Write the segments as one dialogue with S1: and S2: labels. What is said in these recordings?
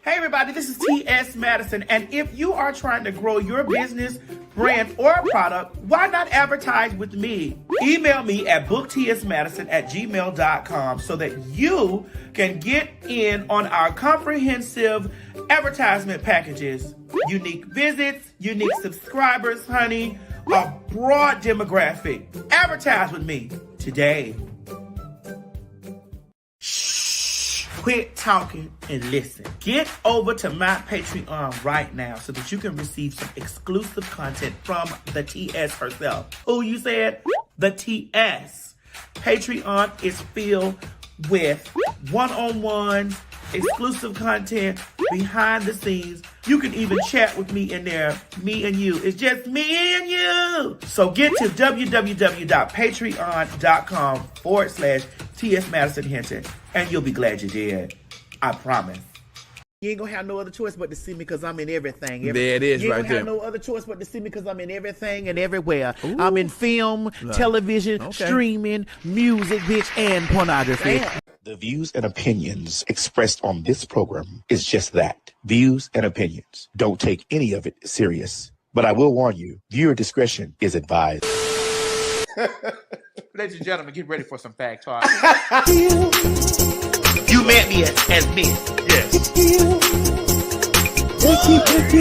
S1: Hey everybody, this is T.S. Madison, and if you are trying to grow your business, brand, or product, why not advertise with me? Email me at booktsmadison@gmail.com so that you can get in on our comprehensive advertisement packages. Unique visits, unique subscribers, honey, a broad demographic. Advertise with me today. Quit talking and listen. Get over to my Patreon right now so that you can receive some exclusive content from the TS herself. Who you said? The TS. Patreon is filled with one-on-ones, exclusive content, behind the scenes. You can even chat with me in there, me and you. It's just me and you. So get to www.patreon.com/TS Madison Hinton, and you'll be glad you did. I promise. You ain't gonna have no other choice but to see me because I'm in everything.
S2: There it is,
S1: you ain't
S2: right
S1: gonna
S2: there.
S1: have no other choice but to see me because I'm in everything and everywhere. Ooh. I'm in film, television, streaming, music, bitch, and pornography. Damn.
S3: The views and opinions expressed on this program is just that. Views and opinions. Don't take any of it serious. But I will warn you, viewer discretion is advised.
S1: Ladies and gentlemen, get ready for some PhagTawlk. You met me as me. Yes.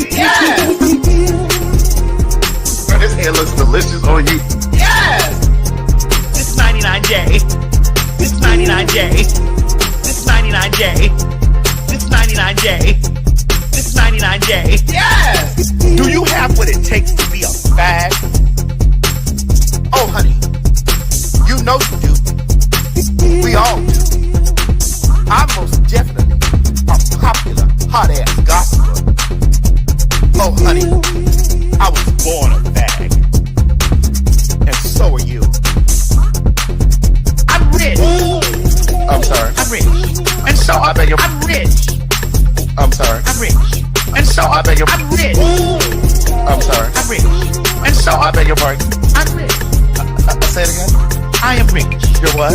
S4: Yes. Bro, this hair looks delicious on you.
S1: Yes. This 99J. This 99J. This 99J. This 99J. This 99J. Yes.
S3: Do you have what it takes to be a fag? Oh, honey, you know you do. We all do. I'm most definitely a popular, hot-ass gossiper. Oh, honey, I was born a fag. And so are you.
S1: I'm rich.
S3: I'm sorry.
S1: I'm rich. And so
S3: I beg your
S1: I'm rich.
S3: I'm sorry.
S1: I'm rich. And so
S3: I beg your
S1: I'm rich.
S3: I'm sorry.
S1: I'm rich. And so
S3: I beg your pardon.
S1: I'm rich.
S3: Say it again.
S1: I am rich.
S3: You're what?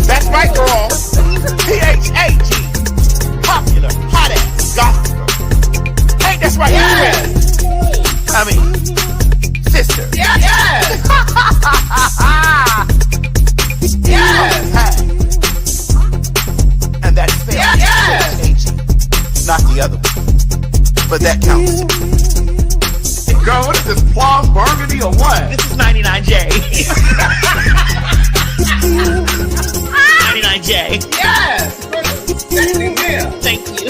S1: That's right, girl. PhagTawlk. Popular, hot ass, gossiper. Hey, that's right.
S3: Yes.
S1: I mean, sister.
S3: Yes.
S1: Yes.
S3: And that's fair.
S1: Yes.
S3: Not the other one. But that counts.
S4: Girl, what is this, plum burgundy or what?
S1: This is 99J. 99J.
S4: Yes.
S1: Thank you.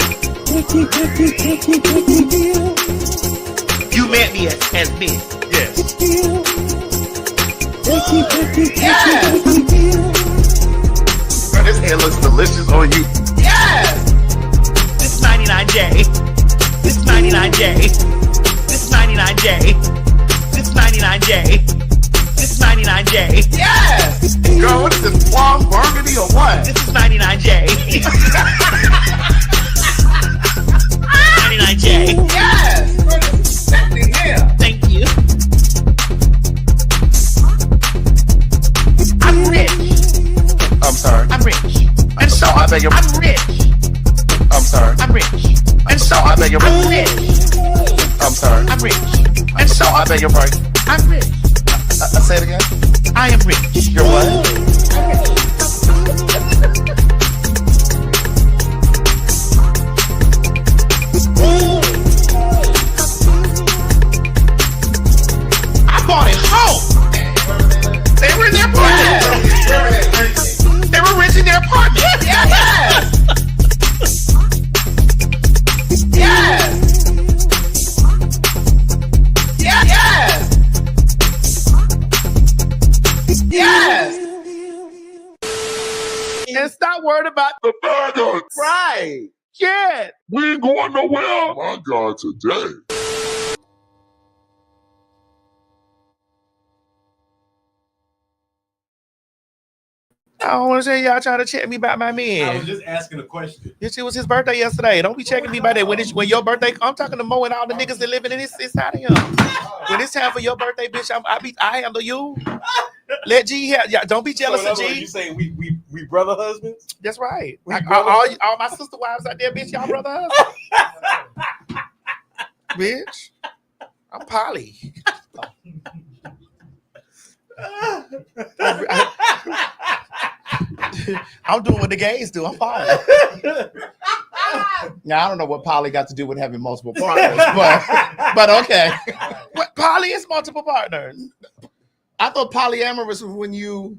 S1: You met me as me.
S4: Yes.
S1: Yes.
S4: Bro, this hair looks delicious on you.
S1: Yes. This 99J. This 99J. This 99J. This 99J. This 99J.
S4: Yes. Girl, what is this, plum burgundy or what?
S1: This is 99J. 99J.
S4: Yes. Bro, this is sexy hair.
S1: Thank you. I'm rich.
S3: I'm sorry.
S1: I'm rich. And so
S3: I beg your
S1: I'm rich.
S3: I'm sorry.
S1: I'm rich. And so
S3: I beg your
S1: I'm rich.
S3: I'm sorry.
S1: I'm rich. And so
S3: I beg your pardon.
S1: I'm rich.
S3: Say it again.
S1: I am rich.
S3: You're what?
S1: I bought it home. They were in their apartment. They were renting their apartment.
S4: Yes. Yes. Yes. Yes.
S1: And stop worrying about
S5: The faggots!
S1: right. Yeah.
S5: We ain't going nowhere! My God, today.
S1: I don't understand y'all trying to check me about my
S6: I was
S1: man.
S6: just asking a question.
S1: It was his birthday yesterday. Don't be checking me about that. When your birthday, I'm talking to Mo and all the niggas that living in this inside of him. When it's time for your birthday, bitch, I handle you. Let G have. Yeah, don't be jealous
S6: So in
S1: of
S6: other words,
S1: G.
S6: you saying we
S2: We brother husbands.
S1: That's right.
S2: We
S1: Like,
S2: brother-
S1: all my sister wives out there, bitch, y'all brother husbands. Bitch, I'm poly. I'm doing what the gays do. I'm poly.
S3: Now I don't know what poly got to do with having multiple partners, but okay.
S1: What poly is multiple partners?
S3: I thought polyamorous was when you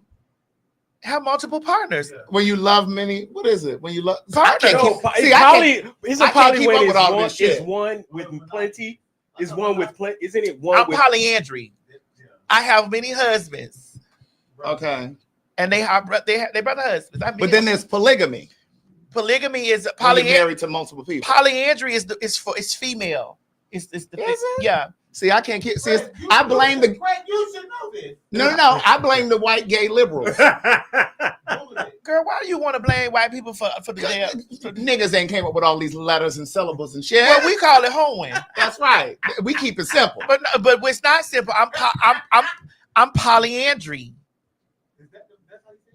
S1: Multiple partners.
S3: love many. What is it? When you love.
S1: Partner.
S3: I can't
S2: No,
S3: keep,
S2: it's
S3: see,
S2: a
S3: I
S2: poly.
S3: can't,
S2: It's
S3: I
S2: a
S3: can't
S2: poly
S3: keep
S2: when
S3: up with
S2: it's
S3: all
S2: one.
S3: this shit.
S2: It's one with plenty. Is one with plenty? Isn't it one?
S1: I'm
S2: with
S1: polyandry. I have many husbands,
S3: Okay,
S1: and they brother husbands.
S3: but then there's polygamy.
S1: polygamy is
S3: When you're
S1: polyandry.
S3: married to multiple people.
S1: Polyandry is female. It's the
S3: Is it?
S1: yeah.
S3: See, I can't keep. See, I blame the.
S4: You should know this.
S3: No. I blame the white gay liberals.
S1: Girl, why do you want to blame white people for the damn?
S3: Niggas ain't came up with all these letters and syllables and shit.
S1: Well, we call it hoeing,
S3: That's right. We keep it simple.
S1: but it's not simple. I'm polyandry.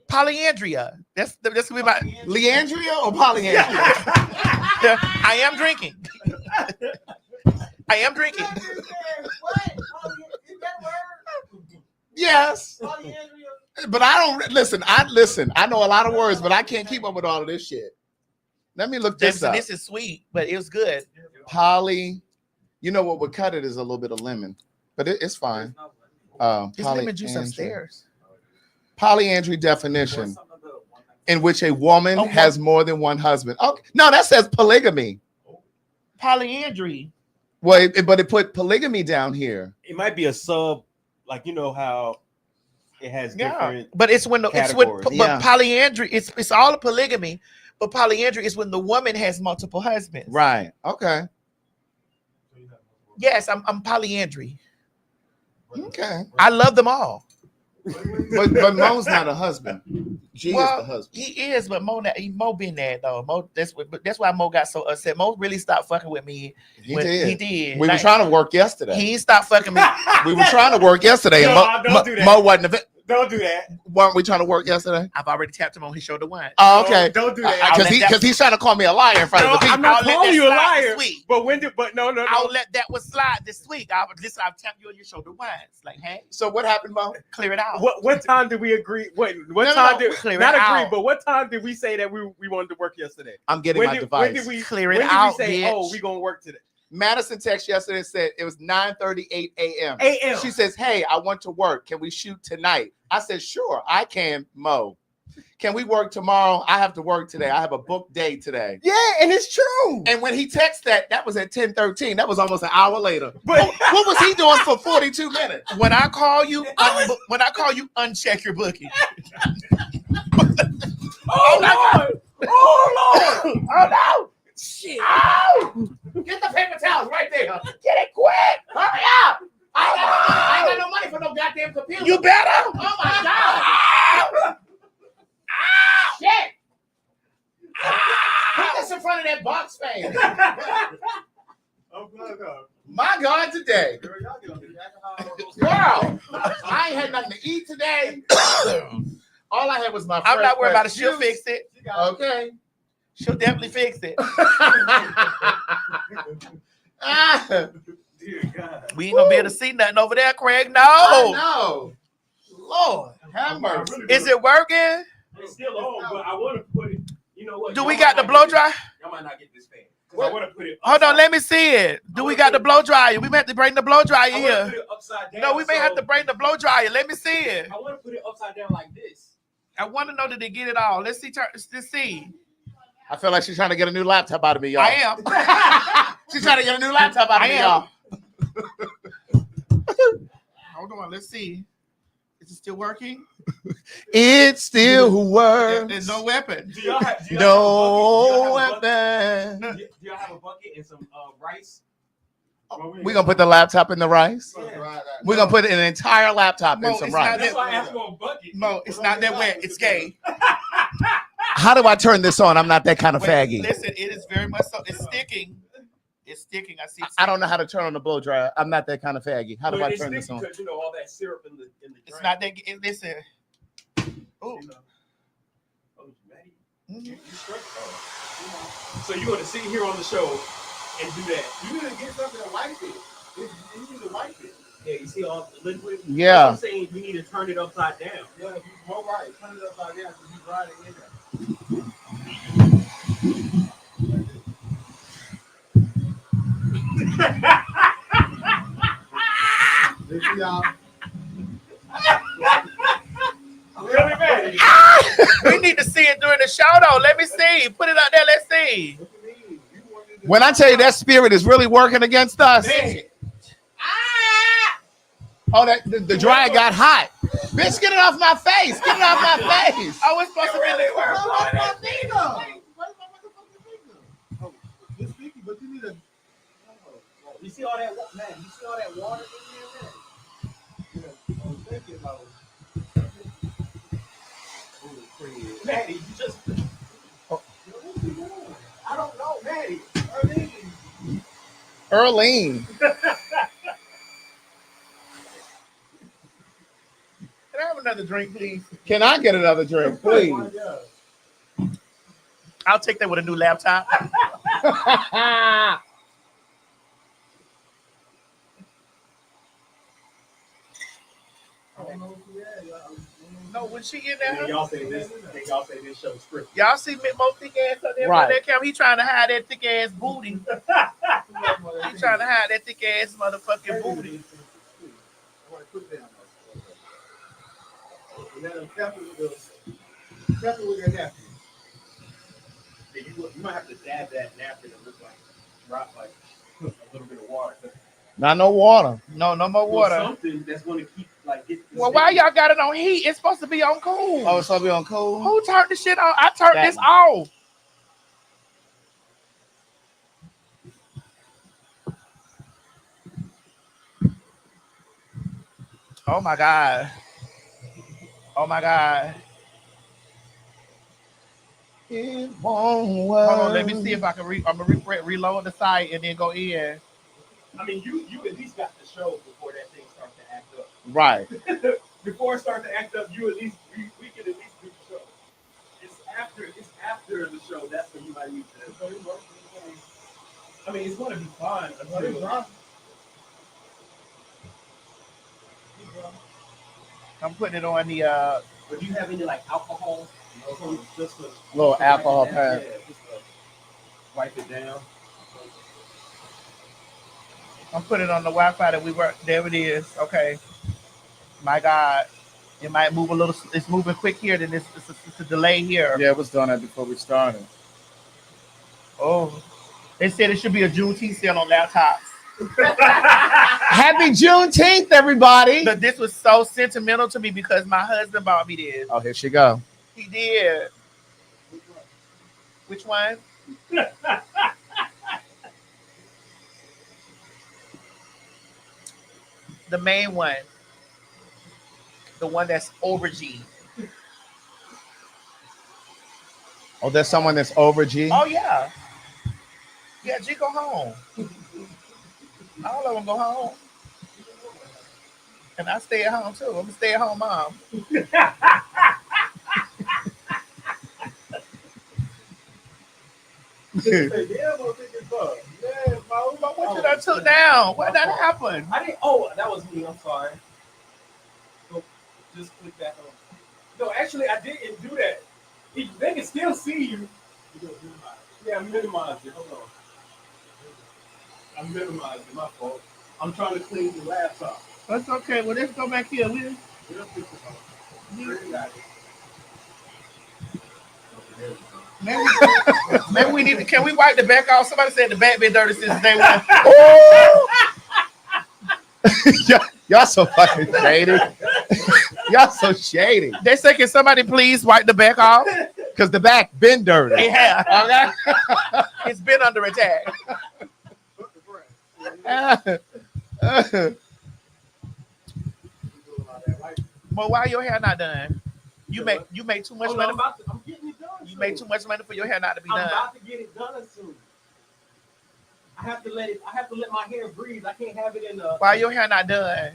S1: Polyandria. That's gonna be my.
S3: Leandria or polyandria?
S1: I am drinking. I am drinking.
S3: Yes. But I don't listen. I know a lot of words, but I can't keep up with all of this shit. Let me look this up.
S1: This is sweet, but it was good.
S3: Poly. You know what would cut it is a little bit of lemon, but it's fine.
S1: Just lemon juice
S3: Polyandry.
S1: upstairs.
S3: Polyandry definition in which a woman has more than one husband. Okay. No, that says polygamy.
S1: Polyandry.
S3: Well, but it put polygamy down here.
S2: It might be a sub, like you know how it has different.
S1: But it's when
S2: categories.
S1: but polyandry. It's all a polygamy, but polyandry is when the woman has multiple husbands.
S3: Right. Okay.
S1: Yes, I'm polyandry.
S3: Okay.
S1: I love them all.
S3: But Mo's not a husband. G is the
S1: Well,
S3: husband.
S1: he is, but Mo been there though. Mo, that's why Mo got so upset. Mo really stopped fucking with me.
S3: He
S1: when
S3: did.
S1: He did.
S3: We were
S1: Like,
S3: trying to work yesterday.
S1: He stopped fucking me.
S3: We were trying to work yesterday. And
S2: No, don't do that.
S3: Mo wasn't.
S2: Don't do that.
S3: Weren't we trying to work yesterday?
S1: I've already tapped him on his shoulder once.
S3: Oh, okay.
S2: Don't do that.
S3: Because he's trying to call me a liar in front
S2: No,
S3: of the people.
S2: I'm not
S1: I'll let
S2: calling
S1: that
S2: you a
S1: slide this
S2: liar.
S1: week.
S2: But no.
S1: I'll let that one slide this week. I've tapped you on your shoulder once. Like, hey,
S3: So what happened, Mo?
S1: clear it out.
S2: What time did we agree? What
S3: No,
S2: time did
S1: clear it
S2: not agree?
S1: out.
S2: But what time did we say that we wanted to work yesterday?
S3: I'm getting
S2: When
S3: my
S2: did
S3: device.
S2: we
S1: Clear it
S2: when
S1: out,
S2: Did we say,
S1: bitch.
S2: oh, we gonna work today?
S3: Madison text yesterday and said it was 9:38 a.m.
S2: A.M.
S3: She says, "Hey, I want to work. Can we shoot tonight?" I said, "Sure, I can." Mo, can we work tomorrow? I have to work today. I have a booked day today.
S2: Yeah, and it's true.
S3: And when he texted that was at 10:13. That was almost an hour later.
S2: But
S3: What was he doing for 42 minutes?
S1: When I call you, uncheck your booking.
S2: oh Lord,
S1: Oh no!
S2: shit!
S3: Get the paper towels right there. Get it quick. Hurry up. I ain't got no money for no goddamn computer.
S1: You better.
S3: Oh my God. Shit. Put this in front of that box fan. My God, today. Girl, I ain't had nothing to eat today. All I had was my
S1: I'm not worried about it.
S3: fresh
S1: She'll
S3: juice.
S1: fix it.
S3: Okay.
S1: She'll definitely fix it. We ain't gonna be able to see nothing over there, Craig.
S3: I
S1: No.
S3: know. Lord, have mercy.
S1: Is it working?
S2: It's still on, but I want to put it. You know what?
S1: Do we got the blow dry?
S2: Y'all might not get this fan. 'Cause I want to put it.
S1: Hold on, let me see it. Do we got the blow dryer? We may have to bring the blow dryer
S2: I want to
S1: here.
S2: put it upside down.
S1: No, we may have to bring the blow dryer. Let me see it.
S2: I want to put it upside down like this.
S1: I want to know that they get it all. Let's see. Let's see.
S3: I feel like she's trying to get a new laptop out of me, y'all.
S1: I am.
S3: She's trying to get a new laptop out of
S1: I
S3: me,
S1: am.
S3: y'all.
S1: Hold on. Let's see. Is it still working?
S3: It still works.
S1: There's no weapon.
S2: Do y'all have?
S3: No
S2: have a
S3: weapon.
S2: bucket? Do y'all have a bucket and some rice?
S3: We're going to put the laptop in the rice.
S2: Yeah.
S3: We're going to put an entire laptop in
S1: Mo,
S3: some
S1: it's
S3: rice.
S1: not
S2: That's why I asked for a bucket.
S1: Mo, it's not that wet. It's gay.
S3: How do I turn this on? I'm not that kind of
S1: Wait,
S3: faggy.
S1: listen, it is very much so. It's sticking. It's sticking. I see.
S3: I don't know how to turn on the blow dryer. I'm not that kind of faggy. How do I
S2: It's
S3: turn this
S2: sticky
S3: on?
S2: because, you know, all that syrup in the
S1: It's
S2: drink.
S1: not that. Listen. Ooh.
S2: So you want to sit here on the show and do that?
S4: You need to get something to wipe it. You need to wipe it.
S2: Yeah, you see all the liquid?
S3: Yeah.
S2: I'm saying you need to turn it upside down.
S4: Yeah, you more right. Turn it upside down so you dry it in there. Listen, y'all.
S2: Really, man?
S1: We need to see it during the show, though. Let me see. Put it out there. Let's see.
S4: What you mean? You wanted to
S3: When I tell you that spirit is really working against us.
S2: Man.
S3: Oh, the dryer got hot. Bitch, get it off my face. Get it off my face.
S1: Oh, it's supposed to be
S4: Where's my finger? Where's my motherfucking finger? Oh, it's sticky, but you need a.
S2: You see all that, man? You see all that water in there, man?
S4: Yeah, I was thinking about it.
S2: Maddie, you just. I don't know, Maddie.
S3: Earlene.
S1: Can I have another drink, please?
S3: Can I get another drink, please?
S1: I'll take that with a new laptop. No, when she in
S2: And then
S1: there,
S2: y'all say this show's scripted.
S1: y'all see Mo thick ass on there
S3: Right.
S1: on that camera. He trying to hide that thick ass booty. He trying to hide that thick ass motherfucking booty.
S4: Careful with your napkin.
S2: You might have to dab that napkin and look like drop like a little bit of water.
S3: Not no water.
S1: No more
S2: Or
S1: water.
S2: something that's going to keep like get.
S1: Well, why y'all got it on heat? It's supposed to be on cool.
S3: Oh, it's supposed to be on cool?
S1: Who turned the shit on? I turned
S3: That
S1: this
S3: one.
S1: off. Oh my God. Oh my God.
S3: It won't work.
S1: Hold on, let me see if I can I'm gonna reload the site and then go in.
S2: I mean, you at least got the show before that thing starts to act up.
S3: Right.
S2: Before it starts to act up, you at least we can at least do the show. It's after the show that's when you might need to. I mean, it's going to be fine until.
S1: I'm putting it on the
S2: But do you have any like alcohol? Just to
S3: Little alcohol
S2: wipe it
S3: pad.
S2: down? Yeah, just to wipe it down.
S1: I'm putting it on the Wi-Fi that we work. There it is. Okay. My God. It might move a little. It's moving quick here. Then it's a delay here.
S3: Yeah, it was done that before we started.
S1: Oh. They said it should be a Juneteenth sale on laptops.
S3: Happy Juneteenth, everybody.
S1: But this was so sentimental to me because my husband bought me this.
S3: Oh, here she go.
S1: He did. Which one? The main one. The one that's over G.
S3: Oh, there's someone that's over G?
S1: Oh, yeah. Yeah, G go home. All of them go home. And I stay at home, too. I'm a stay-at-home mom. But what did I took down? What that happened?
S2: I didn't. Oh, that was me. I'm sorry. Go, just click back on. No, actually, I didn't do that. They can still see you. Yeah, I'm minimizing. Hold on. I'm minimizing. My fault. I'm trying to clean the laptop.
S1: That's okay. Well, let's go back here. Maybe we need to. Can we wipe the back off? Somebody said the back been dirty since day one.
S3: Y'all so fucking shady. Y'all so shady.
S1: They say, can somebody please wipe the back off?
S3: Because the back been dirty.
S1: Yeah. It's been under attack. Well, why your hair not done? You make too much money.
S2: I'm getting it done.
S1: You make too much money for your hair not to be
S2: I'm
S1: done.
S2: about to get it done soon. I have to let my hair breathe. I can't have it in the.
S1: Why your hair not done?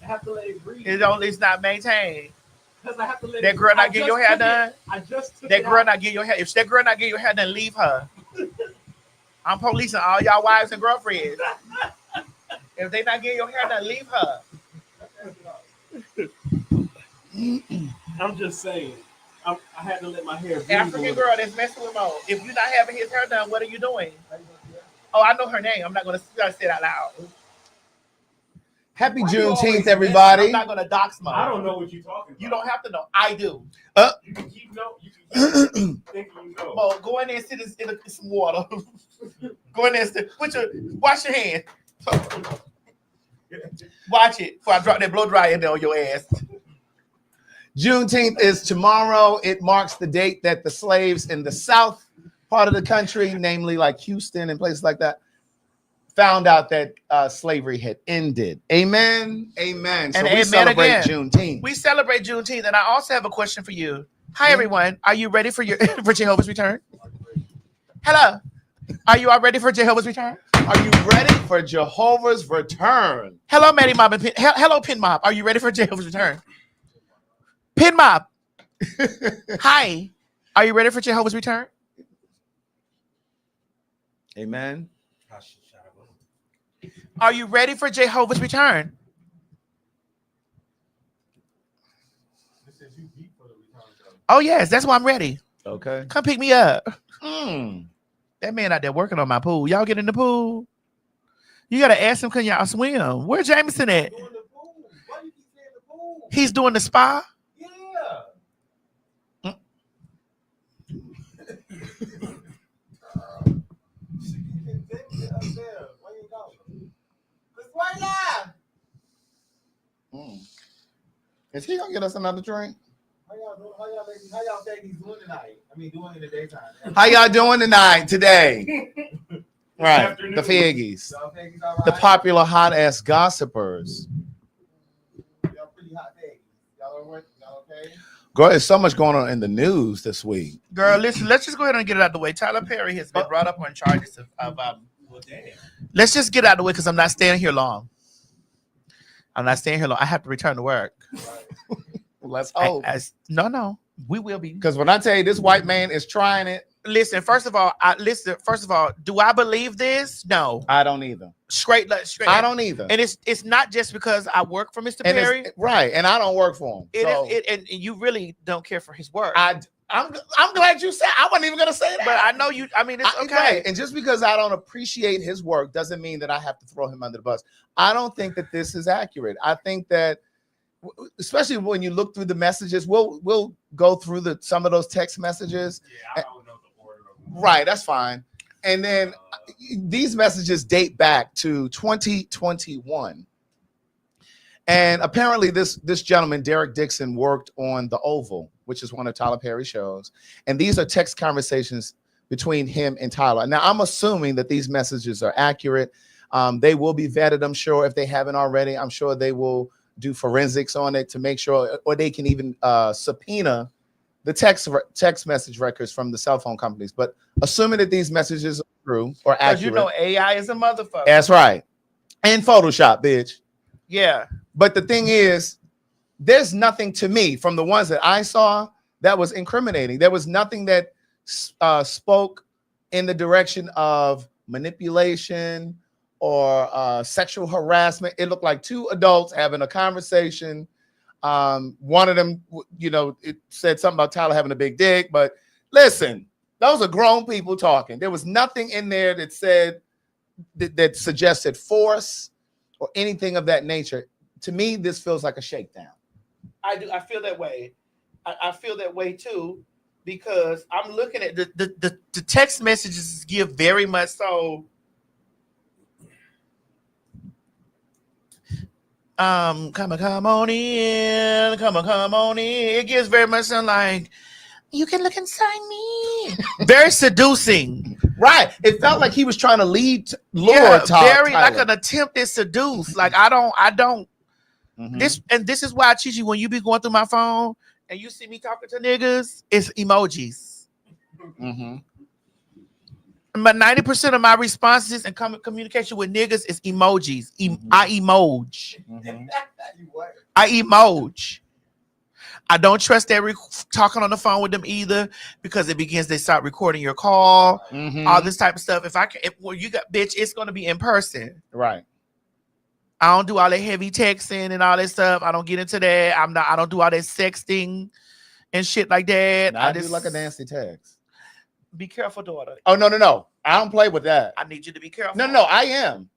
S2: I have to let it breathe.
S1: It's not maintained.
S2: Because I have to let
S1: That girl not getting your hair done?
S2: I just took
S1: That
S2: it
S1: girl
S2: out.
S1: not getting your hair. If that girl not getting your hair done, leave her. I'm policing all y'all wives and girlfriends. If they not getting your hair done, leave her.
S2: I'm just saying. I had to let my hair breathe.
S1: African girl that's messing with Mo. If you're not having his hair done, what are you doing? Oh, I know her name. I'm not gonna say it out loud.
S4: Happy
S2: Why you always
S4: Juneteenth,
S2: messing?
S4: everybody.
S1: I'm not gonna dox Mo.
S2: I don't know what you're talking about.
S1: You don't have to know. I do.
S2: You can keep thinking you know.
S1: Mo, go in there and sit in some water. Go in there and wash your hand. Watch it before I drop that blow dryer in there on your ass.
S4: Juneteenth is tomorrow. It marks the date that the slaves in the South part of the country, namely like Houston and places like that, found out that slavery had ended. Amen. Amen. So we celebrate Juneteenth.
S1: We celebrate Juneteenth, and I also have a question for you. Hi, everyone. Are you ready for for Jehovah's return? Hello. Are you all ready for Jehovah's return?
S4: Are you ready for Jehovah's return?
S1: Hello, Maddie Mob and hello, Pin Mob. Are you ready for Jehovah's return? Pin Mob. Hi. Are you ready for Jehovah's return?
S4: Amen.
S1: Are you ready for Jehovah's return? Oh, yes. That's why I'm ready.
S4: Okay.
S1: Come pick me up.
S4: Mm.
S1: That man out there working on my pool. Y'all get in the pool. You got to ask him, can y'all swim? Where Jameson at?
S2: Why you keep saying the pool?
S1: He's doing the spa.
S2: Yeah.
S4: Is he gonna get us another drink?
S2: How y'all think he's doing tonight? I mean, doing in the daytime.
S4: How y'all doing tonight, today? Right,
S2: Afternoon.
S4: the Figgies,
S2: Y'all think he's all right?
S4: the popular hot ass gossipers.
S2: Y'all pretty hot days. Y'all all right? Y'all okay?
S4: Girl, there's so much going on in the news this week.
S1: Girl, listen, let's just go ahead and get it out the way. Tyler Perry has been brought up on charges of
S2: Well, damn.
S1: let's just get out the way because I'm not staying here long. I'm not staying here long. I have to return to work.
S4: Let's hope.
S1: No, we will be.
S4: Because when I tell you this white man is trying it,
S1: Listen, first of all, do I believe this? No.
S4: I don't either.
S1: Straight.
S4: I don't either.
S1: And it's not just because I work for Mr.
S4: And
S1: Perry.
S4: right, and I don't work for him. So
S1: And you really don't care for his work.
S4: I'm glad you said. I wasn't even gonna say that.
S1: But I know you. I mean, it's okay.
S4: Right. And just because I don't appreciate his work doesn't mean that I have to throw him under the bus. I don't think that this is accurate. I think that, especially when you look through the messages, we'll go through some of those text messages.
S2: Yeah, I don't know the order of them.
S4: Right, that's fine. And then these messages date back to 2021. And apparently this gentleman, Derek Dixon, worked on The Oval, which is one of Tyler Perry's shows. And these are text conversations between him and Tyler. Now, I'm assuming that these messages are accurate. They will be vetted, I'm sure, if they haven't already. I'm sure they will do forensics on it to make sure, or they can even subpoena the text message records from the cell phone companies. But assuming that these messages are true or accurate.
S1: Because you know AI is a motherfucker.
S4: That's right. And Photoshop, bitch.
S1: Yeah.
S4: But the thing is, there's nothing to me from the ones that I saw that was incriminating. There was nothing that spoke in the direction of manipulation or sexual harassment. It looked like two adults having a conversation. One of them, it said something about Tyler having a big dick. But listen, those are grown people talking. There was nothing in there that said that suggested force or anything of that nature. To me, this feels like a shakedown.
S1: I do. I feel that way. I feel that way too, because I'm looking at the text messages give very much so. Come on in. Come on in. It gives very much so like, you can look inside me. Very seducing.
S4: Right. It felt like he was trying to lure
S1: Tyler. Like
S4: Tyler.
S1: an attempted seduce. Like I don't.
S4: Mm-hmm.
S1: This is why, Chichi, when you be going through my phone and you see me talking to niggas, it's emojis.
S4: Mm-hmm.
S1: But 90% of my responses and communication with niggas is emojis. I emoji.
S4: Mm-hmm.
S1: I emoji. I don't trust that talking on the phone with them either, because they start recording your call, all this type of stuff. You got, bitch, it's gonna be in person.
S4: Right.
S1: I don't do all that heavy texting and all that stuff. I don't get into that. I don't do all that sexting and shit like that.
S4: I do like a nasty text.
S1: Be careful, daughter.
S4: Oh, no. I don't play with that.
S1: I need you to be careful.
S4: No, I am.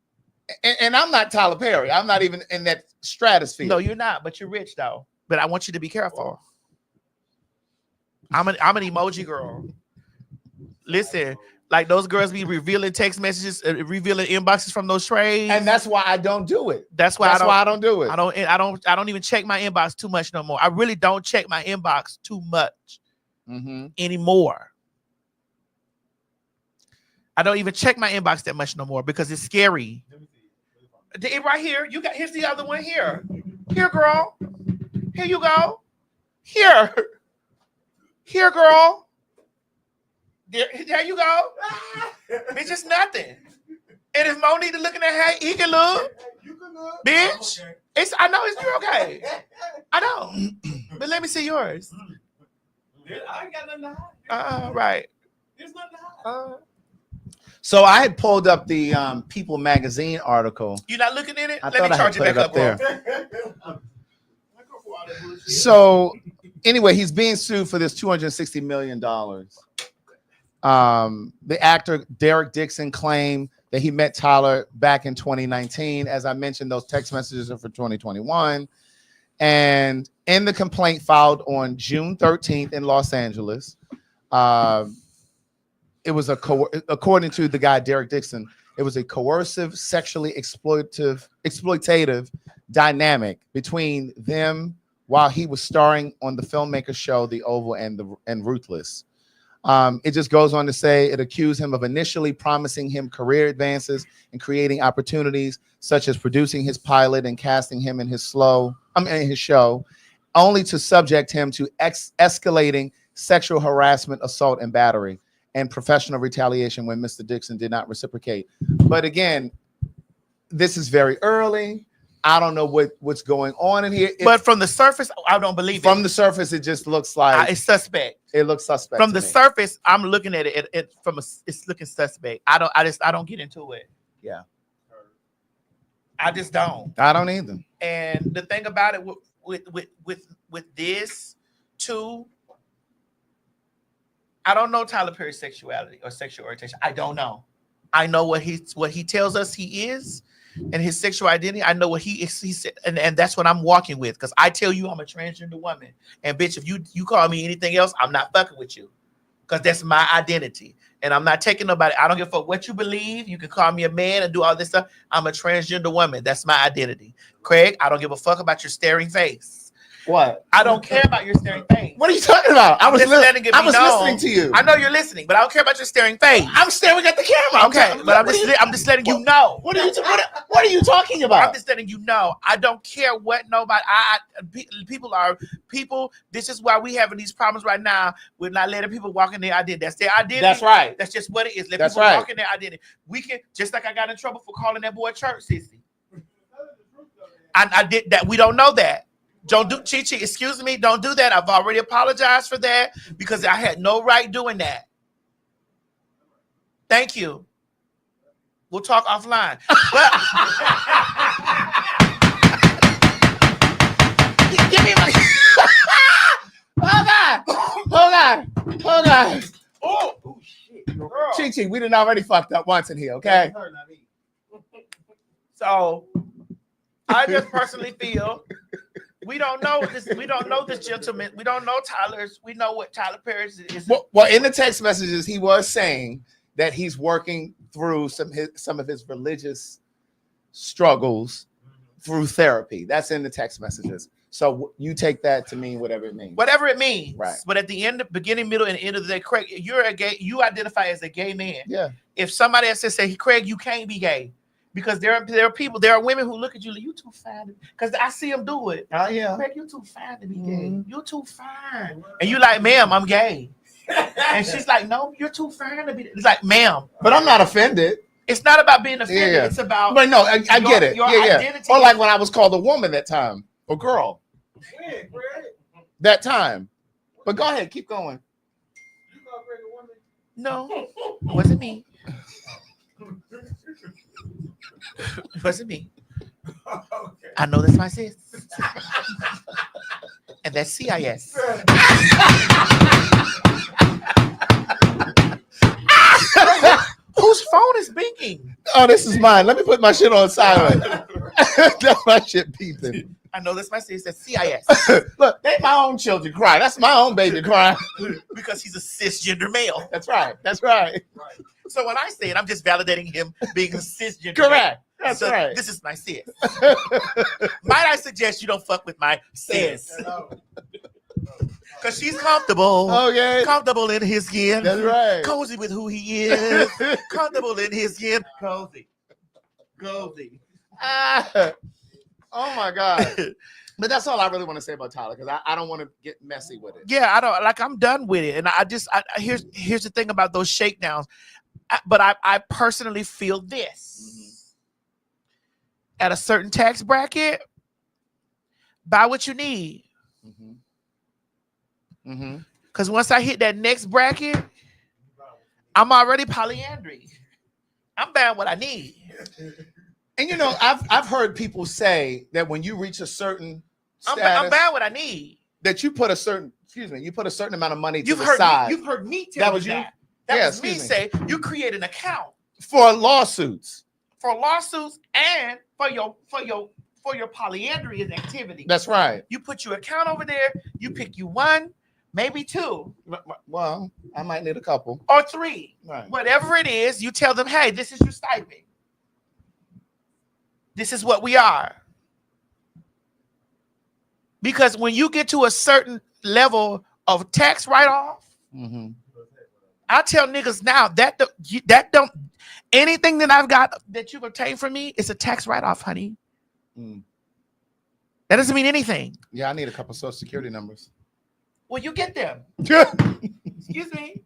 S4: And I'm not Tyler Perry. I'm not even in that stratosphere.
S1: No, you're not, but you're rich though. But I want you to be careful. I'm an emoji girl. Listen, like those girls be revealing text messages, revealing inboxes from those trades,
S4: and that's why I don't do it.
S1: That's why I don't do it.
S4: I
S1: don't even check my inbox too much no more. I really don't check my inbox too much anymore. I don't even check my inbox that much no more because it's scary. Right here, here's the other one here. Here, girl. Here you go. Here, girl. There you go. Bitch, it's nothing. And if Mo need to look in that hat, he can look. You can look. Bitch. Okay. I know you're okay. I know. But let me see yours.
S2: I ain't got nothing to hide.
S1: Right.
S2: There's nothing to hide.
S4: So I had pulled up the People magazine article.
S1: You're not looking in it?
S4: I
S1: Let me charge it back up
S4: there. So anyway, he's being sued for this $260 million. The actor Derek Dixon claimed that he met Tyler back in 2019. As I mentioned, those text messages are for 2021. And in the complaint filed on June 13th in Los Angeles, it was according to the guy Derek Dixon, it was a coercive, sexually exploitative dynamic between them while he was starring on the filmmaker show The Oval and Ruthless. It just goes on to say it accused him of initially promising him career advances and creating opportunities, such as producing his pilot and casting him in his show, only to subject him to escalating sexual harassment, assault, and battery, and professional retaliation when Mr. Dixon did not reciprocate. But again, this is very early. I don't know what's going on in here.
S1: But from the surface, I don't believe it.
S4: From the surface, it just looks like
S1: it's suspect.
S4: It looks suspect.
S1: From the surface, I'm looking at it. It's looking suspect. I don't get into it.
S4: Yeah.
S1: I just don't.
S4: I don't either.
S1: And the thing about it with this too, I don't know Tyler Perry's sexuality or sexual orientation. I don't know. I know what he tells us he is and his sexual identity. I know what he said, and that's what I'm walking with, because I tell you I'm a transgender woman. And bitch, if you call me anything else, I'm not fucking with you, because that's my identity. And I'm not taking nobody. I don't give a fuck what you believe. You can call me a man and do all this stuff. I'm a transgender woman. That's my identity. Craig, I don't give a fuck about your staring face.
S4: What?
S1: I don't care about your staring face.
S4: What are you talking about? I was listening to you.
S1: I know you're listening, but I don't care about your staring face.
S4: I'm staring at the camera.
S1: Okay, but I'm just letting you know.
S4: What are you talking about?
S1: I'm just letting you know. I don't care what nobody. People. This is why we having these problems right now. We're not letting people walk in their identity. That's their identity.
S4: That's right.
S1: That's just what it is. Let people walk in their identity. We can, just like I got in trouble for calling that boy church sissy. I did that. We don't know that. Don't do Chi. Excuse me. Don't do that. I've already apologized for that because I had no right doing that. Thank you. We'll talk offline. But
S4: give me my. Hold on. Oh shit, Chi. We done already fucked up once in here. Okay.
S1: So I just personally feel. We don't know this. We don't know this gentleman. We don't know Tyler's. We know what Tyler Perry's is.
S4: Well, in the text messages, he was saying that he's working through some of his religious struggles through therapy. That's in the text messages. So you take that to mean whatever it means.
S1: Whatever it means.
S4: Right.
S1: But at the end, beginning, middle, and end of the day, Craig, you're a gay. You identify as a gay man.
S4: Yeah.
S1: If somebody else say, Craig, you can't be gay. Because there are women who look at you like, you too fine. Because I see them do it.
S4: Oh, yeah.
S1: Craig, you too fine to be gay. You too fine. And you like, ma'am, I'm gay. And she's like, no, you're too fine to be. It's like, ma'am.
S4: But I'm not offended.
S1: It's not about being offended.
S4: Yeah.
S1: It's about.
S4: But no, I get it.
S1: Your identity.
S4: Or like when I was called a woman that time, or girl. that time. But go ahead, keep going.
S2: You got a pregnant woman?
S1: No, it wasn't me. It wasn't me.
S2: Okay.
S1: I know that's my sis. And that's CIS. Whose phone is binging?
S4: Oh, this is mine. Let me put my shit on silent. That's my shit beeping.
S1: I know that's my sis. That's CIS.
S4: Look, they my own children cry. That's my own baby cry.
S1: Because he's a cisgender male.
S4: That's right. That's right.
S2: Right.
S1: So when I say it, I'm just validating him being a cisgender
S4: Correct.
S1: male.
S4: That's
S1: So
S4: right.
S1: This is my sis. Might I suggest you don't fuck with my sis?
S2: Hello.
S1: Because she's comfortable.
S4: Okay.
S1: Comfortable in his skin.
S4: That's right.
S1: Cozy with who he is. Comfortable in his skin. Cozy. Cozy.
S4: Ah. Oh my God. But that's all I really want to say about Tyler, because I don't want to get messy with it.
S1: Yeah, I don't like. I'm done with it, and here's the thing about those shakedowns. But I personally feel this: at a certain tax bracket, buy what you need. Because once I hit that next bracket, I'm already polyandry. I'm buying what I need.
S4: And you know, I've heard people say that when you reach a certain
S1: I'm
S4: status,
S1: buying what I need.
S4: that you put a certain amount of money to
S1: You've
S4: the
S1: heard
S4: side
S1: you've heard me tell
S4: That
S1: you
S4: was you?
S1: that. That
S4: Yeah,
S1: was me
S4: excuse me.
S1: say you create an account
S4: for lawsuits.
S1: for lawsuits and for your polyandry activity.
S4: That's right.
S1: You put your account over there. You pick you one, maybe two,
S4: Well, I might need a couple.
S1: or three.
S4: Right.
S1: Whatever it is, you tell them, hey, this is your stipend. This is what we are. Because when you get to a certain level of tax write-off, I tell niggas now that don't anything that I've got that you've obtained from me is a tax write-off, honey. That doesn't mean anything.
S4: Yeah, I need a couple social security numbers.
S1: Well, you get them. Excuse me.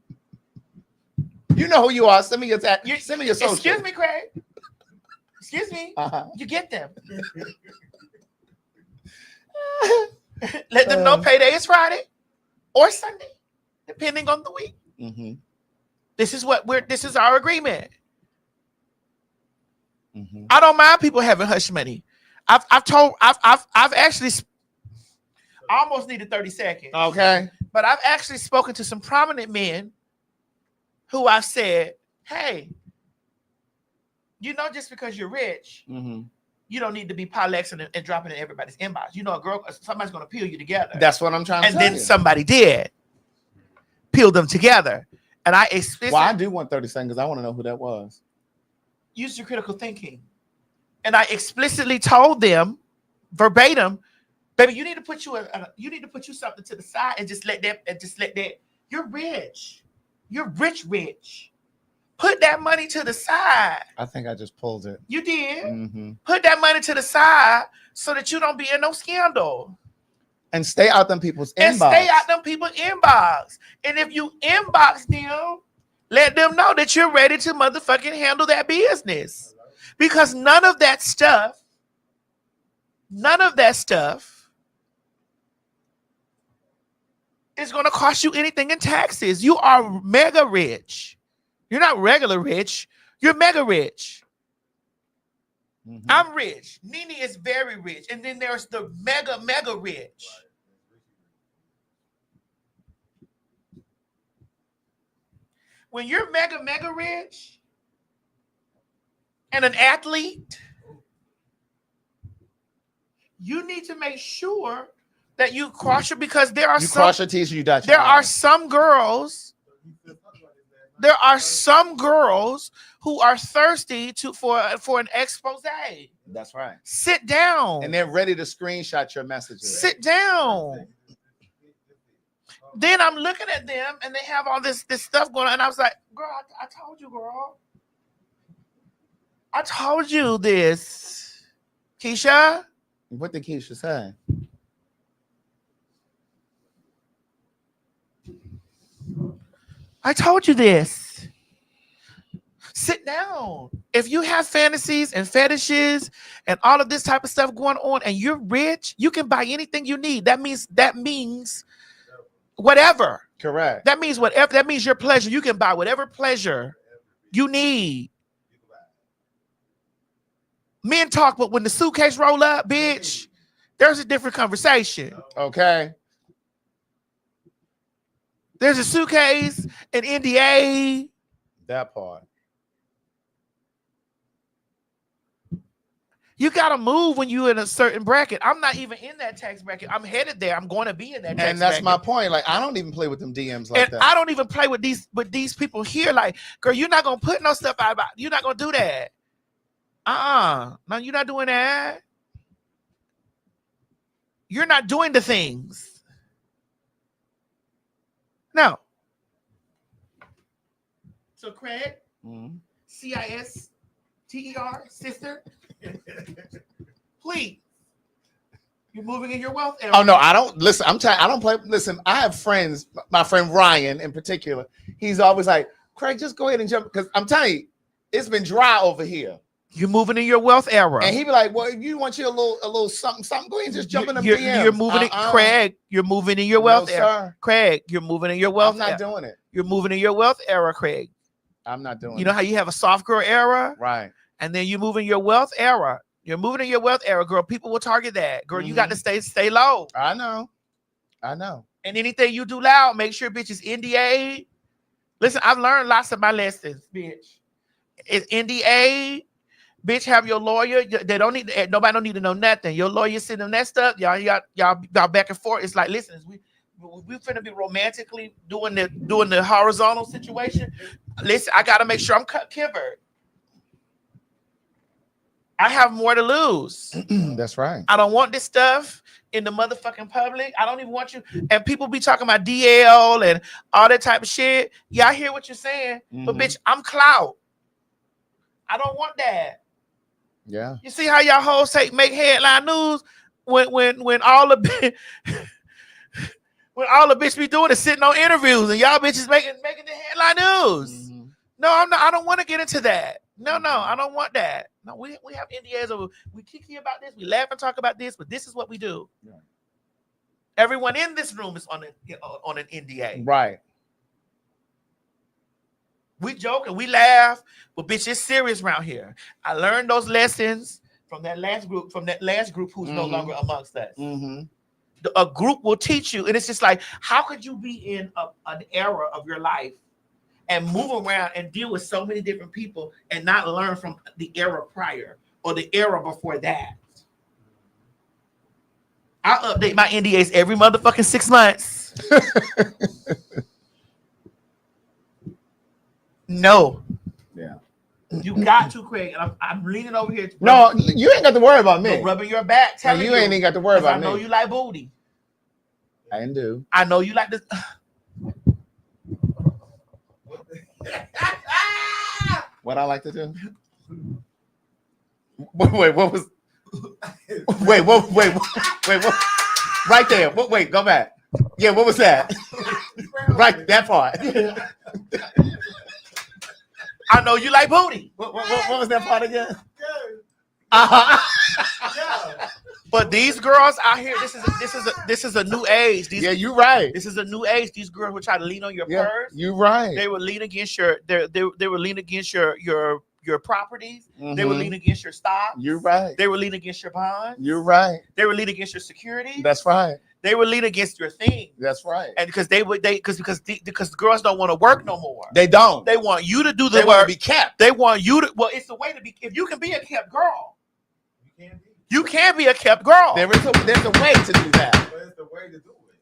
S4: You know who you are. Send me your send me your social.
S1: Excuse me, Craig. Excuse me.
S4: Uh-huh.
S1: You get them. Let them know payday is Friday or Sunday, depending on the week. This is our agreement. I don't mind people having hush money. I've actually, I almost needed 30 seconds.
S4: Okay.
S1: But I've actually spoken to some prominent men who I've said, hey, you know, just because you're rich, you don't need to be polexing and dropping in everybody's inbox. You know, somebody's going to peel you together.
S4: That's what I'm trying to
S1: and
S4: tell
S1: then
S4: you.
S1: somebody did peel them together. And I explicitly
S4: Well, I do want 30 seconds. I want to know who that was.
S1: use your critical thinking. And I explicitly told them verbatim, baby, you need to put you something to the side and just let that. You're rich. You're rich. Put that money to the side.
S4: I think I just pulled it.
S1: You did. Put that money to the side so that you don't be in no scandal.
S4: And stay out them people's inbox.
S1: And stay out them people's inbox. And if you inbox them, let them know that you're ready to motherfucking handle that business. Because none of that stuff is going to cost you anything in taxes. You are mega rich. You're not regular rich. You're mega rich. I'm rich. Nene is very rich. And then there's the mega rich. When you're mega rich and an athlete, you need to make sure that you cross your, because there are
S4: cross your T's, you dot your
S1: there are
S4: I's.
S1: some girls who are thirsty for an expose.
S4: That's right.
S1: Sit down.
S4: And they're ready to screenshot your messages.
S1: Sit down. Then I'm looking at them and they have all this stuff going on. And I was like, girl, I told you, girl. I told you this. Keisha?
S4: What did Keisha say?
S1: I told you this. Sit down. If you have fantasies and fetishes and all of this type of stuff going on and you're rich, you can buy anything you need. That means whatever.
S4: Correct.
S1: That means whatever. That means your pleasure. You can buy whatever pleasure you need. Men talk, but when the suitcase roll up, bitch, there's a different conversation.
S4: Okay.
S1: There's a suitcase, an NDA.
S4: That part.
S1: You gotta move when you're in a certain bracket. I'm not even in that tax bracket. I'm headed there. I'm going to be in that tax bracket.
S4: And that's my point. Like, I don't even play with them DMs like
S1: and
S4: that.
S1: I don't even play with these people here. Like, girl, you're not gonna put no stuff out about. You're not gonna do that. No, you're not doing that. You're not doing the things. No. So Craig, CISTER, sister, please. You're moving in your wealth area.
S4: Oh no, I don't listen. I don't play. Listen, I have friends. My friend Ryan, in particular, he's always like, "Craig, just go ahead and jump." Because I'm telling you, it's been dry over here.
S1: You're moving in your wealth era,
S4: and he be like, "Well, if you want you a little something, go ahead and just jump in the DMs."
S1: You're moving it, Craig. You're moving in your wealth era,
S4: sir.
S1: Craig. You're moving in your wealth.
S4: I'm not doing it.
S1: You're moving in your wealth era, Craig.
S4: I'm not doing it.
S1: You know how you have a soft girl era,
S4: right?
S1: And then you move in your wealth era. You're moving in your wealth era, girl. People will target that, girl. You got to stay low.
S4: I know.
S1: And anything you do loud, make sure bitch is NDA. Listen, I've learned lots of my lessons, bitch. It's NDA. Bitch, have your lawyer. They don't need. Nobody don't need to know nothing. Your lawyer sending them that stuff. Y'all back and forth. It's like, listen, we finna be romantically doing the horizontal situation. Listen, I gotta make sure I'm covered. I have more to lose.
S4: That's right.
S1: I don't want this stuff in the motherfucking public. I don't even want you. And people be talking about DL and all that type of shit. Yeah, I hear what you're saying, but bitch, I'm clout. I don't want that.
S4: Yeah.
S1: You see how y'all hoes make headline news when all the when all the bitch be doing is sitting on interviews and y'all bitches making the headline news. No, I'm not. I don't want to get into that. No, I don't want that. No, we have NDAs over. We kiki about this. We laugh and talk about this, but this is what we do. Yeah. Everyone in this room is on an NDA.
S4: Right.
S1: We joke and we laugh, but bitch, it's serious around here. I learned those lessons from that last group who's no longer amongst us. A group will teach you, and it's just like, how could you be in an era of your life and move around and deal with so many different people and not learn from the era prior or the era before that? I update my NDAs every motherfucking 6 months. No.
S4: Yeah.
S1: You got to, Craig. And I'm leaning over here.
S4: No, you ain't got to worry about me.
S1: Rubbing your back. Telling
S4: you ain't even got to worry about me.
S1: I know you like booty.
S4: I do.
S1: I know you like this.
S4: What I like to do? Wait, what was? Wait, what? Right there. Wait, go back. Yeah, what was that? Right, that part.
S1: I know you like booty.
S4: What was that part again?
S1: But these girls out here, this is a new age.
S4: You're right.
S1: This is a new age. These girls will try to lean on your purse.
S4: You're right.
S1: They will lean against your your properties. They will lean against your stocks.
S4: You're right.
S1: They will lean against your bonds.
S4: You're right.
S1: They will lean against your security.
S4: That's right.
S1: They will lean against your thing.
S4: That's right.
S1: And because the girls don't want to work no more.
S4: They don't.
S1: They want you to do the
S4: work.
S1: work.
S4: Want to be kept.
S1: They want you to. Well, it's the way to be. If you can be a kept girl, you can be a kept girl.
S4: There's a way to do that.
S2: Where's the way to do it?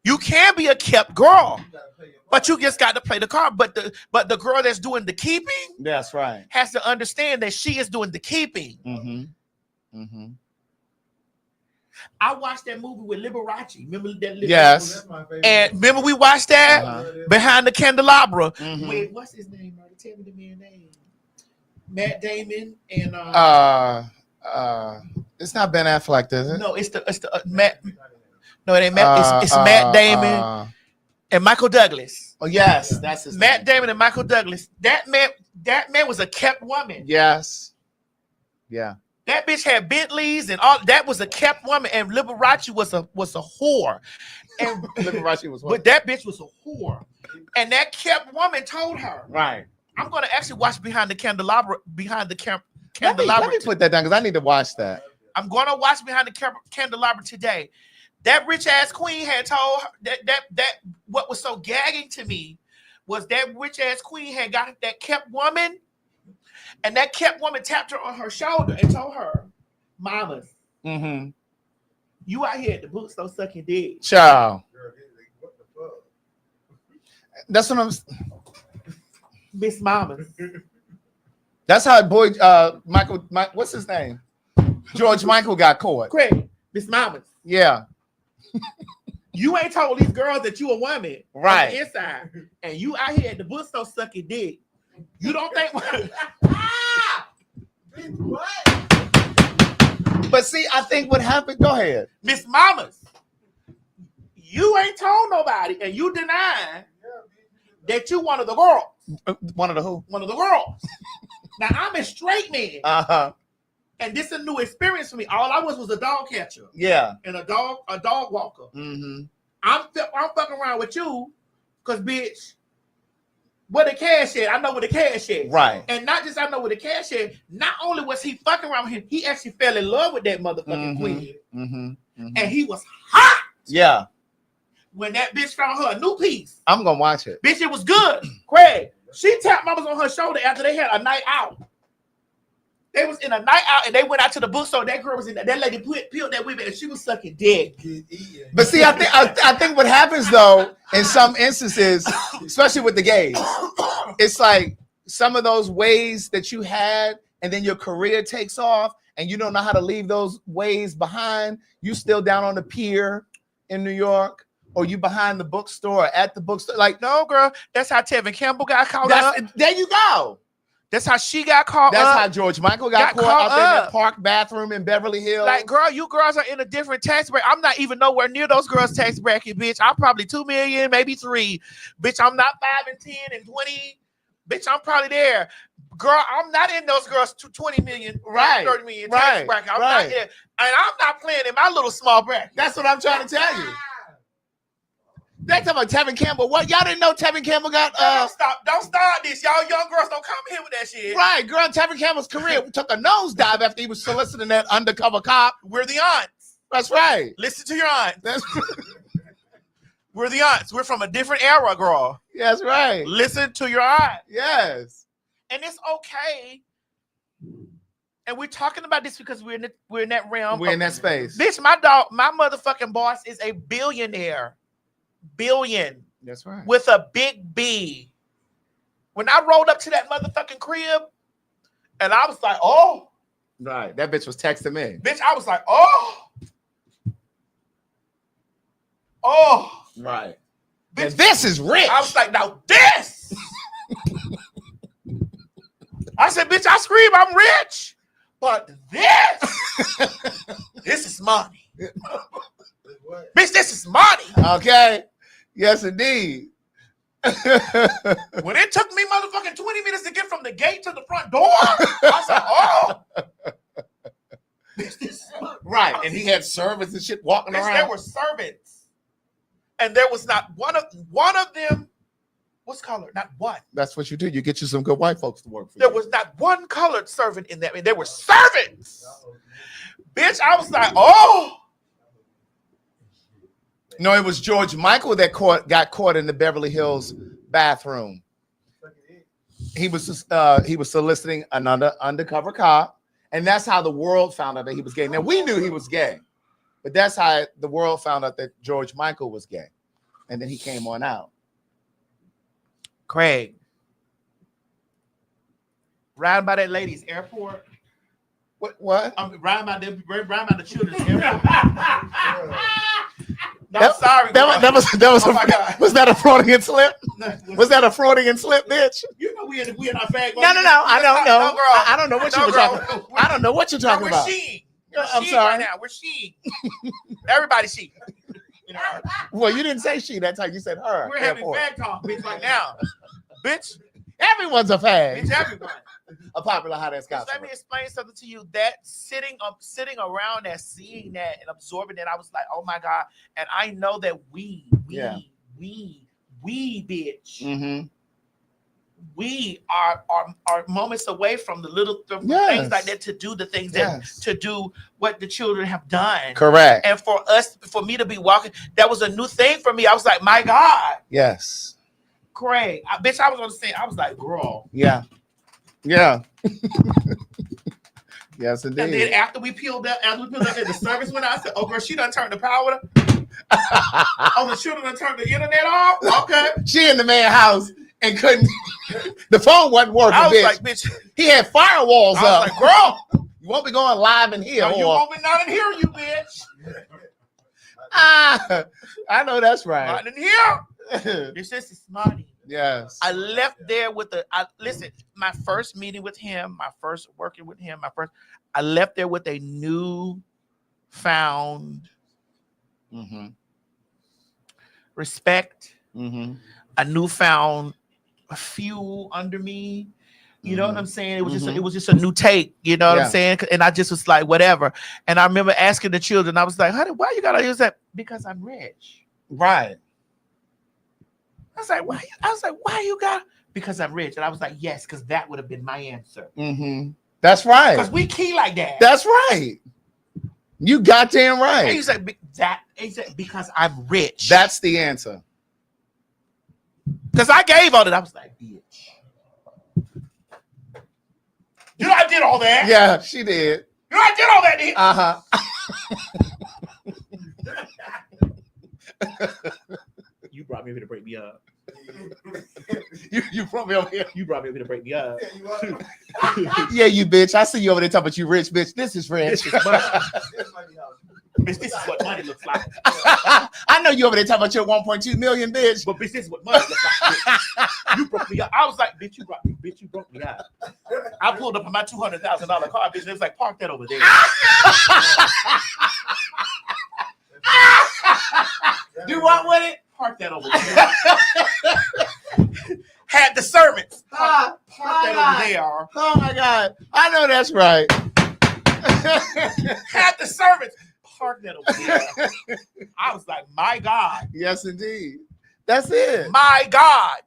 S1: You can be a kept girl, but you just got to play the card. But the girl that's doing the keeping,
S4: that's right,
S1: has to understand that she is doing the keeping. I watched that movie with Liberace. Remember that?
S4: Yes.
S1: And remember we watched that Behind the Candelabra with what's his name? Tell me the man's name. Matt Damon and
S4: it's not Ben Affleck, is it?
S1: No, it's the Matt. No, it ain't Matt. It's Matt Damon and Michael Douglas.
S4: Oh yes, that's his
S1: Matt
S4: name.
S1: Damon and Michael Douglas. That man was a kept woman.
S4: Yes. Yeah.
S1: That bitch had Bentleys and all. That was a kept woman, and Liberace was a whore. And
S4: Liberace was
S1: but that bitch was a whore, and that kept woman told her,
S4: right.
S1: "I'm gonna actually watch Behind the Candelabra."
S4: Let me put that down because I need to watch that.
S1: I'm gonna watch Behind the Candelabra today. That rich ass queen had told her that what was so gagging to me was that rich ass queen had got that kept woman, and that kept woman tapped her on her shoulder and told her, "Mamas,
S4: Mm-hmm.
S1: you out here at the bookstore sucking dick."
S4: Child. That's what I'm.
S1: Miss Mamas.
S4: That's how boy Michael. What's his name? George Michael got caught.
S1: Craig, Miss Mamas.
S4: Yeah.
S1: You ain't told these girls that you a woman
S4: Right.
S1: on the inside, and you out here at the bookstore sucking dick. You don't think?
S4: But see, I think what happened. Go ahead.
S1: Miss Mamas, you ain't told nobody, and you denying that you one of the girls.
S4: One of the who?
S1: One of the girls. Now I'm a straight man, and this is a new experience for me. All I was a dog catcher
S4: Yeah.
S1: and a dog walker.
S4: Mm-hmm.
S1: I'm fucking around with you, cause bitch, where the cash at? I know where the cash at.
S4: Right.
S1: And not just I know where the cash at. Not only was he fucking around with him, he actually fell in love with that motherfucking queen, and he was hot.
S4: Yeah.
S1: When that bitch found her a new piece.
S4: I'm gonna watch it.
S1: Bitch, it was good. Craig, she tapped mamas on her shoulder after they had a night out. They was in a night out and they went out to the bookstore. That girl was in there. That lady peeled that women and she was sucking dick.
S4: But see, I think what happens though, in some instances, especially with the gays, it's like some of those ways that you had, and then your career takes off, and you don't know how to leave those ways behind. You still down on the pier in New York, or you behind the bookstore, or at the bookstore. Like,
S1: No, girl, that's how Tevin Campbell got caught up.
S4: there you go.
S1: That's how she got caught
S4: That's
S1: up.
S4: how George Michael got caught out there in that park bathroom in Beverly Hills.
S1: Like, girl, you girls are in a different tax bracket. I'm not even nowhere near those girls' tax bracket, bitch. I'm probably 2 million, maybe 3. Bitch, I'm not 5 and 10 and 20. Bitch, I'm probably there. Girl, I'm not in those girls 20 million,
S4: Right,
S1: 30 million tax bracket. I'm not there. And I'm not playing in my little small bracket.
S4: That's what I'm trying to tell you. They talking about Tevin Campbell. What? Y'all didn't know Tevin Campbell got
S1: Don't start this. Y'all young girls don't come here with that shit.
S4: right, girl. Tevin Campbell's career took a nosedive after he was soliciting that undercover cop.
S1: We're the aunts.
S4: That's right.
S1: Listen to your aunt.
S4: That's
S1: We're the aunts. We're from a different era, girl.
S4: that's right.
S1: Listen to your aunt.
S4: Yes.
S1: And it's okay. And we're talking about this because we're in that realm.
S4: We're in that space.
S1: Bitch, my motherfucking boss is a billionaire. Billion.
S4: That's right.
S1: With a big B. When I rolled up to that motherfucking crib, and I was like, oh.
S4: Right. That bitch was texting me.
S1: Bitch, I was like, oh. Oh.
S4: Right.
S1: Bitch,
S4: And this is rich.
S1: I was like, now this. I said, bitch, I scream, I'm rich. But this is money. Bitch, this is money.
S4: Okay. Yes, indeed.
S1: When it took me motherfucking 20 minutes to get from the gate to the front door, I said, oh. Bitch, this is money.
S4: Right. And he had servants and shit walking
S1: Bitch,
S4: around.
S1: there were servants. And there was not one of them was colored. Not one.
S4: That's what you do. You get you some good white folks to work for
S1: There
S4: you.
S1: was not one colored servant in that. I mean, there were servants. Bitch, I was like, oh.
S4: No, it was George Michael that got caught in the Beverly Hills bathroom. He was soliciting another undercover cop, and that's how the world found out that he was gay. Now we knew he was gay, but that's how the world found out that George Michael was gay, and then he came on out.
S1: Craig, riding by that lady's airport.
S4: What?
S1: I'm riding by the children's airport. No, I'm sorry.
S4: That was
S1: Oh my God.
S4: Was that a Freudian slip? Was that a Freudian slip, bitch?
S1: You know we in our fag.
S4: No. I don't know.
S1: No, girl.
S4: I don't know what
S1: No,
S4: you were
S1: girl.
S4: talking. I don't know what you're talking
S1: we're
S4: about.
S1: Sheeing.
S4: I'm
S1: Sheeing
S4: sorry.
S1: right now. We're sheeing. Everybody sheeing. talking to her.
S4: Well, you didn't say she that time. You said her.
S1: We're having
S4: Therefore,
S1: fag talk, bitch, right now. Bitch,
S4: everyone's a fag.
S1: bitch, everyone.
S4: A popular hot ass
S1: Just
S4: gospel.
S1: let me explain something to you. That sitting around that, seeing that and absorbing it, I was like, oh my God. And I know that we, bitch.
S4: Mm-hmm.
S1: We are moments away from the little things like that, to do the things to do what the children have done.
S4: Correct.
S1: And for me to be walking, that was a new thing for me. I was like, my God.
S4: Yes.
S1: Craig, bitch, I was on the scene. I was like, girl.
S4: Yeah. Yeah. Yes, indeed.
S1: And then after we peeled up, and the service went out, I said, oh, girl, she done turned the power. Oh, the children done turned the internet off? Okay.
S4: She in the man's house and couldn't. The phone wasn't working,
S1: I was
S4: bitch.
S1: like, bitch.
S4: He had firewalls
S1: I
S4: up.
S1: was like, girl.
S4: You won't be going live in here.
S1: You won't be not in here, you bitch.
S4: I know that's right.
S1: Not in here. This is smarty.
S4: Yes.
S1: I left there with listen, my first meeting with him, my first working with him, I left there with a new found respect, a newfound fuel under me. You know what I'm saying? It was just a new take. You know what I'm saying? And I just was like, whatever. And I remember asking the children, I was like, honey, why you gotta use that? Because I'm rich.
S4: Right.
S1: I was like, why? Why you got? Because I'm rich. And I was like, yes, because that would have been my answer.
S4: That's right.
S1: Because we key like that.
S4: That's right. You goddamn right.
S1: And he said, because I'm rich.
S4: That's the answer.
S1: Because I gave all that. I was like, bitch. You know I did all that.
S4: Yeah, she did.
S1: You know I did all that. You brought me over to break me up.
S4: You brought me over here.
S1: You brought me over to break me up.
S4: Yeah, you bitch. I see you over there talking about you rich, bitch. This is rich.
S1: This is money. Bitch, this is what money looks like.
S4: I know you over there talking about your 1.2 million, bitch.
S1: But bitch, this is what money looks like. Bitch. You broke me up. I was like, bitch, you broke me up. I pulled up on my $200,000 car, bitch, and it was like, park that over there.
S4: Do what with it?
S1: Park that over there. Had the servants. Park that over there.
S4: Oh my God. I know that's right.
S1: Had the servants. Park that over there. I was like, my God.
S4: Yes, indeed. That's it.
S1: My God.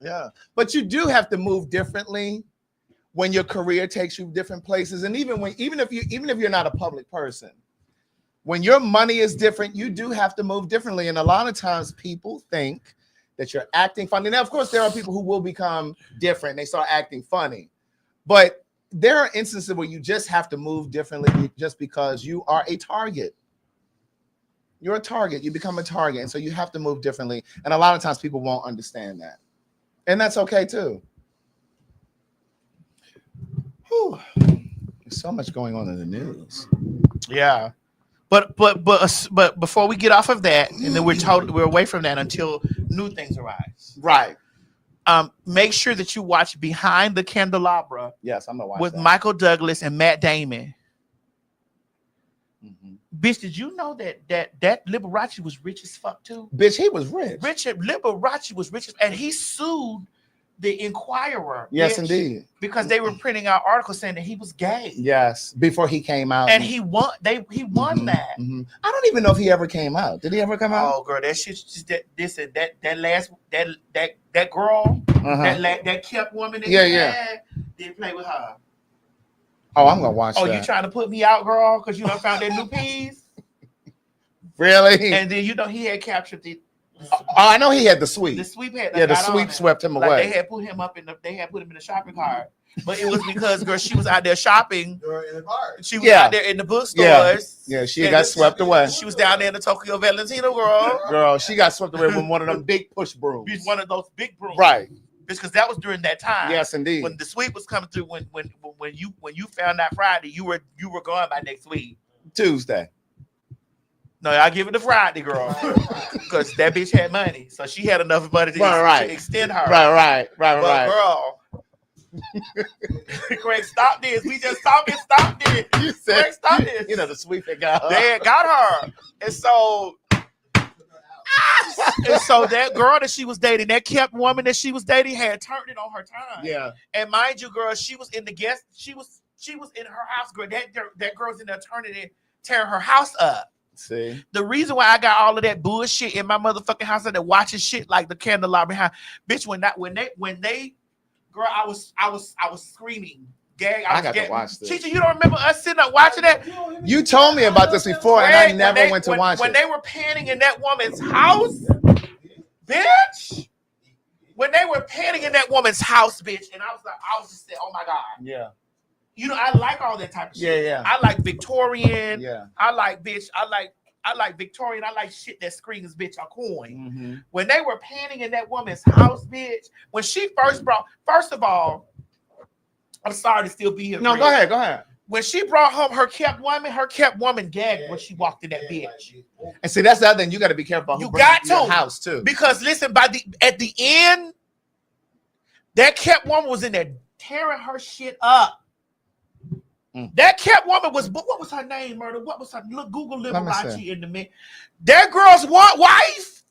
S4: Yeah. But you do have to move differently when your career takes you different places. And even if you're not a public person, when your money is different, you do have to move differently. And a lot of times people think that you're acting funny. Now, of course, there are people who will become different. They start acting funny. But there are instances where you just have to move differently just because you are a target. You're a target. You become a target. And so you have to move differently. And a lot of times people won't understand that. And that's okay, too. Whew. There's so much going on in the news.
S1: Yeah. But before we get off of that, and then we're away from that until new things arise.
S4: Right.
S1: Make sure that you watch Behind the Candelabra.
S4: Yes, I'm gonna watch
S1: with
S4: that.
S1: Michael Douglas and Matt Damon. Bitch, did you know that Liberace was rich as fuck too?
S4: Bitch, he was rich.
S1: Liberace was rich, and he sued the Inquirer.
S4: Yes,
S1: bitch,
S4: indeed.
S1: because they were printing out articles saying that he was gay.
S4: Yes, before he came out,
S1: and he won. He won that.
S4: I don't even know if he ever came out. Did he ever come out?
S1: Oh, girl, that shit's just that girl, that kept woman. That he had, didn't play with her.
S4: Oh, I'm gonna watch.
S1: Oh,
S4: that.
S1: you trying to put me out, girl? Because you done found that new piece.
S4: Really?
S1: And then he had captured the.
S4: Oh, I know he had the sweep.
S1: The sweep had.
S4: Yeah, the sweep swept him away.
S1: They had put him in the shopping cart, but it was because girl, she was out there shopping. She was out there in the bookstores.
S4: Yeah, she got swept away.
S1: She was down there in the Tokyo Valentino, girl.
S4: Girl, she got swept away with one of them big push brooms.
S1: One of those big brooms,
S4: right?
S1: Because that was during that time.
S4: Yes, indeed.
S1: When the sweep was coming through, when you found out Friday, you were gone by next week.
S4: Tuesday.
S1: No, I give it to Friday, girl, because that bitch had money, so she had enough money to extend her.
S4: Right.
S1: Girl, Craig, stop this. We just talking. Stop this.
S4: You said,
S1: Craig, stop this.
S4: You know the sweep that got her.
S1: They got her, and so And so that girl that she was dating, that kept woman that she was dating, had turned it on her time.
S4: Yeah.
S1: And mind you, girl, she was in the guest. She was in her house, girl. That girl's in there tearing her house up.
S4: See,
S1: the reason why I got all of that bullshit in my motherfucking house and watching shit like the candelabra behind, bitch. When they, girl, I was screaming, gag.
S4: I got to watch this.
S1: Chicha, you don't remember us sitting up watching that?
S4: You told me about this before, and I never went to watch
S1: when
S4: it.
S1: they were panning in that woman's house, bitch. When they were panning in that woman's house, bitch, and I was just saying, oh my god.
S4: Yeah.
S1: You know, I like all that type of shit.
S4: Yeah.
S1: I like Victorian.
S4: Yeah.
S1: I like Victorian. I like shit that screams bitch a coin.
S4: Mm-hmm.
S1: When they were panning in that woman's house, bitch, when she first of all, I'm sorry to still be here.
S4: No, go ahead.
S1: When she brought home her kept woman gagged when she walked in that bitch.
S4: And see, that's the other thing. You got to be careful.
S1: You got to
S4: your house too,
S1: because listen, at the end, that kept woman was in there tearing her shit up. That kept woman was, what was her name, Murder? What was her? Look, Google Liberace in the minute. That girl's wife,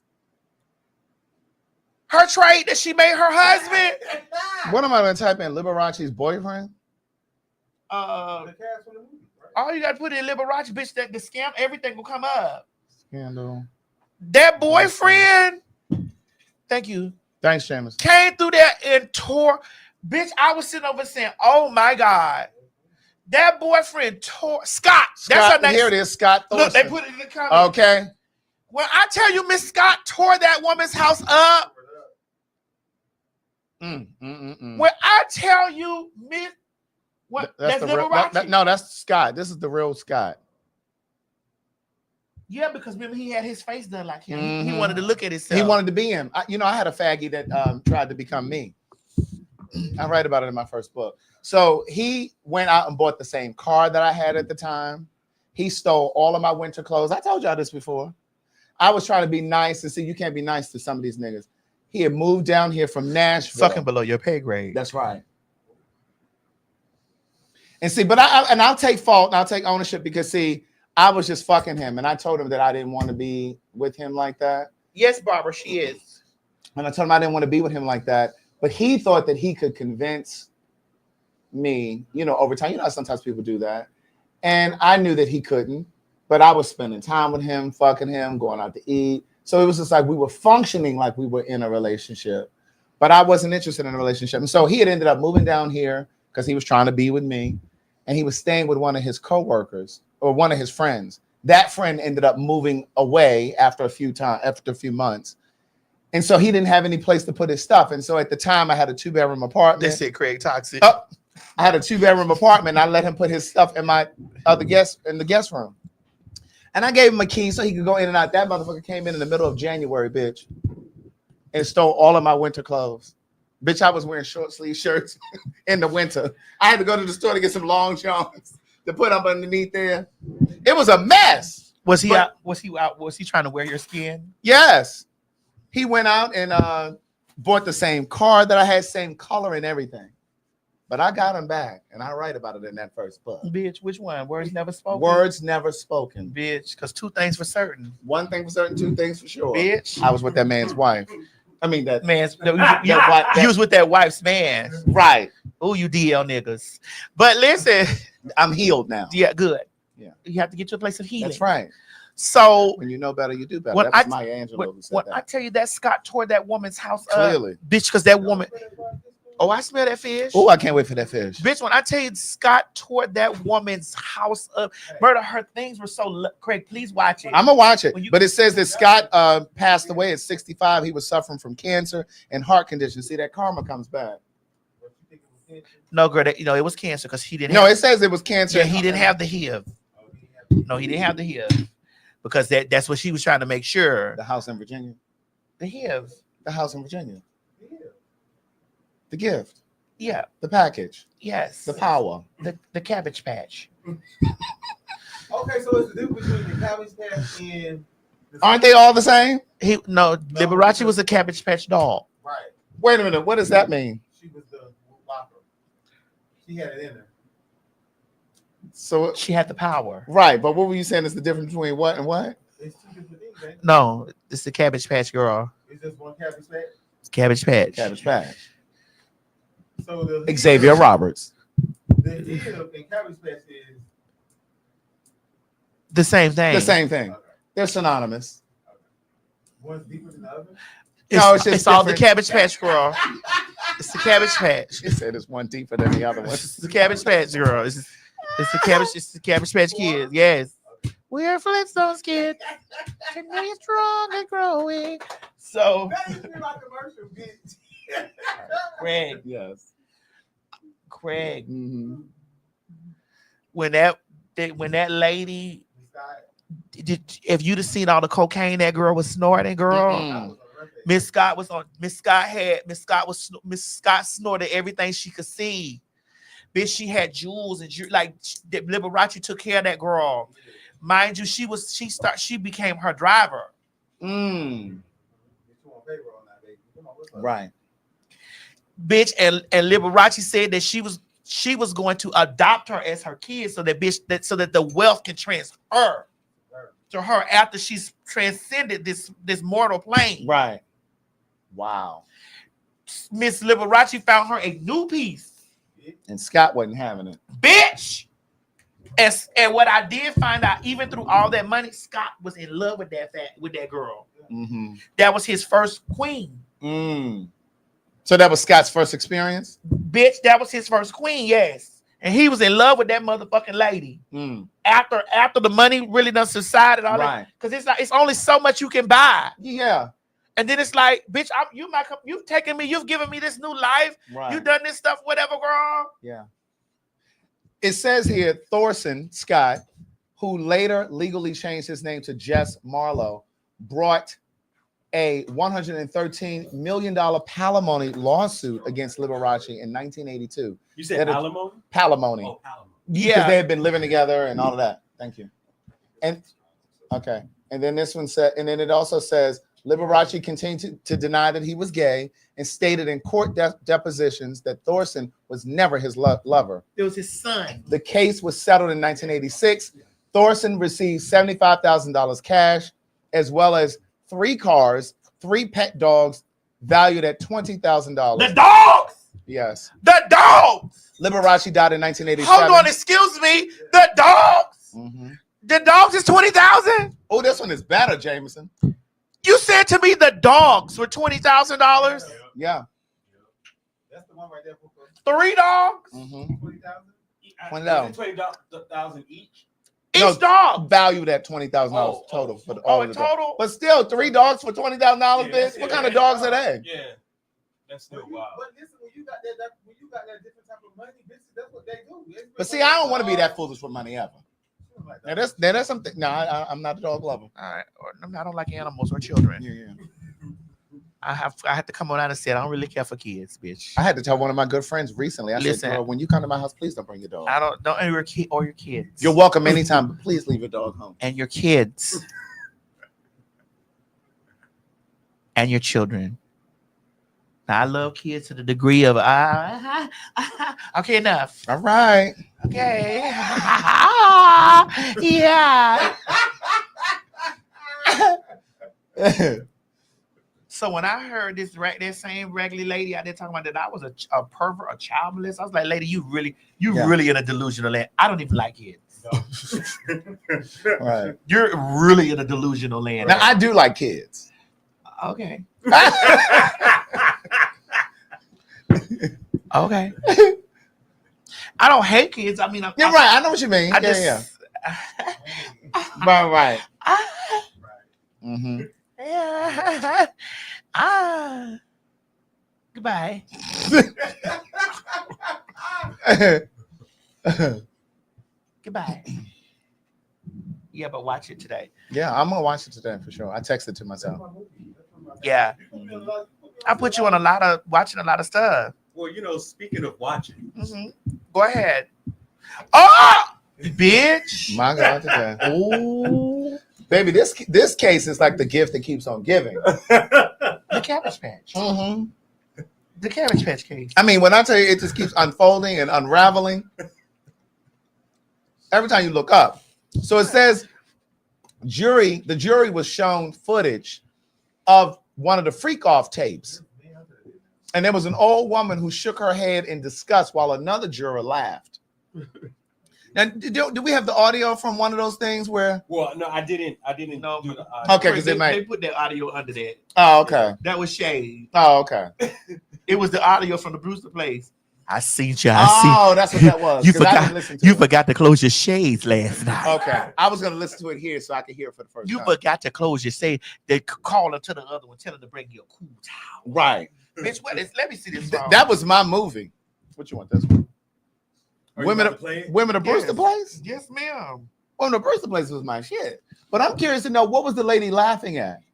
S1: her trade that she made her husband.
S4: What am I going to type in? Liberace's boyfriend?
S1: All you got to put in Liberace, bitch. That the scam, everything will come up.
S4: Scandal.
S1: That boyfriend. Thank you.
S4: Thanks, James.
S1: Came through there and tore. Bitch, I was sitting over saying, "Oh my god." That boyfriend tore Scott. That's her name.
S4: Here it is, Scott Thorson.
S1: Look, they put it in the comments.
S4: Okay.
S1: When I tell you, Miss Scott tore that woman's house up. When I tell you, Miss, that's
S4: Liberace. No, that's Scott. This is the real Scott.
S1: Yeah, because remember he had his face done like him. He wanted to look at himself.
S4: He wanted to be him. I had a faggy that tried to become me. I write about it in my first book. So he went out and bought the same car that I had at the time. He stole all of my winter clothes. I told y'all this before. I was trying to be nice and see you can't be nice to some of these niggas. He had moved down here from Nashville.
S1: Fucking below your pay grade.
S4: That's right. And see, but I'll take fault and I'll take ownership because see, I was just fucking him and I told him that I didn't want to be with him like that.
S1: Yes, Barbara, she is.
S4: And I told him I didn't want to be with him like that. But he thought that he could convince me, over time. How sometimes people do that. And I knew that he couldn't, but I was spending time with him, fucking him, going out to eat. So it was just like we were functioning like we were in a relationship, but I wasn't interested in a relationship. And so he had ended up moving down here because he was trying to be with me. And he was staying with one of his coworkers or one of his friends. That friend ended up moving away after a few months. And so he didn't have any place to put his stuff. And so at the time I had a 2-bedroom apartment.
S1: They said Craig toxic.
S4: I had a 2-bedroom apartment. And I let him put his stuff in the guest room. And I gave him a key so he could go in and out. That motherfucker came in the middle of January, bitch, and stole all of my winter clothes. Bitch, I was wearing short sleeve shirts in the winter. I had to go to the store to get some long johns to put up underneath there. It was a mess.
S1: Was he out? Was he trying to wear your skin?
S4: Yes. He went out and bought the same car that I had, same color and everything. But I got him back, and I write about it in that first book.
S1: Bitch, which one? Words never spoken?
S4: Words never spoken.
S1: Bitch, because 2 things for certain.
S4: 1 thing for certain, 2 things for sure.
S1: Bitch.
S4: I was with that man's wife. I mean, that
S1: man's. You was with that wife's man.
S4: Right.
S1: Oh, you DL niggas. But listen.
S4: I'm healed now.
S1: Yeah, good.
S4: Yeah.
S1: You have to get to a place of healing.
S4: That's right.
S1: So
S4: when you know better, you do better.
S1: When
S4: That was Maya Angelou who said
S1: when
S4: that.
S1: I tell you that Scott tore that woman's house
S4: Clearly.
S1: up, bitch, because that woman. Oh, I smell that fish.
S4: Oh, I can't wait for that fish.
S1: Bitch, when I tell you Scott tore that woman's house up, Murder, her things were so. Craig, please watch it.
S4: I'm gonna watch it. But it says that Scott passed away at 65. He was suffering from cancer and heart conditions. See, that karma comes back.
S1: No, girl, it was cancer because he didn't.
S4: No, it says it was cancer.
S1: Yeah, he didn't have the HIV. No, he didn't have the HIV because that's what she was trying to make sure.
S4: The house in Virginia.
S1: The HIV.
S4: The house in Virginia. The gift.
S1: Yeah.
S4: The package.
S1: Yes.
S4: The power.
S1: The Cabbage Patch.
S2: Okay, so it's the difference between the Cabbage Patch and.
S4: Aren't they all the same?
S1: Liberace was a Cabbage Patch doll.
S2: Right.
S4: Wait a minute. What does that mean?
S2: She was the whopper. She had it in her.
S4: So
S1: she had the power.
S4: Right, but what were you saying is the difference between what and what?
S2: It's 2 different things.
S1: No, it's the Cabbage Patch girl.
S2: Is this one Cabbage Patch?
S1: Cabbage Patch.
S4: Cabbage Patch.
S2: So the
S4: Xavier Roberts.
S2: The Hill and Cabbage Patch is
S1: The same thing.
S4: The same thing.
S2: okay.
S4: They're synonymous.
S2: One's deeper than the other.
S1: No,
S4: it's just
S1: it's all the
S4: different.
S1: Cabbage Patch girl. It's the Cabbage Patch.
S4: She said it's one deeper than the other one.
S1: It's the Cabbage Patch girl. It's the Cabbage Patch kids. Yes. We're Flintstones kids. And we're strong and growing. So
S2: That used to be my commercial, bitch.
S1: Craig,
S4: Yes.
S1: Craig,
S4: Mm-hmm.
S1: when that lady, if you'd have seen all the cocaine that girl was snorting, girl,
S4: Mm-mm.
S1: Miss Scott snorted everything she could see. Bitch, she had jewels and Liberace took care of that girl. Mind you, she became her driver.
S4: Mm. Right.
S1: Bitch, and Liberace said that she was going to adopt her as her kid so that the wealth can transfer to her after she's transcended this mortal plane.
S4: Right. Wow.
S1: Miss Liberace found her a new piece.
S4: And Scott wasn't having it.
S1: Bitch. And what I did find out, even through all that money, Scott was in love with that girl.
S4: Mm-hmm.
S1: That was his first queen.
S4: Mm. So that was Scott's first experience?
S1: Bitch, that was his first queen, yes. And he was in love with that motherfucking lady.
S4: Mm.
S1: After the money really done subsided, all
S4: Right.
S1: that, because it's only so much you can buy.
S4: Yeah.
S1: And then it's like, bitch, you've taken me, you've given me this new life.
S4: Right.
S1: You done this stuff, whatever, girl.
S4: Yeah. It says here, Thorson Scott, who later legally changed his name to Jess Marlowe, brought a $113 million palimony lawsuit against Liberace in 1982.
S2: You said alimony?
S4: Palimony.
S2: Oh, alimony.
S4: Because
S1: Yeah.
S4: they had been living together and all of that. Thank you. And okay. And then this one said, and then it also says Liberace continued to deny that he was gay and stated in court depositions that Thorson was never his lover.
S1: It was his son.
S4: The case was settled in 1986. Thorson received $75,000 cash, as well as 3 cars, 3 pet dogs, valued at $20,000.
S1: The dogs!
S4: Yes.
S1: The dogs!
S4: Liberace died in 1987.
S1: Hold on, excuse me. The dogs?
S4: Mhm.
S1: The dogs is $20,000?
S4: Oh, this one is better, Jameson.
S1: You said to me the dogs were $20,000?
S4: Yeah.
S2: That's the one right there.
S1: 3 dogs?
S4: Mhm.
S2: 20,000?
S5: $20,000 each.
S1: Each
S4: No,
S1: dog.
S4: Valued at $20,000
S5: Oh,
S4: total
S5: oh,
S4: for
S1: Oh,
S4: all
S1: in
S4: of the dogs.
S1: total?
S4: But still, 3 dogs for $20,000,
S5: Yeah,
S4: bitch. What kind of dogs are they?
S5: Yeah, that's still wild.
S2: But listen, when you got that different type of money, that's what they do.
S4: But see, I don't want to be that foolish with money ever. Now that's something. No, I'm not a dog lover.
S1: All right. I don't like animals or children.
S4: Yeah.
S1: I have to come on out and say I don't really care for kids, bitch.
S4: I had to tell one of my good friends recently. I
S1: Listen.
S4: said, "Girl, when you come to my house, please don't bring your dog.
S1: I don't or your kids.
S4: You're welcome anytime, but please leave your dog home."
S1: And your kids. And your children. Now, I love kids to the degree of okay, enough.
S4: All right.
S1: Okay. Yeah. So when I heard that same regular lady out there talking about that I was a pervert, a child molester, I was like, lady, you really in a delusional land. I don't even like kids.
S4: All right.
S1: You're really in a delusional land.
S4: Now I do like kids.
S1: Okay. Okay. I don't hate kids. I mean,
S4: You're right. I know what you mean.
S1: I
S4: Yeah.
S1: just,
S4: Right. Mm-hmm.
S1: yeah. Goodbye. Goodbye. Yeah, but watch it today.
S4: Yeah, I'm gonna watch it today for sure. I texted to myself.
S1: Yeah. I put you on watching a lot of stuff.
S2: Well, speaking of watching,
S1: Go ahead. Oh, bitch.
S4: My God, today.
S1: Oh,
S4: Baby, this case is like the gift that keeps on giving.
S1: the Cabbage Patch.
S4: Mm-hmm.
S1: The Cabbage Patch case.
S4: I mean, when I tell you it just keeps unfolding and unraveling every time you look up. So it says the jury was shown footage of one of the freak off tapes. And there was an old woman who shook her head in disgust while another juror laughed. Now, do we have the audio from one of those things where?
S5: Well, no, I didn't
S1: No,
S5: do the audio.
S4: Okay, because
S1: they put that audio under that.
S4: Oh, okay.
S1: That was shade.
S4: Oh, okay.
S1: It was the audio from the Brewster Place. I seen you.
S4: That's what that was.
S1: You forgot to close your shades last night.
S4: Okay, I was gonna listen to it here so I could hear it for the first
S1: You
S4: time.
S1: forgot to close your shade. They call her to the other one, tell her to bring you a cool towel.
S4: Right.
S1: Bitch, what is? Let me see this song.
S4: That was my movie. What you want this one? Women of Brewster
S1: Yes.
S4: Place?
S1: Yes, ma'am.
S4: Women of Brewster Place was my shit. But I'm curious to know, what was the lady laughing at?
S2: She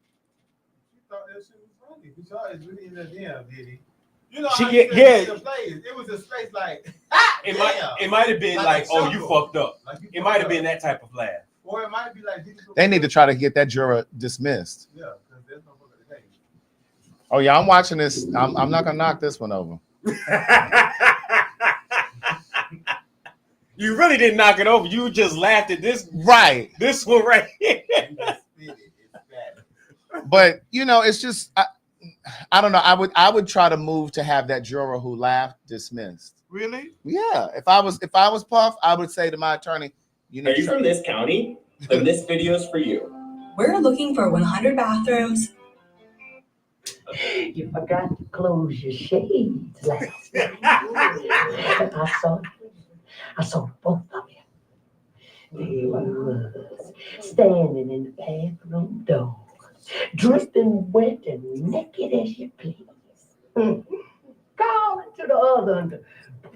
S2: thought that shit was funny. She saw it really in the damn, did he? You know,
S5: She
S2: how
S5: get-
S2: you said
S5: yeah.
S2: the place. It was a space like,
S5: It might have been like, oh, you fucked up. It might have been that type of laugh.
S2: Or it might be like,
S4: They need to try to get that juror dismissed.
S2: Yeah, because there's no fucking thing.
S4: Oh yeah, I'm watching this. I'm not gonna knock this one over.
S5: You really didn't knock it over. You just laughed at this
S4: Right.
S5: one right here.
S2: You just spit it. It's bad.
S4: But you know, it's just I don't know. I would try to move to have that juror who laughed dismissed.
S1: Really?
S4: Yeah. If I was Puff, I would say to my attorney, you
S6: Are
S4: need
S6: you from this county? Then this video's for you.
S7: We're looking for 100 bathrooms.
S8: You forgot to close your shades last night. I saw both of you. There you was, standing in the bathroom door, dripping wet and naked as you please. Calling to the other and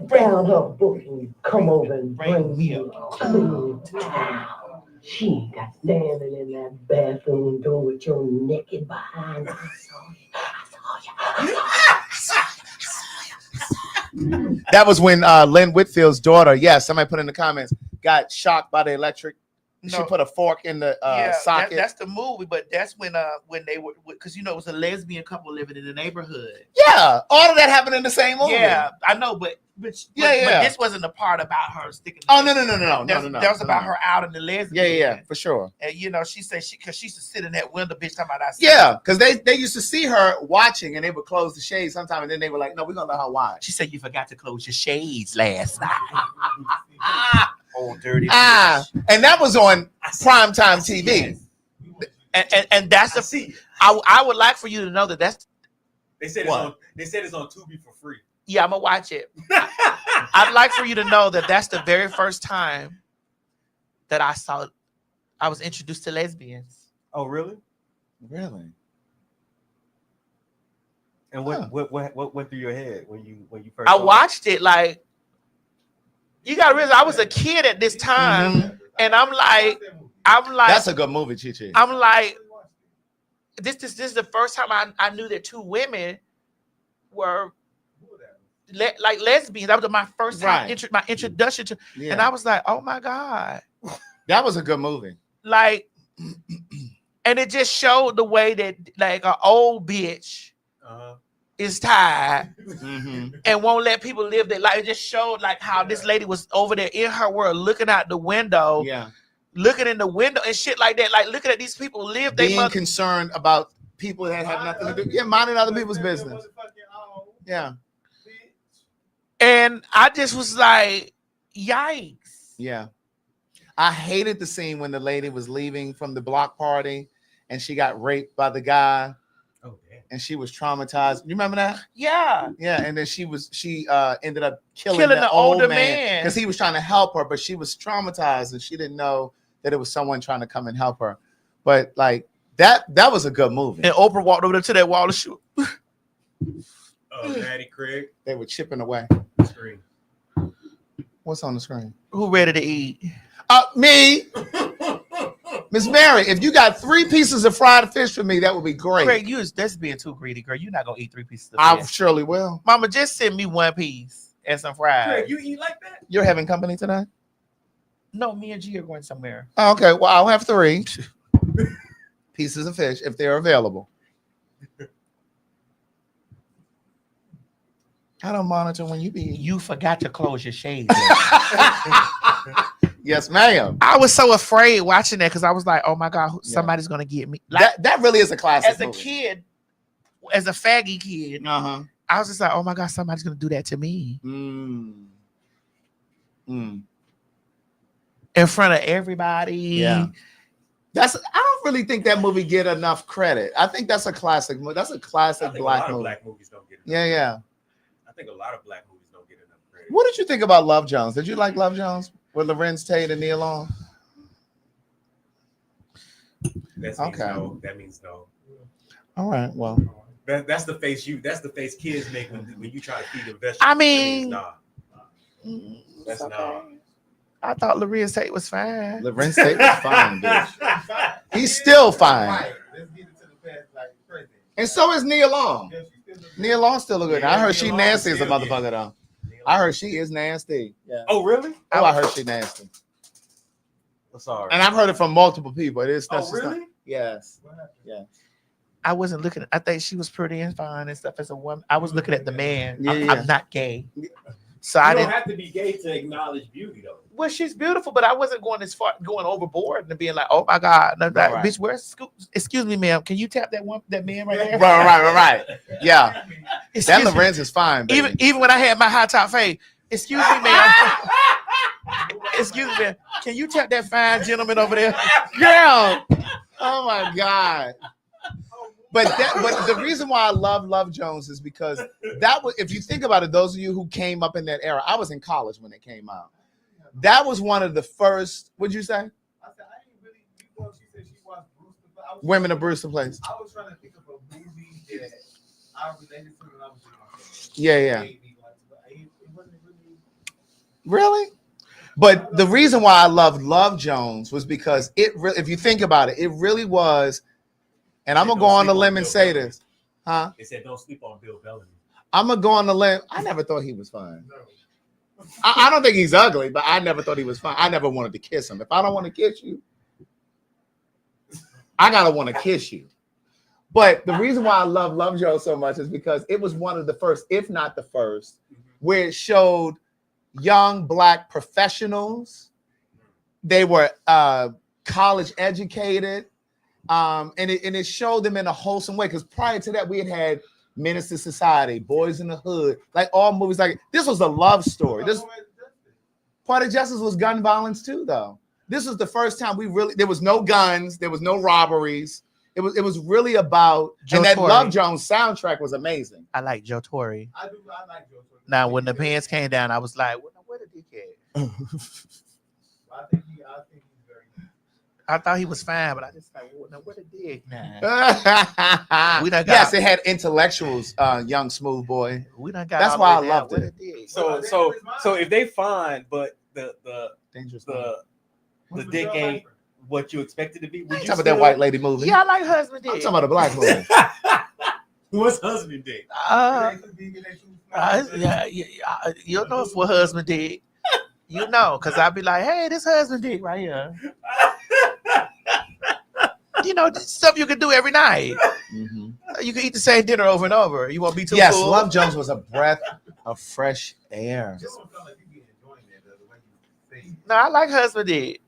S8: brown her book and come over and bring me a clean towel. She ain't got standing in that bathroom door with your naked behind. I saw you.
S4: That was when Lynn Whitfield's daughter, somebody put in the comments, got shocked by the electric. She
S1: No.
S4: put a fork in the socket.
S1: That's the movie, but that's when they were, because it was a lesbian couple living in the neighborhood.
S4: Yeah, all of that happened in the same movie.
S1: Yeah, I know, but but this wasn't the part about her sticking.
S4: Oh no.
S1: That was about her out in the lesbian.
S4: Yeah, for sure.
S1: And she said because she used to sit in that window, bitch, talking about I.
S4: Yeah, because they used to see her watching and they would close the shades sometime, and then they were like, "No, we're gonna let her watch."
S1: She said you forgot to close your shades last night.
S5: Oh, dirty.
S4: And that was on primetime TV.
S1: And that's
S5: I see.
S1: I would like for you to know that's.
S5: They said it's on Tubi for free.
S1: Yeah, I'm gonna watch it. I'd like for you to know that that's the very first time that I was introduced to lesbians.
S5: Oh, really?
S4: Really?
S5: And what went through your head when you first?
S1: I
S5: saw it?
S1: watched it like you gotta realize I was a kid at this time, and I'm like,
S4: That's a good movie, Chi.
S1: I'm like, this is the first time I knew that two women were like lesbians. That was my first time, my introduction to, and I was like, oh my God.
S4: That was a good movie.
S1: Like, and it just showed the way that like an old bitch is tired and won't let people live their life. It just showed like how this lady was over there in her world, looking out the window, looking in the window and shit like that, like looking at these people live.
S4: Being concerned about people that have nothing to do. Yeah, minding other people's business. Yeah.
S1: And I just was like, yikes.
S4: Yeah. I hated the scene when the lady was leaving from the block party and she got raped by the guy.
S5: Oh, damn.
S4: And she was traumatized. You remember that?
S1: Yeah.
S4: Yeah. And then she ended up killing
S1: the
S4: older man because he was trying to help her, but she was traumatized and she didn't know that it was someone trying to come and help her. But like that was a good movie.
S1: And Oprah walked over there to that wall to shoot.
S5: Maddie Craig.
S4: They were chipping away.
S5: Screen.
S4: What's on the screen?
S1: Who ready to eat?
S4: Me. Miss Mary, if you got 3 pieces of fried fish for me, that would be great.
S1: Greg, that's being too greedy, girl. You're not gonna eat 3 pieces of
S4: I
S1: fish.
S4: surely will.
S1: Mama, just send me 1 piece and some fries.
S5: Craig, you eat like that?
S4: You're having company tonight?
S1: No, me and G are going somewhere.
S4: Oh, okay, well, I'll have 3 pieces of fish if they're available. I don't monitor when you be.
S1: You forgot to close your shades.
S4: Yes, ma'am.
S1: I was so afraid watching that because I was like, oh my God, somebody's gonna get me. Like,
S4: That really is a classic.
S1: as a kid, as a faggy kid, I was just like, oh my God, somebody's gonna do that to me in front of everybody.
S4: Yeah. I don't really think that movie get enough credit. I think that's a classic movie. That's a classic black movie.
S5: Black movies don't get enough
S4: Yeah.
S5: I think a lot of black movies don't get enough credit.
S4: What did you think about Love Jones? Did you like Love Jones with Lorenz Tate and Neil Long?
S5: That means no.
S4: All right. Well,
S5: that's the face kids make when you try to feed them vegetables.
S1: I mean,
S5: that's nah.
S1: I thought Lorenz Tate was fine.
S4: Lorenz Tate was fine, bitch. He's still fine.
S2: Right. Let's get it to the past like present.
S4: And so is Neil Long. Neil Long still look good. I heard she nasty as a motherfucker though. I heard she is nasty. Yeah.
S5: Oh really?
S4: Oh, I heard she nasty.
S5: Sorry.
S4: And I've heard it from multiple people. That's
S5: really?
S4: Yes. Yeah.
S1: I wasn't looking. I think she was pretty and fine and stuff as a woman. I was looking at the man.
S4: Yeah.
S1: I'm not gay, so
S5: You
S1: I
S5: don't
S1: didn't.
S5: have to be gay to acknowledge beauty though.
S1: Well, she's beautiful, but I wasn't going overboard and being like, "Oh my God, no, that
S4: Right.
S1: bitch, where's excuse me, ma'am, can you tap that man right there?"
S4: Right. Yeah.
S1: Excuse
S4: That
S1: me.
S4: Lorenz is fine, baby.
S1: Even when I had my high top fade, excuse me, ma'am. Excuse me, ma'am. Can you tap that fine gentleman over there?
S4: Girl. Oh my God. But the reason why I love Love Jones is because that was, if you think about it, those of you who came up in that era, I was in college when it came out. That was one of the first. What'd you say?
S2: I said I ain't really. She said she watched Brewster.
S4: Women of Brewster Place.
S2: I was trying to think of a movie that I related to when I was young.
S4: Yeah.
S2: It wasn't really.
S4: Really? But the reason why I loved Love Jones was because if you think about it, it really was. And I'm gonna go on the limb and say this, huh?
S5: They said don't sleep on Bill Bellamy.
S4: I'm gonna go on the limb. I never thought he was fine. I don't think he's ugly, but I never thought he was fine. I never wanted to kiss him. If I don't want to kiss you, I gotta want to kiss you. But the reason why I love Love Jones so much is because it was one of the first, if not the first, where it showed young black professionals. They were college educated. And it showed them in a wholesome way, because prior to that we had Menace to Society, Boys in the Hood, like all movies like this was a love story. This Poetic Justice was gun violence too, though. This was the first time there was no guns, there was no robberies. It was really about
S1: Joe
S4: and that
S1: Torre.
S4: Love Jones soundtrack was amazing.
S1: I like Joe Torre.
S2: I like Joe Torre.
S1: Now, when the pants came down, I was like, "Where the dick at?"
S2: I think he's very good.
S1: I thought he was fine, but I just like, "Where the dick?" Nah. We done got.
S4: Yes, it had intellectuals, young smooth boy.
S1: We done got.
S4: That's
S1: all
S4: why
S1: the
S4: I
S1: way
S4: loved
S1: down.
S4: it.
S1: Where the dick?
S5: So if they find, but the
S4: Dangerous.
S5: the dick ain't what you expect it to be. Would
S4: I'm
S5: you
S4: talking about that
S5: still-
S4: white lady movie.
S1: Yeah, I like husband dick.
S4: I'm talking about the black movie.
S5: What's husband dick?
S1: Yeah, you know what husband dick. You know, because I'd be like, "Hey, this husband dick right here." You know, this stuff you can do every night.
S4: Mm-hmm.
S1: You can eat the same dinner over and over. You won't be too
S4: Yes,
S1: full.
S4: Love Jones was a breath of fresh air.
S2: Just don't feel like you be enjoying that the way you say it.
S1: No, I like husband dick.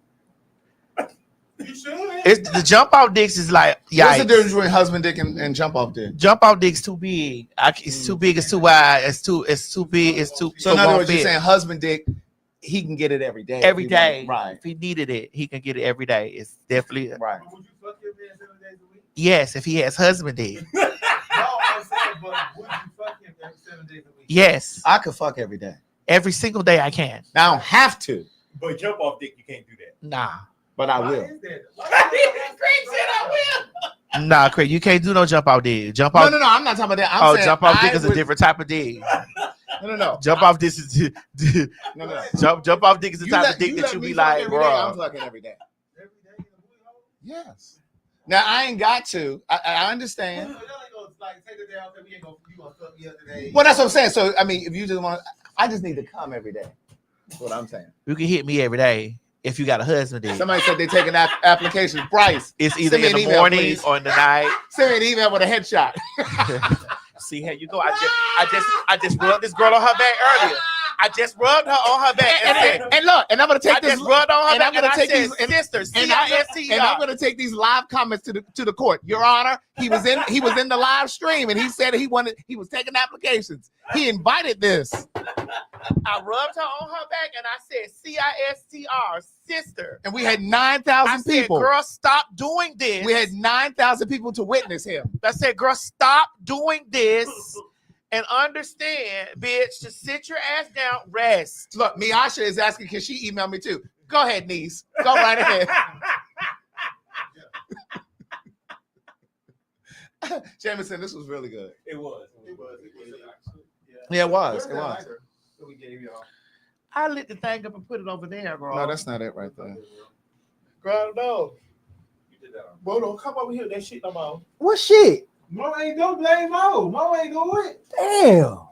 S2: You should.
S1: It's the jump out dicks is like,
S4: What's the
S1: yikes.
S4: difference between husband dick and jump off dick?
S1: Jump out dick's too big. It's too big. It's too wide. It's too big. It's too.
S4: So
S1: it
S4: in other
S1: won't
S4: words, you're
S1: fit.
S4: saying husband dick, he can get it every day.
S1: Every
S4: if he
S1: day,
S4: want- Right.
S1: If he needed it, he can get it every day. It's definitely
S4: Right.
S2: But would you fuck your man 7 days a week?
S1: yes. If he has husband dick,
S2: No, I'm saying, but would you fuck him every 7 days a week?
S1: yes.
S4: I could fuck every day.
S1: Every single day I can.
S4: Now I don't have to,
S5: But jump off dick, you can't do that.
S1: Nah,
S4: but I
S2: Why
S4: will.
S2: is that?
S1: nah, Craig. You can't do no jump out dick. Jump out.
S4: No, I'm not talking about that. I'm saying
S1: jump off dick
S4: I
S1: is a
S4: would-
S1: different type of dick.
S4: No.
S1: Jump off this is
S4: No.
S1: jump off dick is the
S4: You
S1: type
S4: let-
S1: of dick
S4: you
S1: that
S4: let
S1: you
S4: me
S1: be
S4: fuck
S1: like,
S4: every day, I'm
S1: bro.
S4: fucking every day.
S2: Every day in the booty hole?
S4: Yes. Now I ain't got to. I understand.
S2: So y'all ain't gonna like take a day off and we ain't gonna you gonna fuck me up today.
S4: Well, that's what I'm saying. So I mean, if you just want, I just need to come every day. That's what I'm saying.
S1: You can hit me every day if you got a husband dick.
S4: Somebody said they taking applications. Bryce,
S1: It's either
S4: send me
S1: in
S4: an
S1: the
S4: email,
S1: morning
S4: please.
S1: or in the night.
S4: Send me an email with a headshot.
S1: See, here you go. I just rubbed this girl on her back earlier. I just rubbed her on her back
S4: And look, and I'm gonna take
S1: I
S4: this.
S1: just rubbed on her
S4: and
S1: back
S4: I'm gonna
S1: and
S4: take
S1: I said,
S4: these
S1: sister,
S4: and I'm
S1: C-I-S-T-E-R.
S4: going to take these live comments to the court. Your Honor, he was in the live stream and he said he was taking applications. He invited this.
S1: I rubbed her on her back and I said, C-I-S-T-R, sister.
S4: And we had
S1: I
S4: 9,000
S1: said,
S4: people.
S1: girl, stop doing this.
S4: We had 9,000 people to witness him.
S1: I said, girl, stop doing this and understand, bitch, to sit your ass down, rest.
S4: Look, Miasha is asking, can she email me too? Go ahead, niece. Go right ahead. Jameson, this was really good.
S5: It was.
S4: Yeah, it was. It was.
S5: We gave y'all.
S1: I lit the thing up and put it over there, girl.
S4: No, that's not it right there.
S1: girl, no.
S5: You did that.
S1: Bro, don't come over here. That shit no more.
S9: What shit?
S2: Mo ain't don't blame Mo. Mo ain't do it.
S9: Damn.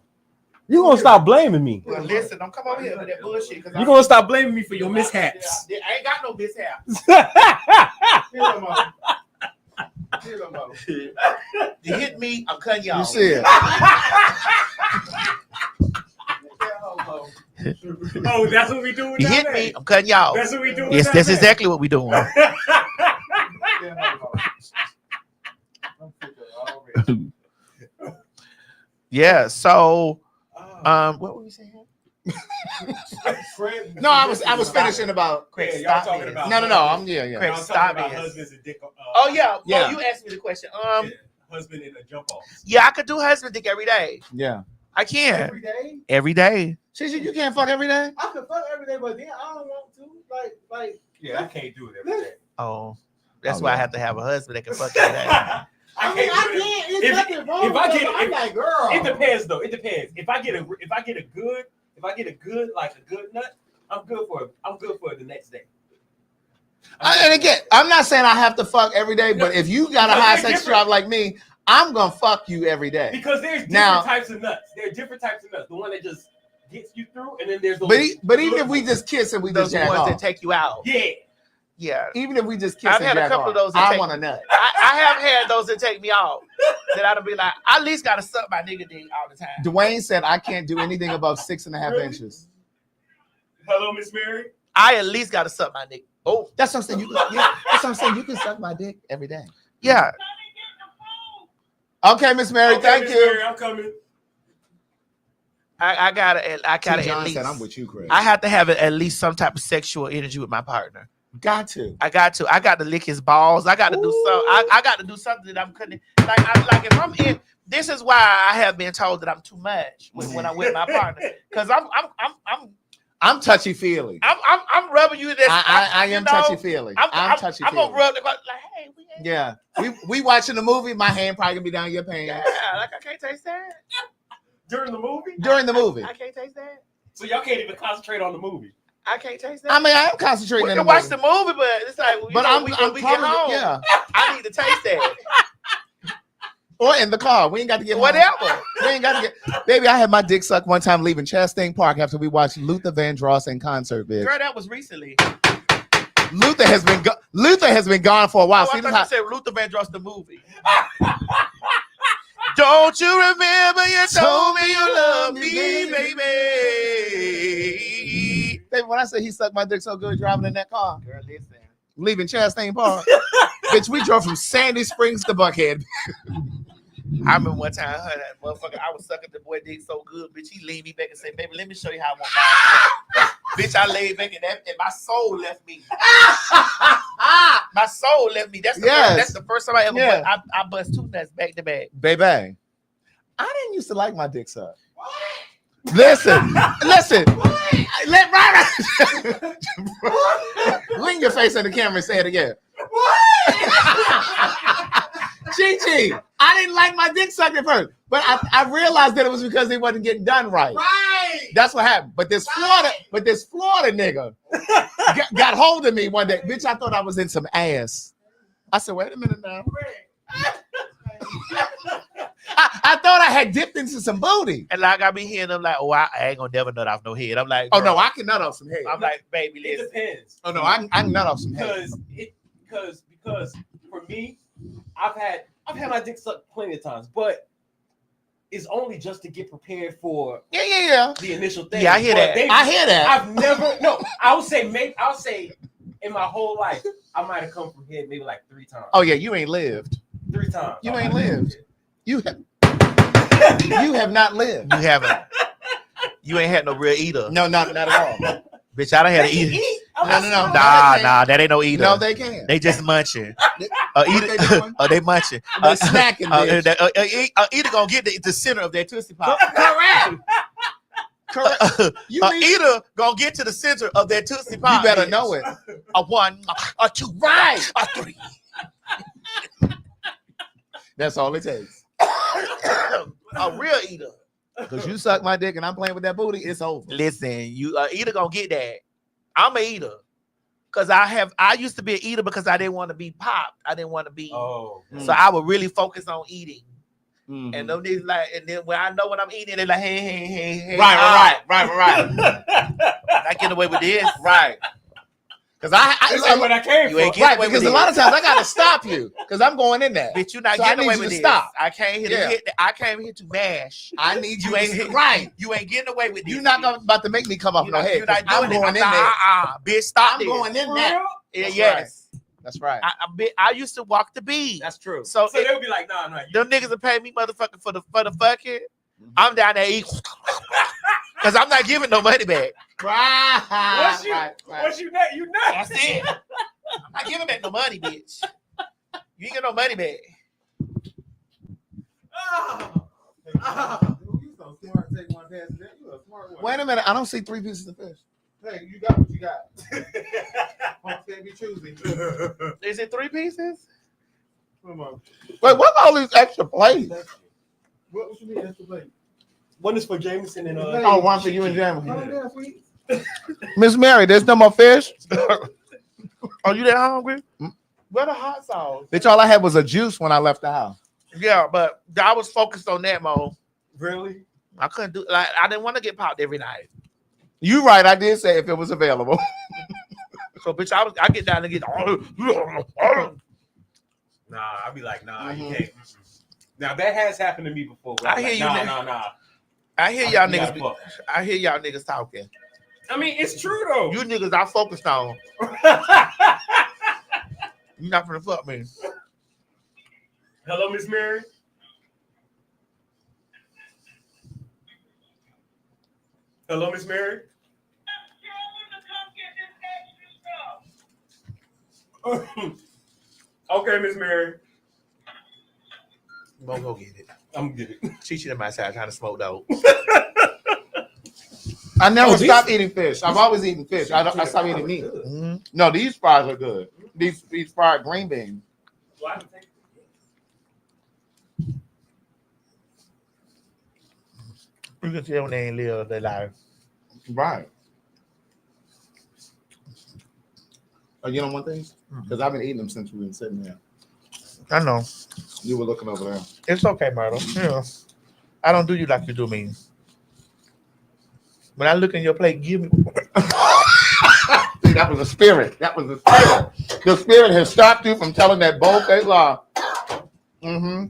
S9: You gonna stop blaming me.
S1: Well, listen, don't come over here with that bullshit.
S9: You gonna stop blaming me for your mishaps.
S1: I ain't got no mishaps. You hit me, I'm cutting y'all.
S4: You see it.
S5: Oh, that's what we doing.
S1: You hit me, I'm cutting y'all.
S5: That's what we doing.
S1: Yes, that's exactly what we doing. Yeah, so what were we saying?
S4: No, I was finishing about
S1: Craig,
S5: Yeah, y'all
S1: stop
S5: talking
S1: me.
S5: about-
S4: No, I'm yeah.
S1: Craig,
S5: Y'all
S1: stop
S5: talking about
S1: it.
S5: husbands and dick.
S1: Oh yeah,
S4: Yeah.
S1: you asked me the question.
S5: Husband in a jump off.
S1: Yeah, I could do husband dick every day.
S4: Yeah.
S1: I can
S2: Every day.
S1: every day.
S4: Shishi, you can't fuck every day?
S2: I could fuck every day, but then I don't want to. Like.
S5: Yeah, I can't do it every day.
S1: Oh, that's
S4: Oh,
S1: why I
S4: yeah.
S1: have to have a husband that can fuck every day.
S2: I mean, I
S5: do it.
S2: can't. It's
S5: If-
S2: nothing wrong.
S5: if I
S2: with
S5: get-
S2: it. I'm
S5: if-
S2: like, girl.
S5: It depends though. It depends. If I get a good nut, I'm good for the next day.
S4: And again, I'm not saying I have to fuck every day, but if you got a
S5: No,
S4: high
S5: they're
S4: sex
S5: different.
S4: drive like me, I'm gonna fuck you every day.
S5: Because there's different
S4: Now-
S5: types of nuts. There are different types of nuts. The one that just gets you through, and then there's the
S4: But even if we just kiss and we
S1: Those
S4: just jack
S1: ones that
S4: off,
S1: take you out.
S5: yeah.
S1: Yeah,
S4: even if we just kiss
S1: I've
S4: and
S1: had a
S4: jack
S1: couple
S4: off,
S1: of those that
S4: I
S1: take-
S4: want a nut.
S1: I have had those that take me out. That I'd be like, I at least gotta suck my nigga dick all the time.
S4: Dwayne said I can't do anything above 6.5 inches.
S5: Hello, Miss Mary.
S1: I at least gotta suck my nigga. Oh,
S4: That's what I'm saying. That's what I'm saying. You can suck my dick every day.
S1: yeah.
S4: Okay, Miss Mary,
S5: Okay,
S4: thank
S5: Miss
S4: you.
S5: Mary, I'm coming.
S1: I gotta
S4: T.
S1: at
S4: John
S1: least.
S4: said I'm with you, Chris.
S1: I have to have at least some type of sexual energy with my partner.
S4: got to.
S1: I got to lick his balls. I got to do something. I got to do something that I'm couldn't like if I'm in. This is why I have been told that I'm too much when I'm with my partner because
S4: I'm touchy feely.
S1: I'm rubbing you. This
S4: I
S1: you
S4: am
S1: know,
S4: touchy feely. I'm touchy
S1: I'm
S4: feely.
S1: gonna rub the like, hey, we ain't.
S4: Yeah, we watching the movie. My hand probably gonna be down your
S1: Yeah,
S4: pants
S1: like I can't taste that.
S5: During the movie,
S4: during the movie.
S1: I can't taste that.
S5: so y'all can't even concentrate on the movie.
S1: I can't taste that.
S4: I mean, I am concentrating
S1: we
S4: in
S1: can
S4: the
S1: watch
S4: movie.
S1: the movie, but it's like,
S4: But
S1: know,
S4: I'm
S1: we get
S4: probably
S1: home.
S4: yeah.
S1: I need to taste that.
S4: Or in the car. We ain't got to get home.
S1: Whatever.
S4: We ain't got to get. Baby, I had my dick sucked one time leaving Chastain Park after we watched Luther Vandross in concert. Bitch.
S1: Girl, that was recently.
S4: Luther has been gone for a while.
S1: Oh,
S4: See,
S1: I
S4: this
S1: thought
S4: how-
S1: you said Luther Vandross the movie. Don't you remember you told me you love me, baby?
S4: Baby, when I say he sucked my dick so good driving in that car,
S1: Girl, listen.
S4: leaving Chastain Park, bitch, we drove from Sandy Springs to Buckhead.
S1: I remember one time, that motherfucker, I was sucking the boy dick so good, bitch. He leaned me back and said, "Baby, let me show you how I want mine." Bitch, I laid back and my soul left me. My soul left me. That's the first time I ever.
S4: Yeah.
S1: I bust two nuts back to back.
S4: Baby, I didn't used to like my dick sucked. Listen. Let right. Lean your face in the camera and say it again. Chi, I didn't like my dick sucked at first, but I realized that it was because it wasn't getting done right.
S2: Right.
S4: That's what happened. But this Florida nigga got hold of me one day. Bitch, I thought I was in some ass. I said, wait a minute now. I thought I had dipped into some booty.
S1: And like I be hearing them like, "Oh, I ain't gonna never nut off no head." I'm like,
S4: Oh no,
S1: girl.
S4: I can nut off some head.
S1: I'm like, baby,
S5: It
S1: listen.
S5: depends.
S4: Oh no, I can nut off some head.
S5: Because for me, I've had my dick sucked plenty of times, but is only just to get prepared for
S4: Yeah.
S5: the initial thing.
S1: Yeah, I hear that.
S4: I hear that.
S5: I've never I'll say in my whole life, I might have come from here maybe like 3 times.
S4: Oh yeah, you ain't lived.
S5: 3 times.
S4: You ain't lived. You have not lived.
S1: You haven't. You ain't had no real eater.
S4: No, not at all.
S1: Bitch, I done had an
S5: They can
S1: eater.
S5: eat.
S4: No.
S1: Nah, that ain't no eater.
S4: No, they can't.
S1: They just munching.
S4: What they
S1: Eater,
S4: doing?
S1: they munching.
S4: They snacking, bitch.
S1: Eater gonna get the center of that Tootsie Pop.
S4: Correct. You
S1: Eater gonna get to the center of that Tootsie Pop.
S4: You better know it.
S1: A 1, a 2,
S4: Right.
S1: a 3.
S4: That's all it takes.
S1: A real eater.
S4: Because you suck my dick and I'm playing with that booty, it's over.
S1: Listen, you eater gonna get that. I'm a eater. Cause I used to be an eater because I didn't want to be popped. I didn't want to be.
S5: Oh.
S1: So I would really focus on eating.
S4: Mhm.
S1: And them niggas like, and then when I know what I'm eating, they're like, hey.
S4: Right.
S1: I get away with this.
S4: Right. Because
S5: This ain't what I came
S1: You
S5: for.
S1: ain't getting
S4: right,
S1: away
S4: because
S1: with
S4: a lot
S1: this.
S4: of times I gotta stop you because I'm going in there.
S1: Bitch, you're not
S4: So I
S1: getting
S4: need
S1: away
S4: you
S1: with
S4: to
S1: this.
S4: stop.
S1: I came here to hit. I came here to mash.
S4: I need you
S1: You ain't
S4: to right.
S1: You ain't getting away with this.
S4: You're not about to make me come up
S1: You're
S4: no
S1: not,
S4: head.
S1: you're not
S4: I'm
S1: doing
S4: going
S1: it.
S4: in there.
S1: Bitch, stop
S4: I'm
S1: this.
S4: going in
S5: For
S4: there.
S5: real?
S1: Yeah,
S4: That's
S1: yes.
S4: That's right.
S1: I used to walk the beat.
S5: That's true.
S1: So
S5: So they'll be like, no.
S1: them niggas will pay me motherfucking for the fucking. I'm down there eating. Cause I'm not giving no money back.
S4: Right.
S5: Once you nut, you nut.
S1: That's it. I'm not giving back no money, bitch. You ain't get no money back.
S2: You so smart. Take one pass to that. You a smart one.
S4: Wait a minute. I don't see 3 pieces of fish.
S2: Hey, you got what you got. Folks can't be choosy.
S1: Is it 3 pieces?
S2: Come on.
S4: Wait, what all these extra plates?
S2: What you mean extra plate?
S5: One is for Jameson and
S4: Oh, one for you and
S2: Oh,
S4: Jamie.
S2: yeah, sweet.
S4: Miss Mary, there's no more fish?
S1: Are you that hungry? Where the hot sauce?
S4: Bitch, all I had was a juice when I left the house.
S1: Yeah, but I was focused on that, Mo.
S5: Really?
S1: I couldn't do like I didn't want to get popped every night.
S4: You right, I did say if it was available.
S1: So bitch, I get down and get
S5: Nah, I'll be like, nah, you can't. Now that has happened to me before.
S1: I hear you, nigga.
S5: Nah.
S1: I hear y'all
S5: You gotta
S1: niggas.
S5: fuck.
S1: I hear y'all niggas talking.
S5: I mean, it's true though.
S1: You niggas I focused on. You not gonna fuck me.
S5: Hello, Miss Mary. Hello, Miss Mary. Okay, Miss Mary.
S1: Mo go get it.
S5: I'm gonna get it.
S1: She in my side trying to smoke dope.
S4: I never
S5: Oh, these-
S4: stopped eating fish. I've always eaten fish. I stopped eating meat.
S1: Mm-hmm.
S4: No, these fries are good. These fried green beans.
S1: You can tell when they ain't live their life.
S4: Right. Oh, you don't want these? Because I've been eating them since we've been sitting there.
S1: I know.
S4: You were looking over there.
S1: It's okay, Myrtle. Yeah. I don't do you like you do me. When I look in your plate, give me.
S4: See, that was the spirit. That was the spirit. The spirit has stopped you from telling that bold-faced lie. Mm-hmm.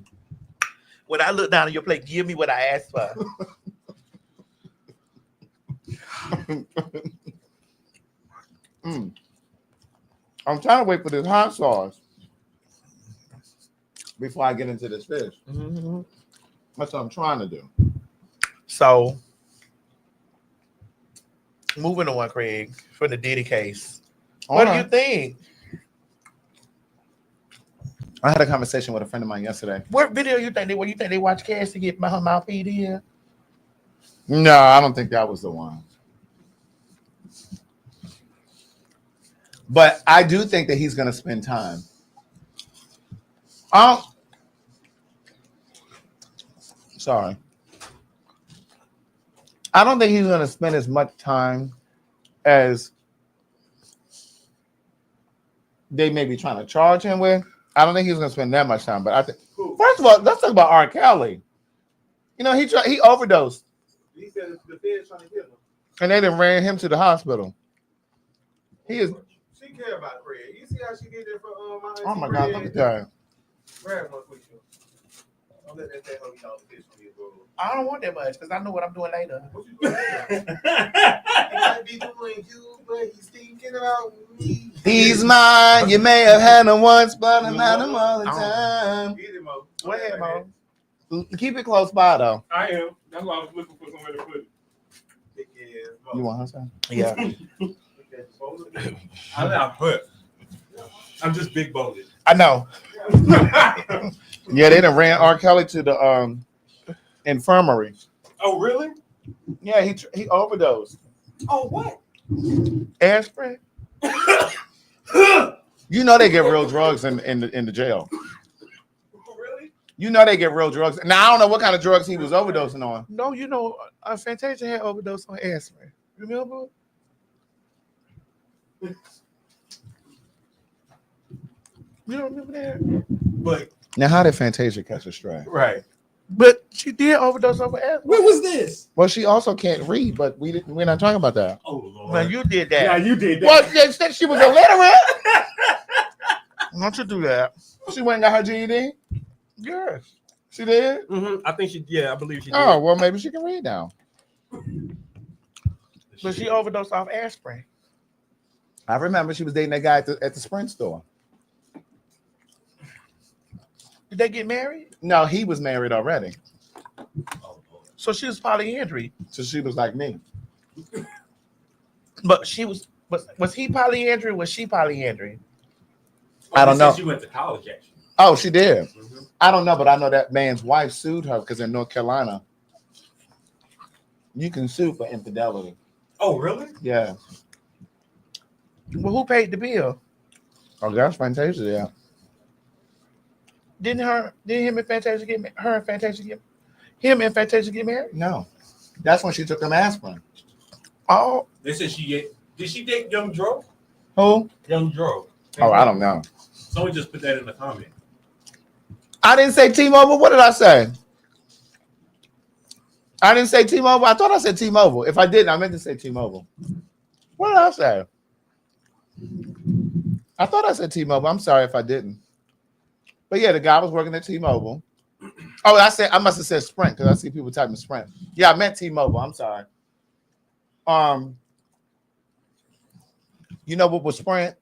S1: When I look down at your plate, give me what I asked for.
S4: I'm trying to wait for this hot sauce before I get into this fish.
S1: Mm-hmm.
S4: That's what I'm trying to do.
S1: So, moving on, Craig, for the Diddy case. What do you think?
S4: I had a conversation with a friend of mine yesterday.
S1: What video you think they watch Cass to get my mouth feed in?
S4: No, I don't think that was the one. But I do think that he's going to spend time. Sorry. I don't think he's going to spend as much time as they may be trying to charge him with. I don't think he's going to spend that much time. But I think, first of all, let's talk about R. Kelly. You know, he overdosed.
S2: He said the Fed's trying to kill him.
S4: And they done ran him to the hospital. He is.
S2: She care about Craig. You see how she did it for my
S4: Oh my God! Look at that.
S2: Grab one for you. let that thing hold y'all fish from you, bro.
S1: I don't want that much because I know what I'm doing later.
S2: What you doing later? He might be doing you, but he's thinking about me.
S4: He's mine. You may have had him once, but I'm not him all the
S1: Oh.
S4: time.
S2: Get it, Mo.
S1: Go ahead, Mo.
S4: Keep it close by though.
S2: I am. That's why I was looking for somewhere to put it. Big ass Mo.
S4: You want her son?
S1: Yeah.
S5: I'm not hurt. I'm just big bowled.
S4: I know. Yeah, they done ran R. Kelly to the infirmary.
S5: Oh, really?
S4: Yeah, he overdosed.
S5: Oh, what?
S4: Aspirin. You know they get real drugs in the jail.
S5: Really?
S4: You know they get real drugs. Now I don't know what kind of drugs he was overdosing on.
S1: No, you know, Fantasia had overdose on aspirin. Remember? You don't remember that?
S5: But
S4: Now how did Fantasia catch a stray?
S5: right.
S1: But she did overdose over aspirin.
S5: What was this?
S4: Well, she also can't read, but we're not talking about that.
S5: Oh Lord.
S1: Well, you did that.
S5: Yeah, you did that.
S4: Well, they said she was illiterate.
S1: Don't you do that?
S4: She went and got her GED.
S1: Yes.
S4: She did.
S5: I think she. Yeah, I believe she did.
S4: Oh well, maybe she can read now.
S1: But she overdosed off aspirin.
S4: I remember she was dating that guy at the Sprint store.
S1: Did they get married?
S4: No, he was married already.
S5: Oh, Lord.
S1: So she was polyandry.
S4: So she was like me.
S1: But she was he polyandry or was she polyandry?
S4: I don't
S5: They said
S4: know.
S5: She went to college actually.
S4: Oh, she did.
S5: Mm-hmm.
S4: I don't know, but I know that man's wife sued her because in North Carolina, you can sue for infidelity.
S5: Oh, really?
S4: Yeah.
S1: Well, who paid the bill?
S4: Oh, that's Fantasia. Yeah.
S1: Didn't him and Fantasia get married?
S4: No, that's when she took them aspirin.
S1: Oh,
S5: They said did she date Young Dro?
S4: Who?
S5: Young Dro.
S4: Oh, I don't know.
S5: Someone just put that in the comment.
S4: I didn't say T-Mobile. What did I say? I didn't say T-Mobile. I thought I said T-Mobile. If I didn't, I meant to say T-Mobile. What did I say? I thought I said T-Mobile. I'm sorry if I didn't. But yeah, the guy was working at T-Mobile. Oh, I must have said Sprint because I see people typing Sprint. Yeah, I meant T-Mobile. I'm sorry. You know what was Sprint?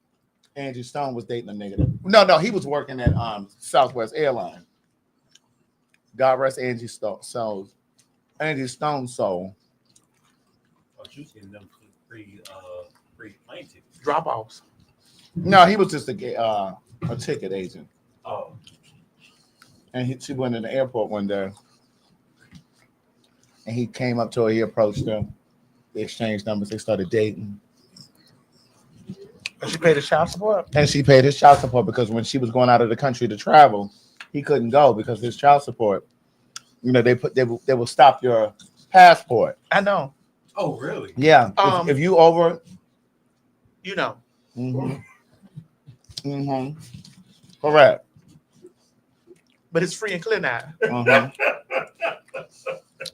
S4: Angie Stone was dating a nigga. No, he was working at Southwest Airlines. God rest Angie Stone. So Angie Stone's soul.
S5: Oh, she was getting them free plane tickets.
S1: drop offs.
S4: No, he was just a ticket agent.
S5: Oh.
S4: And she went in the airport one day. And he came up to her, he approached her. They exchanged numbers, they started dating.
S1: She paid the child support.
S4: And she paid his child support because when she was going out of the country to travel, he couldn't go because his child support, they will stop your passport.
S1: I know.
S5: Oh, really?
S4: Yeah. If you over,
S1: You know.
S4: Correct.
S1: But it's free and clear now.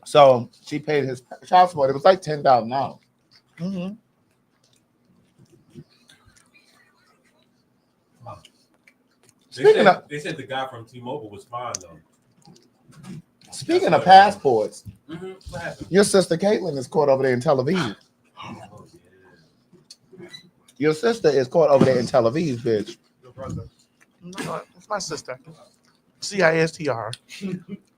S4: So she paid his child support. It was like $10,000.
S5: They said the guy from T-Mobile was fine though.
S4: Speaking of passports,
S5: What happened?
S4: your sister Caitlin is caught over there in Tel Aviv.
S5: Oh, yeah.
S4: Your sister is caught over there in Tel Aviv, bitch.
S5: Your brother.
S1: No, it's my sister. CISTR.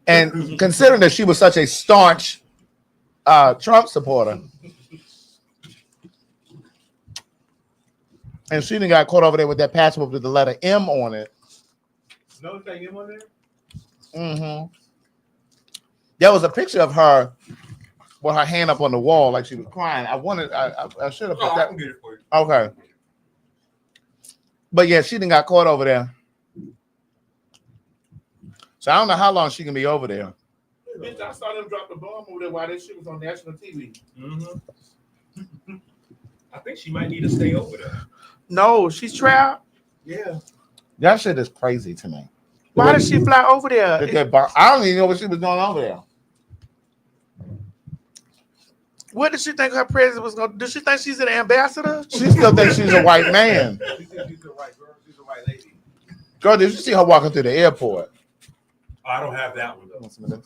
S4: And considering that she was such a staunch Trump supporter, and she done got caught over there with that passport with the letter M on it.
S2: No thing in on there?
S4: There was a picture of her with her hand up on the wall like she was crying. I should have put
S5: I
S4: that.
S5: can get it for you.
S4: Okay. But yeah, she done got caught over there. So I don't know how long she can be over there.
S1: Bitch, I saw them drop the bomb over there while this shit was on national TV.
S5: I think she might need to stay over there.
S1: No, she's trapped.
S5: Yeah.
S4: That shit is crazy to me.
S1: Why did she fly over there?
S4: I don't even know what she was doing over there.
S1: What did she think her president was going to do? She think she's an ambassador?
S4: She still thinks she's a white man.
S2: She said she's a white girl. She's a white lady.
S4: Girl, did you see her walking through the airport?
S2: I don't have that one though.
S4: Want some of this?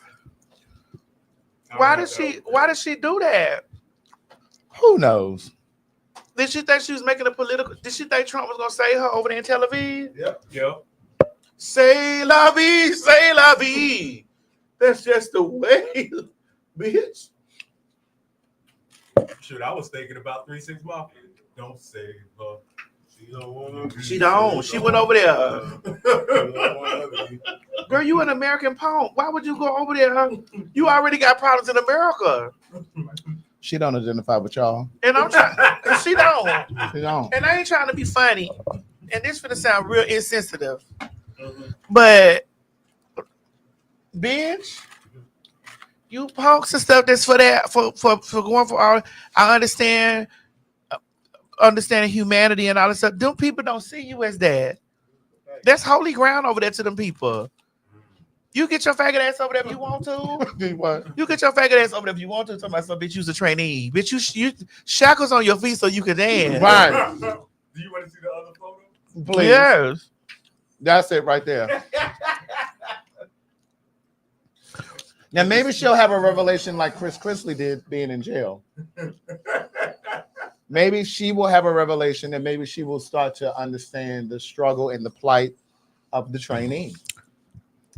S1: Why did she do that?
S4: Who knows?
S1: Did she think she was making a political? Did she think Trump was gonna say her over there in Tel Aviv?
S2: Yep.
S1: Say la vie, say la vie. That's just the way, bitch.
S2: Shoot, I was thinking about 3 6 Mafia. Don't save her. She don't wanna be.
S1: She don't. She went over there. Girl, you an American pawn. Why would you go over there? You already got problems in America.
S4: She don't identify with y'all.
S1: And I'm trying. She don't.
S4: She don't.
S1: And I ain't trying to be funny. And this finna sound real insensitive. But, bitch, you punks and stuff that's for that, for going for all. I understand humanity and all this stuff. Them people don't see you as that. That's holy ground over there to them people. You get your faggot ass over there if you want to.
S4: What?
S1: You get your faggot ass over there if you want to. Talking about some bitch, you's a trainee. Bitch, you shackles on your feet so you can dance.
S4: Right.
S2: Do you want to see the other photo?
S4: Please.
S1: Yes.
S4: That's it right there. Now maybe she'll have a revelation like Chris Chrisley did being in jail. Maybe she will have a revelation and maybe she will start to understand the struggle and the plight of the trainee.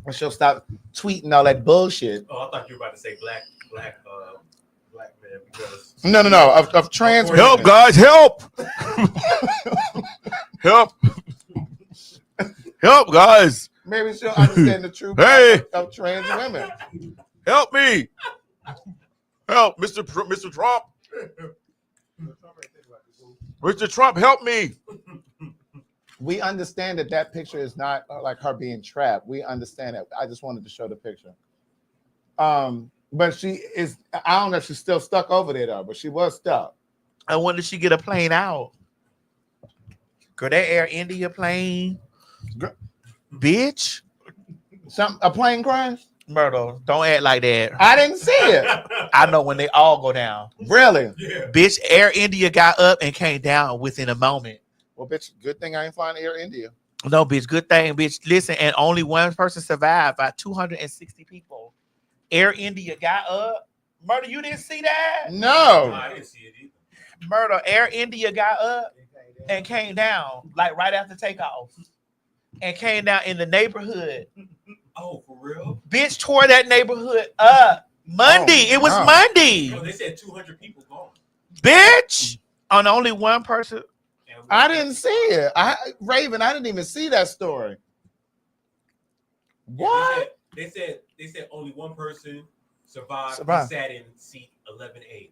S4: And she'll stop tweeting all that bullshit.
S2: Oh, I thought you were about to say black man because
S4: No, of trans
S9: Help,
S4: women.
S9: guys, help! Help! Help, guys!
S4: Maybe she'll understand the true
S9: Hey!
S4: plight of trans women.
S9: Help me! Help, Mr. Trump! Mr. Trump, help me!
S4: We understand that picture is not like her being trapped. We understand it. I just wanted to show the picture. But she is, I don't know if she's still stuck over there though, but she was stuck.
S1: And when did she get a plane out? Girl, that Air India plane.
S4: Girl.
S1: Bitch.
S4: A plane crash?
S1: Myrtle, don't act like that.
S4: I didn't see it.
S1: I know when they all go down.
S4: Really?
S2: yeah.
S1: Bitch, Air India got up and came down within a moment.
S4: Well, bitch, good thing I ain't flying Air India.
S1: No, bitch, good thing, bitch. Listen, and only one person survived by 260 people. Air India got up. Murder, you didn't see that?
S4: No.
S2: I didn't see it either.
S1: Murder, Air India got up and came down, like right after takeoff. And came down in the neighborhood.
S2: Oh, for real?
S1: Bitch tore that neighborhood up. Monday.
S4: Oh,
S1: it was
S4: wow.
S1: Monday.
S2: No, they said 200 people gone.
S1: Bitch. On only one person.
S4: I didn't see it. Raven, I didn't even see that story. What?
S2: They said only one person survived.
S4: Survived.
S2: He sat in seat 11A.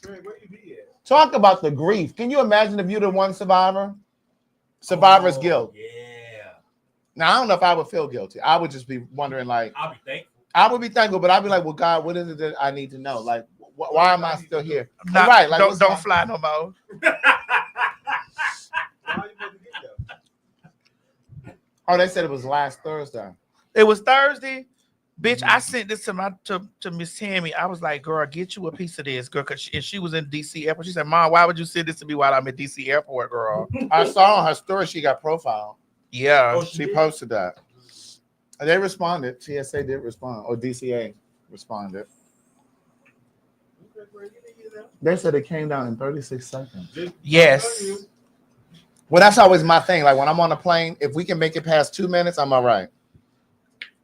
S2: Where you be at?
S4: Talk about the grief. Can you imagine if you're the one survivor? Survivor's guilt.
S2: Yeah.
S4: Now, I don't know if I would feel guilty. I would just be wondering, like,
S2: I'll be thankful.
S4: I would be thankful, but I'd be like, well, God, what is it that I need to know? Like, why am I still here?
S1: Not,
S4: Right. Like,
S1: don't fly no more.
S4: Oh, they said it was last Thursday.
S1: It was Thursday. Bitch, I sent this to Miss Tammy. I was like, girl, get you a piece of this, girl. Cause she was in DC airport. She said, Mom, why would you send this to me while I'm at DC airport, girl?
S4: I saw on her story she got profiled.
S1: Yeah.
S2: Oh,
S4: She posted that. And they responded. TSA did respond, or DCA responded. They said it came down in 36 seconds.
S1: Yes.
S4: Well, that's always my thing. Like when I'm on a plane, if we can make it past 2 minutes, I'm all right.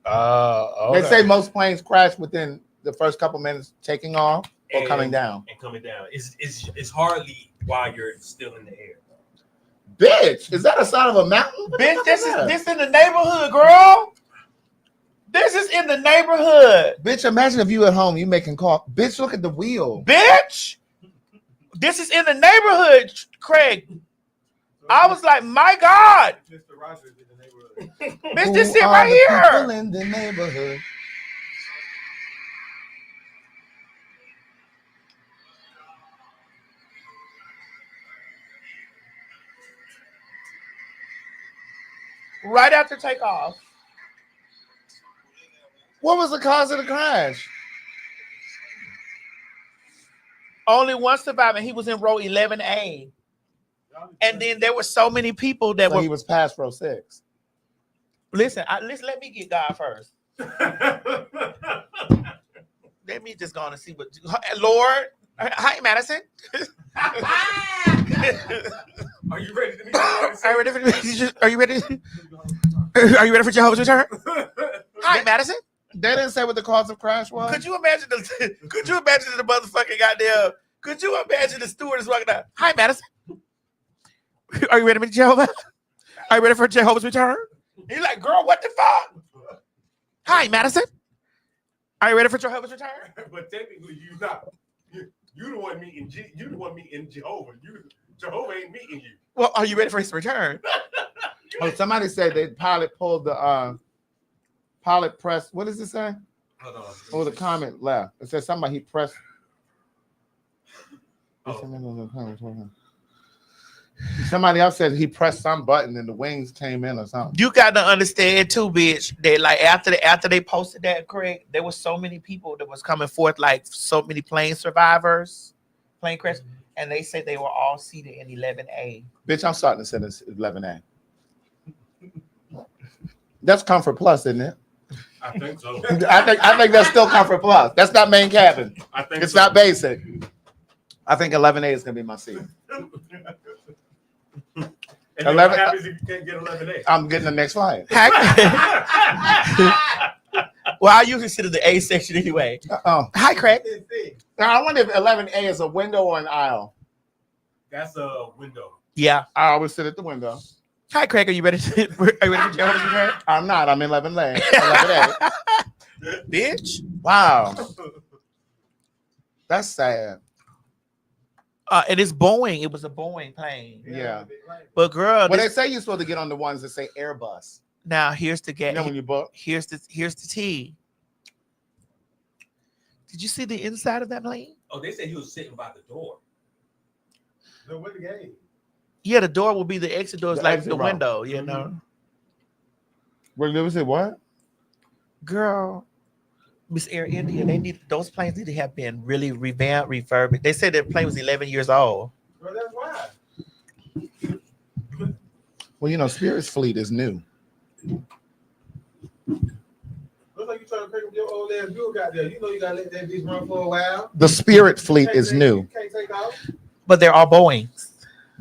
S1: Okay.
S4: They say most planes crash within the first couple minutes taking off or
S2: And-
S4: coming down.
S2: And coming down. It's hardly while you're still in the air.
S4: Bitch, is that a sign of a mountain?
S1: Bitch, this in the neighborhood, girl. This is in the neighborhood.
S4: Bitch, imagine if you at home, you making call. Bitch, look at the wheel.
S1: Bitch. This is in the neighborhood, Craig. I was like, my God.
S2: Mr. Rogers in the neighborhood.
S1: Bitch, this
S4: Who
S1: shit
S4: are
S1: right
S4: the people
S1: here.
S4: in the neighborhood?
S1: Right after takeoff.
S4: What was the cause of the crash?
S1: Only one survivor. He was in row 11A. And then there were so many people that
S4: So
S1: were.
S4: he was past row 6.
S1: Listen, let me get God first. Let me just go on and see what Lord. Hi, Madison.
S2: Are you ready to meet the
S1: Are you ready for? Are you ready? Are you ready for Jehovah's return? Hi, Madison.
S4: They didn't say what the cause of crash was.
S1: Could you imagine the? Could you imagine the motherfucking goddamn? Could you imagine the steward is walking out? Hi, Madison. Are you ready to meet Jehovah? Are you ready for Jehovah's return? He's like, girl, what the fuck? Hi, Madison. Are you ready for Jehovah's return?
S2: But technically, you not. You the one meeting. You the one meeting Jehovah. Jehovah ain't meeting you.
S1: Well, are you ready for his return?
S4: Oh, somebody said the pilot pulled the pilot pressed. What does it say?
S2: Hold on.
S4: Oh, the comment left. It says somebody he pressed. Somebody else said he pressed some button and the wings came in or something.
S1: You got to understand too, bitch. They like after they posted that, Craig, there was so many people that was coming forth, like so many plane survivors, plane crash, and they said they were all seated in 11A.
S4: Bitch, I'm starting to send this 11A. That's Comfort Plus, isn't it?
S2: I think so.
S4: I think that's still Comfort Plus. That's not main cabin.
S2: I think
S4: It's
S2: so.
S4: not basic. I think 11A is gonna be my seat.
S2: And then
S4: 11
S2: what happens if you can't get 11A?
S4: I'm getting the next flight.
S1: Well, I usually sit in the A section anyway.
S4: Oh,
S1: Hi, Craig.
S4: now I wonder if 11A is a window or an aisle.
S2: That's a window.
S1: Yeah.
S4: I always sit at the window.
S1: Hi, Craig. Are you ready? Are you ready for Jehovah's return?
S4: I'm not. I'm in 11A. 11A.
S1: Bitch.
S4: Wow. That's sad.
S1: And it's Boeing. It was a Boeing plane.
S4: Yeah.
S1: But girl,
S4: Well, they say you're supposed to get on the ones that say Airbus.
S1: now here's the
S4: You
S1: gag.
S4: know when you book?
S1: Here's the tea. Did you see the inside of that plane?
S5: Oh, they said he was sitting by the door.
S2: No, what the game?
S1: Yeah, the door will be the exit door. It's
S4: The
S1: like
S4: exit
S1: the
S4: row.
S1: window, you know.
S4: What did they say? What?
S1: Girl, Miss Air India, those planes need to have been really revamped, refurbished. They said the plane was 11 years old.
S2: Well, that's why.
S4: Well, you know, Spirit's fleet is new.
S2: Looks like you trying to pick up your old ass Buick out there. You know you gotta let that bitch run for a while.
S4: The Spirit fleet is new.
S2: You can't take off.
S1: But they're all Boeings.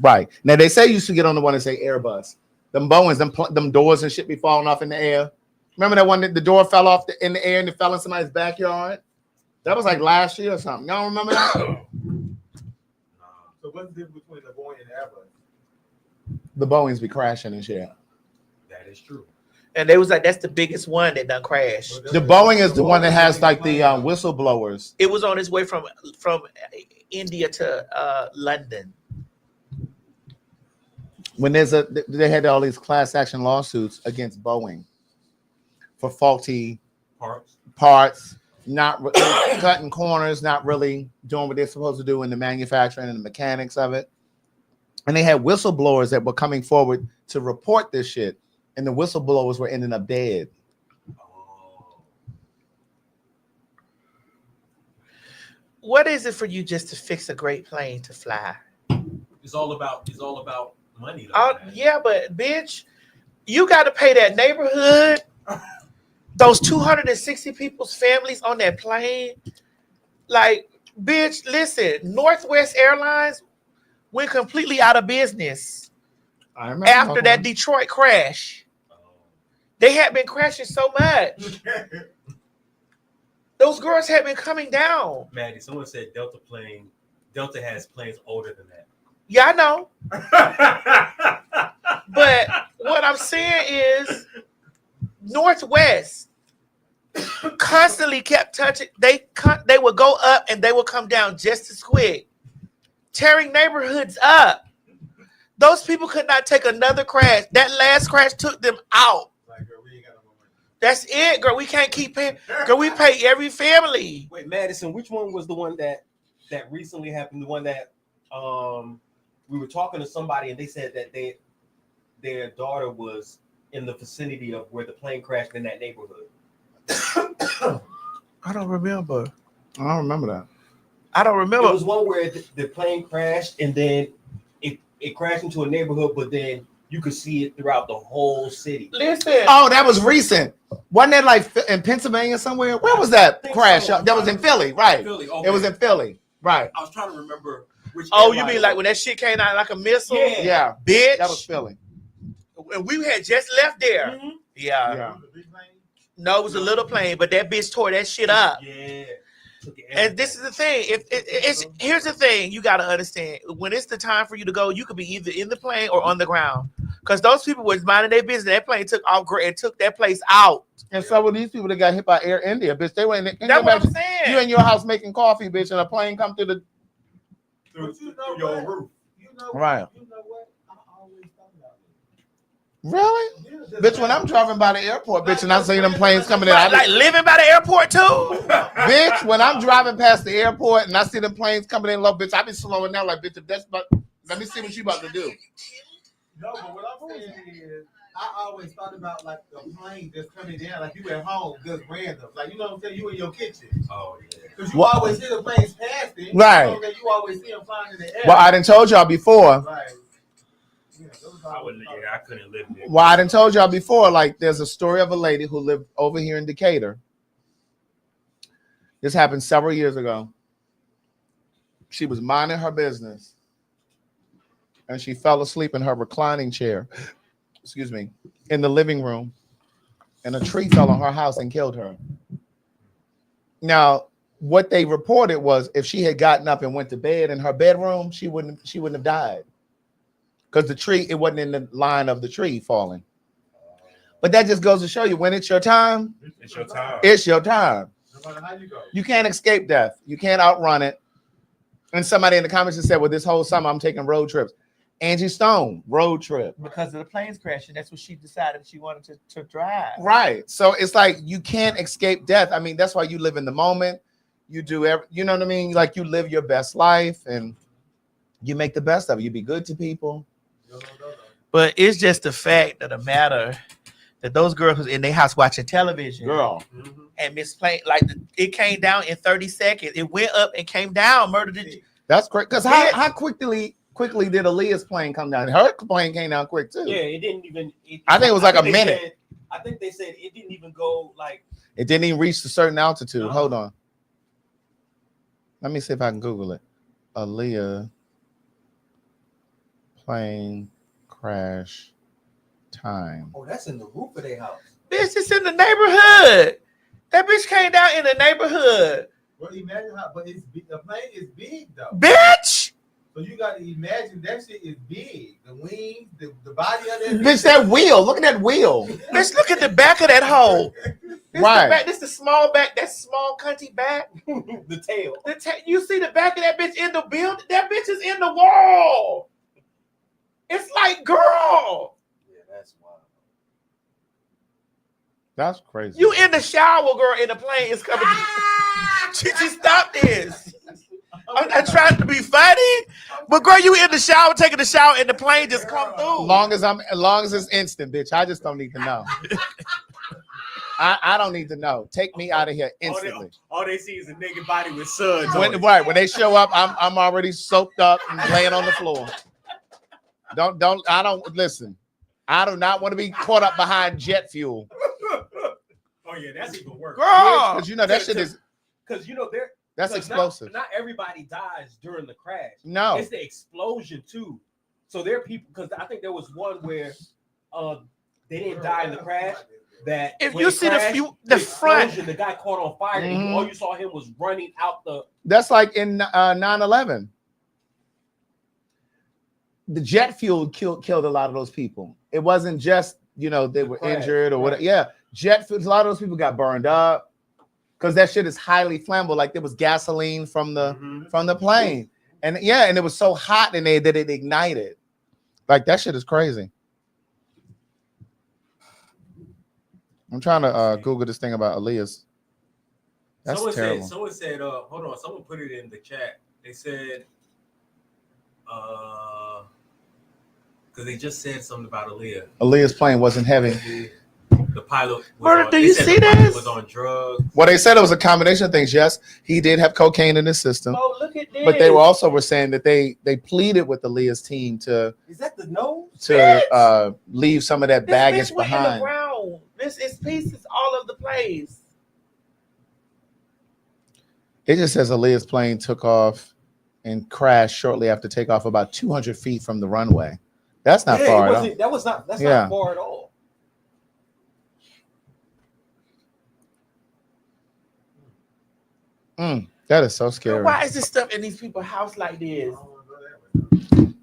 S4: Right. Now, they say you should get on the one that say Airbus. Them Boeings, them doors and shit be falling off in the air. Remember that one that the door fell off in the air and it fell in somebody's backyard? That was like last year or something. Y'all remember that?
S2: So what's the difference between the Boeing and the Airbus?
S4: The Boeings be crashing and shit.
S5: That is true.
S1: And they was like, that's the biggest one that done crashed.
S4: The Boeing is the one that has like the whistleblowers.
S1: It was on its way from India to London.
S4: When they had all these class action lawsuits against Boeing for faulty parts, not cutting corners, not really doing what they're supposed to do in the manufacturing and the mechanics of it. And they had whistleblowers that were coming forward to report this shit, and the whistleblowers were ending up dead.
S1: What is it for you just to fix a great plane to fly?
S5: It's all about money. Though, man.
S1: Yeah, but bitch, you got to pay that neighborhood, those 260 people's families on that plane. Like, bitch, listen, Northwest Airlines went completely out of business after that Detroit crash. They had been crashing so much. Those girls had been coming down.
S5: Maddie, someone said Delta has planes older than that.
S1: Yeah, I know. But what I'm saying is Northwest constantly kept touching. They would go up and they would come down just as quick, tearing neighborhoods up. Those people could not take another crash. That last crash took them out. That's it, girl. We can't keep paying. Girl, we pay every family.
S5: Wait, Madison, which one was the one that recently happened? The one that we were talking to somebody and they said that their daughter was in the vicinity of where the plane crashed in that neighborhood.
S1: I don't remember.
S4: I don't remember that.
S1: I don't remember.
S5: It was one where the plane crashed and then it crashed into a neighborhood, but then you could see it throughout the whole city.
S1: Listen.
S4: Oh, that was recent. Wasn't that like in Pennsylvania somewhere? Where was that crash?
S5: so.
S4: That was in Philly, right?
S5: Philly,
S4: It was in Philly, right?
S5: I was trying to remember which.
S1: Oh, you mean like when that shit came out like a missile?
S5: Yeah.
S4: Yeah,
S1: Bitch.
S4: that was Philly.
S1: And we had just left there.
S5: Mhm.
S1: Yeah. No, it was a little plane, but that bitch tore that shit up.
S5: Yeah.
S1: And this is the thing. Here's the thing you got to understand. When it's the time for you to go, you could be either in the plane or on the ground. Because those people was minding their business. That plane took off and took that place out.
S4: And so were these people that got hit by Air India, bitch. They were in.
S1: That's what I'm saying.
S4: You in your house making coffee, bitch, and a plane come through the.
S5: through your roof.
S4: Right.
S2: You know what? I always thought about it.
S4: Really? Bitch, when I'm driving by the airport, bitch, and I see them planes coming in, I
S1: Like living by the airport too?
S4: bitch, when I'm driving past the airport and I see them planes coming in low, bitch, I be slowing down like, bitch, if that's but let me see what you about to do.
S2: No, but what I'm saying is, I always thought about like the plane just coming down, like you at home, just random. Like, you know what I'm saying? You in your kitchen.
S5: Oh yeah.
S2: Because you always see the planes passing.
S4: Right.
S2: You know that you always see them flying in the air.
S4: Well, I done told y'all before.
S2: Right. Yeah,
S5: I couldn't live there.
S4: Well, I done told y'all before, like, there's a story of a lady who lived over here in Decatur. This happened several years ago. She was minding her business, and she fell asleep in her reclining chair, excuse me, in the living room, and a tree fell on her house and killed her. Now, what they reported was if she had gotten up and went to bed in her bedroom, she wouldn't have died. Because the tree, it wasn't in the line of the tree falling. But that just goes to show you when it's your time,
S5: It's your time.
S4: it's your time.
S2: no matter how you go.
S4: You can't escape death. You can't outrun it. And somebody in the comments just said, well, this whole summer I'm taking road trips. Angie Stone, road trip.
S1: Because of the planes crashing. That's what she decided she wanted to drive.
S4: Right. So it's like you can't escape death. I mean, that's why you live in the moment. You do you know what I mean? Like you live your best life and you make the best of it. You be good to people.
S1: But it's just the fact of the matter that those girls was in their house watching television.
S4: Girl.
S1: And misplayed, like it came down in 30 seconds. It went up and came down. Murdered it.
S4: That's great. Because how quickly did Aaliyah's plane come down? Her plane came down quick too.
S5: Yeah, it didn't even.
S4: I think it was like a minute.
S5: I think they said it didn't even go like.
S4: It didn't even reach a certain altitude.
S5: No.
S4: Hold on. Let me see if I can Google it. Aaliyah plane crash time.
S5: Oh, that's in the roof of their house.
S1: Bitch, it's in the neighborhood. That bitch came down in the neighborhood.
S2: Well, imagine how, but the plane is big though.
S1: Bitch!
S2: So you got to imagine that shit is big. The wings, the body of that.
S4: Bitch, that wheel. Look at that wheel.
S1: Bitch, look at the back of that hole. This
S4: Right.
S1: The back, this the small back, that small cunty back.
S5: The tail.
S1: You see the back of that bitch in the building? That bitch is in the wall. It's like, girl,
S5: Yeah, that's wild.
S4: That's crazy.
S1: you in the shower, girl, and the plane is coming. Chichi, stop this. I'm not trying to be funny, but girl, you in the shower, taking the shower, and the plane just come through.
S4: As long as it's instant, bitch. I just don't need to know. I don't need to know. Take me out of here instantly.
S5: All they see is a nigga body with suds on it.
S4: When they show up, I'm already soaked up and laying on the floor. I don't listen. I do not want to be caught up behind jet fuel.
S5: Oh yeah, that's even worse.
S1: Girl,
S4: Because you know that shit is
S5: Because you know
S4: that's explosive.
S5: Not everybody dies during the crash.
S4: No.
S5: It's the explosion too. So there are people, because I think there was one where they didn't die in the crash. That
S1: if
S5: when
S1: you
S5: it
S1: see
S5: crashed,
S1: the front,
S5: explosion, the guy caught on fire, and all you saw him was running out the.
S4: That's like in 9/11. The jet fuel killed a lot of those people. It wasn't just, they were injured or whatever. Yeah, jet fuel. A lot of those people got burned up because that shit is highly flammable. Like there was gasoline from the plane, and and it was so hot in there that it ignited. Like that shit is crazy. I'm trying to Google this thing about Aaliyah's. That's terrible.
S5: Someone said, hold on. Someone put it in the chat. They said, because they just said something about Aaliyah.
S4: Aaliyah's plane wasn't heavy.
S5: The pilot
S1: Murder, do you see this?
S5: Was on drugs.
S4: Well, they said it was a combination of things. Yes, he did have cocaine in his system.
S1: oh, look at this.
S4: But they were saying that they pleaded with Aaliyah's team
S5: Is that the nose?
S4: to leave some of that
S1: This
S4: baggage
S1: bitch went in the
S4: behind.
S1: ground. It's pieces all over the place.
S4: It just says Aaliyah's plane took off and crashed shortly after takeoff about 200 feet from the runway. That's not far at all.
S5: That's
S4: Yeah.
S5: not far at all.
S4: That is so scary.
S1: Why is this stuff in these people's house like this?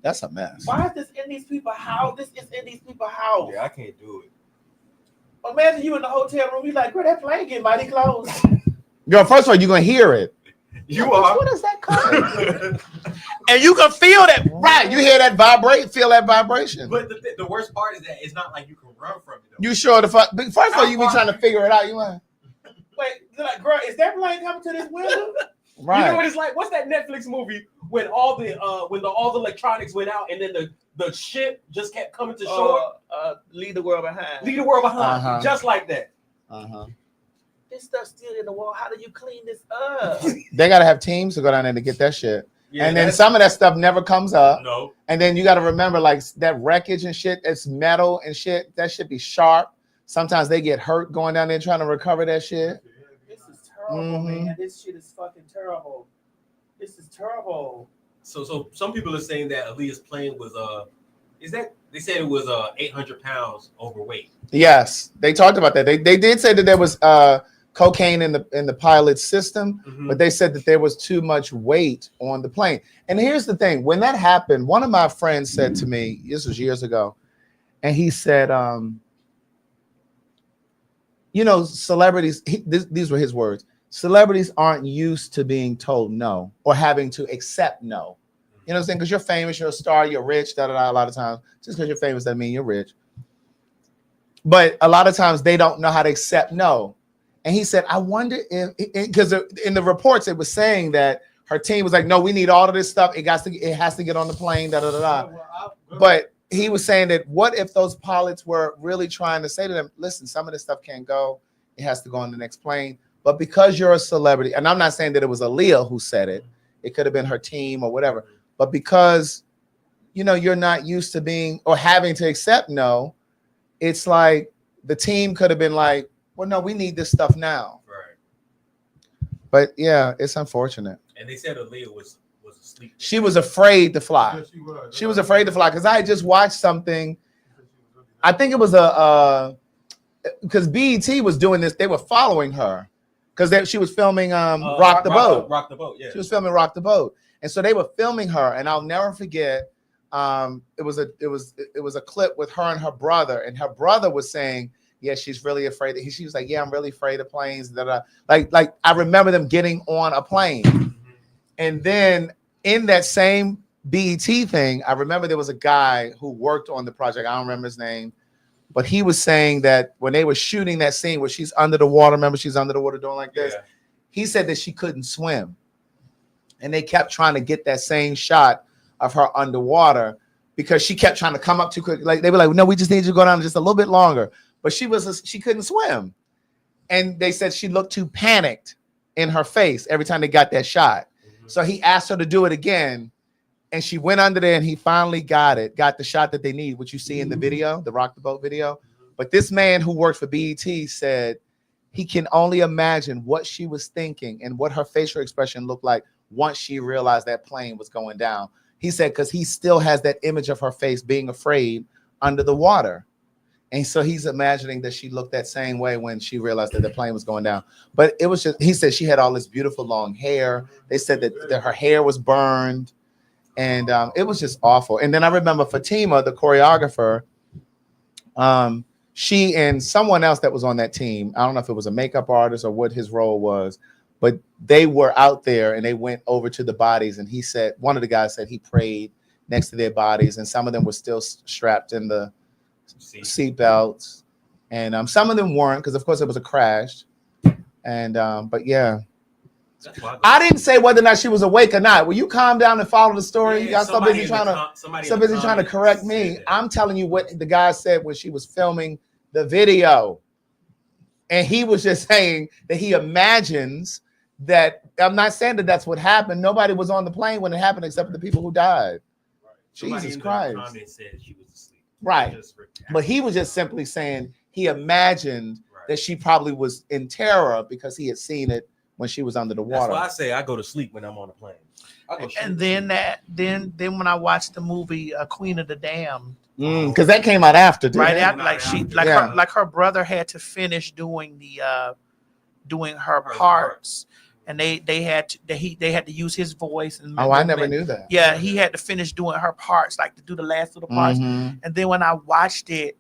S4: That's a mess.
S1: Why is this in these people's house? This is in these people's house.
S5: Yeah, I can't do it.
S1: Imagine you in the hotel room. You like, bro, that plane get mighty close.
S4: Yo, first of all, you're gonna hear it.
S5: You are.
S1: What is that called?
S4: And you can feel that, right? You hear that feel that vibration.
S5: But the worst part is that it's not like you can run from it. Though.
S4: You sure the fuck? First of all, you be trying to figure it out. You want
S1: Wait, they're like, girl, is that plane coming to this window?
S4: right?
S5: You know what it's like? What's that Netflix movie when all the electronics went out and then the ship just kept coming to shore?
S1: Leave the world behind.
S5: Leave the world behind,
S4: Uh-huh.
S5: just like that.
S1: This stuff's still in the wall. How do you clean this up?
S4: They gotta have teams to go down there to get that shit.
S5: Yeah,
S4: and then some of that stuff never comes up.
S5: No.
S4: And then you got to remember, like that wreckage and shit, it's metal and shit. That should be sharp. Sometimes they get hurt going down there trying to recover that shit.
S1: This is terrible, man. This shit is fucking terrible. This is terrible.
S5: So some people are saying that Aaliyah's plane was they said it was 800 pounds overweight.
S4: Yes, they talked about that. They did say that there was cocaine in the pilot's system, but they said that there was too much weight on the plane. And here's the thing: when that happened, one of my friends said to me, this was years ago, and he said, you know, celebrities, these were his words, celebrities aren't used to being told no or having to accept no. You know what I'm saying? Because you're famous, you're a star, you're rich, a lot of times. Just because you're famous doesn't mean you're rich. But a lot of times they don't know how to accept no. And he said, I wonder if, because in the reports, it was saying that her team was like, no, we need all of this stuff. It has to get on the plane, But he was saying that what if those pilots were really trying to say to them, listen, some of this stuff can't go. It has to go on the next plane. But because you're a celebrity, and I'm not saying that it was Aaliyah who said it. It could have been her team or whatever. But because, you know, you're not used to being or having to accept no, it's like the team could have been like, well, no, we need this stuff now.
S5: Right.
S4: But yeah, it's unfortunate.
S5: And they said Aaliyah was asleep.
S4: She was afraid to fly.
S9: Yeah,
S4: She was afraid to fly because I had just watched something. I think it was because BET was doing this. They were following her because she was filming Rock the Boat.
S5: Rock the Boat, yeah.
S4: She was filming Rock the Boat. And so they were filming her, and I'll never forget. It was a clip with her and her brother, and her brother was saying, "Yeah, she's really afraid." She was like, "Yeah, I'm really afraid of planes." Like I remember them getting on a plane, and then in that same BET thing, I remember there was a guy who worked on the project. I don't remember his name, but he was saying that when they were shooting that scene where she's under the water, remember she's under the water doing like this.
S5: Yeah.
S4: He said that she couldn't swim. And they kept trying to get that same shot of her underwater because she kept trying to come up too quick. Like they were like, no, we just need you to go down just a little bit longer. But she couldn't swim. And they said she looked too panicked in her face every time they got that shot. So he asked her to do it again. And she went under there and he finally got the shot that they need, which you see in the video, the Rock the Boat video. But this man who worked for BET said he can only imagine what she was thinking and what her facial expression looked like once she realized that plane was going down. He said, because he still has that image of her face being afraid under the water. And so he's imagining that she looked that same way when she realized that the plane was going down. But it was just, he said she had all this beautiful long hair. They said that her hair was burned. And it was just awful. And then I remember Fatima, the choreographer, she and someone else that was on that team, I don't know if it was a makeup artist or what his role was, but they were out there and they went over to the bodies. And he said, one of the guys said he prayed next to their bodies and some of them were still strapped in the seat belts. And some of them weren't because, of course, it was a crash. And but yeah. I didn't say whether or not she was awake or not. Will you calm down and follow the story?
S5: Yeah,
S4: Y'all so busy trying to correct me. I'm telling you what the guy said when she was filming the video. And he was just saying that he imagines that, I'm not saying that that's what happened. Nobody was on the plane when it happened except for the people who died. Right. Jesus Christ.
S5: Said she was asleep.
S4: Right. But he was just simply saying he imagined that she probably was in terror because he had seen it when she was under the
S5: That's
S4: water.
S5: why I say I go to sleep when I'm on a plane. I go straight
S1: And
S5: to
S1: then
S5: sleep.
S1: then when I watched the movie Queen of the Damned,
S4: Because that came out after, didn't
S1: right
S4: it?
S1: after, like her brother had to finish doing her parts, and they had to use his voice. And
S4: Oh, I never knew that.
S1: Yeah, he had to finish doing her parts, like to do the last of the parts.
S4: Mhm.
S1: And then when I watched it,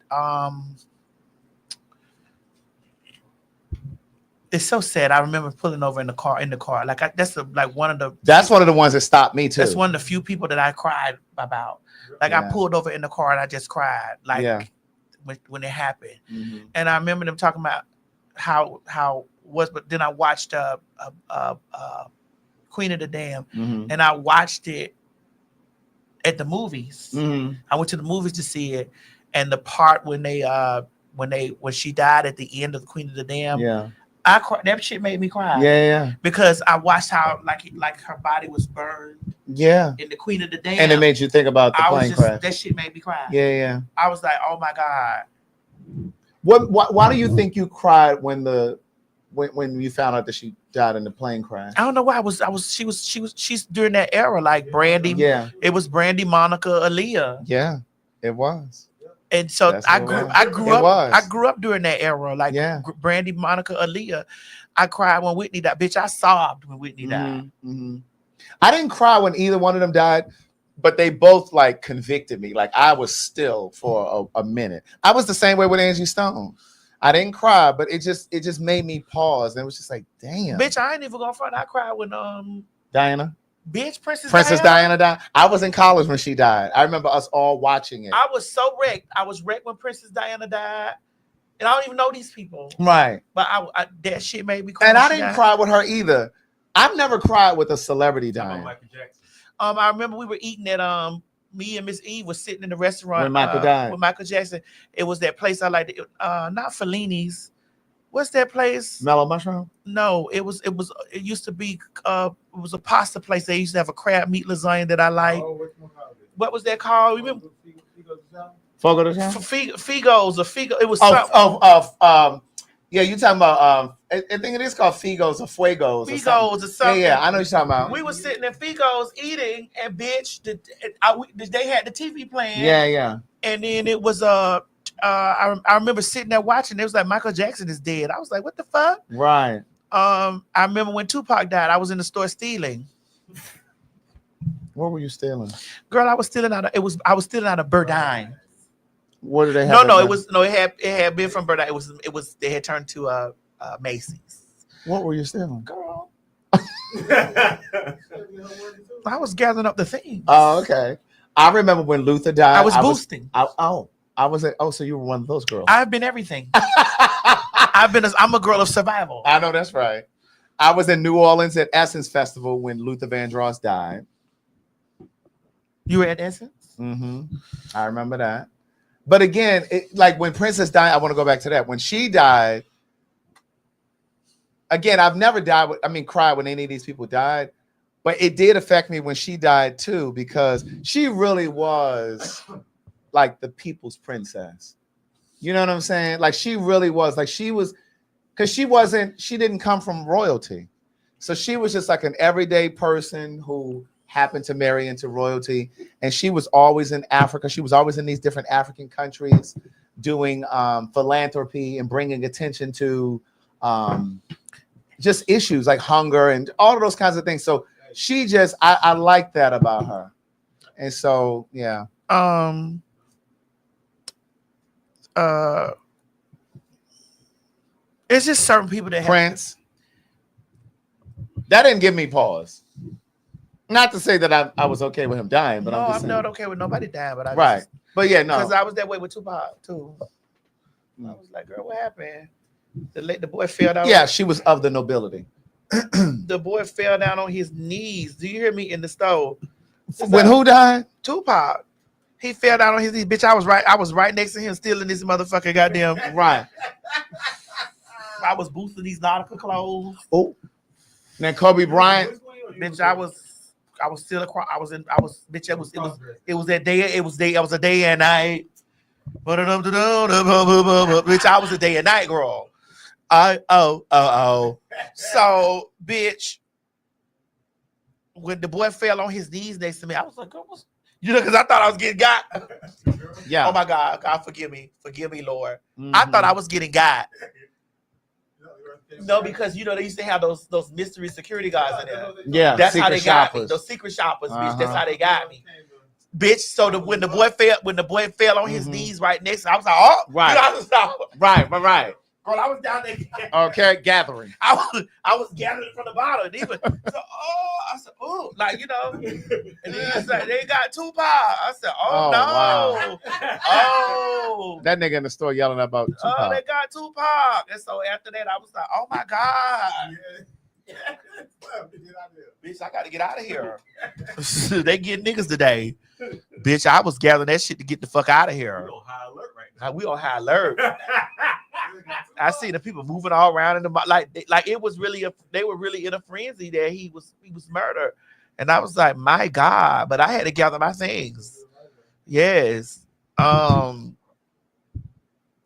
S1: it's so sad. I remember pulling over in the car. Like that's one of the
S4: ones that stopped me too.
S1: That's one of the few people that I cried about. Like I pulled over in the car and I just cried. Like when it happened.
S4: Mhm.
S1: And I remember them talking about how was, but then I watched Queen of the Damned,
S4: Mhm.
S1: and I watched it at the movies.
S4: Mhm.
S1: I went to the movies to see it, and the part when she died at the end of the Queen of the Damned,
S4: Yeah.
S1: I cried. That shit made me cry.
S4: Yeah.
S1: Because I watched how like her body was burned.
S4: Yeah.
S1: In the Queen of the Damned,
S4: And it made you think about the plane crash.
S1: That shit made me cry.
S4: Yeah.
S1: I was like, oh my God.
S4: Why do you think you cried when you found out that she died in the plane crash?
S1: I don't know why. She's during that era, like Brandy.
S4: Yeah.
S1: It was Brandy, Monica, Aaliyah.
S4: Yeah, it was.
S1: And so
S4: That's
S1: I
S4: what it
S1: grew
S4: was.
S1: I grew up during that era, like Brandy, Monica, Aaliyah. I cried when Whitney died. Bitch, I sobbed when Whitney died.
S4: Mm-hmm. I didn't cry when either one of them died, but they both like convicted me. Like I was still for a minute. I was the same way with Angie Stone. I didn't cry, but it just made me pause, and it was just like, damn.
S1: Bitch, I ain't even gonna front. I cried when
S4: Diana.
S1: Bitch,
S4: Princess Diana died. I was in college when she died. I remember us all watching it.
S1: I was so wrecked. I was wrecked when Princess Diana died, and I don't even know these people.
S4: Right.
S1: But I that shit made me cry.
S4: And I didn't cry with her either. I've never cried with a celebrity dying.
S5: Michael Jackson.
S1: I remember we were eating at me and Miss Eve was sitting in the restaurant
S4: when Michael died.
S1: With Michael Jackson. It was that place I liked. Not Fellini's. What's that place?
S4: Mellow Mushroom?
S1: No, it used to be it was a pasta place. They used to have a crab meat lasagna that I liked. What was that called? Remember?
S4: Fogo de Chão?
S1: Figo's or Figo. It was
S4: yeah, you talking about I think it is called Figos or Fuegos.
S1: Figos or something.
S4: Yeah, I know what you're talking about.
S1: We were sitting at Figos eating, and bitch, they had the TV playing.
S4: Yeah.
S1: And then it was I remember sitting there watching. It was like Michael Jackson is dead. I was like, what the fuck?
S4: Right.
S1: I remember when Tupac died. I was in the store stealing.
S4: What were you stealing?
S1: Girl, I was stealing out of Burdine.
S4: What did they have?
S1: It had been from Burdine. It was they had turned to Macy's.
S4: What were you stealing?
S1: Girl. I was gathering up the things.
S4: Oh, okay. I remember when Luther died.
S1: I was boosting.
S4: So you were one of those girls.
S1: I've been everything. I'm a girl of survival.
S4: I know that's right. I was in New Orleans at Essence Festival when Luther Vandross died.
S1: You were at Essence?
S4: Mm-hmm. I remember that. But again, like when Princess died, I want to go back to that. When she died, again, I've never cried when any of these people died, but it did affect me when she died too, because she really was like the people's princess. You know what I'm saying? Like she really was. Like she was, because she didn't come from royalty. So she was just like an everyday person who happened to marry into royalty. And she was always in Africa. She was always in these different African countries doing philanthropy and bringing attention to just issues like hunger and all of those kinds of things. So she just, I like that about her. And so, yeah.
S1: It's just certain people that
S4: Prince. That didn't give me pause. Not to say that I was okay with him dying, but I'm
S1: not okay with nobody dying. But
S4: but yeah, no,
S1: because I was that way with Tupac too. I was like, girl, what happened? The boy fell down.
S4: Yeah, she was of the nobility.
S1: The boy fell down on his knees. Do you hear me in the stove?
S4: When who died?
S1: Tupac. He fell down on his knees. Bitch, I was right next to him, stealing this motherfucker goddamn.
S4: Right.
S1: I was boosting these nautical clothes.
S4: Oh. Then Kobe Bryant.
S1: Bitch, I was still across. Bitch, it was a day and night. Bitch, I was a day and night girl. So, bitch, when the boy fell on his knees next to me, I was like, girl, because I thought I was getting got.
S4: Yeah.
S1: Oh my God, God, forgive me, Lord.
S4: Mhm.
S1: I thought I was getting got. No, because they used to have those mystery security guys in there.
S4: Yeah,
S1: That's how
S4: secret
S1: they got me.
S4: shoppers.
S1: Those secret shoppers, bitch. That's
S4: Uh-huh.
S1: how they got me, bitch. So when the boy fell on his
S4: Mhm.
S1: knees right next, I was like, oh,
S4: Right.
S1: I was like,
S4: Right.
S1: girl, I was down there.
S4: Okay, gathering.
S1: I was gathering from the bottom. And even so, I said, oh, like and then it's like they got Tupac. I said, oh,
S4: Oh,
S1: no,
S4: wow.
S1: oh.
S4: That nigga in the store yelling about Tupac.
S1: Oh, they got Tupac. And so after that, I was like, oh my God. Bitch, I gotta get out of here. They get niggas today. Bitch, I was gathering that shit to get the fuck out of here.
S5: We on high alert right now.
S1: We on high alert. I see the people moving all around in the like it was really they were really in a frenzy that he was murdered. And I was like, my God, but I had to gather my things. Yes.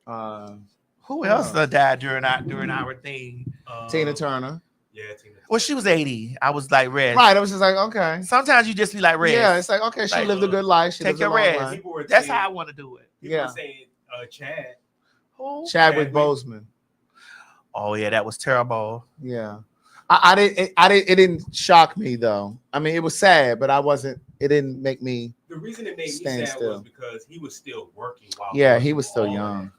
S1: Who else died during our thing?
S4: Tina Turner.
S5: Yeah, Tina.
S1: Well, she was 80. I was like, rest.
S4: Right. I was just like, okay.
S1: Sometimes you just be like, rest.
S4: Yeah, it's like, okay, she
S1: Like,
S4: lived a good life. She
S1: take
S4: lived a
S1: your
S4: long
S1: rest.
S4: life.
S5: People were
S1: That's
S5: saying-
S1: how I want to do it.
S5: People
S4: Yeah.
S5: were saying Chad.
S1: Who?
S4: Chadwick Boseman.
S1: Oh yeah, that was terrible.
S4: Yeah. I didn't it didn't shock me though. I mean, it was sad, but it didn't make me.
S5: The reason it made me
S4: Stand
S5: sad
S4: still.
S5: was because he was still working while
S4: Yeah, he was
S5: all
S4: still
S5: of
S4: young.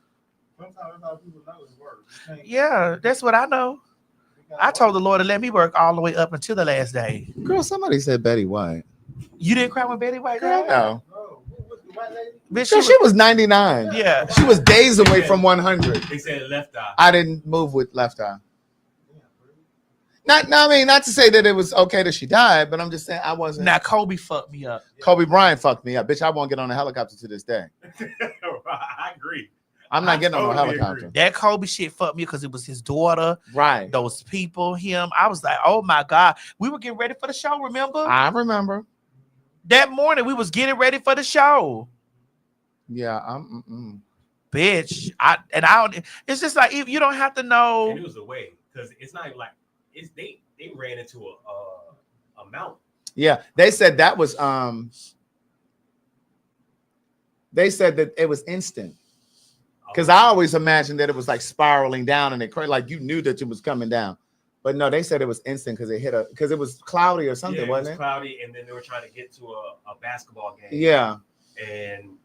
S2: Sometimes that's how people know it's work. You can't-
S1: Yeah, that's what I know. I told the Lord to let me work all the way up until the last day.
S4: Girl, somebody said Betty White.
S1: You didn't cry when Betty White
S4: Girl,
S1: died?
S4: no.
S2: Oh, what's the white lady?
S1: Bitch,
S4: Girl, she was 99.
S1: yeah.
S4: She was days away from 100.
S5: They said left eye.
S4: I didn't move with left eye. Not to say that it was okay that she died, but I'm just saying I wasn't.
S1: Now Kobe fucked me up.
S4: Kobe Bryant fucked me up. Bitch, I won't get on a helicopter to this day.
S5: I agree.
S4: I'm not
S5: I
S4: getting on a
S5: totally
S4: helicopter.
S5: agree.
S1: That Kobe shit fucked me because it was his daughter,
S4: Right.
S1: those people, him. I was like, oh my God. We were getting ready for the show, remember?
S4: I remember.
S1: That morning we was getting ready for the show.
S4: Yeah.
S1: Bitch. I don't it's just like if you don't have to know.
S5: And it was the way because it's not even like it's they ran into a mountain.
S4: Yeah. They said that was they said that it was instant. Because I always imagined that it was like spiraling down and like you knew that it was coming down. But no, they said it was instant because it hit because it was cloudy or something,
S5: Yeah,
S4: wasn't
S5: it
S4: it?
S5: was cloudy, and then they were trying to get to a basketball game.
S4: Yeah.
S5: And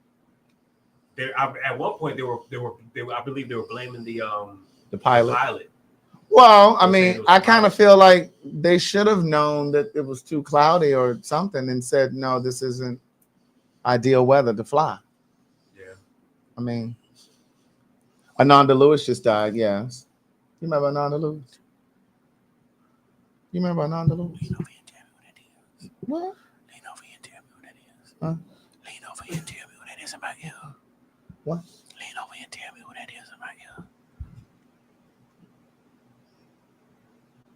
S5: at one point they were I believe they were blaming the pilot.
S4: Well, I
S5: They're saying
S4: mean,
S5: it was
S4: I
S5: the
S4: kind of
S5: pilot.
S4: feel like they should have known that it was too cloudy or something and said, no, this isn't ideal weather to fly.
S5: Yeah.
S4: I mean, Ananda Lewis just died, yes. You remember Ananda Lewis? You remember Ananda Lewis?
S1: Lean over here and tell me what that is.
S4: What?
S1: Lean over here and tell me what that is.
S4: Huh?
S1: Lean over here and tell me what that is in my ear.
S4: What?
S1: Lean over here and tell me what that is in my ear.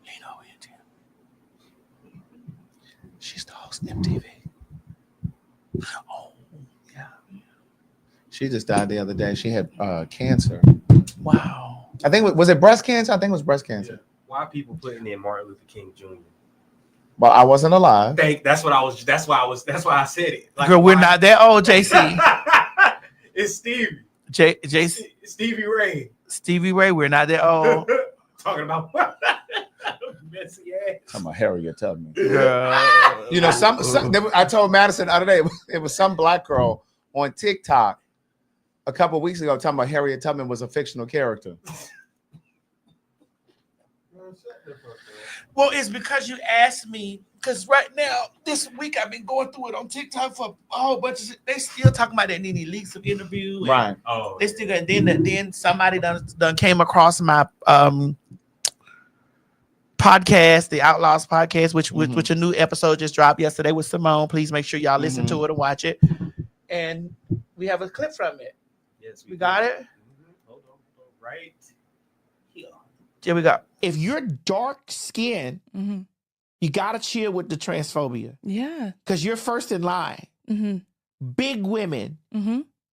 S1: Lean over here and tell me. She's the host of MTV. Oh, yeah.
S4: She just died the other day. She had cancer.
S1: Wow.
S4: I think, was it breast cancer? I think it was breast cancer.
S5: Yeah. Why are people putting in Martin Luther King Jr.?
S4: But I wasn't alive.
S5: That's why I said it. Like,
S1: Girl, we're
S5: why-
S1: not that old, JC.
S5: It's Stevie.
S1: JC.
S5: Stevie Ray.
S1: Stevie Ray, we're not that old.
S5: Talking about messy ass.
S4: I'm a Harriet Tubman.
S1: Girl.
S4: You know, I told Madison the other day, it was some black girl on TikTok a couple of weeks ago talking about Harriet Tubman was a fictional character.
S1: Well, it's because you asked me. Because right now, this week, I've been going through it on TikTok for a whole bunch of shit. They still talking about that Nene Leakes interview. And
S4: Right.
S5: Oh,
S1: they still, and then somebody done came across my podcast, the Outlaws podcast, which a new episode just dropped yesterday with Simone. Please make sure y'all listen to it and watch it. And we have a clip from it.
S5: yes,
S1: We got it?
S5: Hold on. Right here.
S1: Here we go. If you're dark skinned, you gotta chill with the transphobia
S10: Yeah.
S1: because you're first in line. Big women,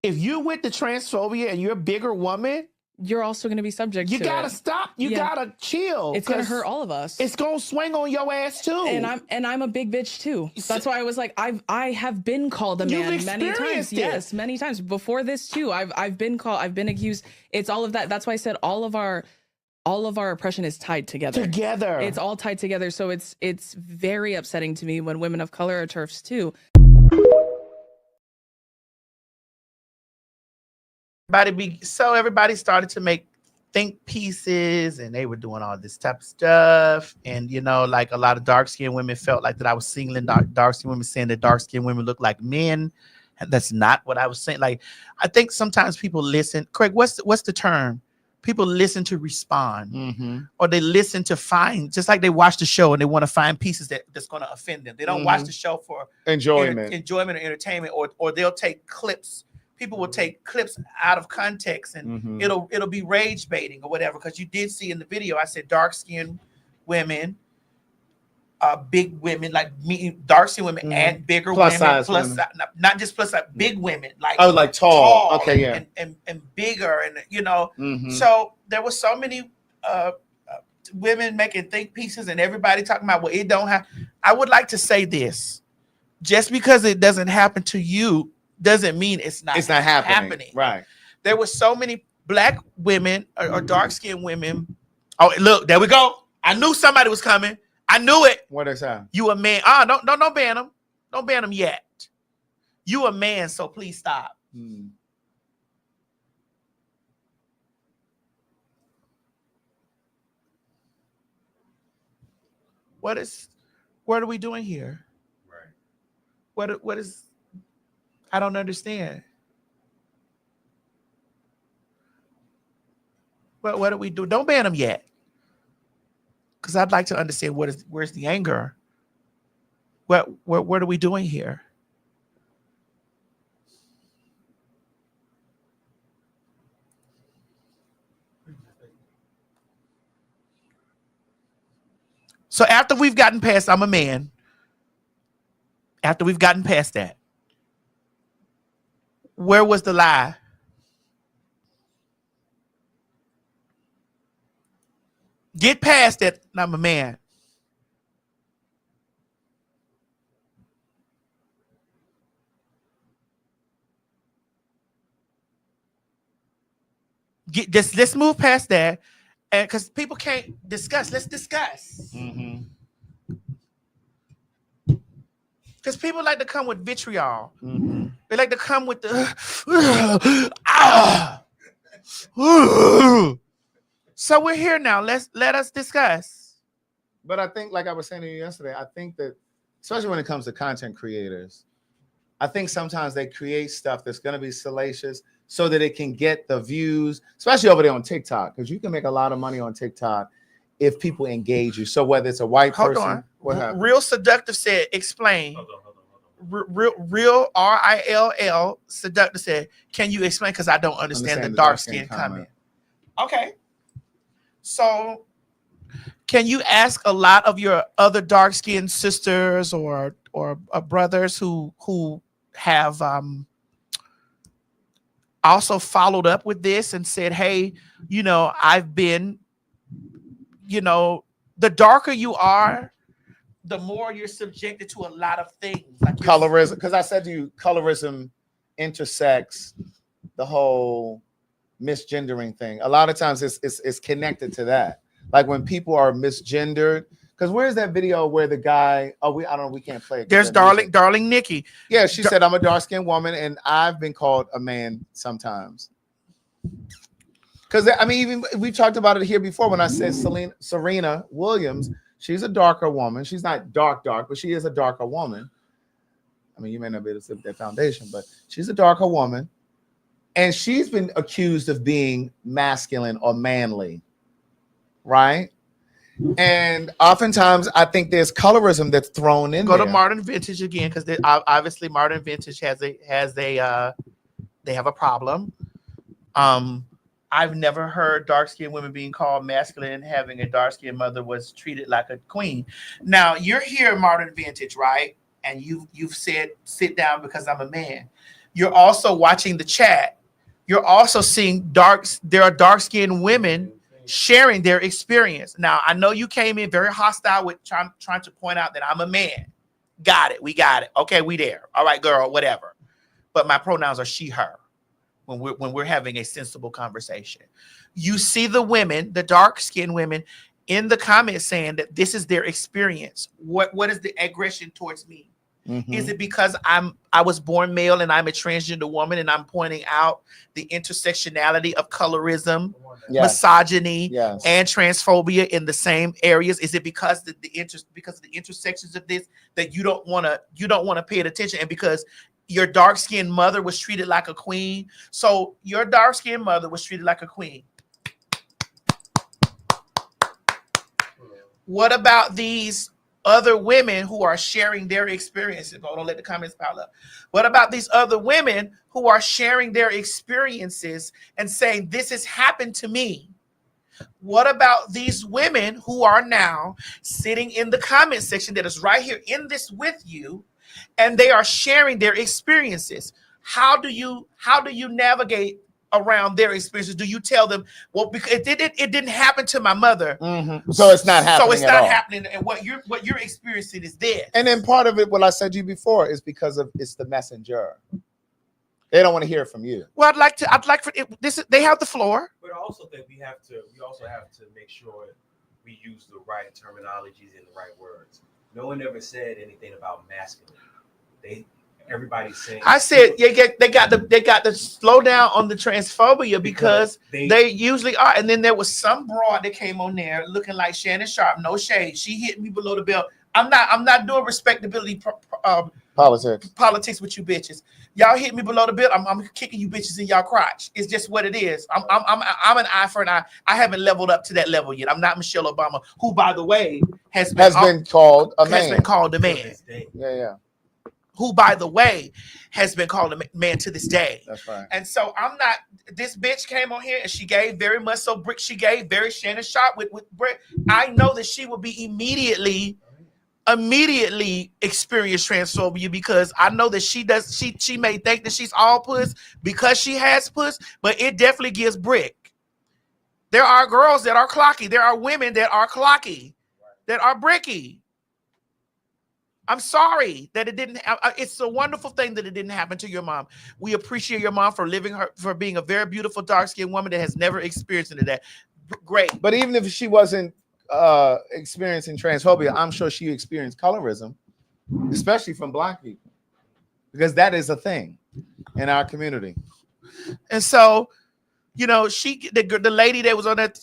S1: if you're with the transphobia and you're a bigger woman,
S10: you're also going to be subject to it.
S1: You gotta stop. You gotta chill.
S10: It's gonna hurt all of us.
S1: It's gonna swing on your ass too.
S10: And I'm a big bitch too. That's why I was like, I have been called a man many times. Yes, many times before this too. I've been called. I've been accused. It's all of that. That's why I said all of our oppression is tied together. It's all tied together. So it's very upsetting to me when women of color are TERFs too.
S1: Everybody started to make think pieces, and they were doing all this type of stuff. And like a lot of dark-skinned women felt like that I was singling dark-skinned women, saying that dark-skinned women look like men. And that's not what I was saying. Like, I think sometimes people listen. Craig, what's the term? People listen to respond, or they listen to find, just like they watch the show and they want to find pieces that's going to offend them. They don't watch the show for enjoyment or entertainment, or they'll take clips. People will take clips out of context, and it'll be rage baiting or whatever. Because you did see in the video, I said dark-skinned women, big women, like me, dark-skinned women, and bigger
S4: plus
S1: women,
S4: size,
S1: not just plus size, big women, like
S4: like tall. Okay, yeah,
S1: and bigger, and So there was so many women making think pieces, and everybody talking about, well, it don't have. I would like to say this: just because it doesn't happen to you doesn't mean it's not happening.
S4: Right.
S1: There were so many black women or dark-skinned women. Oh, look, there we go. I knew somebody was coming. I knew it.
S4: What is that?
S1: You a man. Don't ban them. Don't ban them yet. You a man, so please stop. What are we doing here? Right. What is I don't understand. What do we do? Don't ban them yet. Because I'd like to understand where's the anger? What are we doing here? So after we've gotten past, I'm a man. After we've gotten past that, where was the lie? Get past that. I'm a man. Let's move past that, and because people can't discuss, let's discuss. Because people like to come with vitriol. They like to come with the So we're here now. Let us discuss.
S4: But I think, like I was saying to you yesterday, I think that, especially when it comes to content creators, I think sometimes they create stuff that's going to be salacious so that it can get the views, especially over there on TikTok, because you can make a lot of money on TikTok if people engage you. So whether it's a white person, what happened?
S1: Real Seductive said, explain. Hold on. Real RILL Seductive said, can you explain? Because I don't understand the dark skin comment. Okay. So can you ask a lot of your other dark skinned sisters or brothers who have also followed up with this and said, hey, I've been, the darker you are, the more you're subjected to a lot of things. Like
S4: colorism, because I said to you, colorism intersects the whole misgendering thing. A lot of times it's connected to that. Like when people are misgendered, because where's that video where the guy, we can't play it.
S1: There's darling Nikki.
S4: Yeah, she said, I'm a dark-skinned woman and I've been called a man sometimes. Because even we talked about it here before when I said Serena Williams, she's a darker woman. She's not dark, but she is a darker woman. I mean, you may not be able to sit that foundation, but she's a darker woman. And she's been accused of being masculine or manly, right? And oftentimes, I think there's colorism that's thrown in.
S1: Go to Modern Vintage again, because obviously Modern Vintage they have a problem. I've never heard dark-skinned women being called masculine, and having a dark-skinned mother was treated like a queen. Now you're here, Modern Vintage, right? And you've said sit down because I'm a man. You're also watching the chat. You're also seeing there are dark-skinned women sharing their experience. Now, I know you came in very hostile with trying to point out that I'm a man. Got it. We got it. Okay, we there. All right, girl, whatever. But my pronouns are she, her when we're having a sensible conversation. You see the women, the dark-skinned women in the comments saying that this is their experience. What is the aggression towards me? Mm-hmm. Is it because I was born male and I'm a transgender woman and I'm pointing out the intersectionality of colorism, misogyny, and transphobia in the same areas? Is it because because of the intersections of this that you don't want to pay attention, and because your dark-skinned mother was treated like a queen? So your dark-skinned mother was treated like a queen. What about these other women who are sharing their experiences? Hold on, let the comments pile up. What about these other women who are sharing their experiences and saying, this has happened to me? What about these women who are now sitting in the comment section that is right here in this with you, and they are sharing their experiences? How do you navigate around their experiences? Do you tell them, well, because it didn't happen to my mother,
S4: so it's not happening?
S1: So it's not happening, and what you're experiencing is this.
S4: And then part of it, what I said to you before, is because of it's the messenger. They don't want to hear from you.
S1: Well, I'd like for this. They have the floor.
S5: But I also think we also have to make sure we use the right terminologies and the right words. No one ever said anything about masculine. Everybody's saying.
S1: I said they got to slow down on the transphobia because they usually are. And then there was some broad that came on there looking like Shannon Sharp. No shade. She hit me below the belt. I'm not doing respectability politics with you bitches. Y'all hit me below the belt. I'm kicking you bitches in y'all crotch. It's just what it is. I'm an eye for an eye. I haven't leveled up to that level yet. I'm not Michelle Obama, who, by the way, has been called a man.
S4: Yeah.
S1: Who, by the way, has been called a man to this day.
S4: That's right.
S1: And so I'm not. This bitch came on here and she gave very much so. She gave very Shannon Sharp with Britt. I know that she would be immediately experience transphobia because I know that she does. She may think that she's all puss because she has puss, but it definitely gives brick. There are girls that are clocky. There are women that are clocky, that are bricky. I'm sorry that it didn't. It's a wonderful thing that it didn't happen to your mom. We appreciate your mom for being a very beautiful dark-skinned woman that has never experienced any of that. Great.
S4: But even if she wasn't experiencing transphobia, I'm sure she experienced colorism, especially from Black people, because that is a thing in our community.
S1: And so, the lady that was on that,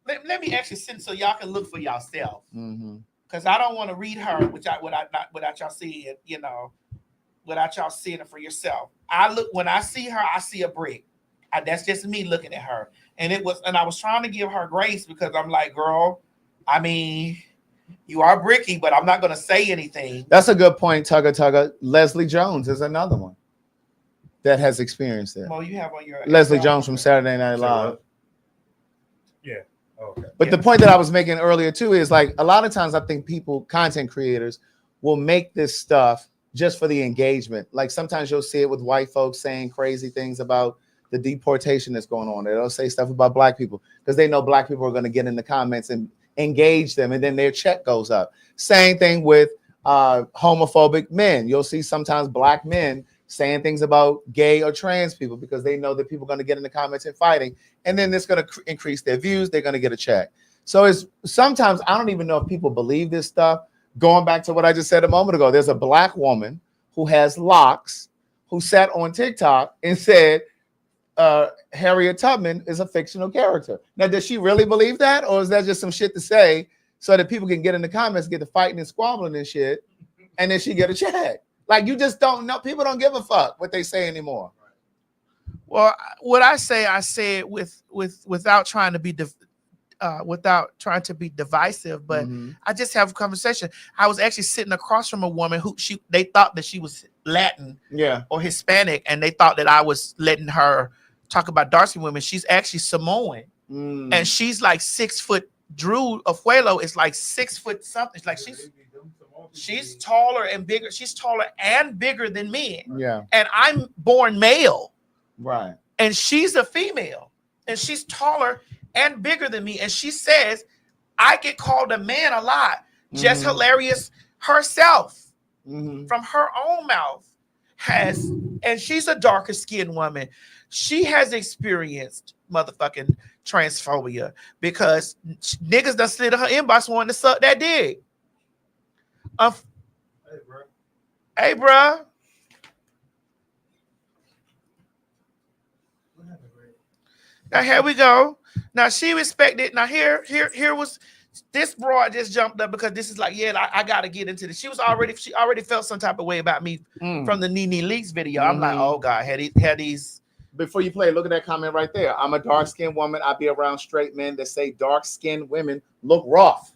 S1: let me actually send so y'all can look for yourself.
S4: Mm-hmm.
S1: Because I don't want to read her without y'all seeing it, without y'all seeing it for yourself. When I see her, I see a brick. That's just me looking at her. And I was trying to give her grace because I'm like, girl, I mean, you are bricky, but I'm not going to say anything.
S4: That's a good point, Tugga. Leslie Jones is another one that has experienced it.
S1: Well, you have on your
S4: Leslie Jones from Saturday Night Live.
S2: Yeah. Okay.
S4: But the point that I was making earlier too is like a lot of times I think content creators will make this stuff just for the engagement. Like sometimes you'll see it with white folks saying crazy things about the deportation that's going on. They'll say stuff about Black people because they know Black people are going to get in the comments and engage them, and then their check goes up. Same thing with homophobic men. You'll see sometimes Black men saying things about gay or trans people because they know that people are going to get in the comments and fighting, and then it's going to increase their views. They're going to get a check. So it's sometimes I don't even know if people believe this stuff. Going back to what I just said a moment ago, there's a Black woman who has locks who sat on TikTok and said Harriet Tubman is a fictional character. Now, does she really believe that, or is that just some shit to say so that people can get in the comments, get to fighting and squabbling and shit, and then she get a check? Like, you just don't know. People don't give a fuck what they say anymore.
S1: Well, what I say it without trying to be divisive, but I just have a conversation. I was actually sitting across from a woman who they thought that she was Latin, or Hispanic, and they thought that I was letting her talk about dark-skinned women. She's actually Samoan, and she's like 6 foot. Drew Afuelo is like 6 foot something. It's like she's. She's taller and bigger. She's taller and bigger than me.
S4: Yeah.
S1: And I'm born male.
S4: Right.
S1: And she's a female. And she's taller and bigger than me. And she says, I get called a man a lot. Just hilarious herself from her own mouth and she's a darker skinned woman. She has experienced motherfucking transphobia because niggas done slid in her inbox wanting to suck that dick. Hey, bruh. Now here we go. Now she respected. Now here was this broad just jumped up because this is like, yeah, I gotta get into this. She already felt some type of way about me from the Nene Leaks video. I'm like, oh God, had these.
S4: Before you play, look at that comment right there. I'm a dark-skinned woman. I be around straight men that say dark-skinned women look rough.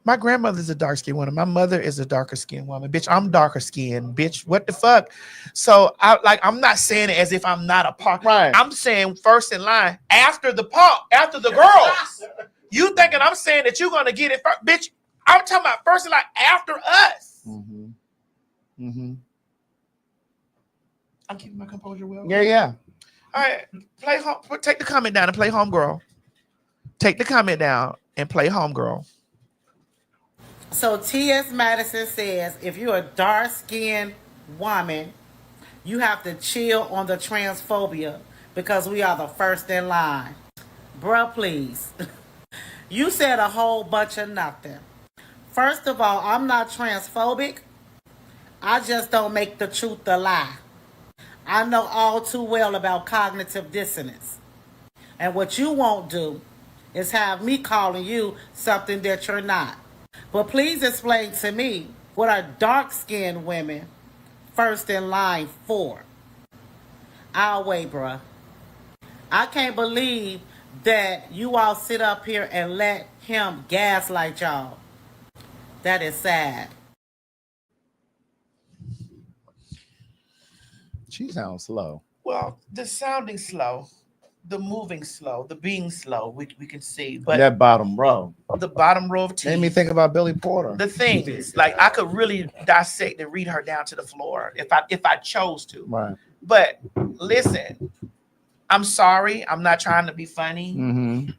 S1: My grandmother's a dark-skinned woman. My mother is a darker-skinned woman. Bitch, I'm darker-skinned. Bitch, what the fuck? So I'm not saying it as if I'm not a part.
S4: Right.
S1: I'm saying first in line after the girls. You thinking I'm saying that you're gonna get it first, bitch? I'm talking about first in line after us. I'm keeping my composure well.
S4: Yeah.
S1: All right, play home. Take the comment down and play homegirl. Take the comment down and play homegirl. So T.S. Madison says, if you're a dark-skinned woman, you have to chill on the transphobia because we are the first in line. Bruh, please. You said a whole bunch of nothing. First of all, I'm not transphobic. I just don't make the truth a lie. I know all too well about cognitive dissonance. And what you won't do is have me calling you something that you're not. But please explain to me, what are dark-skinned women first in line for? I'll wait, bruh. I can't believe that you all sit up here and let him gaslight y'all. That is sad.
S4: She sounds slow.
S1: Well, the sounding slow, the moving slow, the being slow, we can see. But
S4: that bottom row.
S1: The bottom row of teeth.
S4: Made me think about Billy Porter.
S1: The things, like I could really dissect and read her down to the floor if I chose to.
S4: Right.
S1: But listen, I'm sorry. I'm not trying to be funny.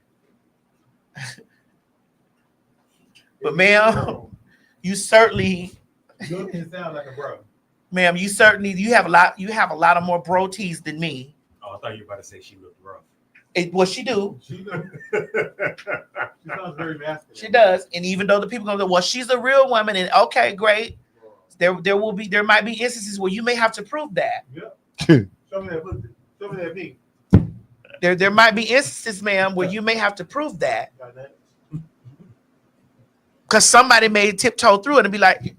S1: But ma'am, you certainly
S2: You can sound like a bro.
S1: Ma'am, you have a lot of more bro tees than me.
S2: Oh, I thought you were about to say she looked rough.
S1: What she do?
S2: She sounds very masculine.
S1: She does. And even though the people go, well, she's a real woman, and okay, great. There might be instances where you may have to prove that.
S2: Yeah. Show me that me.
S1: There might be instances, ma'am, where you may have to prove that. Because somebody may tiptoe through it and be like,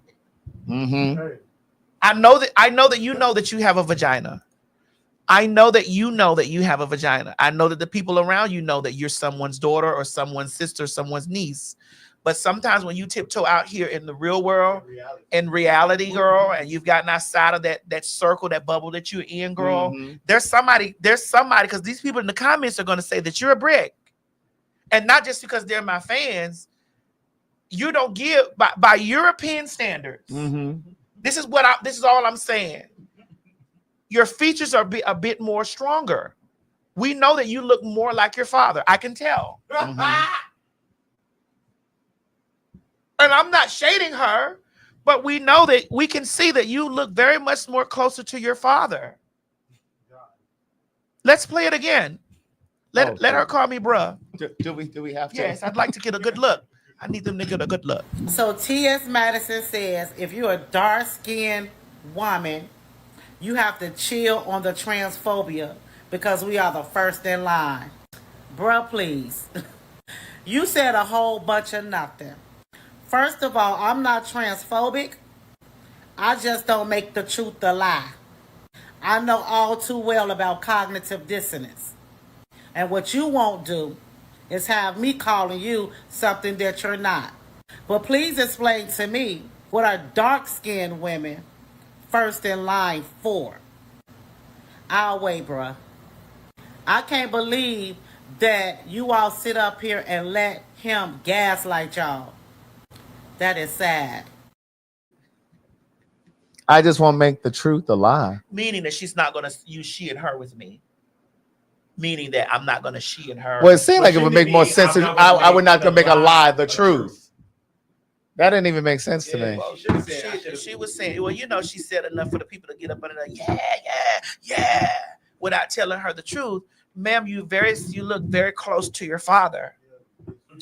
S2: Hey.
S1: I know that you know that you have a vagina. I know that you know that you have a vagina. I know that the people around you know that you're someone's daughter or someone's sister, someone's niece. But sometimes when you tiptoe out here in the real world, in reality, girl, and you've gotten outside of that circle, that bubble that you're in, girl, there's somebody, because these people in the comments are going to say that you're a brick. And not just because they're my fans. You don't give by European standards. This is all I'm saying. Your features are a bit more stronger. We know that you look more like your father. I can tell. And I'm not shading her, but we know that we can see that you look very much more closer to your father. Let's play it again. Let her call me bruh.
S4: Do we have to?
S1: Yes, I'd like to get a good look. I need them to get a good look. So T.S. Madison says, if you're a dark-skinned woman, you have to chill on the transphobia because we are the first in line. Bruh, please. You said a whole bunch of nothing. First of all, I'm not transphobic. I just don't make the truth a lie. I know all too well about cognitive dissonance. And what you won't do is have me calling you something that you're not. But please explain to me, what are dark-skinned women first in line for? I'll wait, bruh. I can't believe
S11: that you all sit up here and let him gaslight y'all. That is sad.
S4: I just want to make the truth a lie.
S1: Meaning that she's not going to use she and her with me. Meaning that I'm not going to she and her.
S4: Well, it seemed like it would make more sense if I would not gonna make a lie the truth. That didn't even make sense to me.
S1: Well, she was saying, well, you know, she said enough for the people to get up under the yeah, without telling her the truth. Ma'am, you look very close to your father,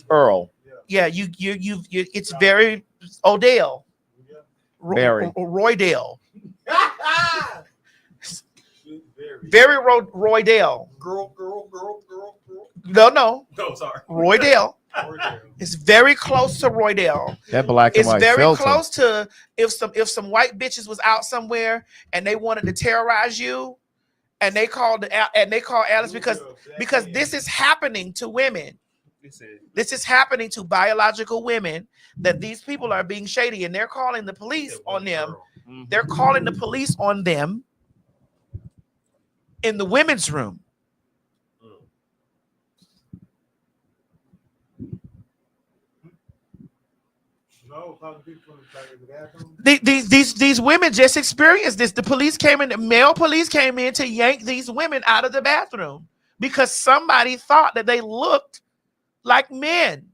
S4: Earl.
S1: Yeah, you it's very Odell,
S4: Very.
S1: Roydale, very Roydale.
S5: Girl.
S1: No,
S5: Sorry.
S1: Roydale. It's very close to Roydale.
S4: That black and
S1: It's
S4: white
S1: very
S4: filter.
S1: close to if some white bitches was out somewhere and they wanted to terrorize you, and they called Alice because this is happening to women. This is happening to biological women, that these people are being shady and they're calling the police on them. They're calling the police on them in the women's room. These women just experienced this. The male police came in to yank these women out of the bathroom because somebody thought that they looked like men.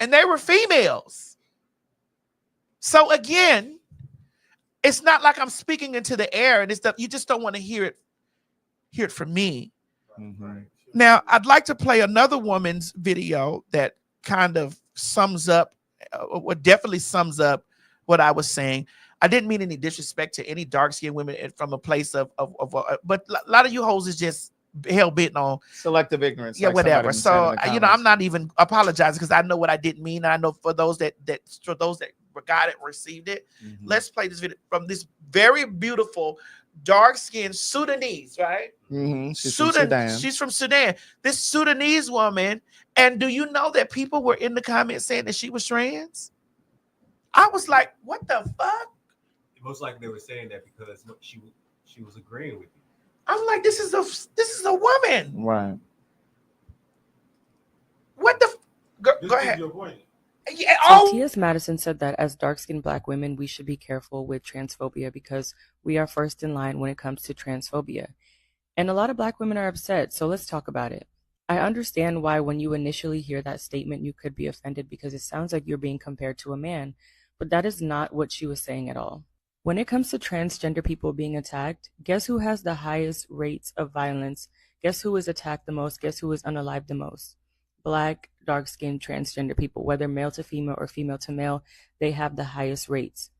S1: And they were females. So again, it's not like I'm speaking into the air and it's that you just don't want to hear it from me. Now, I'd like to play another woman's video that kind of sums up, definitely sums up what I was saying. I didn't mean any disrespect to any dark-skinned women from a place of but a lot of you hoes is just hell-bent on
S4: selective ignorance.
S1: Yeah,
S4: like
S1: whatever. So,
S4: somebody
S1: I'm not even apologizing because I know what I didn't mean. And I know for those that got it, received it. Let's play this video from this very beautiful dark-skinned Sudanese, right?
S4: She's from Sudan.
S1: She's from Sudan. This Sudanese woman. And do you know that people were in the comments saying that she was trans? I was like, what the fuck?
S5: Most likely they were saying that because she was agreeing with you.
S1: I'm like, this is a woman.
S4: Right.
S1: What the go ahead. Yeah,
S12: So T.S. Madison said that as dark-skinned black women, we should be careful with transphobia because we are first in line when it comes to transphobia. And a lot of black women are upset, so let's talk about it. I understand why when you initially hear that statement, you could be offended because it sounds like you're being compared to a man, but that is not what she was saying at all. When it comes to transgender people being attacked, guess who has the highest rates of violence? Guess who is attacked the most? Guess who is unalived the most? Black, dark-skinned, transgender people, whether male to female or female to male, they have the highest rates.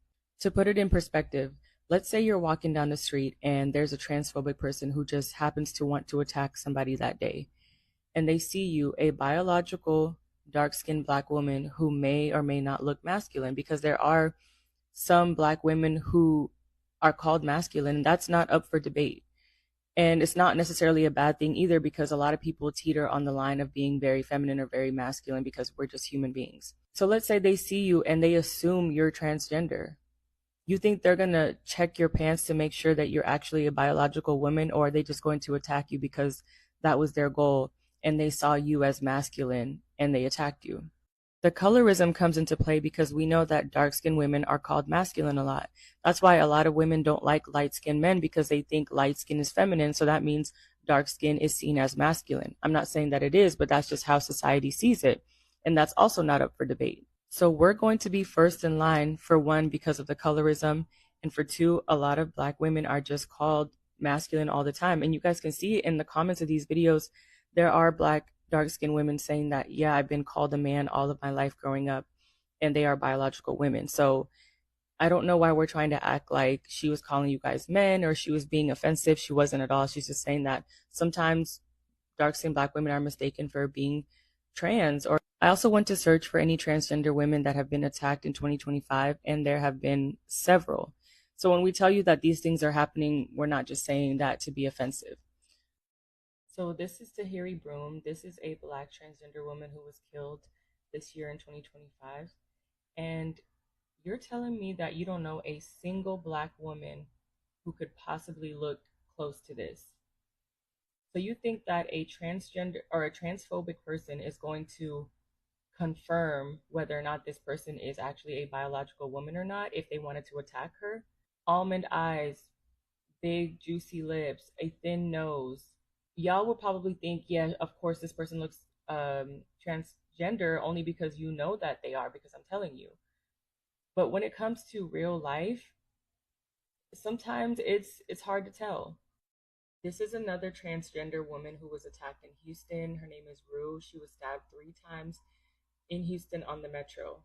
S12: To put it in perspective, let's say you're walking down the street and there's a transphobic person who just happens to want to attack somebody that day. And they see you, a biological, dark-skinned black woman who may or may not look masculine, because there are some black women who are called masculine, and that's not up for debate. And it's not necessarily a bad thing either, because a lot of people teeter on the line of being very feminine or very masculine because we're just human beings. So let's say they see you and they assume you're transgender. You think they're going to check your pants to make sure that you're actually a biological woman, or are they just going to attack you because that was their goal and they saw you as masculine and they attacked you? The colorism comes into play because we know that dark-skinned women are called masculine a lot. That's why a lot of women don't like light-skinned men, because they think light skin is feminine, so that means dark skin is seen as masculine. I'm not saying that it is, but that's just how society sees it, and that's also not up for debate. So we're going to be first in line, for one, because of the colorism, and for two, a lot of black women are just called masculine all the time. And you guys can see in the comments of these videos, there are black dark-skinned women saying that, yeah, I've been called a man all of my life growing up, and they are biological women. So I don't know why we're trying to act like she was calling you guys men or she was being offensive. She wasn't at all. She's just saying that sometimes dark-skinned black women are mistaken for being trans. Or I also went to search for any transgender women that have been attacked in 2025, and there have been several. So when we tell you that these things are happening, we're not just saying that to be offensive. So this is Tahiri Broom. This is a black transgender woman who was killed this year in 2025. And you're telling me that you don't know a single black woman who could possibly look close to this? So you think that a transgender or a transphobic person is going to confirm whether or not this person is actually a biological woman or not if they wanted to attack her? Almond eyes, big juicy lips, a thin nose. Y'all would probably think, yeah, of course this person looks transgender only because you know that they are, because I'm telling you. But when it comes to real life, sometimes it's hard to tell. This is another transgender woman who was attacked in Houston. Her name is Rue. She was stabbed 3 times in Houston on the metro.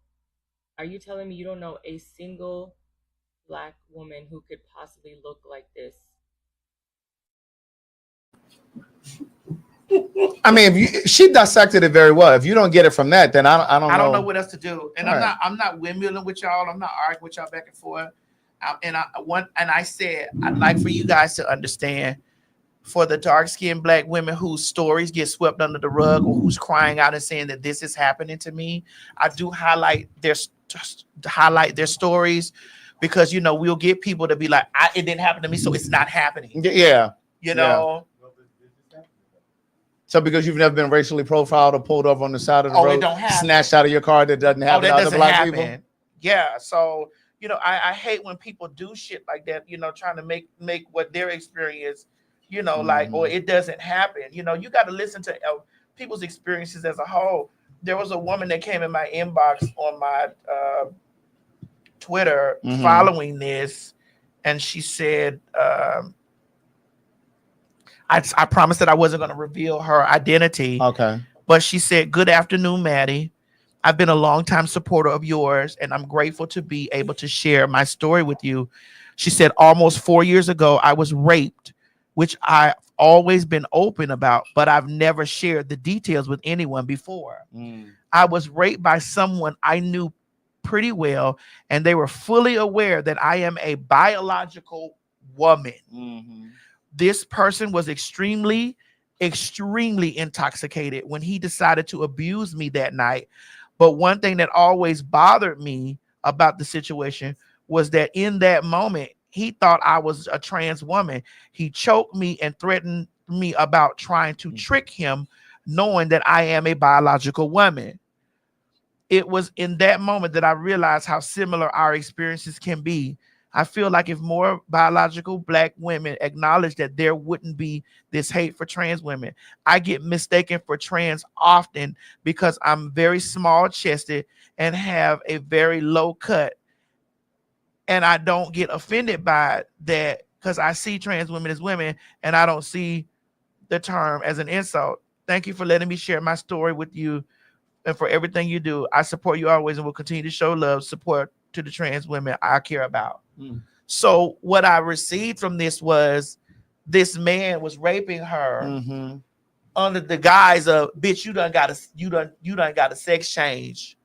S12: Are you telling me you don't know a single Black woman who could possibly look like this?
S4: I mean, she dissected it very well. If you don't get it from that, then I don't know
S1: what else to do. And
S4: right.
S1: I'm not windmilling with y'all. I'm not arguing with y'all back and forth. I said I'd like for you guys to understand, for the dark-skinned Black women whose stories get swept under the rug or who's crying out and saying that this is happening to me, I do highlight their stories, because we'll get people to be like, it didn't happen to me, so it's not happening.
S4: Yeah.
S1: You know.
S4: So because you've never been racially profiled or pulled over on the side of the road,
S1: it don't happen.
S4: Snatched out of your car, that doesn't happen to other Black people?
S1: Yeah. So I hate when people do shit like that, trying to make what their experience, like, or it doesn't happen. You got to listen to people's experiences as a whole. There was a woman that came in my inbox on my Twitter following this, and she said, I promised that I wasn't going to reveal her identity.
S4: Okay.
S1: But she said, "Good afternoon, Maddie. I've been a longtime supporter of yours, and I'm grateful to be able to share my story with you." She said, "Almost 4 years ago, I was raped, which I've always been open about, but I've never shared the details with anyone before. I was raped by someone I knew pretty well, and they were fully aware that I am a biological woman. This person was extremely intoxicated when he decided to abuse me that night. But one thing that always bothered me about the situation was that in that moment, he thought I was a trans woman. He choked me and threatened me about trying to trick him, knowing that I am a biological woman. It was in that moment that I realized how similar our experiences can be. I feel like if more biological Black women acknowledge that, there wouldn't be this hate for trans women. I get mistaken for trans often because I'm very small chested and have a very low cut. And I don't get offended by that because I see trans women as women and I don't see the term as an insult. Thank you for letting me share my story with you and for everything you do. I support you always and will continue to show love, support to the trans women I care about." So what I received from this was this man was raping her under the guise of, "Bitch, you done got a sex change,"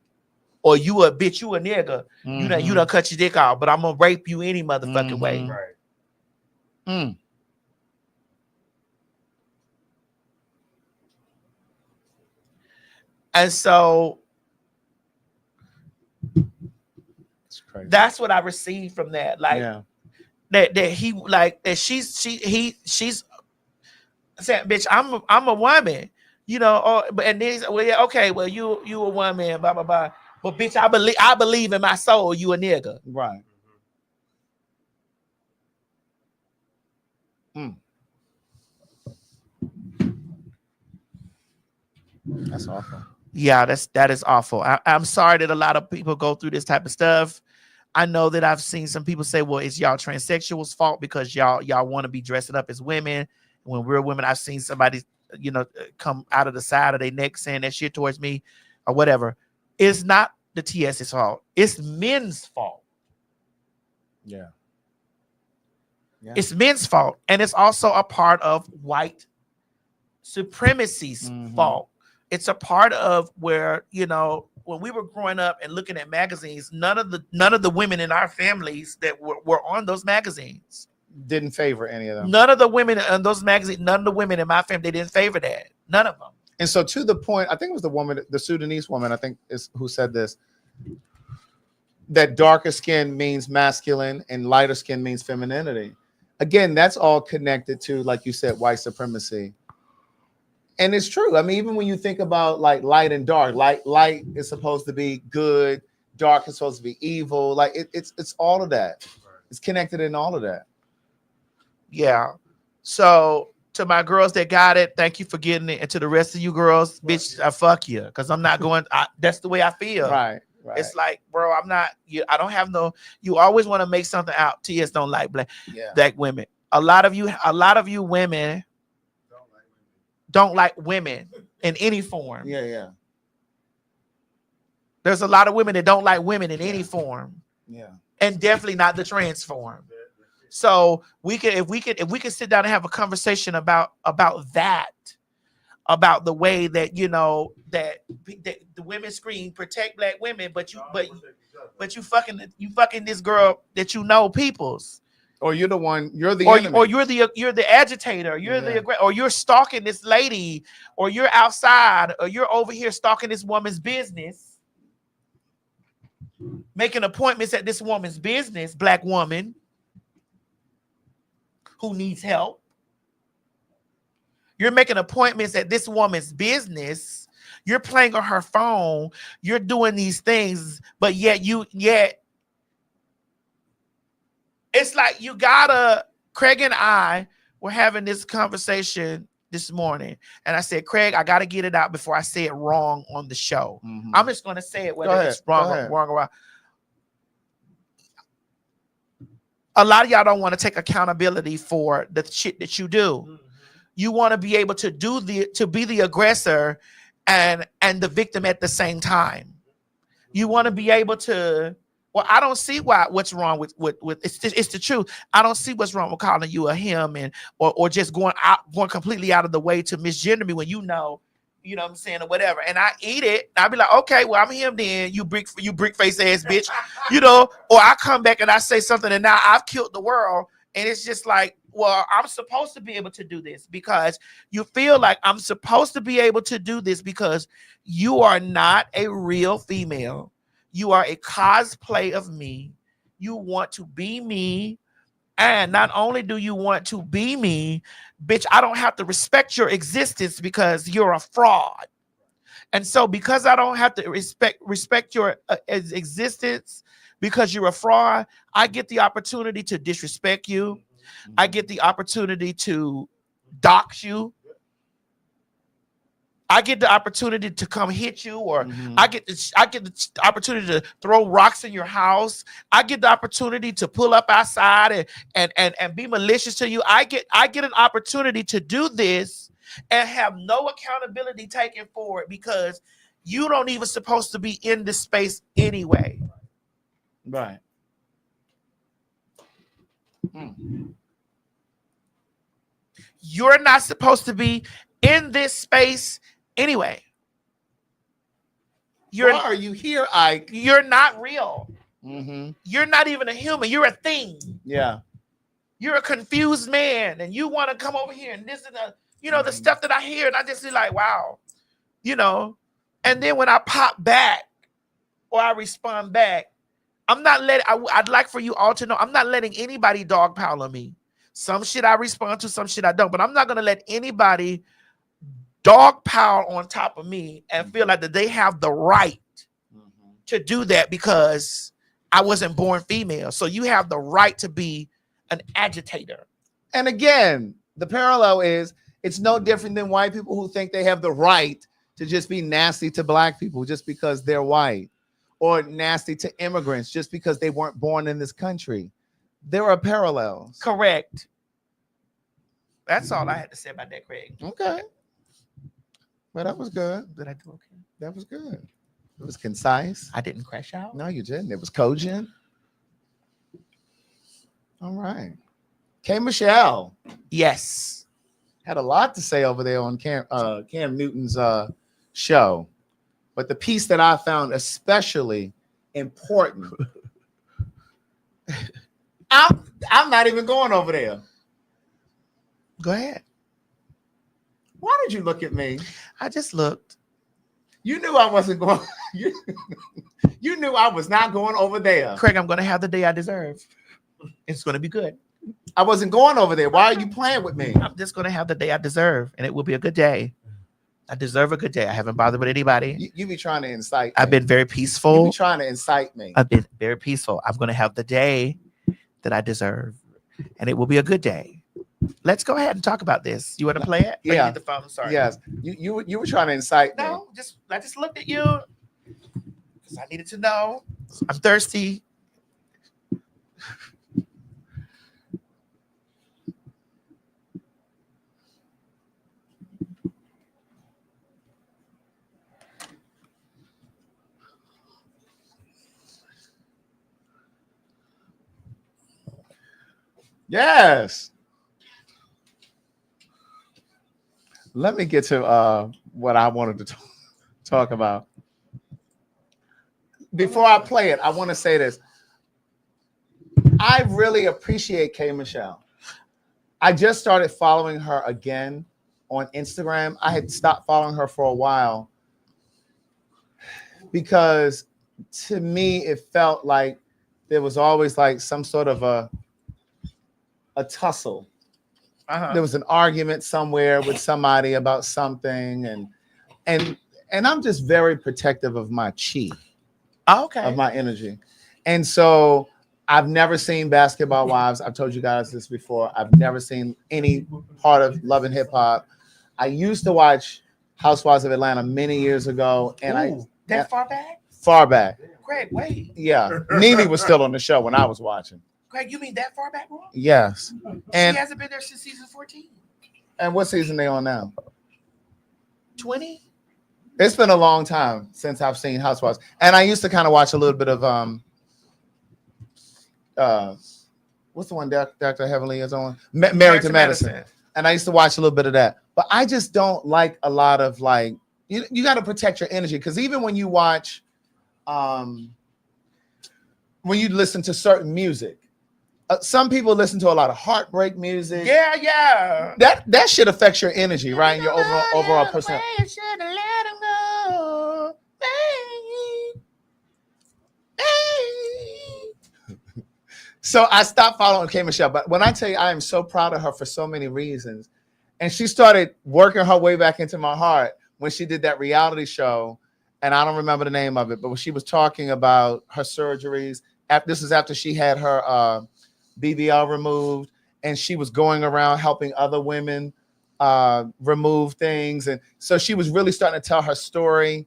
S1: or "You a bitch, you a nigga, you done cut your dick off, but I'm gonna rape you any motherfucking way."
S5: Right.
S1: And so that's what I received from that. Like that he like that she's saying, "Bitch, I'm a woman," but and then he's, "Well, yeah, okay, well, you a woman, blah blah blah. But bitch, I believe in my soul, you a nigga."
S4: Right. That's awful.
S1: Yeah, that is awful. I'm sorry that a lot of people go through this type of stuff. I know that I've seen some people say, "Well, it's y'all transsexuals' fault because y'all want to be dressing up as women when we're women." I've seen somebody, come out of the side of their neck saying that shit towards me or whatever. It's not the TS's fault. It's men's fault.
S4: Yeah.
S1: It's men's fault. And it's also a part of white supremacy's fault. It's a part of where, when we were growing up and looking at magazines, none of the women in our families that were on those magazines
S4: didn't favor any of them.
S1: None of the women in those magazines, none of the women in my family, they didn't favor that. None of them.
S4: And so to the point, I think it was the woman, the Sudanese woman, I think is who said this, that darker skin means masculine and lighter skin means femininity. Again, that's all connected to, like you said, white supremacy. And it's true. I mean, even when you think about like light and dark, light is supposed to be good, dark is supposed to be evil. Like it's all of that. It's connected in all of that.
S1: Yeah. So to my girls that got it, thank you for getting it. And to the rest of you girls, bitch, I fuck you. Because I'm not going, that's the way I feel.
S4: Right.
S1: It's like, bro, I'm not, I don't have no, you always want to make something out. TS don't like black women. A lot of you women don't like women in any form.
S4: Yeah.
S1: There's a lot of women that don't like women in any form.
S4: Yeah.
S1: And definitely not the trans form. So if we could sit down and have a conversation about that, about the way that that the women scream protect black women, but you fucking this girl that peoples.
S4: Or you're the enemy.
S1: Or you're the agitator, or you're stalking this lady, or you're outside, or you're over here stalking this woman's business, making appointments at this woman's business, black woman who needs help. You're making appointments at this woman's business. You're playing on her phone. You're doing these things, but yet it's like you gotta. Craig and I were having this conversation this morning, and I said, Craig, I gotta get it out before I say it wrong on the show.
S4: Mm-hmm.
S1: I'm just gonna say it whether it's wrong or right. A lot of y'all don't want to take accountability for the shit that you do. Mm-hmm. You want to be able to be the aggressor and the victim at the same time. You want to be able to. Well, I don't see what's wrong with it's the truth. I don't see what's wrong with calling you a him or just going completely out of the way to misgender me when you know what I'm saying, or whatever. And I eat it. I'll be like, okay, well, I'm him then, you brick face ass bitch, or I come back and I say something and now I've killed the world. And it's just like, well, I'm supposed to be able to do this because you feel like I'm supposed to be able to do this because you are not a real female. You are a cosplay of me. You want to be me. And not only do you want to be me, bitch, I don't have to respect your existence because you're a fraud. And so because I don't have to respect your existence because you're a fraud, I get the opportunity to disrespect you. I get the opportunity to dox you. I get the opportunity to come hit you, or I get the opportunity to throw rocks in your house. I get the opportunity to pull up outside and be malicious to you. I get an opportunity to do this and have no accountability taken for it because you don't even supposed to be in this space anyway.
S4: Right.
S1: You're not supposed to be in this space anyway.
S4: Why are you here, Ike?
S1: You're not real.
S4: Mm-hmm.
S1: You're not even a human. You're a thing.
S4: Yeah.
S1: You're a confused man, and you want to come over here and this and the stuff that I hear, and I just be like, wow, And then when I pop back or I respond back, I'm not letting. I'd like for you all to know I'm not letting anybody dogpile on me. Some shit I respond to, some shit I don't. But I'm not gonna let anybody dogpile on top of me and feel like that they have the right to do that because I wasn't born female. So you have the right to be an agitator.
S4: And again, the parallel is it's no different than white people who think they have the right to just be nasty to black people just because they're white, or nasty to immigrants just because they weren't born in this country. There are parallels.
S1: Correct. That's all I had to say about that, Craig.
S4: Okay. Well, that was good.
S1: Did I do okay?
S4: That was good. It was concise.
S1: I didn't crash out.
S4: No, you didn't. It was cogent. All right. K. Michelle.
S1: Yes.
S4: Had a lot to say over there on Cam Newton's show. But the piece that I found especially important, I'm not even going over there.
S1: Go ahead.
S4: Why did you look at me?
S1: I just looked.
S4: You knew I wasn't going. You knew I was not going over there.
S1: Craig, I'm going to have the day I deserve. It's going to be good.
S4: I wasn't going over there. Why are you playing with me?
S1: I'm just going to have the day I deserve, and it will be a good day. I deserve a good day. I haven't bothered with anybody.
S4: You be trying to incite me.
S1: I've been very
S4: You
S1: peaceful.
S4: be trying to incite me.
S1: I've been very peaceful. I'm going to have the day that I deserve, and it will be a good day. Let's go ahead and talk about this. You want to play it? Oh, you
S4: Yeah.
S1: need the phone. Sorry.
S4: Yes. You were trying to incite me.
S1: No, I just looked at you because I needed to know. I'm thirsty.
S4: Yes. Let me get to what I wanted to talk about. Before I play it, I want to say this. I really appreciate K. Michelle. I just started following her again on Instagram. I had stopped following her for a while because to me, it felt like there was always like some sort of a tussle. There was an argument somewhere with somebody about something, and I'm just very protective of my chi, of my energy. And so I've never seen Basketball Wives. I've told you guys this before. I've never seen any part of Love and Hip Hop. I used to watch Housewives of Atlanta many years ago, and
S1: That far back?
S4: Far back.
S1: Greg, wait.
S4: Yeah, Nene was still on the show when I was watching.
S1: Greg, you mean that far back, bro?
S4: Yes. And
S1: she hasn't been there since season 14.
S4: And what season they on now?
S1: 20?
S4: It's been a long time since I've seen Housewives. And I used to kind of watch a little bit of what's the one Dr. Heavenly is on? Married to Medicine. And I used to watch a little bit of that. But I just don't like a lot of like, you got to protect your energy. Because even when you watch, when you listen to certain music, some people listen to a lot of heartbreak music.
S1: Yeah.
S4: That shit affects your energy, right? And your overall personality. So I stopped following K. Michelle. But when I tell you, I am so proud of her for so many reasons. And she started working her way back into my heart when she did that reality show. And I don't remember the name of it, but when she was talking about her surgeries, this is after she had her BBL removed, and she was going around helping other women remove things. And so she was really starting to tell her story,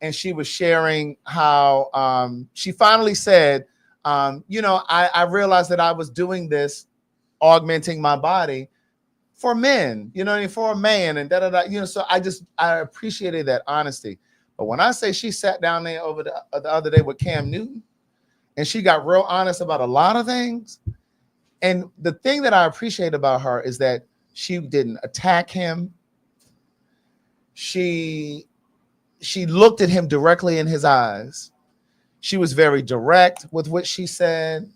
S4: and she was sharing how she finally said, I realized that I was doing this, augmenting my body for men, for a man, and so I appreciated that honesty. But when I say she sat down there over the other day with Cam Newton, and she got real honest about a lot of things. And the thing that I appreciate about her is that she didn't attack him. She looked at him directly in his eyes. She was very direct with what she said.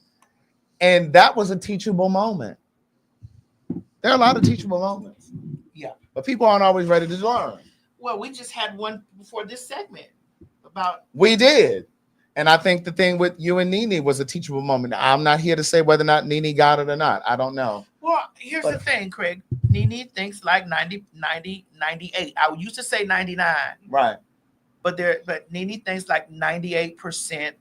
S4: And that was a teachable moment. There are a lot of teachable moments.
S1: Yeah.
S4: But people aren't always ready to learn.
S1: Well, we just had one before this segment about.
S4: We did. And I think the thing with you and Nene was a teachable moment. I'm not here to say whether or not Nene got it or not. I don't know.
S1: Well, here's the thing, Craig. Nene thinks like 90, 98. I used to say 99.
S4: Right.
S1: But Nene thinks like 98%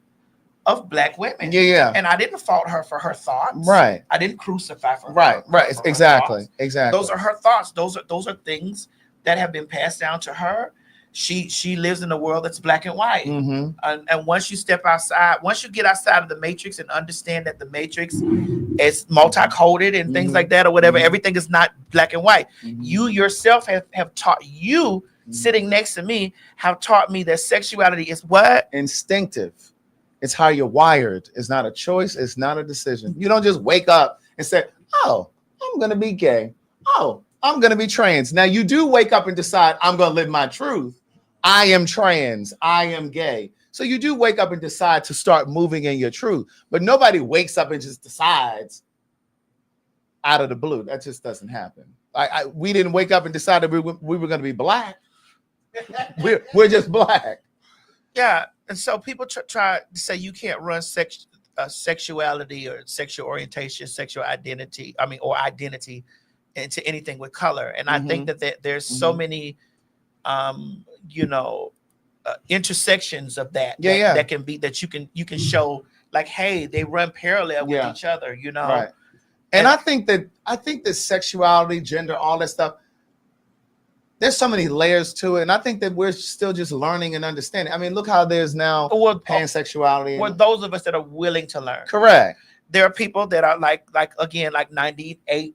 S1: of black women.
S4: Yeah.
S1: And I didn't fault her for her thoughts.
S4: Right.
S1: I didn't crucify her.
S4: Right.
S1: For
S4: Exactly.
S1: Her
S4: Exactly.
S1: Those are her thoughts. Those are things that have been passed down to her. She lives in a world that's black and white.
S4: Mm-hmm.
S1: And once you step outside, once you get outside of the matrix and understand that the matrix is multi-coded and things like that or whatever, everything is not black and white. You yourself have taught sitting next to me, have taught me that sexuality is what?
S4: Instinctive. It's how you're wired. It's not a choice. It's not a decision. You don't just wake up and say, oh, I'm going to be gay. Oh, I'm going to be trans. Now you do wake up and decide I'm going to live my truth. I am trans. I am gay. So you do wake up and decide to start moving in your truth. But nobody wakes up and just decides out of the blue. That just doesn't happen. We didn't wake up and decide that we were going to be black. We're just black.
S1: Yeah. And so people try to say you can't run sexuality or sexual orientation, sexual identity, or identity into anything with color. And I think that there's so many you know, intersections of that. That can be that you can show like, hey, they run parallel with each other. You know,
S4: right? And I think that sexuality, gender, all that stuff. There's so many layers to it, and I think that we're still just learning and understanding. I mean, look how there's now pansexuality.
S1: For those of us that are willing to learn,
S4: correct.
S1: There are people that are like 98%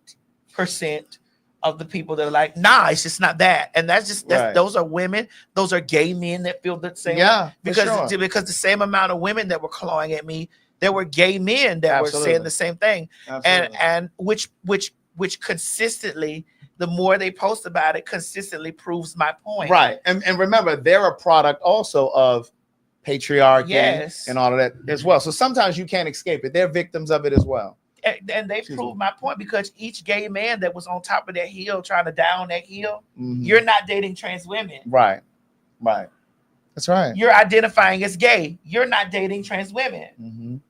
S1: of the people that are like, nah, it's just not that, and those are women. Those are gay men that feel the same.
S4: Yeah,
S1: because the same amount of women that were clawing at me, there were gay men that were saying the same thing.
S4: Absolutely.
S1: And which consistently, the more they post about it, consistently proves my point.
S4: Right. And remember, they're a product also of patriarchy and all of that as well. So sometimes you can't escape it. They're victims of it as well.
S1: And they proved my point, because each gay man that was on top of that hill trying to die on that hill, you're not dating trans women.
S4: Right. Right. That's right.
S1: You're identifying as gay. You're not dating trans women.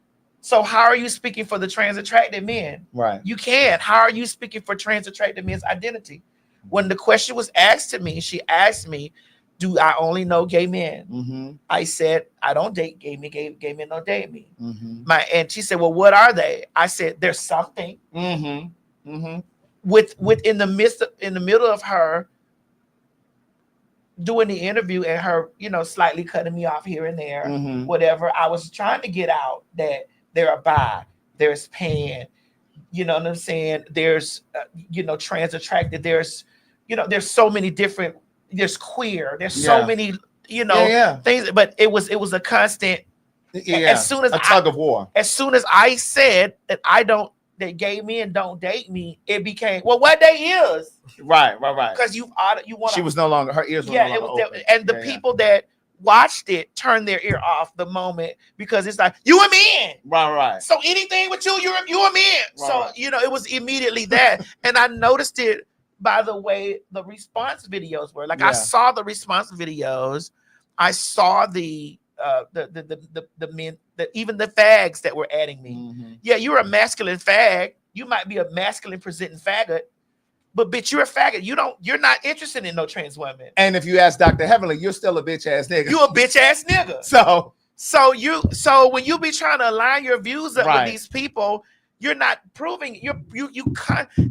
S1: So how are you speaking for the trans attracted men?
S4: Right.
S1: You can't. How are you speaking for trans attracted men's identity? When the question was asked to me, she asked me, do I only know gay men? I said, I don't date gay men. Gay men don't date me. And she said, well, what are they? I said, there's something. In the middle of her doing the interview and her, you know, slightly cutting me off here and there, whatever, I was trying to get out that there are bi, there's pan, you know what I'm saying? There's, you know, trans attracted. There's, you know, there's so many different, there's queer. There's so many, you know, things, but it was a constant. As soon as
S4: a tug of war.
S1: As soon as I said that that gay men don't date me, it became, well, what they is.
S4: Right.
S1: Because you want.
S4: She was no longer, her ears were no longer open.
S1: And the people that watched it turned their ear off the moment, because it's like, you a man.
S4: Right.
S1: So anything with you're a man. You know, it was immediately that. And I noticed it by the way the response videos were. Like, I saw the response videos. I saw the men, even the fags that were adding me. Yeah, you're a masculine fag. You might be a masculine presenting faggot, but bitch, you're a faggot. You're not interested in no trans women.
S4: And if you ask Dr. Heavenly, you're still a bitch ass nigga.
S1: You a bitch ass nigga. So when you be trying to align your views up with these people, you're not proving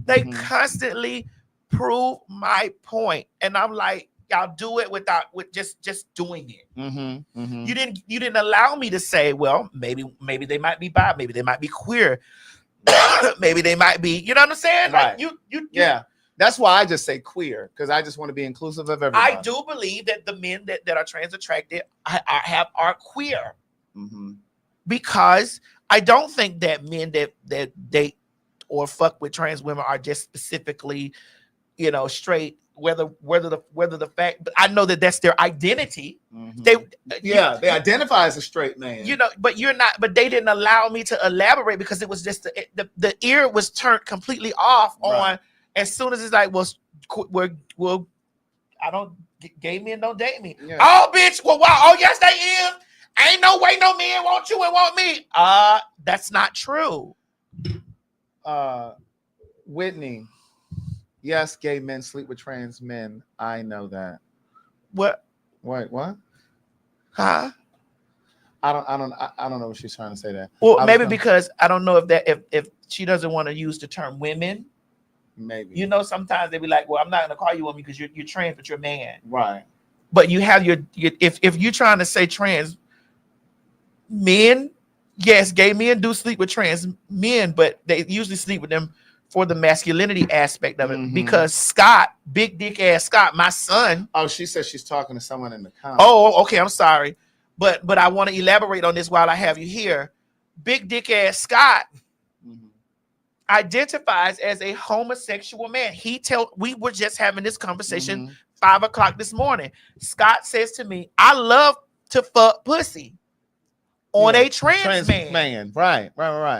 S1: they constantly prove my point. And I'm like, y'all do it with just doing it. You didn't allow me to say, well, maybe they might be bi, maybe they might be queer, maybe they might be, you know what I'm saying?
S4: Right.
S1: Like
S4: that's why I just say queer, because I just want to be inclusive of everybody.
S1: I do believe that the men that are trans attracted are queer, because I don't think that men that date or fuck with trans women are just specifically, you know, straight. Whether the fact, but I know that that's their identity. They identify as a straight man, you know, but you're not. But they didn't allow me to elaborate, because it was just the ear was turned completely off on. As soon as it's like, well, I don't, gay men don't date me. Oh, bitch, well, wow, oh yes, they is. Ain't no way no man want you and want me. That's not true.
S4: Whitney. Yes, gay men sleep with trans men. I know that.
S1: What?
S4: Wait, what?
S1: Huh?
S4: I don't know what she's trying to say there.
S1: Well, maybe because I don't know if she doesn't want to use the term women.
S4: Maybe.
S1: You know, sometimes they be like, well, I'm not gonna call you woman because you're trans, but you're a man.
S4: Right.
S1: But you have your if you're trying to say trans men, yes, gay men do sleep with trans men, but they usually sleep with them for the masculinity aspect of it. Because Scott, big dick ass Scott, my son.
S4: Oh, she says she's talking to someone in the comments.
S1: Oh, okay, I'm sorry. But I want to elaborate on this while I have you here. Big dick ass Scott identifies as a homosexual man. We were just having this conversation 5 o'clock this morning. Scott says to me, I love to fuck pussy on a trans man.
S4: Right.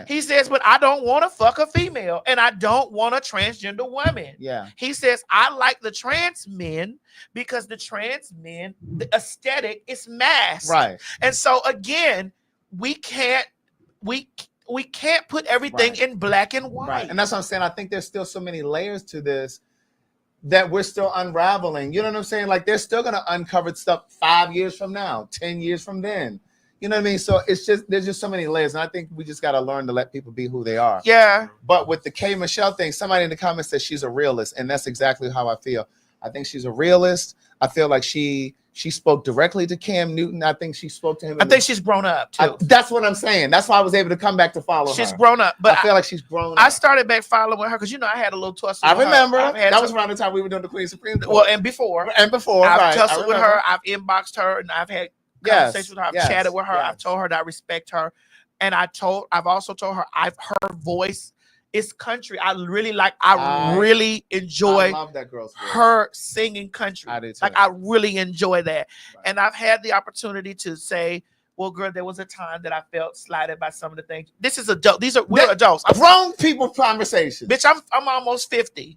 S1: He says, but I don't want to fuck a female, and I don't want a transgender woman.
S4: Yeah.
S1: He says, I like the trans men because the trans men, the aesthetic is masked.
S4: Right.
S1: And so again, we can't put everything in black and white.
S4: Right. And that's what I'm saying. I think there's still so many layers to this. that we're still unraveling. You know what I'm saying? Like they're still gonna uncover stuff 5 years from now, 10 years from then. You know what I mean? So it's just there's just so many layers, and I think we just gotta learn to let people be who they are.
S1: Yeah.
S4: But with the K Michelle thing, somebody in the comments said she's a realist, and that's exactly how I feel. I think she's a realist. I feel like she spoke directly to Cam Newton. I think she spoke to him.
S1: I think she's grown up too.
S4: That's what I'm saying. That's why I was able to come back to follow her.
S1: She's grown up, but
S4: I feel like she's grown up.
S1: I started back following her because I had a little tussle.
S4: I
S1: with
S4: remember
S1: her.
S4: that was around the time we were doing the Queen Supreme Court.
S1: Well, and before
S4: I've
S1: right, tussled with her. I've inboxed her, and I've had conversations with her. I've chatted with her.
S4: Yes.
S1: I've told her that I respect her, and I've also told her her voice is country. I really enjoy
S4: I love that girl's voice.
S1: her singing country.
S4: I do too.
S1: Like I really enjoy that, and I've had the opportunity to say, well, girl, there was a time that I felt slighted by some of the things. This is adult. We're adults.
S4: Grown people conversations.
S1: Bitch, I'm almost 50.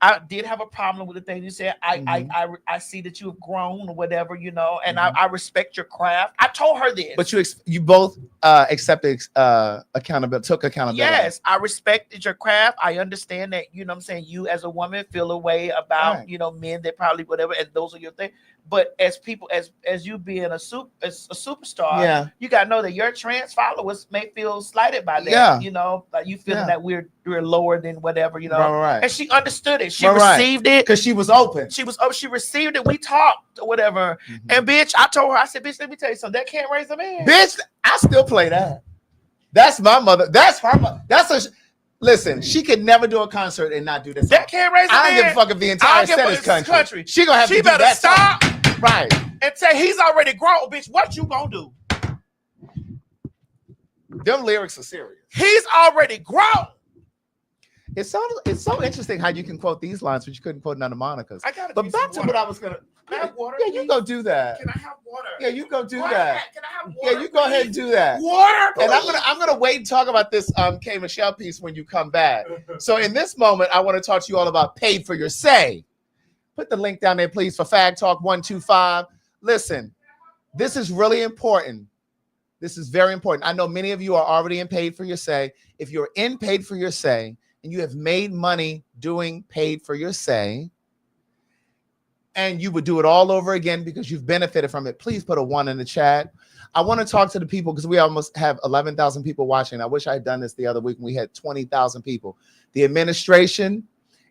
S1: I did have a problem with the thing you said. I see that you have grown or whatever, and I respect your craft. I told her this.
S4: But you both accepted accountability, took accountability.
S1: Yes, I respected your craft. I understand that, you know what I'm saying, you as a woman feel a way about, men that probably whatever, and those are your things. But as people, as you being a superstar, you gotta know that your trans followers may feel slighted by that. Like you feeling that we're lower than whatever,
S4: Right.
S1: And she understood it. She received it
S4: because she was open.
S1: She received it. We talked or whatever. And bitch, I told her, I said, bitch, let me tell you something. That can't raise a man.
S4: Bitch, I still play that. That's my mother. That's her mother. Listen, she could never do a concert and not do this.
S1: That can't raise a man.
S4: I don't give a fuck if the entire set is country. She gonna have to do
S1: better
S4: that
S1: stop.
S4: song. Right.
S1: And say he's already grown, bitch. What you gonna do?
S4: Them lyrics are serious.
S1: He's already grown.
S4: It's so interesting how you can quote these lines, but you couldn't quote none of Monica's.
S1: But
S4: back to what I was gonna.
S1: Can I have water?
S4: Yeah, you go do that.
S1: Can I have water?
S4: Yeah, you go do
S1: Water?
S4: that.
S1: Can I have water?
S4: Yeah, you go ahead and do that.
S1: Water,
S4: and
S1: please.
S4: I'm gonna wait and talk about this K Michelle piece when you come back. So in this moment, I want to talk to you all about paid for your say. Put the link down there, please, for PhagTawlk 125. Listen, this is really important. This is very important. I know many of you are already in paid for your say. If you're in paid for your say and you have made money doing paid for your say, and you would do it all over again because you've benefited from it, please put a 1 in the chat. I want to talk to the people because we almost have 11,000 people watching. I wish I had done this the other week when we had 20,000 people. The administration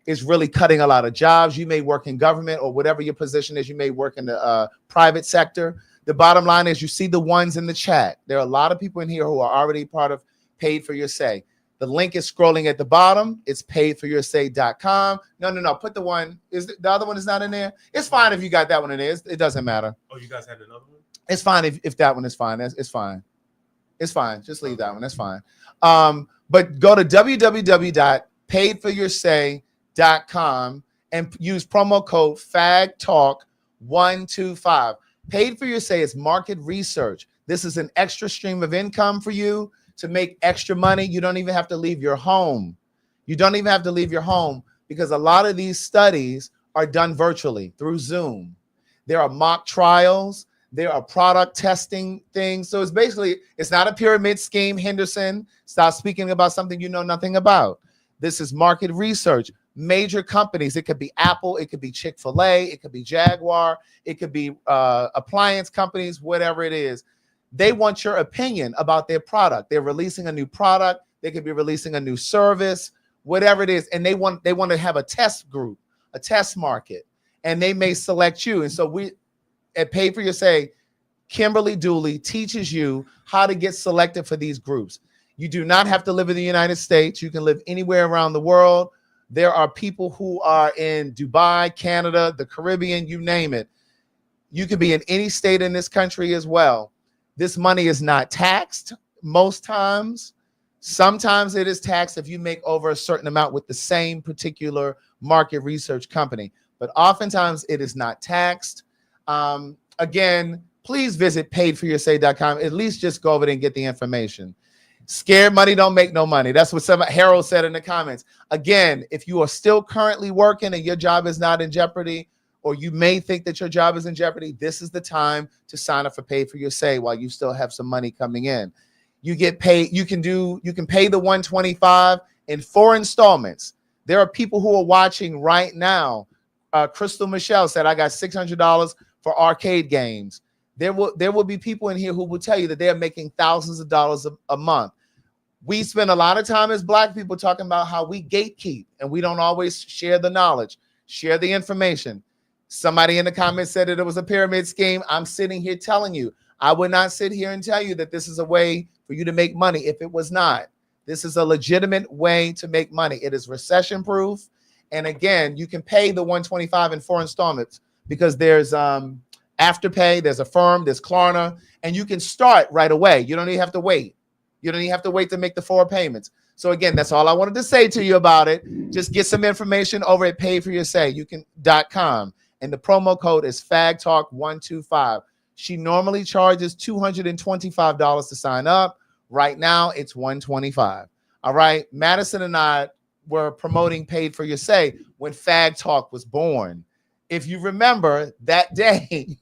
S4: is really cutting a lot of jobs. You may work in government or whatever your position is. You may work in the private sector. The bottom line is you see the ones in the chat. There are a lot of people in here who are already part of Paid for Your Say. The link is scrolling at the bottom. It's paidforyoursay.com. No. Put the one. The other one is not in there? It's fine if you got that one in there. It doesn't matter.
S9: Oh, you guys had another one?
S4: It's fine if that one is fine. It's fine. It's fine. Just leave that one. That's fine. But go to www.paidforyoursay.com and use promo code PhagTawlk125. Paid for Your Say is market research. This is an extra stream of income for you to make extra money. You don't even have to leave your home. You don't even have to leave your home because a lot of these studies are done virtually through Zoom. There are mock trials. There are product testing things. So it's not a pyramid scheme, Henderson. Stop speaking about something you know nothing about. This is market research. Major companies, it could be Apple, it could be Chick-fil-A, it could be Jaguar, it could be appliance companies, whatever it is. They want your opinion about their product. They're releasing a new product. They could be releasing a new service, whatever it is. And they want to have a test group, a test market, and they may select you. And so we at Pay for Your Say, Kimberly Dooley teaches you how to get selected for these groups. You do not have to live in the United States. You can live anywhere around the world. There are people who are in Dubai, Canada, the Caribbean, you name it. You can be in any state in this country as well. This money is not taxed most times. Sometimes it is taxed if you make over a certain amount with the same particular market research company, but oftentimes it is not taxed. Again, please visit paidforyoursay.com. At least just go over there and get the information. Scared money don't make no money. That's what Harold said in the comments. Again, if you are still currently working and your job is not in jeopardy, or you may think that your job is in jeopardy, this is the time to sign up for Pay for Your Say while you still have some money coming in. You get paid. You can pay the $125 in 4 installments. There are people who are watching right now. Crystal Michelle said, I got $600 for arcade games. There will be people in here who will tell you that they're making thousands of dollars a month. We spend a lot of time as Black people talking about how we gatekeep and we don't always share the knowledge, share the information. Somebody in the comments said that it was a pyramid scheme. I'm sitting here telling you, I would not sit here and tell you that this is a way for you to make money if it was not. This is a legitimate way to make money. It is recession proof. And again, you can pay the $125 in 4 installments because there's Afterpay, there's Affirm, there's Klarna, and you can start right away. You don't even have to wait. You don't even have to wait to make the 4 payments. So again, that's all I wanted to say to you about it. Just get some information over at payforyoursay.com. And the promo code is PhagTawlk125. She normally charges $225 to sign up. Right now, it's $125. All right. Madison and I were promoting Paid for Your Say when PhagTawlk was born. If you remember that day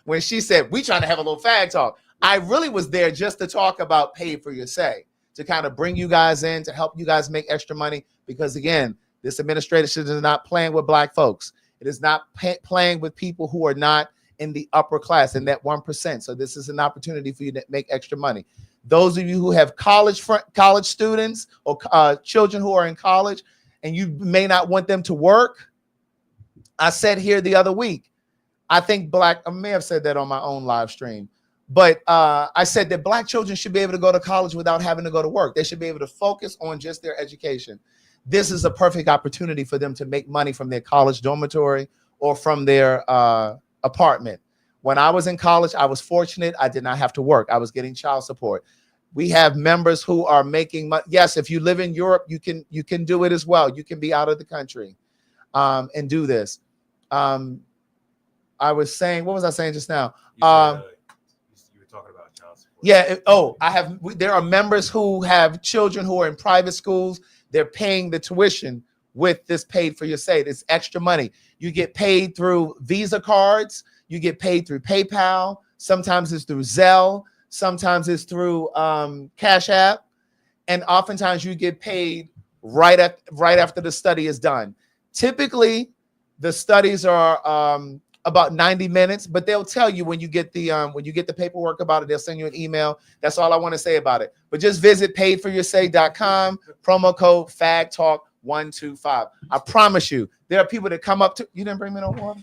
S4: when she said, we trying to have a little PhagTawlk, I really was there just to talk about Paid for Your Say, to kind of bring you guys in, to help you guys make extra money. Because again, this administration is not playing with Black folks. It is not playing with people who are not in the upper class, in that 1%. So this is an opportunity for you to make extra money. Those of you who have college students or children who are in college and you may not want them to work, I said here the other week, I think I may have said that on my own live stream, but I said that Black children should be able to go to college without having to go to work. They should be able to focus on just their education. This is a perfect opportunity for them to make money from their college dormitory or from their apartment. When I was in college, I was fortunate. I did not have to work. I was getting child support. We have members who are making money. Yes, if you live in Europe, you can do it as well. You can be out of the country and do this. I was saying, what was I saying just now? You were talking about child support. Yeah. There are members who have children who are in private schools. They're paying the tuition with this Paid for Your Say. It's extra money. You get paid through Visa cards. You get paid through PayPal. Sometimes it's through Zelle. Sometimes it's through Cash App. And oftentimes you get paid right after the study is done. Typically, the studies are about 90 minutes, but they'll tell you when you get the paperwork about it, they'll send you an email. That's all I want to say about it. But just visit payforyoursay.com, promo code PhagTawlk125. I promise you, there are people that come up to you. Didn't bring me no water.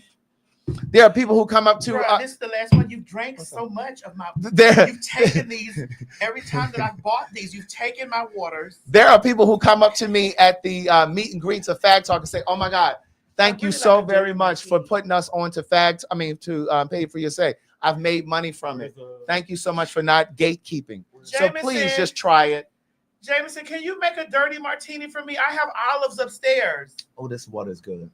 S4: There are people who come up to.
S1: Bro, this is the last one. You drank so much of my. You've taken these every time that I've bought these. You've taken my waters.
S4: There are people who come up to me at the meet and greets of PhagTawlk and say, "Oh my God, thank you so very much for putting us on to Paid for Your Say. I've made money from it. Thank you so much for not gatekeeping. So please just try it."
S1: Jameson, can you make a dirty martini for me? I have olives upstairs.
S4: Oh, this water is good.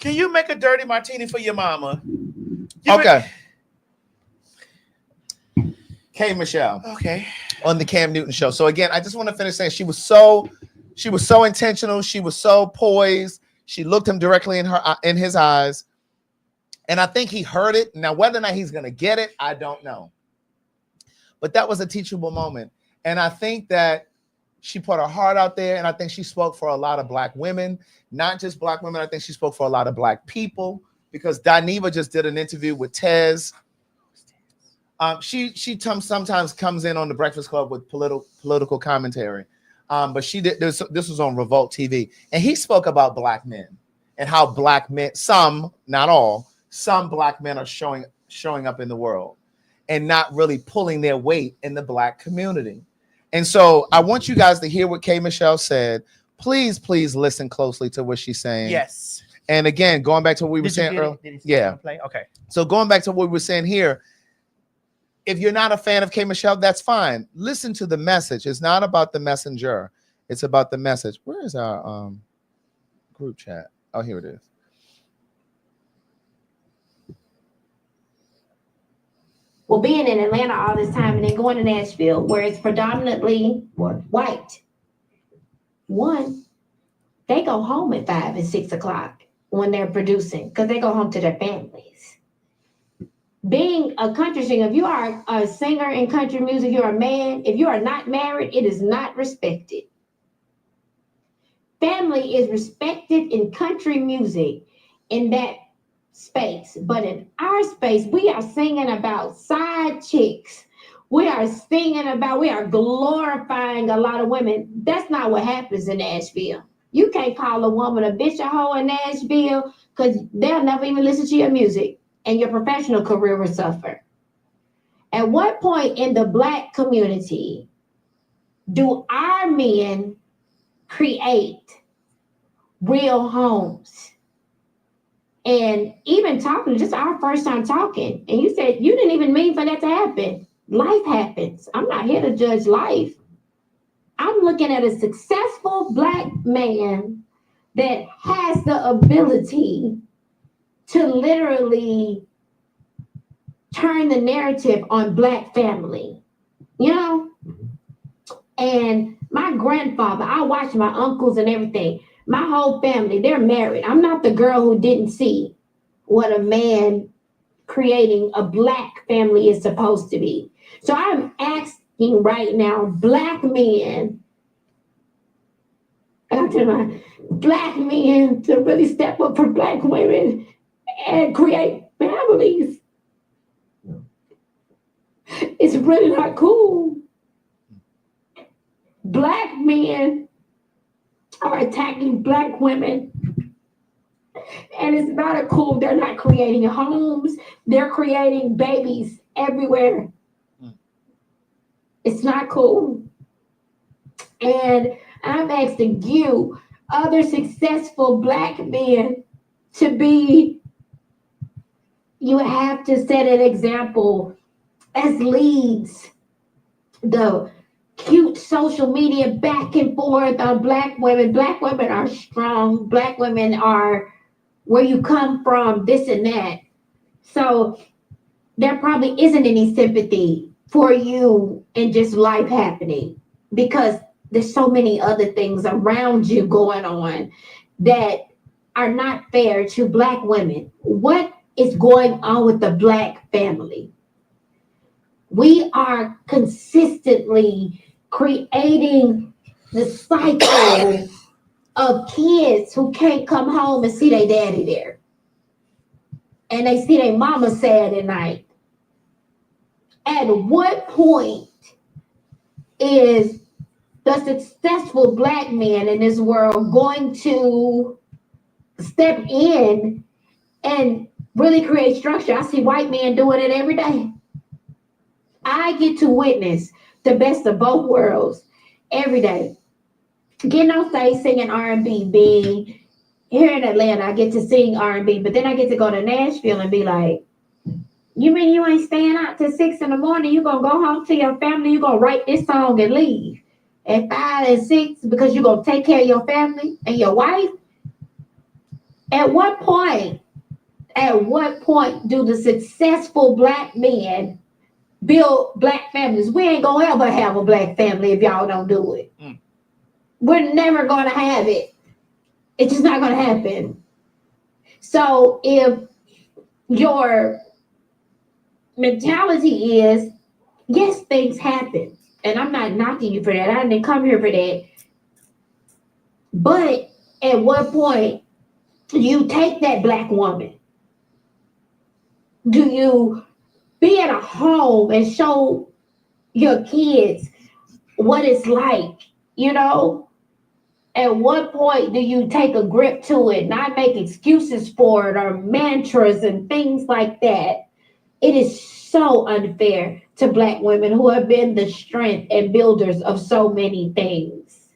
S1: Can you make a dirty martini for your mama?
S4: Okay. K. Michelle.
S1: Okay.
S4: On the Cam Newton show. So again, I just want to finish saying she was so intentional. She was so poised. She looked him directly in his eyes. And I think he heard it. Now, whether or not he's going to get it, I don't know. But that was a teachable moment. And I think that she put her heart out there, and I think she spoke for a lot of Black women, not just Black women. I think she spoke for a lot of Black people, because Dineva just did an interview with Tez. She sometimes comes in on the Breakfast Club with political commentary, but she did this was on Revolt TV, and he spoke about Black men and how Black men, some, not all, some Black men are showing up in the world and not really pulling their weight in the Black community. And so I want you guys to hear what K. Michelle said. Please listen closely to what she's saying.
S1: Yes.
S4: And again, going back to what we were saying earlier. Yeah.
S1: Okay.
S4: So going back to what we were saying here, if you're not a fan of K. Michelle, that's fine. Listen to the message. It's not about the messenger. It's about the message. Where is our group chat? Oh, here it is.
S8: Well, being in Atlanta all this time and then going to Nashville, where it's predominantly white, one, they go home at 5 and 6 o'clock when they're producing because they go home to their families. Being a country singer, if you are a singer in country music, you're a man. If you are not married, it is not respected. family is respected in country music in that space. But in our space, we are singing about side chicks. We are glorifying a lot of women. That's not what happens in Nashville. You can't call a woman a bitch or hoe in Nashville because they'll never even listen to your music and your professional career will suffer. At what point in the Black community do our men create real homes? And even talking, just our first time talking, and you said you didn't even mean for that to happen. Life happens. I'm not here to judge life. I'm looking at a successful Black man that has the ability to literally turn the narrative on Black family, you know? And my grandfather, I watched my uncles and everything. My whole family, they're married. I'm not the girl who didn't see what a man creating a Black family is supposed to be. So I'm asking right now, Black men, Black men to really step up for Black women and create families. It's really not cool. Black men are attacking Black women. And it's not cool. They're not creating homes. They're creating babies everywhere. It's not cool. And I'm asking you, other successful Black men, you have to set an example as leads. The cute social media back and forth on Black women. Black women are strong. Black women are where you come from, this and that. So there probably isn't any sympathy for you in just life happening because there's so many other things around you going on that are not fair to Black women. What is going on with the Black family? We are consistently creating the cycle of kids who can't come home and see their daddy there. And they see their mama sad at night. At what point is the successful Black man in this world going to step in and really create structure? I see white men doing it every day. I get to witness the best of both worlds every day. Getting on stage singing R&B, being here in Atlanta, I get to sing R&B, but then I get to go to Nashville and be like, you mean you ain't staying out till 6 in the morning? You gonna go home to your family, you gonna write this song and leave at 5 and 6 because you gonna take care of your family and your wife? At what point do the successful Black men build Black families? We ain't gonna ever have a Black family if y'all don't do it. We're never gonna have it. It's just not gonna happen. So if your mentality is, yes, things happen, and I'm not knocking you for that. I didn't come here for that. But at what point do you take that Black woman? Do you be at a home and show your kids what it's like, you know? At what point do you take a grip to it, not make excuses for it or mantras and things like that? It is so unfair to Black women who have been the strength and builders of so many things.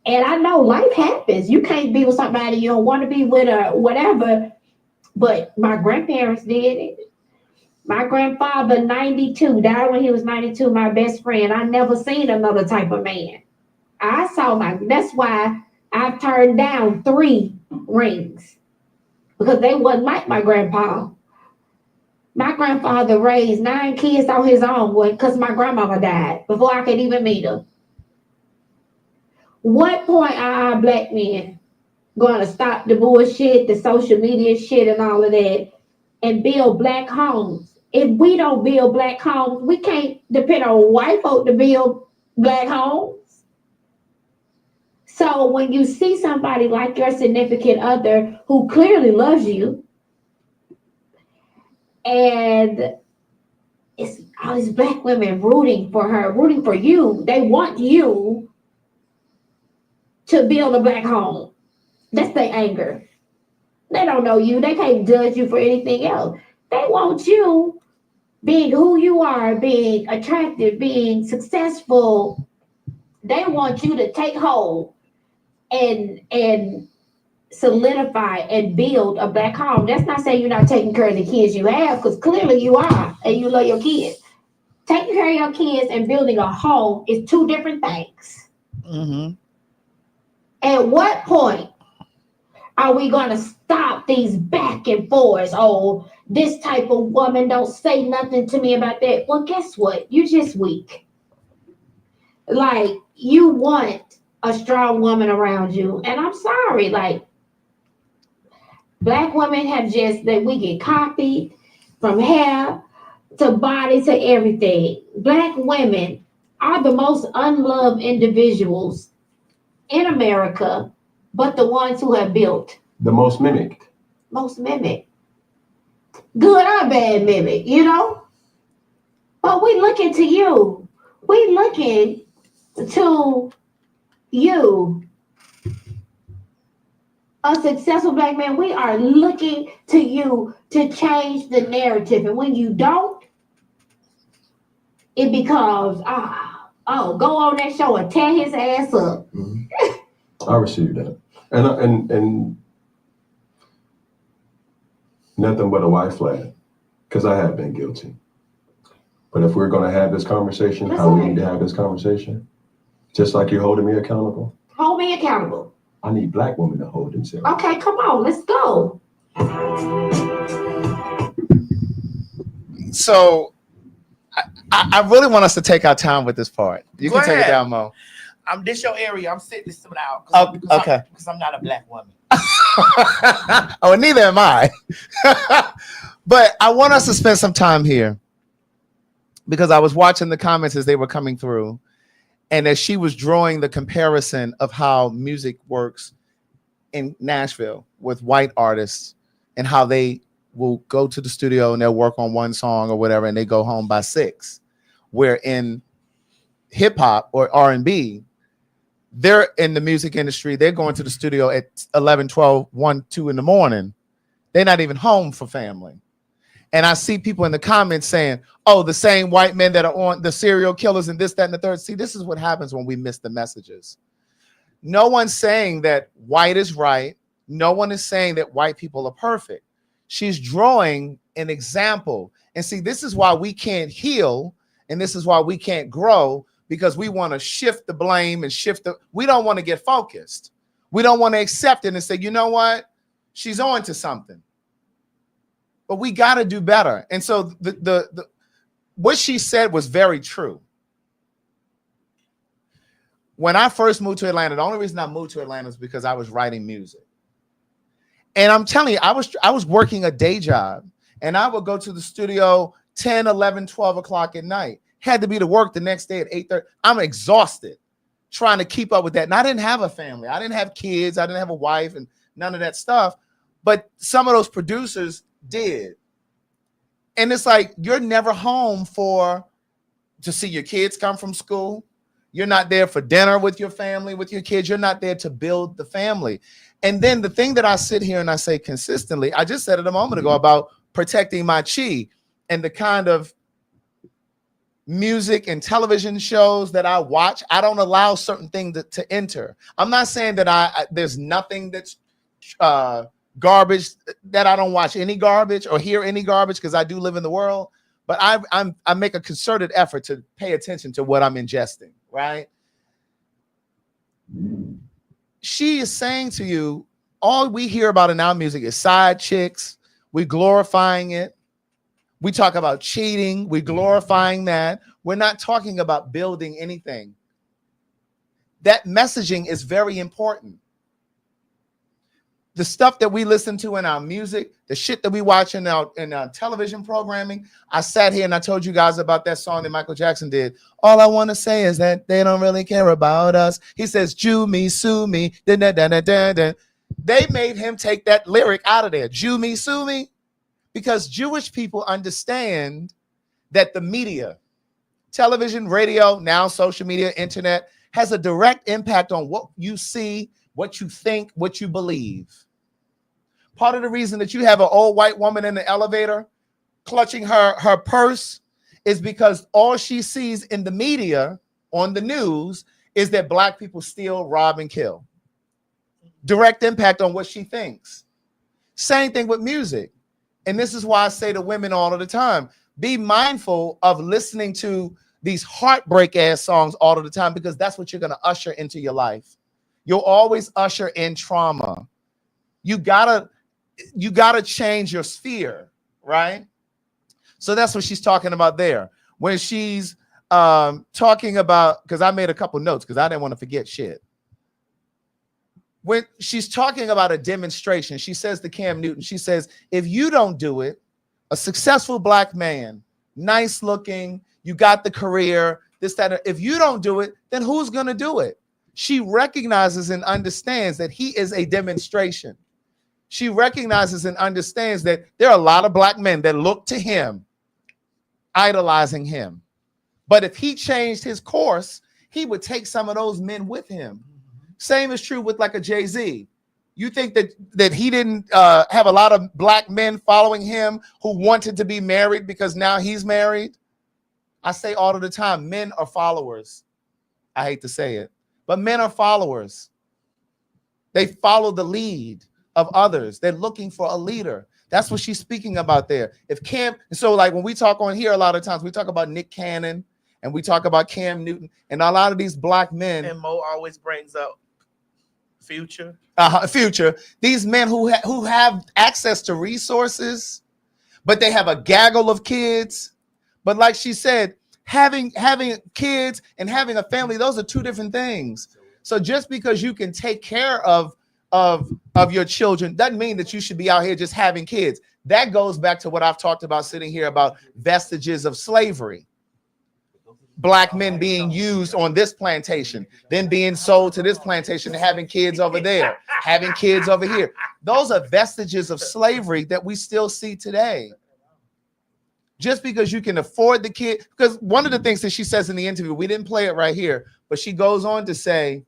S8: And I know life happens. You can't be with somebody you don't want to be with or whatever, but my grandparents did it. My grandfather, 92, died when he was 92, my best friend. I never seen another type of man. That's why I've turned down 3 rings because they wasn't like my grandpa. My grandfather raised 9 kids on his own because my grandmama died before I could even meet her. What point are our Black men going to stop the bullshit, the social media shit and all of that and build Black homes? If we don't build Black homes, we can't depend on white folk to build Black homes. So when you see somebody like your significant other who clearly loves you, and it's all these black women rooting for her, rooting for you. They want you to build a black home. That's their anger. They don't know you. They can't judge you for anything else. They want you being who you are, being attractive, being successful. They want you to take hold and solidify and build a black home. That's not saying you're not taking care of the kids you have, because clearly you are, and you love your kids. Taking care of your kids and building a home is two different things.
S4: Mm-hmm.
S8: At what point are we going to stop these back and forths? Oh, this type of woman don't say nothing to me about that. Well, guess what? You're just weak. Like, you want a strong woman around you. And I'm sorry, like, black women have just, that we get copied from hair to body to everything. Black women are the most unloved individuals in America, but the ones who have built.
S2: The most mimicked.
S8: Most mimicked. Good or bad mimic, you know? But we looking to you. We looking to you. A successful black man, we are looking to you to change the narrative. And when you don't, it becomes, go on that show and tear his ass up.
S2: Mm-hmm. I received that. And nothing but a white flag, because I have been guilty. But if we're going to have this conversation, how we need to have this conversation, just like you're holding me accountable.
S8: Hold me accountable.
S2: I need black women to hold themselves.
S8: Okay, come on, let's go.
S4: So I really want us to take our time with this part. You
S1: Go
S4: can take
S1: ahead.
S4: it down, Mo.
S1: This your area. I'm sitting this one out.
S4: Okay.
S1: Because I'm not a black woman.
S4: Oh, and neither am I. But I want us to spend some time here because I was watching the comments as they were coming through. And as she was drawing the comparison of how music works in Nashville with white artists and how they will go to the studio and they'll work on one song or whatever, and they go home by 6. Where in hip hop or R&B, they're in the music industry. They're going to the studio at 11, 12, 1, 2 in the morning. They're not even home for family. And I see people in the comments saying, oh, the same white men that are on the serial killers and this, that, and the third. See, this is what happens when we miss the messages. No one's saying that white is right. No one is saying that white people are perfect. She's drawing an example. And see, this is why we can't heal. And this is why we can't grow, because we want to shift the blame and we don't want to get focused. We don't want to accept it and say, you know what? She's on to something. But we got to do better. And so the what she said was very true. When I first moved to Atlanta, the only reason I moved to Atlanta is because I was writing music. And I'm telling you, I was working a day job, and I would go to the studio 10, 11, 12 o'clock at night. Had to be to work the next day at 8:30. I'm exhausted trying to keep up with that. And I didn't have a family. I didn't have kids. I didn't have a wife and none of that stuff. But some of those producers did. And it's like, you're never home to see your kids come from school. You're not there for dinner with your family, with your kids. You're not there to build the family. And then the thing that I sit here and I say consistently, I just said it a moment ago about protecting my chi and the kind of music and television shows that I watch. I don't allow certain things to enter. I'm not saying that there's nothing that's garbage, that I don't watch any garbage or hear any garbage, because I do live in the world, but I make a concerted effort to pay attention to what I'm ingesting, right? She is saying to you, all we hear about in our music is side chicks. We're glorifying it. We talk about cheating. We're glorifying that. We're not talking about building anything. That messaging is very important. the stuff that we listen to in our music, the shit that we watch in our television programming. I sat here and I told you guys about that song that Michael Jackson did. All I want to say is that they don't really care about us. He says, Jew me, sue me. Da, da, da, da, da, da. They made him take that lyric out of there. Jew me, sue me. Because Jewish people understand that the media, television, radio, now social media, internet, has a direct impact on what you see, what you think, what you believe. Part of the reason that you have an old white woman in the elevator clutching her purse is because all she sees in the media, on the news, is that black people steal, rob, and kill. Direct impact on what she thinks. Same thing with music. And this is why I say to women all of the time, be mindful of listening to these heartbreak ass songs all of the time, because that's what you're going to usher into your life. You'll always usher in trauma. You gotta change your sphere, right? So that's what she's talking about there. When she's talking about, because I made a couple notes because I didn't want to forget shit. When she's talking about a demonstration, she says to Cam Newton, she says, if you don't do it, a successful black man, nice looking, you got the career, this, that, if you don't do it, then who's going to do it? She recognizes and understands that he is a demonstration. She recognizes and understands that there are a lot of black men that look to him, idolizing him. But if he changed his course, he would take some of those men with him. Same is true with like a Jay-Z. You think that he didn't have a lot of black men following him who wanted to be married because now he's married? I say all of the time, men are followers. I hate to say it, but men are followers. They follow the lead of others. They're looking for a leader. That's what she's speaking about there. So like when we talk on here, a lot of times we talk about Nick Cannon and we talk about Cam Newton and a lot of these black men.
S1: And Mo always brings up Future.
S4: Future. These men who have access to resources, but they have a gaggle of kids. But like she said, having kids and having a family, those are two different things. So just because you can take care of your children doesn't mean that you should be out here just having kids. That goes back to what I've talked about sitting here about vestiges of slavery. Black men being used on this plantation, then being sold to this plantation and having kids over there, having kids over here. Those are vestiges of slavery that we still see today. Just because you can afford the kid, because one of the things that she says in the interview, we didn't play it right here, but she goes on to say,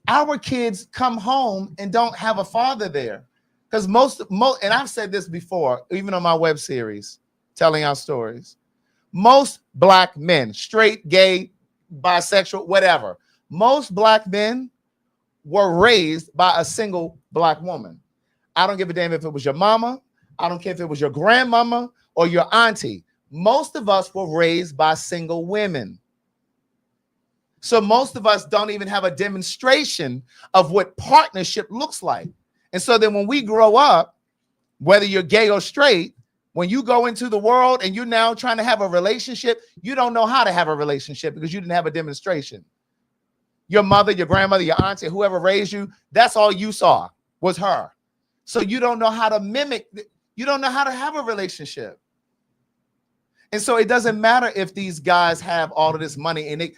S4: our kids come home and don't have a father there. Because most, and I've said this before, even on my web series, Telling Our Stories, most black men, straight, gay, bisexual, whatever, most black men were raised by a single black woman. I don't give a damn if it was your mama. I don't care if it was your grandmama or your auntie. Most of us were raised by single women. So most of us don't even have a demonstration of what partnership looks like. And so then when we grow up, whether you're gay or straight, when you go into the world and you're now trying to have a relationship, you don't know how to have a relationship because you didn't have a demonstration. Your mother, your grandmother, your auntie, whoever raised you, that's all you saw was her. So you don't know how to mimic, you don't know how to have a relationship. And so it doesn't matter if these guys have all of this money and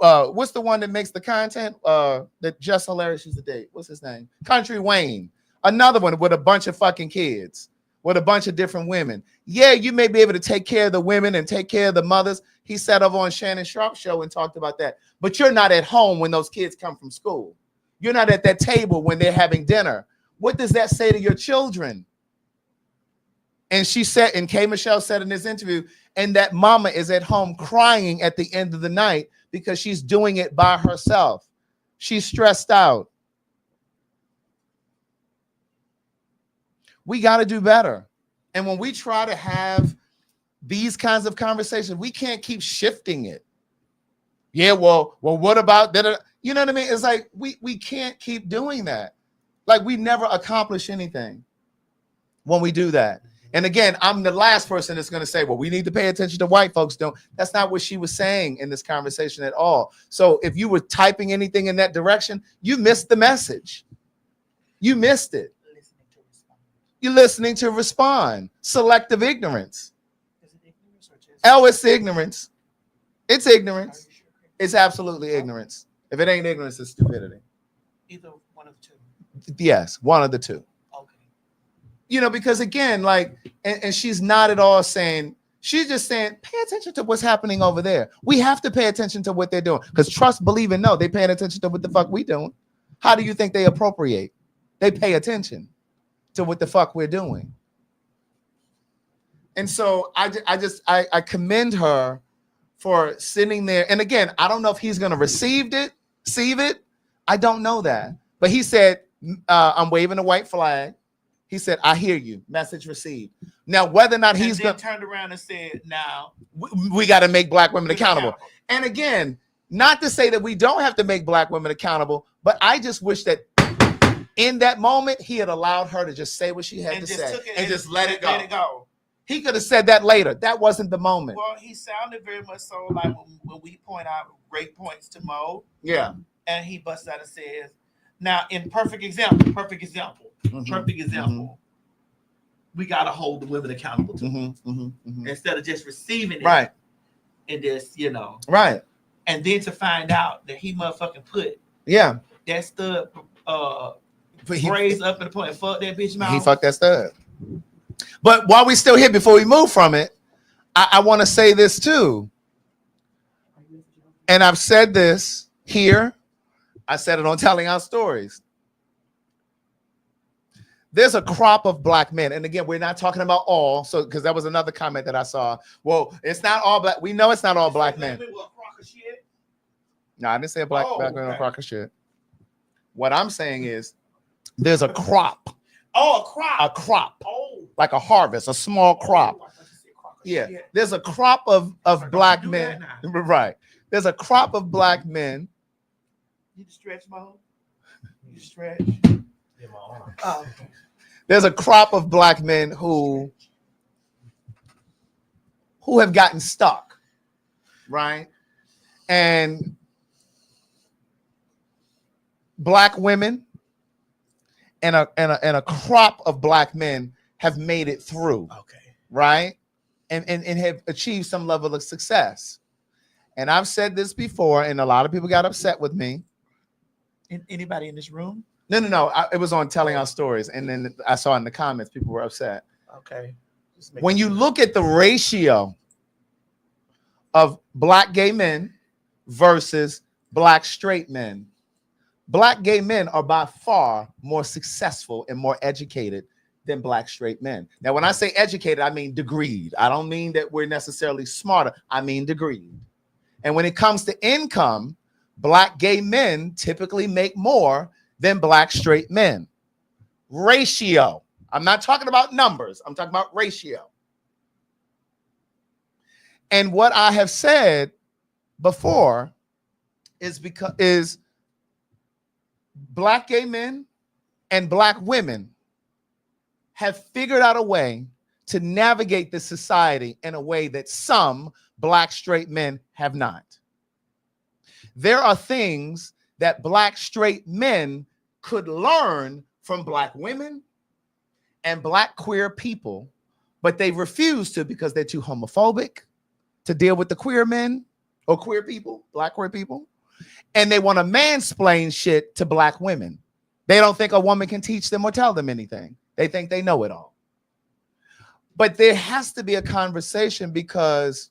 S4: what's the one that makes the content that just hilarious used to date? What's his name? Country Wayne. Another one with a bunch of fucking kids, with a bunch of different women. Yeah, you may be able to take care of the women and take care of the mothers. He sat over on Shannon Sharp's show and talked about that. But you're not at home when those kids come from school. You're not at that table when they're having dinner. What does that say to your children? And she said, and K. Michelle said in this interview, and that mama is at home crying at the end of the night because she's doing it by herself. She's stressed out. We got to do better. And when we try to have these kinds of conversations, we can't keep shifting it. Yeah, well, what about that? You know what I mean? It's like we can't keep doing that. Like we never accomplish anything when we do that. And again, I'm the last person that's going to say, well, we need to pay attention to white folks. That's not what she was saying in this conversation at all. So if you were typing anything in that direction, you missed the message. You missed it. You're listening to respond. Selective ignorance. Oh, it's ignorance. It's ignorance. It's absolutely ignorance. If it ain't ignorance, it's stupidity.
S1: Either one of the two.
S4: Yes, one of the two.
S1: Okay.
S4: You know, because again, like, and she's not at all saying, she's just saying, pay attention to what's happening over there. We have to pay attention to what they're doing. Because trust, believe, and know, they paying attention to what the fuck we doing. How do you think they appropriate? They pay attention to what the fuck we're doing. And so I commend her for sitting there. And again, I don't know if he's going to receive it. I don't know that. But he said, I'm waving a white flag. He said, I hear you. Message received. Now, whether or not he's going to
S1: turned around and said, now
S4: we got to make black women accountable. And again, not to say that we don't have to make black women accountable, but I just wish that in that moment, he had allowed her to just say what she had to say and just let it go. He could have said that later. That wasn't the moment.
S1: Well, he sounded very much so like when we point out great points to Mo.
S4: Yeah.
S1: And he busts out and says, now, in perfect example, we got to hold the women accountable too. Instead of just receiving it.
S4: Right.
S1: And just, you know.
S4: Right.
S1: And then to find out that he motherfucking put that stud braids up in the point and fuck that bitch mouth.
S4: He fucked that stud. But while we still here, before we move from it, I want to say this too. And I've said this here. I said it on Telling Our Stories. There's a crop of black men. And again, we're not talking about all. So, because that was another comment that I saw. Well, it's not all black. We know it's not all black men. No, I didn't say black men on crock of shit. What I'm saying is there's a crop.
S1: Oh, a crop.
S4: A crop.
S1: Oh.
S4: Like a harvest, a small crop. Yeah. There's a crop of black men. Right. There's a crop of black men.
S1: You stretch, Mo? You stretch?
S4: Oh. There's a crop of black men who have gotten stuck, right? And black women and a crop of black men have made it through, right? And have achieved some level of success. And I've said this before, and a lot of people got upset with me.
S1: Anybody in this room?
S4: No. It was on Telling Our Stories. And then I saw in the comments, people were upset.
S1: Okay.
S4: When you look at the ratio of black gay men versus black straight men, black gay men are by far more successful and more educated than black straight men. Now, when I say educated, I mean degreed. I don't mean that we're necessarily smarter. I mean degreed. And when it comes to income, black gay men typically make more than black straight men. Ratio. I'm not talking about numbers. I'm talking about ratio. And what I have said before is black gay men and black women have figured out a way to navigate the society in a way that some black straight men have not. There are things that black straight men could learn from black women and black queer people, but they refuse to because they're too homophobic to deal with the queer men or queer people, black queer people. And they want to mansplain shit to black women. They don't think a woman can teach them or tell them anything. They think they know it all. But there has to be a conversation because...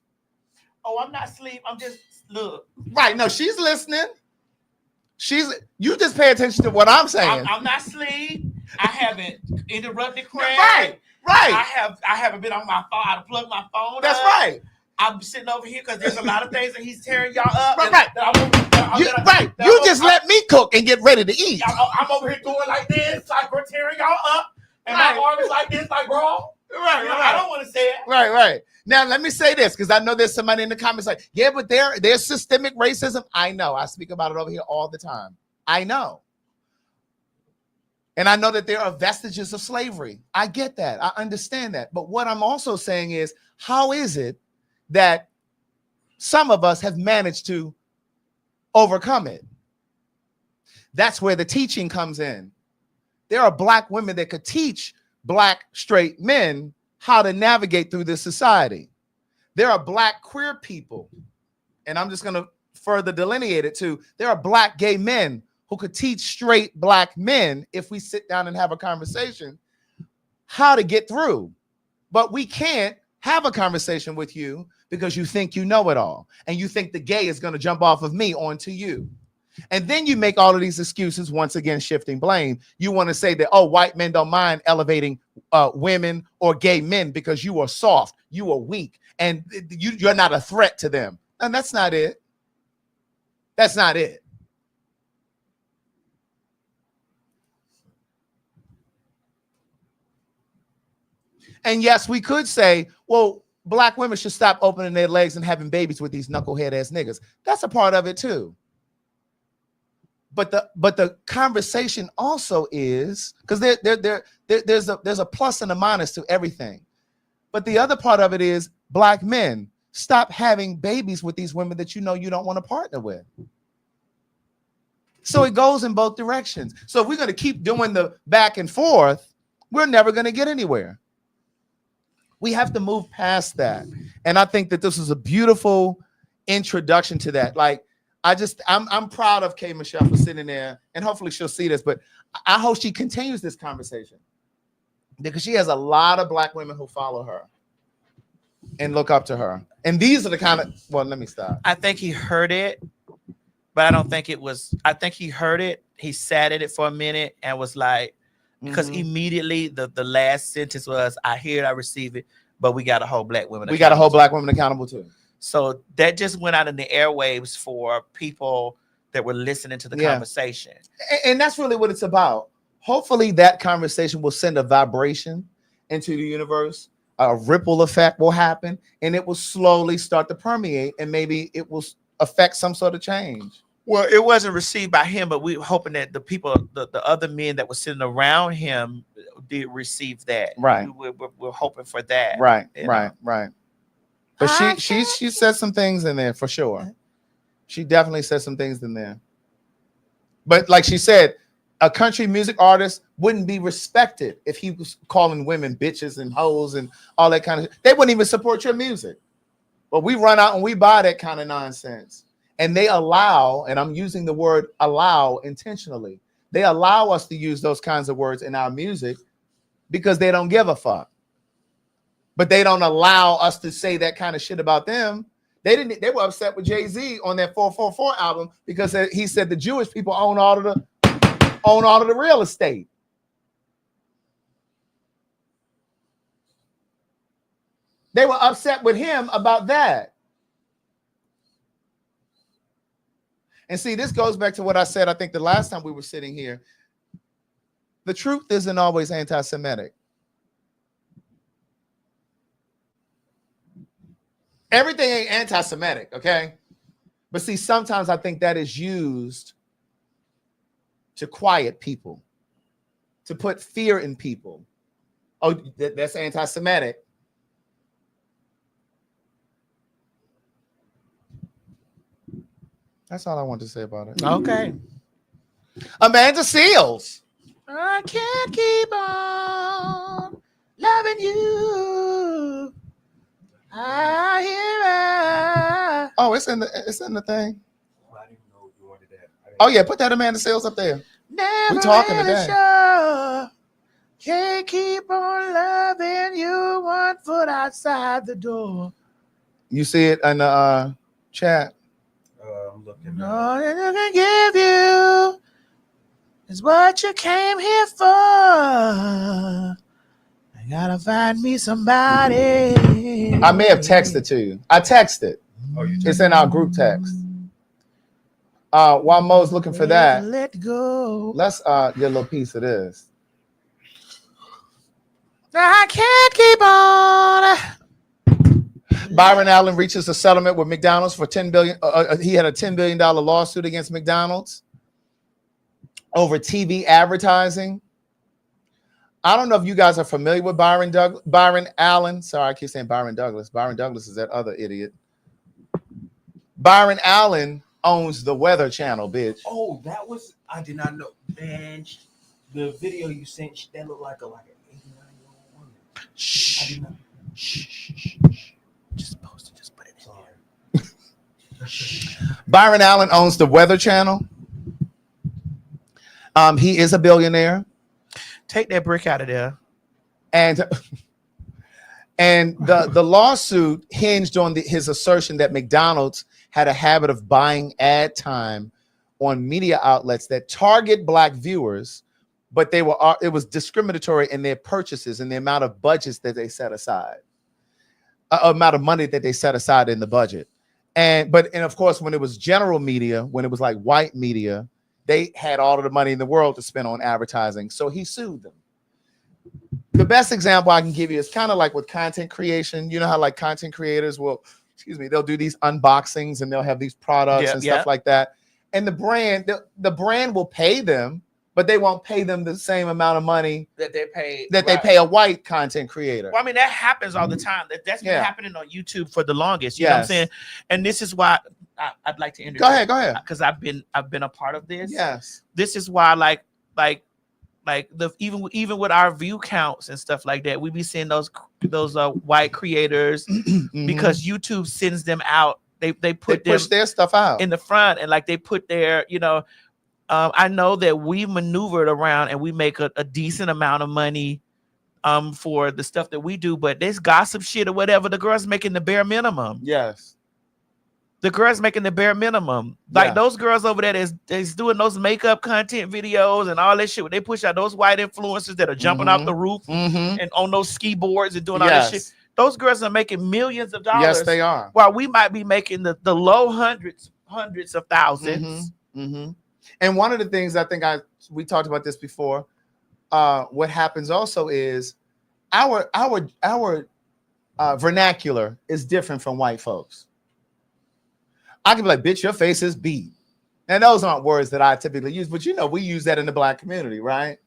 S1: Oh, I'm not asleep. I'm just, look.
S4: Right, no, she's listening. You just pay attention to what I'm saying.
S1: I'm not asleep. I haven't interrupted Craig.
S4: Right.
S1: I haven't been on my phone. I plugged my phone.
S4: That's right.
S1: I'm sitting over here because there's a lot of things that he's tearing y'all up.
S4: Right. You just let me cook and get ready to eat.
S1: I'm over here doing like this, like we're tearing y'all up, and my arm is like this, like bro. Right. I don't want to say it.
S4: Right. Now let me say this because I know there's somebody in the comments like, yeah, but there's systemic racism. I know. I speak about it over here all the time. I know. And I know that there are vestiges of slavery. I get that. I understand that. But what I'm also saying is, how is it that some of us have managed to overcome it? That's where the teaching comes in. there are black women that could teach black straight men how to navigate through this society. There are black queer people, and I'm just going to further delineate it too. There are black gay men who could teach straight black men, if we sit down and have a conversation, how to get through. But we can't have a conversation with you because you think you know it all, and you think the gay is going to jump off of me onto you. And then you make all of these excuses, once again, shifting blame. You want to say that, oh, white men don't mind elevating women or gay men because you are soft, you are weak, and you're not a threat to them. And that's not it. That's not it. And yes, we could say, well, black women should stop opening their legs and having babies with these knucklehead ass niggas. That's a part of it too. But the conversation also is, because there's a plus and a minus to everything. But the other part of it is, black men, stop having babies with these women that you know you don't want to partner with. So it goes in both directions. So if we're going to keep doing the back and forth, we're never going to get anywhere. We have to move past that. And I think that this is a beautiful introduction to that. Like, I'm proud of K. Michelle for sitting there, and hopefully she'll see this, but I hope she continues this conversation because she has a lot of black women who follow her and look up to her. And these are the kind of, well, let me stop.
S1: I think he heard it, but I don't think it was, I think he heard it. He sat at it for a minute and was like, because immediately the last sentence was, I hear it, I receive it, but we got to hold black women.
S4: We got to hold black women accountable too.
S1: So that just went out in the airwaves for people that were listening to the conversation.
S4: And that's really what it's about. Hopefully that conversation will send a vibration into the universe. A ripple effect will happen, and it will slowly start to permeate, and maybe it will affect some sort of change.
S1: Well, it wasn't received by him, but we were hoping that the people, the other men that were sitting around him did receive that.
S4: Right.
S1: We're hoping for that.
S4: Right, right. But she said some things in there for sure. She definitely said some things in there. But like she said, a country music artist wouldn't be respected if he was calling women bitches and hoes and all that kind of. They wouldn't even support your music. But we run out and we buy that kind of nonsense. And they allow, and I'm using the word allow intentionally, they allow us to use those kinds of words in our music because they don't give a fuck. But they don't allow us to say that kind of shit about them. They were upset with Jay-Z on that 444 album because he said the Jewish people own all of the real estate. They were upset with him about that. And see, this goes back to what I said, I think the last time we were sitting here. The truth isn't always anti-Semitic. Everything ain't anti-Semitic, okay? But see, sometimes I think that is used to quiet people, to put fear in people. Oh, that's anti-Semitic. That's all I want to say about it.
S1: Okay.
S4: Amanda Seals. I can't keep on loving you. I hear it. Oh, it's in the thing.
S5: I didn't know you wanted that.
S4: Oh yeah, put that Amanda Seals up there.
S1: Never
S4: we talking
S1: really
S4: today.
S1: Sure. Can't keep on loving you, 1 foot outside the door.
S4: You see it in the chat.
S5: I'm looking.
S1: All that I can give you is what you came here for. I gotta find me somebody.
S4: I may have texted to you. I texted.
S5: Oh, you
S4: it's in our group text. While Mo's looking for that,
S1: let go.
S4: Let's get a little piece of this.
S1: I can't keep on.
S4: Byron Allen reaches a settlement with McDonald's for $10 billion. He had a $10 billion lawsuit against McDonald's over TV advertising. I don't know if you guys are familiar with Byron Allen. Sorry, I keep saying Byron Douglas. Byron Douglas is that other idiot. Byron Allen owns the Weather Channel, bitch.
S5: Oh, I did not know. Man, the video you sent, that looked like an 89-year-old woman.
S4: Shh.
S5: I did not.
S4: Shh. Just post it. Just put it in there. Byron Allen owns the Weather Channel. He is a billionaire.
S1: Take that brick out of there.
S4: And the lawsuit hinged on his assertion that McDonald's had a habit of buying ad time on media outlets that target Black viewers, but it was discriminatory in their purchases and the amount of budgets that they set aside, amount of money that they set aside in the budget. And of course, when it was general media, when it was like white media, they had all of the money in the world to spend on advertising. So he sued them. The best example I can give you is kind of like with content creation. You know how like content creators they'll do these unboxings and they'll have these products and stuff like that. And the brand will pay them, but they won't pay them the same amount of money
S1: that they
S4: pay a white content creator.
S1: Well, I mean, that happens all the time. That's been happening on YouTube for the longest. You know what I'm saying? And this is why I'd like to interject.
S4: Go ahead.
S1: Because I've been a part of this.
S4: Yes.
S1: This is why even with our view counts and stuff like that, we be seeing those white creators because YouTube sends them out. They push
S4: their stuff out
S1: in the front, and like they put their, I know that we maneuvered around and we make a decent amount of money for the stuff that we do, but this gossip shit or whatever, the girls making the bare minimum.
S4: Yes.
S1: The girls making the bare minimum. Like those girls over there that's doing those makeup content videos and all that shit. They push out those white influencers that are jumping off the roof and on those ski boards and doing all that shit. Those girls are making millions of dollars.
S4: Yes, they are.
S1: While we might be making the low hundreds of thousands.
S4: And one of the things I think we talked about this before. What happens also is our vernacular is different from white folks. I can be like, bitch, your face is beat. And those aren't words that I typically use, but we use that in the Black community, right?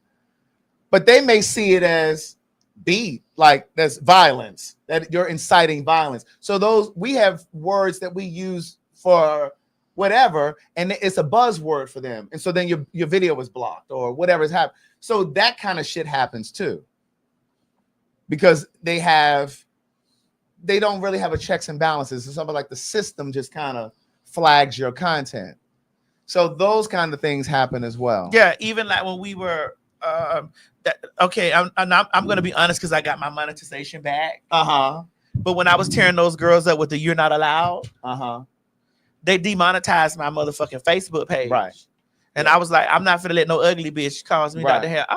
S4: But they may see it as beat, like that's violence, that you're inciting violence. So we have words that we use for whatever, and it's a buzzword for them. And so then your video is blocked or whatever's happened. So that kind of shit happens too. Because they don't really have a checks and balances. It's something like the system just kind of flags your content. So those kind of things happen as well.
S1: Yeah, even like when we were I'm going to be honest because I got my monetization back. But when I was tearing those girls up with the "You're Not Allowed," they demonetized my motherfucking Facebook page.
S4: Right.
S1: And I was like, I'm not finna let no ugly bitch cause me Dr. Hell.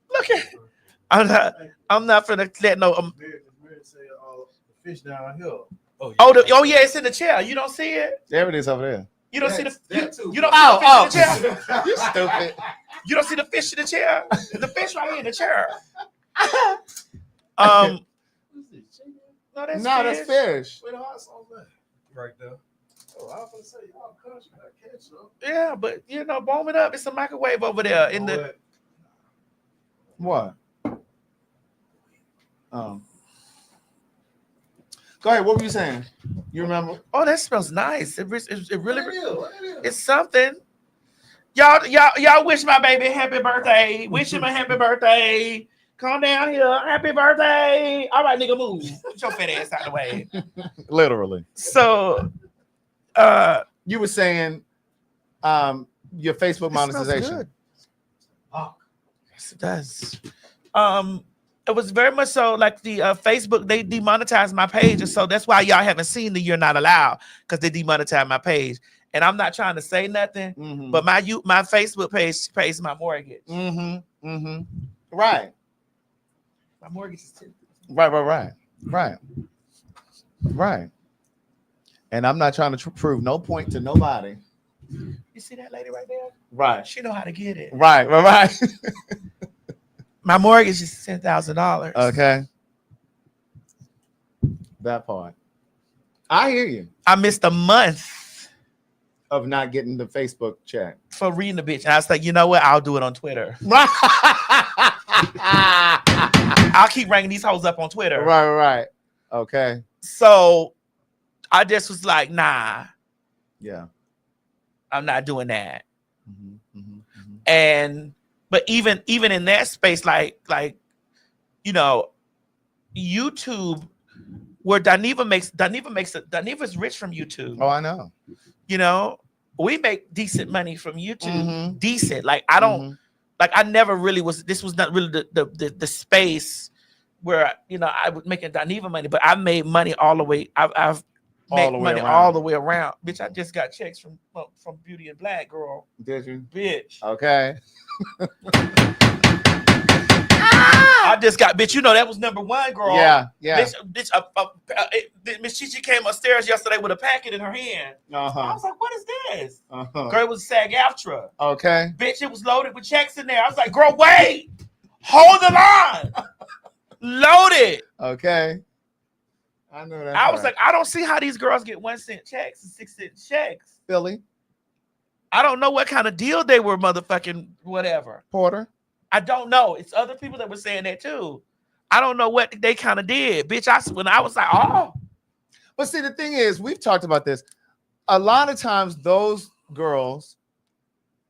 S1: Look at. I'm not finna let no.
S2: Fish down here.
S1: Oh yeah, it's in the chair. You don't see it?
S4: There it is over there.
S1: You don't see the you don't see the fish in the chair.
S4: You stupid.
S1: You don't see the fish in the chair. The fish right here in the chair. No, that's fish.
S2: Where the hot sauce at? Right there. Oh, I was gonna say y'all country got ketchup.
S1: Yeah, but warm it up. It's a microwave over there in the.
S4: What? Go ahead. What were you saying? You remember?
S1: Oh, that smells nice. It really it's something. Y'all wish my baby happy birthday. Wish him a happy birthday. Come down here. Happy birthday. All right, nigga, move. Put your fat ass out the way.
S4: Literally.
S1: So,
S4: you were saying, your Facebook monetization.
S1: Oh, yes, it does. It was very much so like the Facebook, they demonetized my page. And so that's why y'all haven't seen the "You're Not Allowed," because they demonetized my page. And I'm not trying to say nothing, but my Facebook page pays my mortgage.
S4: Right.
S1: My mortgage is
S4: Right. And I'm not trying to prove no point to nobody.
S1: You see that lady right there?
S4: Right.
S1: She know how to get it.
S4: Right.
S1: My mortgage is $10,000.
S4: Okay. That part. I hear you.
S1: I missed a month
S4: of not getting the Facebook check
S1: for reading the bitch. And I was like, you know what? I'll do it on Twitter. I'll keep ranking these hoes up on Twitter.
S4: Right. Okay.
S1: So I just was like, nah.
S4: Yeah.
S1: I'm not doing that. But even in that space, like you know, YouTube, where Daniva's rich from YouTube.
S4: Oh, I know.
S1: You know, we make decent money from YouTube.
S4: Mhm.
S1: Decent. Like I don't like I never really was. This was not really the space where I was making Daniva money, but I made money all the way. I've made money all the way around. Bitch, I just got checks from Beauty and Black, girl.
S4: Did you?
S1: Bitch.
S4: Okay.
S1: I just got, bitch. You know that was #1, girl.
S4: Yeah.
S1: Miss Chichi came upstairs yesterday with a packet in her hand. I was like, "What is this?" Girl, it was SAG-AFTRA.
S4: Okay.
S1: Bitch, it was loaded with checks in there. I was like, "Girl, wait, hold the line, loaded."
S4: Okay. I know that.
S1: I was like, I don't see how these girls get 1-cent checks and 6-cent checks.
S4: Philly.
S1: I don't know what kind of deal they were, motherfucking whatever.
S4: Porter.
S1: I don't know. It's other people that were saying that too. I don't know what they kind of did, bitch. When I was like, oh.
S4: But see, the thing is, we've talked about this. A lot of times, those girls,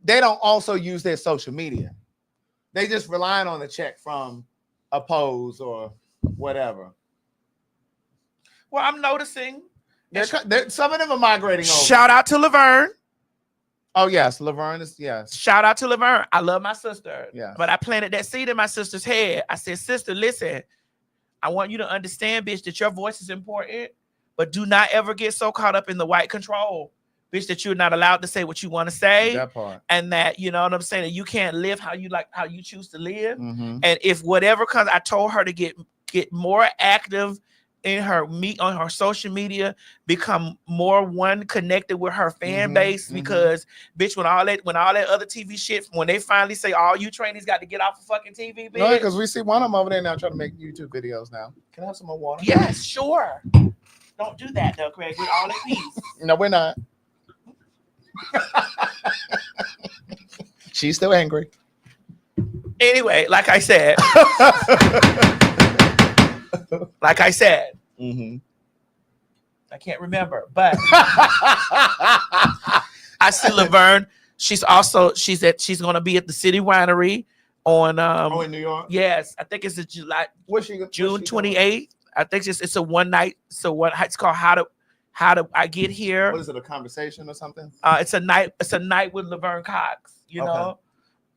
S4: they don't also use their social media. They just relying on the check from a Pose or whatever.
S1: Well, I'm noticing.
S4: Some of them are migrating over.
S1: Shout out to Laverne.
S4: Oh, yes. Laverne is, yes.
S1: Shout out to Laverne. I love my sister.
S4: Yeah.
S1: But I planted that seed in my sister's head. I said, sister, listen, I want you to understand, bitch, that your voice is important, but do not ever get so caught up in the white control, bitch, that you're not allowed to say what you want to say.
S4: That part.
S1: And that, you know what I'm saying, that you can't live how you choose to live.
S4: Mm-hmm.
S1: And if whatever comes, I told her to get more active in on her social media, become more connected with her fan base, because bitch, when all that other TV shit, when they finally say all you trainees got to get off of fucking TV, bitch.
S4: No, because we see one of them over there now trying to make YouTube videos now. Can I have some more water?
S1: Yes, sure. Don't do that though, Craig. We're all at peace.
S4: No, we're not. She's still angry.
S1: Anyway, like I said. I can't remember, but I see Laverne. She's going to be at the City Winery on
S4: in New York.
S1: Yes, I think it's June 28th. I think it's a one night. So it's called How Do I Get Here?
S4: What is it? A conversation or something?
S1: It's a night with Laverne Cox. You know,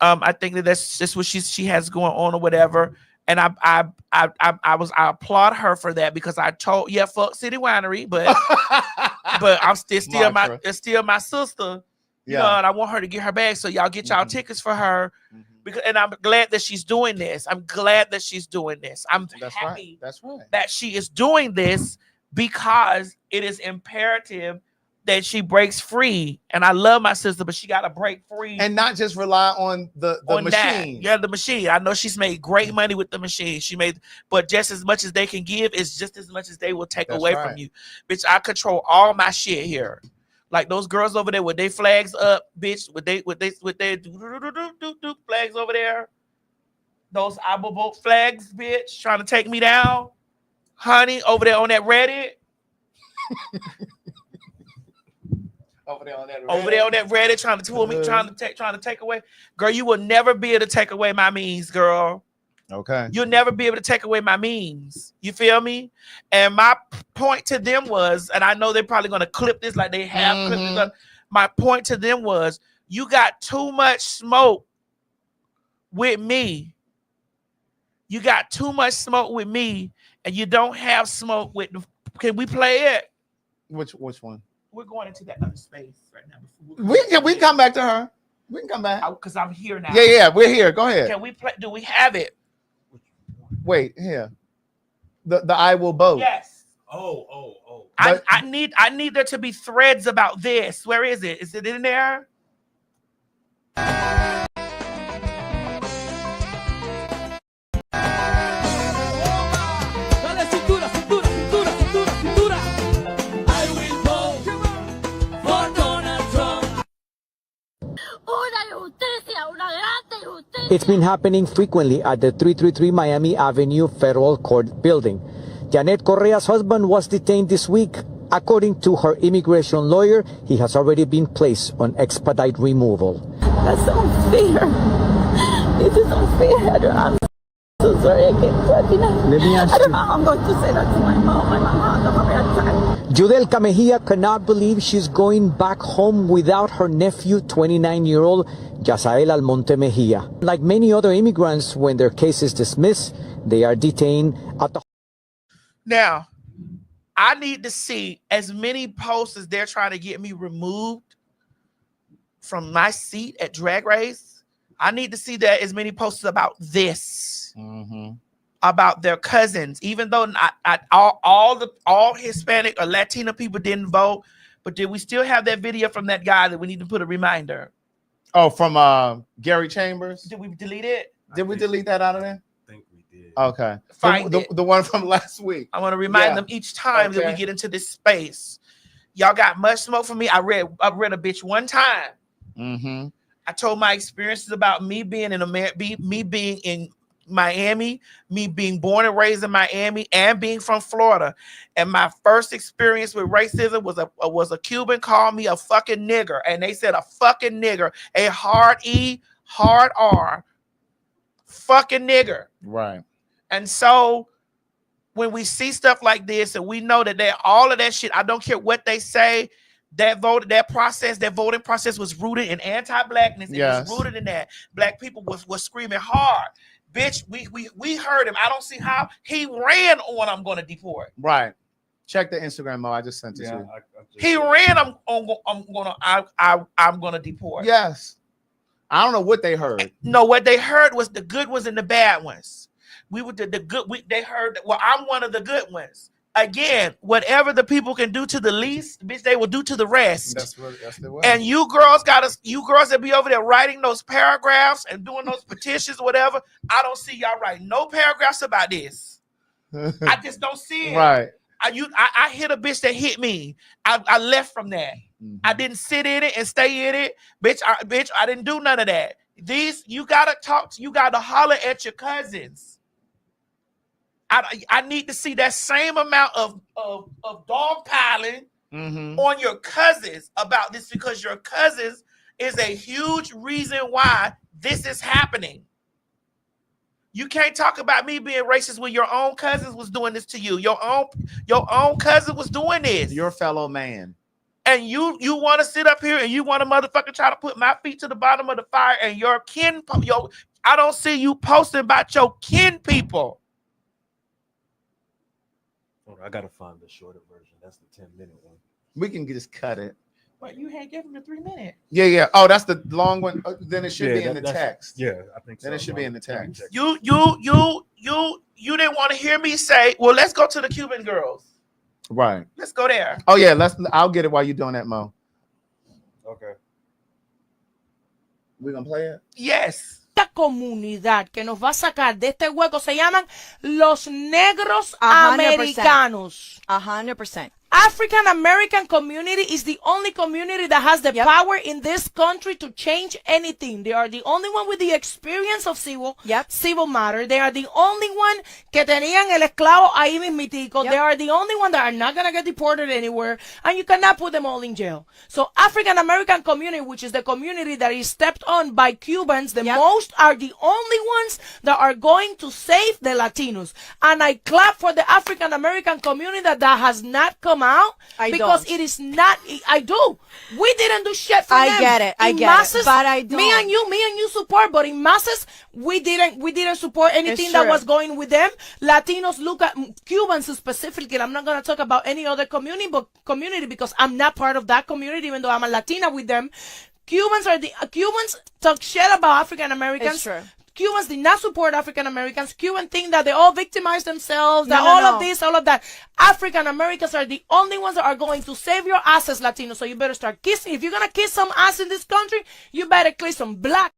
S1: I think that's just what she has going on or whatever. And I applaud her for that, because I told fuck City Winery, but I'm still my sister, you know, and I want her to get her bag. So y'all get y'all tickets for her, because and I'm glad that she's doing this. I'm happy that she is doing this, because it is imperative that she breaks free. And I love my sister, but she got to break free
S4: and not just rely on the machine.
S1: That. Yeah, the machine. I know she's made great money with the machine. But just as much as they can give is just as much as they will take away from you. Bitch, I control all my shit here. Like those girls over there with their flags up, bitch, with their flags over there. Those Apple boat flags, bitch, trying to take me down. Honey, over there on that Reddit.
S4: Over there on that
S1: Reddit, trying to take away. Girl, you will never be able to take away my memes, girl.
S4: Okay.
S1: You'll never be able to take away my memes. You feel me? And my point to them was, and I know they're probably going to clip this like they have clipped this up. My point to them was, you got too much smoke with me. You got too much smoke with me, and you don't have smoke with. Can we play it?
S4: Which one?
S1: We're going into that other space right now.
S4: We can come back to her. We can come back.
S1: Because I'm here now.
S4: Yeah, we're here. Go ahead.
S1: Can we play? Do we have it?
S4: Wait, here. The I Will Boat.
S1: Yes.
S5: Oh.
S1: I need there to be threads about this. Where is it? Is it in there?
S13: It's been happening frequently at the 333 Miami Avenue Federal Court building. Janet Correa's husband was detained this week According to her immigration lawyer, he has already been placed on expedite removal.
S8: That's unfair. It is unfair. I'm so sorry. I can't talk enough.
S13: Let me ask
S8: I don't
S13: you.
S8: know how I'm going to say that to my mom. My mom,
S13: Judelka Mejia cannot believe she's going back home without her nephew, 29-year-old Yasael Almonte Mejia. Like many other immigrants, when their case is dismissed, they are detained at the...
S1: Now, I need to see as many posts as they're trying to get me removed from my seat at Drag Race. I need to see that as many posts about this, about their cousins. Even though all Hispanic or Latino people didn't vote, but did we still have that video from that guy that we need to put a reminder?
S4: Oh, from Gary Chambers.
S1: Did we delete it?
S4: Did we delete that out of there?
S2: I think we did.
S4: Okay.
S1: Find
S4: The one from last week.
S1: I want to remind them each time that we get into this space. Y'all got much smoke for me. I read a bitch one time. I told my experiences about me being in me being in Miami, me being born and raised in Miami, and being from Florida. And my first experience with racism was a Cuban called me a fucking nigger, and they said a fucking nigger, a hard E, hard R, fucking nigger.
S4: Right.
S1: And so when we see stuff like this, and we know that all of that shit, I don't care what they say. That voting process was rooted in anti-blackness. It was rooted in that. Black people was screaming hard. Bitch, we heard him. I don't see how he ran on I'm gonna deport.
S4: Right. Check the Instagram, Mo. I just sent it to you.
S1: He ran I'm gonna deport.
S4: Yes. I don't know what they heard.
S1: No, what they heard was the good ones and the bad ones. We were the good. They heard. Well, I'm one of the good ones. Again, whatever the people can do to the least, bitch, they will do to the rest.
S4: That's the way.
S1: And you girls that be over there writing those paragraphs and doing those petitions, whatever. I don't see y'all writing no paragraphs about this. I just don't see it.
S4: Right.
S1: I hit a bitch that hit me. I left from that. I didn't sit in it and stay in it. Bitch, I didn't do none of that. You gotta holler at your cousins. I need to see that same amount of dog piling on your cousins about this, because your cousins is a huge reason why this is happening. You can't talk about me being racist when your own cousins was doing this to you. Your own cousin was doing this.
S4: Your fellow man.
S1: And you want to sit up here and you want to motherfucker try to put my feet to the bottom of the fire, and your I don't see you posting about your kin people.
S5: I gotta find the shorter version. That's the 10-minute one.
S4: We can just cut it.
S1: But you had given the 3 minute.
S4: Yeah. Oh, that's the long one. Then it should be in the text.
S5: Yeah, I think so.
S4: Then it should be in the text.
S1: You didn't want to hear me say, well, let's go to the Cuban girls.
S4: Right.
S1: Let's go there.
S4: Oh yeah, I'll get it while you're doing that, Mo.
S5: Okay.
S4: We gonna play it?
S1: Yes.
S14: Esta comunidad que nos va a sacar de este hueco se llaman los negros
S15: 100%.
S14: americanos.
S15: 100%.
S14: African American community is the only community that has the power in this country to change anything. They are the only one with the experience of civil matter. They are the only one que tenían el esclavo ahí mismitico. They are the only one that are not going to get deported anywhere, and you cannot put them all in jail. So African American community, which is the community that is stepped on by Cubans, the most are the only ones that are going to save the Latinos. And I clap for the African American community that has not come out, because it is not. I do. We didn't do shit for them.
S15: I get it. I
S14: in
S15: get
S14: masses,
S15: it. But I don't.
S14: Me and you support, but in masses, we didn't support anything that was going with them. Latinos look at Cubans specifically. I'm not gonna talk about any other community because I'm not part of that community, even though I'm a Latina with them. Cubans talk shit about African Americans.
S15: It's true.
S14: Cubans did not support African Americans. Cubans think that they all victimize themselves, that all of this, all of that. African Americans are the only ones that are going to save your ass as Latinos. So you better start kissing. If you're going to kiss some ass in this country, you better kiss some black.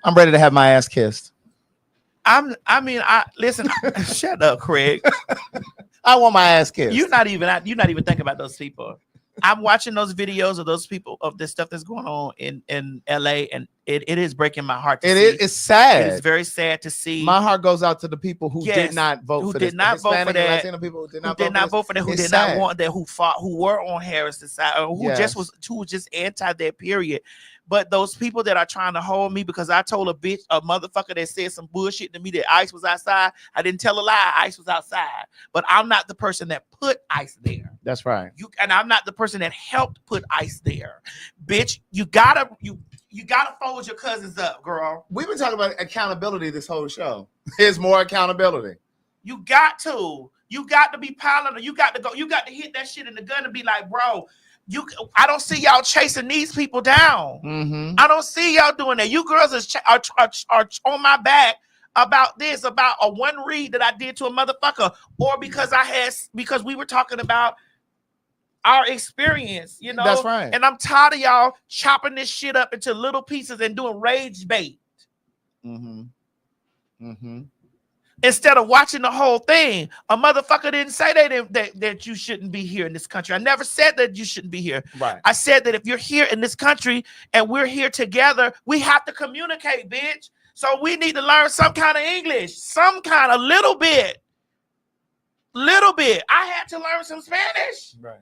S4: I'm ready to have my ass kissed.
S1: Listen, shut up, Craig.
S4: I want my ass kissed.
S1: You're not even thinking about those people. I'm watching those videos of those people of this stuff that's going on in LA, and it is breaking my heart to see.
S4: It's sad.
S1: It is very sad to see.
S4: My heart goes out to the people who did not vote
S1: who
S4: for
S1: did
S4: this.
S1: not vote for that.
S4: Latino people who did not
S1: vote for that. Who
S4: It's
S1: did
S4: sad.
S1: not want that. Who fought. Who were on Harris's side. Or who was just anti that. Period. But those people that are trying to hold me because I told a motherfucker that said some bullshit to me that ICE was outside. I didn't tell a lie. ICE was outside. But I'm not the person that put ICE there.
S4: That's right.
S1: And I'm not the person that helped put ICE there. Bitch, you gotta fold your cousins up, girl.
S4: We've been talking about accountability this whole show. There's more accountability.
S1: You got to be piling. You got to go. You got to hit that shit in the gun and be like, bro. I don't see y'all chasing these people down.
S4: Mm-hmm.
S1: I don't see y'all doing that. You girls are on my back about this, about a one read that I did to a motherfucker, or because we were talking about our experience, you know.
S4: That's right.
S1: And I'm tired of y'all chopping this shit up into little pieces and doing rage bait.
S4: Mm-hmm. Mm-hmm.
S1: Instead of watching the whole thing. A motherfucker didn't say that you shouldn't be here in this country. I never said that you shouldn't be here.
S4: Right.
S1: I said that if you're here in this country and we're here together, we have to communicate, bitch. So we need to learn some kind of English, a little bit. I had to learn some Spanish.
S4: Right.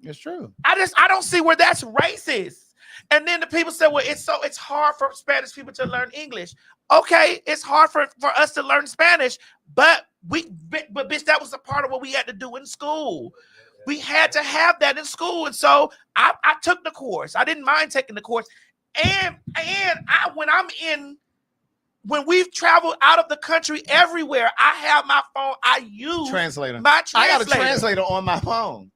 S4: It's true.
S1: I don't see where that's racist. And then the people say, well, it's hard for Spanish people to learn English. Okay, it's hard for us to learn Spanish, but bitch, that was a part of what we had to do in school. We had to have that in school. And so I took the course. I didn't mind taking the course. And when we've traveled out of the country everywhere, I have my phone. I use
S4: translator.
S1: My translator.
S4: I got a translator on my phone.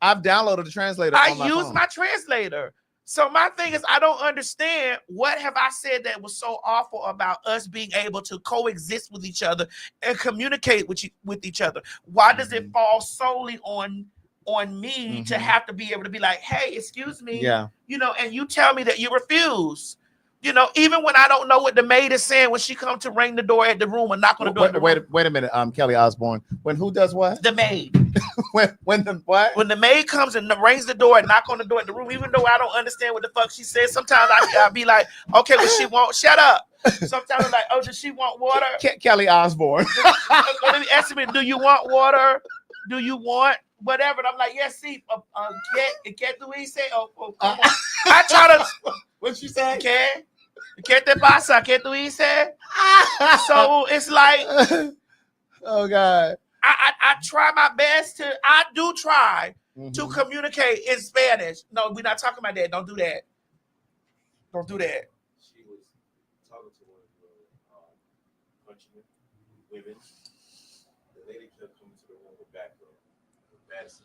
S4: I've downloaded the translator on my phone.
S1: I use my translator. So my thing is, I don't understand what have I said that was so awful about us being able to coexist with each other and communicate with each other. Why does it fall solely on me to have to be able to be like, hey, excuse me, you know, and you tell me that you refuse. You know, even when I don't know what the maid is saying when she comes to ring the door at the room or knock on the door.
S4: Wait a minute, Kelly Osbourne. When who does what?
S1: The maid.
S4: when the what?
S1: When the maid comes and rings the door and knock on the door at the room, even though I don't understand what the fuck she says, sometimes I'll be like, okay, well, she won't shut up. Sometimes I'm like, oh, does she want water?
S4: Kelly Osbourne.
S1: Let me ask me, do you want water? Do you want whatever? And I'm like, yes, see, ¿qué tú dices? I try to.
S4: What you say?
S1: ¿Qué te pasa? ¿Qué tú dices? So it's like,
S4: oh God.
S1: I try my best to. I do try to communicate in Spanish. No, we're not talking about that. Don't do that. Don't do that.
S15: She was talking to one of the countrymen, women. The lady kept coming to the room with background. Madison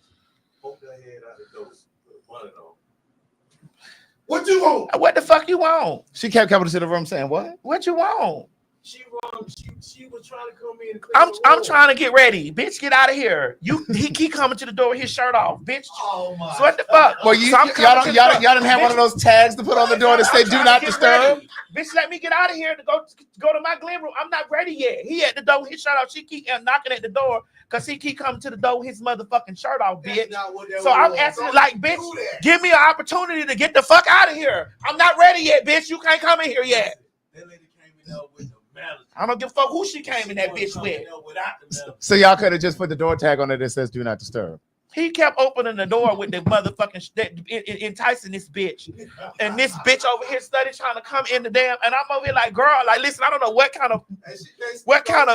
S15: poked her head out the door with one of them. What you want?
S1: What the fuck you want?
S4: She kept coming to the room saying, what?
S1: What you want?
S15: She was trying to come in.
S1: I'm trying to get ready. Bitch, get out of here. He keep coming to the door with his shirt off, bitch.
S15: Oh my.
S1: So what the fuck?
S4: Well, y'all didn't have one of those tags to put on the door that say do not disturb?
S1: Bitch, let me get out of here to go to my glam room. I'm not ready yet. He at the door with his shirt off. She keep knocking at the door because he keep coming to the door with his motherfucking shirt off, bitch. So I'm asking like, bitch, give me an opportunity to get the fuck out of here. I'm not ready yet, bitch. You can't come in here yet.
S15: That lady came in there with the malice.
S1: I don't give a fuck who she came in that bitch with.
S4: So y'all could have just put the door tag on it that says do not disturb.
S1: He kept opening the door with the motherfucking enticing this bitch. And this bitch over here study trying to come in the damn. And I'm over here like, girl, like, listen, I don't know what kind of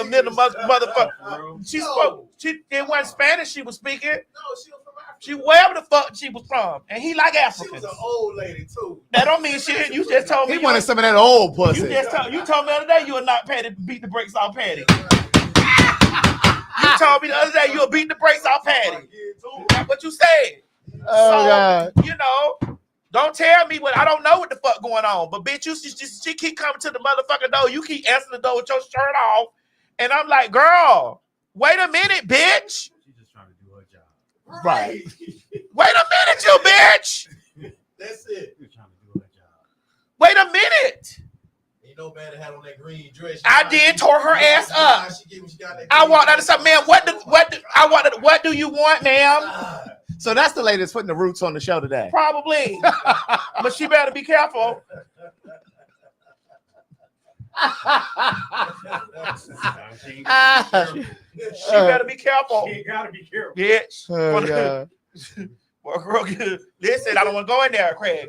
S1: little motherfucker. She spoke. It wasn't Spanish she was speaking.
S15: No, she was from Africa.
S1: She wherever the fuck she was from. And he like Africans.
S15: She was an old lady, too.
S1: That don't mean shit. You just told me.
S4: He wanted some of that old pussy.
S1: You told me the other day you were not Patty, beat the brakes off Patty. You told me the other day you'll beat the brakes off Patty. That's what you said.
S4: Oh, God.
S1: You know, don't tell me what I don't know what the fuck going on. But bitch, she keep coming to the motherfucking door. You keep answering the door with your shirt off. And I'm like, girl, wait a minute, bitch.
S15: She's just trying to do her job.
S4: Right.
S1: Wait a minute, you bitch.
S15: That's it. She's trying to do her job.
S1: Wait a minute.
S15: Ain't no man that had on that green dress.
S1: I did tore her ass up. I walked out and said, "Man, what do you want, ma'am?"
S4: So that's the lady that's putting the roots on the show today.
S1: Probably. But she better be careful. She better be careful.
S2: She gotta be careful.
S1: Bitch.
S4: Oh, God.
S1: Well, girl, listen, I don't want to go in there, Craig.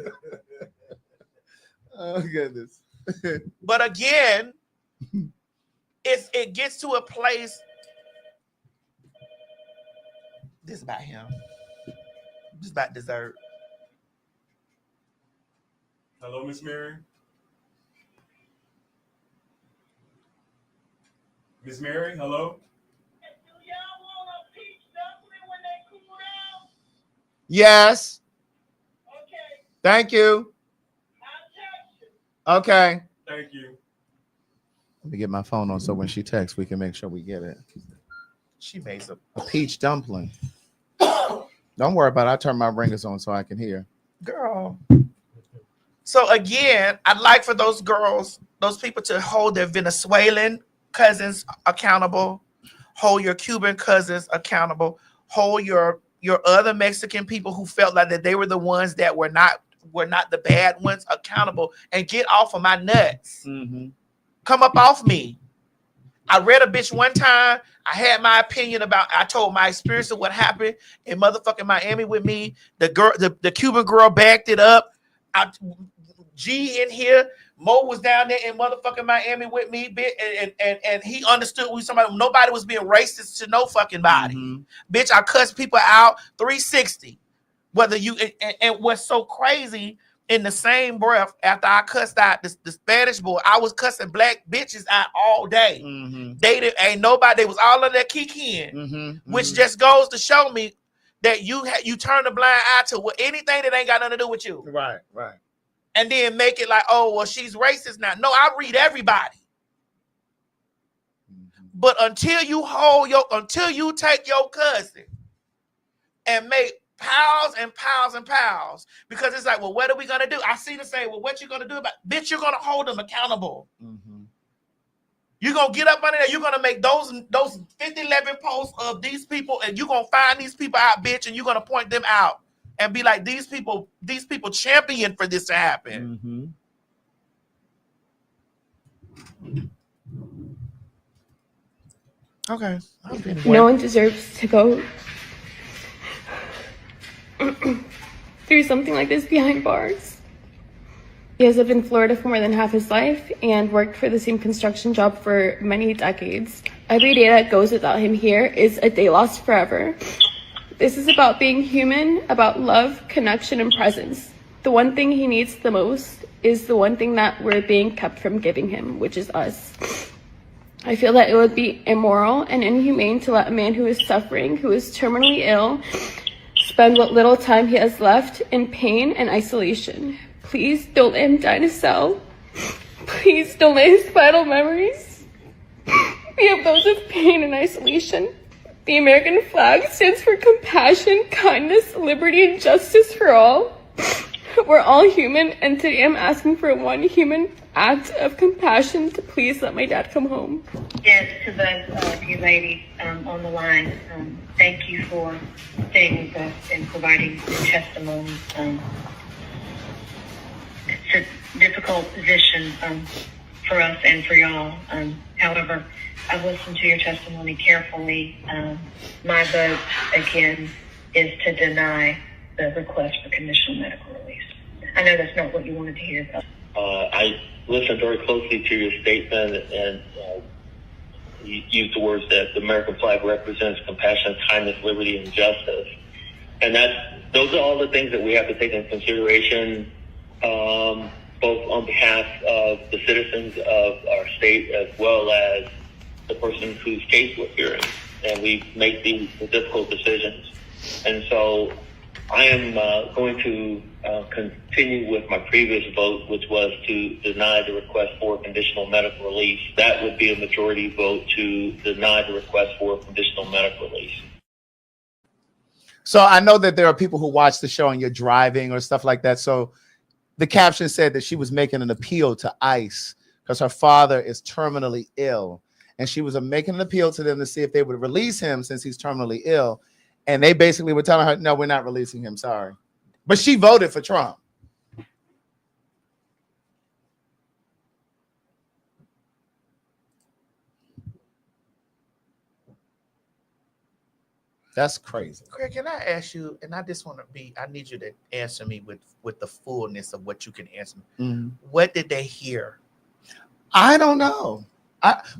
S4: Oh, goodness.
S1: But again, it gets to a place. This is about him. This is about dessert.
S2: Hello, Miss Mary. Miss Mary, hello.
S4: Yes. Thank you. Okay.
S2: Thank you.
S4: Let me get my phone on so when she texts, we can make sure we get it.
S1: She made
S4: a peach dumpling. Don't worry about it. I turn my ringers on so I can hear.
S1: Girl. So again, I'd like for those girls, those people to hold their Venezuelan cousins accountable, hold your Cuban cousins accountable, hold your other Mexican people who felt like that they were the ones that were not the bad ones accountable, and get off of my nuts.
S4: Mm-hmm.
S1: Come up off me. I read a bitch one time. I had my opinion about. I told my experience of what happened in motherfucking Miami with me. The girl, the Cuban girl, backed it up. G in here. Mo was down there in motherfucking Miami with me, bitch, and he understood we somebody. Nobody was being racist to no fucking body.
S4: Mm-hmm.
S1: Bitch, I cussed people out 360. Whether you and what's so crazy, in the same breath, after I cussed out the Spanish boy, I was cussing black bitches out all day.
S4: Mm-hmm.
S1: They ain't nobody. They was all of that kikiing,
S4: Mm-hmm.
S1: which just goes to show me that you turn the blind eye to anything that ain't got nothing to do with you.
S4: Right, right.
S1: And then make it like, oh, well, she's racist now. No, I read everybody.
S4: Mm-hmm.
S1: But until you take your cousin and make piles and piles and piles, because it's like, well, what are we gonna do? I see the say, well, what you gonna do about? Bitch, you're gonna hold them accountable.
S4: Mm-hmm.
S1: You're gonna get up under there. You're gonna make those 50-11 posts of these people, and you're gonna find these people out, bitch, and you're gonna point them out and be like, these people champion for this to happen.
S4: Mm-hmm.
S1: Okay.
S16: No one deserves to go through something like this behind bars. He has lived in Florida for more than half his life and worked for the same construction job for many decades. Every day that goes without him here is a day lost forever. This is about being human, about love, connection, and presence. The one thing he needs the most is the one thing that we're being kept from giving him, which is us. I feel that it would be immoral and inhumane to let a man who is suffering, who is terminally ill, spend what little time he has left in pain and isolation. Please don't let him die in a cell. Please don't let his vital memories be of those of pain and isolation. The American flag stands for compassion, kindness, liberty, and justice for all. We're all human, and today I'm asking for one human act of compassion to please let my dad come home.
S17: Yes, to those of you ladies on the line, thank you for staying with us and providing testimony. It's a difficult position for us and for y'all. However, I've listened to your testimony carefully. My vote, again, is to deny the request for conditional medical release. I know that's not what you wanted to hear, though.
S18: I listened very closely to your statement, and you used the words that the American flag represents compassion, kindness, liberty, and justice. And those are all the things that we have to take into consideration, both on behalf of the citizens of our state as well as the person whose case we're hearing. And we make these difficult decisions. And so I am going to continue with my previous vote, which was to deny the request for conditional medical release. That would be a majority vote to deny the request for conditional medical release.
S4: So I know that there are people who watch the show and you're driving or stuff like that. So the caption said that she was making an appeal to ICE because her father is terminally ill. And she was making an appeal to them to see if they would release him since he's terminally ill. And they basically were telling her, no, we're not releasing him. Sorry. But she voted for Trump. That's crazy.
S1: Craig, can I ask you, and I just want to I need you to answer me with the fullness of what you can answer me.
S4: Mm-hmm.
S1: What did they hear?
S4: I don't know.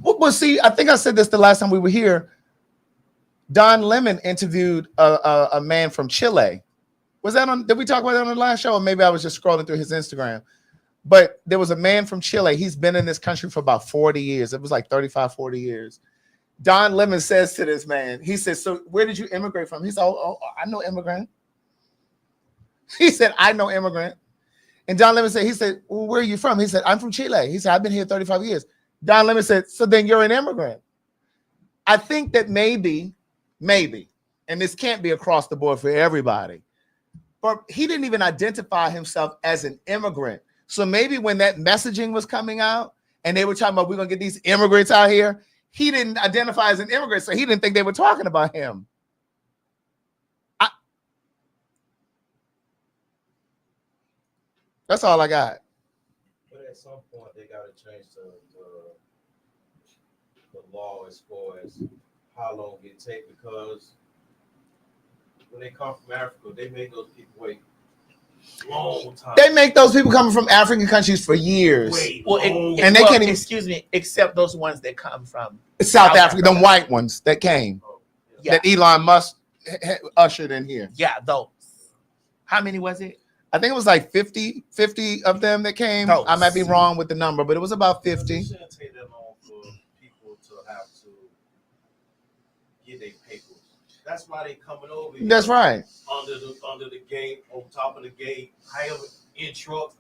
S4: Well, see, I think I said this the last time we were here. Don Lemon interviewed a man from Chile. Was that on? Did we talk about that on the last show? Or maybe I was just scrolling through his Instagram. But there was a man from Chile. He's been in this country for about 40 years. It was like 35, 40 years. Don Lemon says to this man, he says, so where did you immigrate from? He said, oh, I know immigrant. He said, I know immigrant. And Don Lemon said, he said, well, where are you from? He said, I'm from Chile. He said, I've been here 35 years. Don Lemon said, so then you're an immigrant. I think that maybe, and this can't be across the board for everybody, but he didn't even identify himself as an immigrant. So maybe when that messaging was coming out and they were talking about, we're going to get these immigrants out here, he didn't identify as an immigrant, so he didn't think they were talking about him. That's all I got.
S5: But at some point, they got to change the law as far as how long it takes, because when they come from Africa, they make those people wait long time.
S4: They make those people coming from African countries for years.
S1: And they can't even, excuse me, except those ones that come from
S4: South Africa, them white ones that came,
S1: yeah.
S4: that Elon Musk ushered in here.
S1: Yeah, those. How many was it?
S4: I think it was like 50 of them that came. Those. I might be wrong with the number, but it was about 50.
S5: It shouldn't take that long for people to have to get their papers. That's why they coming over here.
S4: That's right.
S5: Under the gate, on top of the gate, however, in trucks,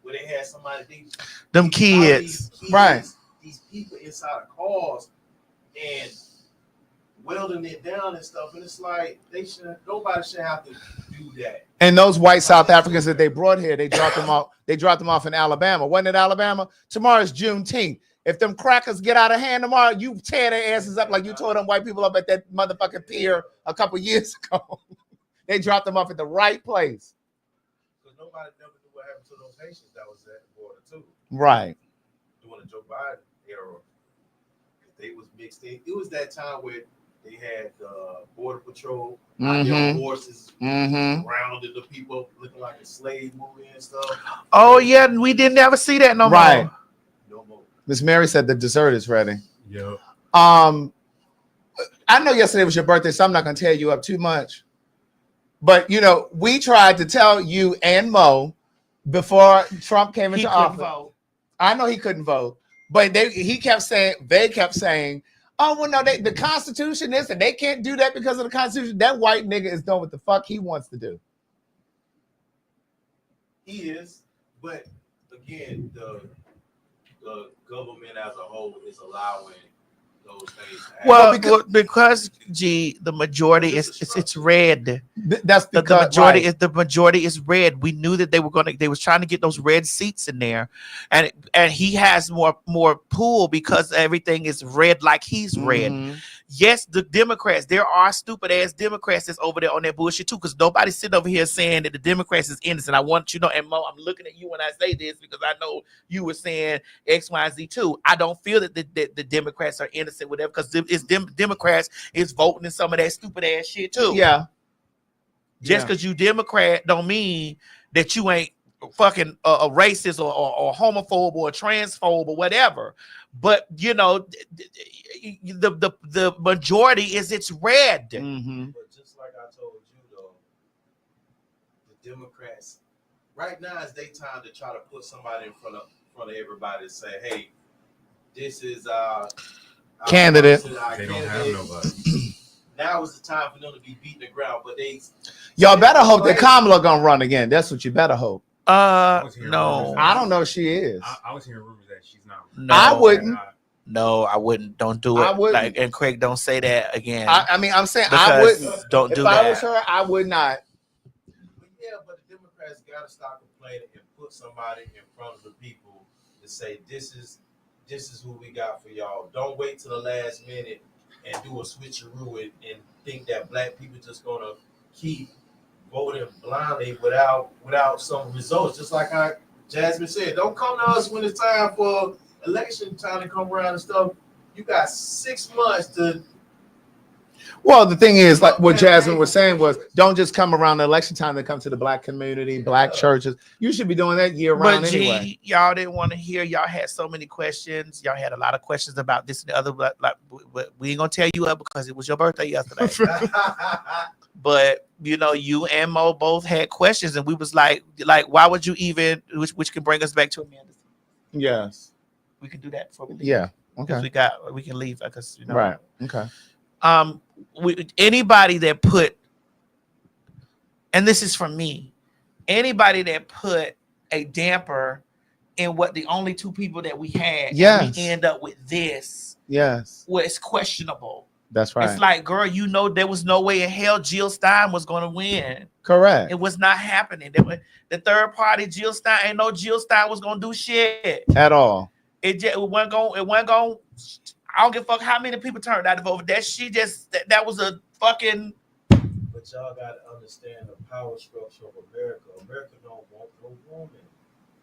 S5: where they had somebody.
S1: Them kids.
S4: Right.
S5: These people inside of cars and welding it down and stuff, and it's like nobody should have to do that.
S4: And those white South Africans that they brought here, they dropped them off. They dropped them off in Alabama. Wasn't it Alabama? Tomorrow's Juneteenth. If them crackers get out of hand tomorrow, you tear their asses up like you tore them white people up at that motherfucking pier a couple years ago. They dropped them off at the right place.
S5: Because nobody never knew what happened to those Haitians that was at the border too.
S4: Right.
S5: During the Joe Biden era, they was mixed in. It was that time where they had border patrol, horses rounded the people looking like a slave movie and stuff.
S1: Oh yeah, we didn't ever see that no more.
S5: No more.
S4: Miss Mary said the dessert is ready.
S5: Yeah.
S4: I know yesterday was your birthday, so I'm not going to tear you up too much. But, you know, we tried to tell you and Mo before Trump came into office. Vote. I know he couldn't vote, but they kept saying, oh, well, no, the Constitution is, and they can't do that because of the Constitution. That white nigga is doing what the fuck he wants to do.
S5: He is, but again, the government as a whole is allowing those things to happen.
S1: Well, because the majority it's red.
S4: That's
S1: the majority is the majority is red. We knew that they was trying to get those red seats in there, and he has more pull because everything is red like he's red. Yes, the Democrats, there are stupid ass Democrats that's over there on that bullshit too, because nobody's sitting over here saying that the Democrats is innocent. I want you to know, and Mo, I'm looking at you when I say this because I know you were saying X, Y, Z too. I don't feel that the Democrats are innocent, whatever, because it's Democrats is voting in some of that stupid ass shit too.
S4: Yeah.
S1: Just because you Democrat don't mean that you ain't fucking a racist or homophobe or a transphobe or whatever. But you know, the majority is it's red.
S5: But just like I told you though, the Democrats right now is their time to try to put somebody in front of everybody and say, hey, this is our
S4: candidate.
S5: They don't have nobody. Now is the time for them to be beating the ground, but
S4: y'all better hope that Kamala gonna run again. That's what you better hope.
S1: No,
S4: I don't know if she is.
S19: I was hearing rumors that she's not.
S1: No,
S4: I wouldn't.
S1: No, I wouldn't. Don't do it.
S4: I wouldn't.
S1: Like, and Craig, don't say that again.
S4: I mean, I'm saying I wouldn't.
S1: Don't do
S4: if
S1: that.
S4: If I was her, I would not.
S5: Yeah, but the Democrats got to stop complaining and put somebody in front of the people to say, this is who we got for y'all. Don't wait till the last minute
S15: and do a switcheroo and think that black people just gonna keep voting blindly without some results. Just like how Jasmine said, don't come to us when it's time for election time to come around and stuff. You got 6 months to.
S4: Well, the thing is, like what Jasmine was saying was, don't just come around the election time to come to the black community, black churches. You should be doing that year round
S1: But G,
S4: anyway.
S1: y'all didn't want to hear. Y'all had so many questions. Y'all had a lot of questions about this and the other. But we ain't gonna tell you up because it was your birthday yesterday. But you know, you and Mo both had questions, and we was like, why would you even? Which can bring us back to Amanda.
S4: Yes,
S1: we can do that before we leave.
S4: Yeah. Okay.
S1: We can leave because you know.
S4: Right. Okay.
S1: Anybody that put, and this is from me, anybody that put a damper in what the only two people that we had, and we end up with this,
S4: Yes,
S1: well, it's questionable.
S4: that's right.
S1: It's like, girl, you know, there was no way in hell Jill Stein was going to win.
S4: Correct.
S1: It was not happening. The third party, Jill Stein, ain't no Jill Stein was going to do shit
S4: At all.
S1: It wasn't going. I don't give a fuck how many people turned out to vote. That was a fucking.
S15: But y'all gotta understand the power structure of America. America don't want no woman.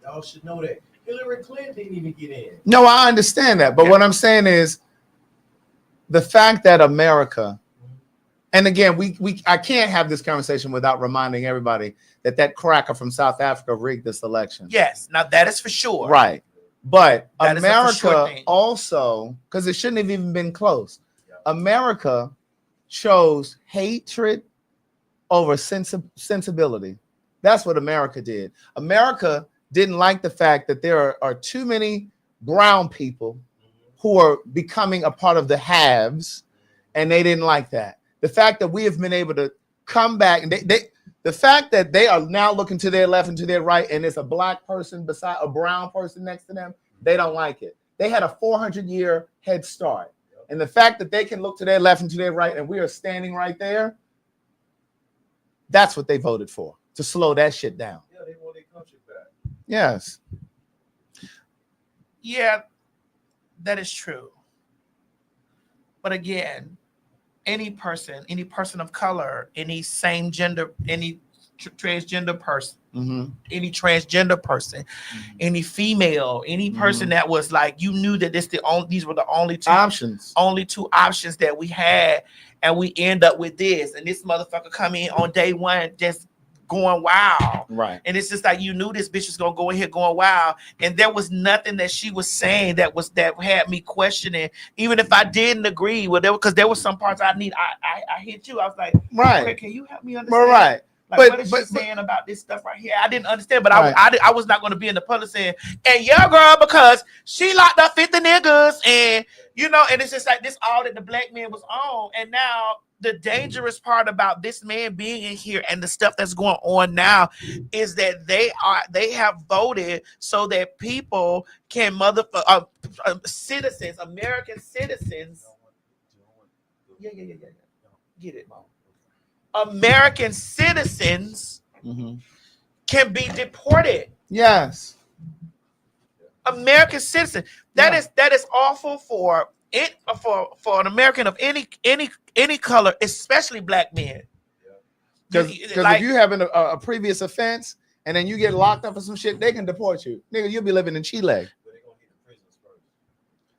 S15: Y'all should know that. Hillary Clinton didn't even get in.
S4: No, I understand that, but what I'm saying is the fact that America, and again, I can't have this conversation without reminding everybody that cracker from South Africa rigged this election.
S1: Yes, now that is for sure.
S4: Right. But
S1: That is a for sure
S4: America
S1: thing.
S4: also, because it shouldn't have even been close, America chose hatred over sensibility. That's what America did. America didn't like the fact that there are too many brown people who are becoming a part of the haves, and they didn't like that. The fact that we have been able to come back, and the fact that they are now looking to their left and to their right, and there's a black person beside a brown person next to them, they don't like it. They had a 400-year head start. And the fact that they can look to their left and to their right, and we are standing right there, that's what they voted for, to slow that shit down.
S15: Yeah, they want their country back.
S4: Yes.
S1: Yeah, that is true. But again, any person of color, any same gender, any transgender person, any transgender person, any female, any person that was like, you knew that these were the only two options that we had, and we end up with this, and this motherfucker come in on day one just going wild. Right. And it's just like, you knew this bitch was gonna go in here going wild, and there was nothing that she was saying that had me questioning, even if I didn't agree with it, because there was some parts I hit you. I was like,
S4: right,
S1: okay, can you help me understand?
S4: Right.
S1: Like, what is she saying about this stuff right here? I didn't understand, but I was not going to be in the public saying, and your girl, because she locked up 50 niggas, and you know, and it's just like this all that the black man was on. And now the dangerous part about this man being in here and the stuff that's going on now is that they have voted so that people can citizens, American citizens. Yeah. Get it, Mom. American citizens can be deported.
S4: Yes.
S1: American citizen. That is awful for an American of any color, especially black men.
S4: Because if you having a previous offense and then you get locked up for some shit, they can deport you. Nigga, you'll be living in Chile.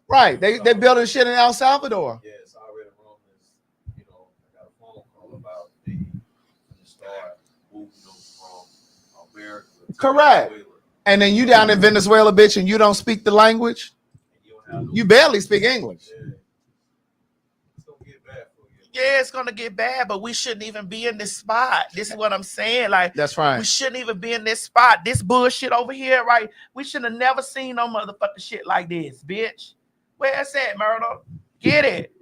S4: Right. They building shit in El Salvador.
S15: Yeah, it's already wrong. You know, I got a phone call about they start moving them from America.
S4: Correct. And then you down in Venezuela, bitch, and you don't speak the language. You barely speak English.
S1: Yeah, it's gonna get bad, but we shouldn't even be in this spot. This is what I'm saying. Like,
S4: that's right.
S1: We shouldn't even be in this spot. This bullshit over here, right? We should have never seen no motherfucking shit like this, bitch. Where's that, Myrtle? Get it.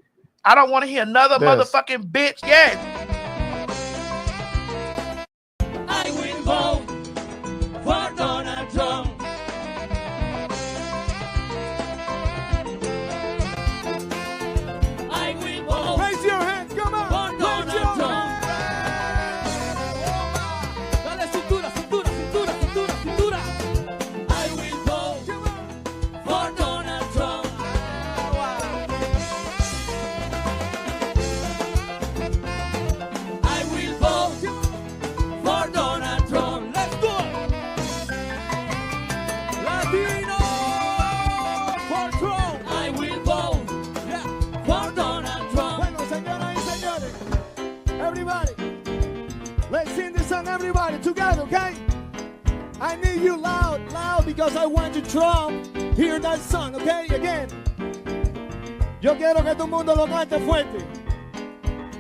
S1: I don't want to hear another motherfucking bitch. Yes.
S20: I will vote for Donald Trump. I will vote. Raise your hand, come on. For Donald Trump. Dale cintura, cintura, cintura, cintura, cintura. I will vote for Donald Trump. together, okay? I need you loud, loud, because I want you to Trump hear that song, okay? Again. Yo quiero que todo el mundo lo cante fuerte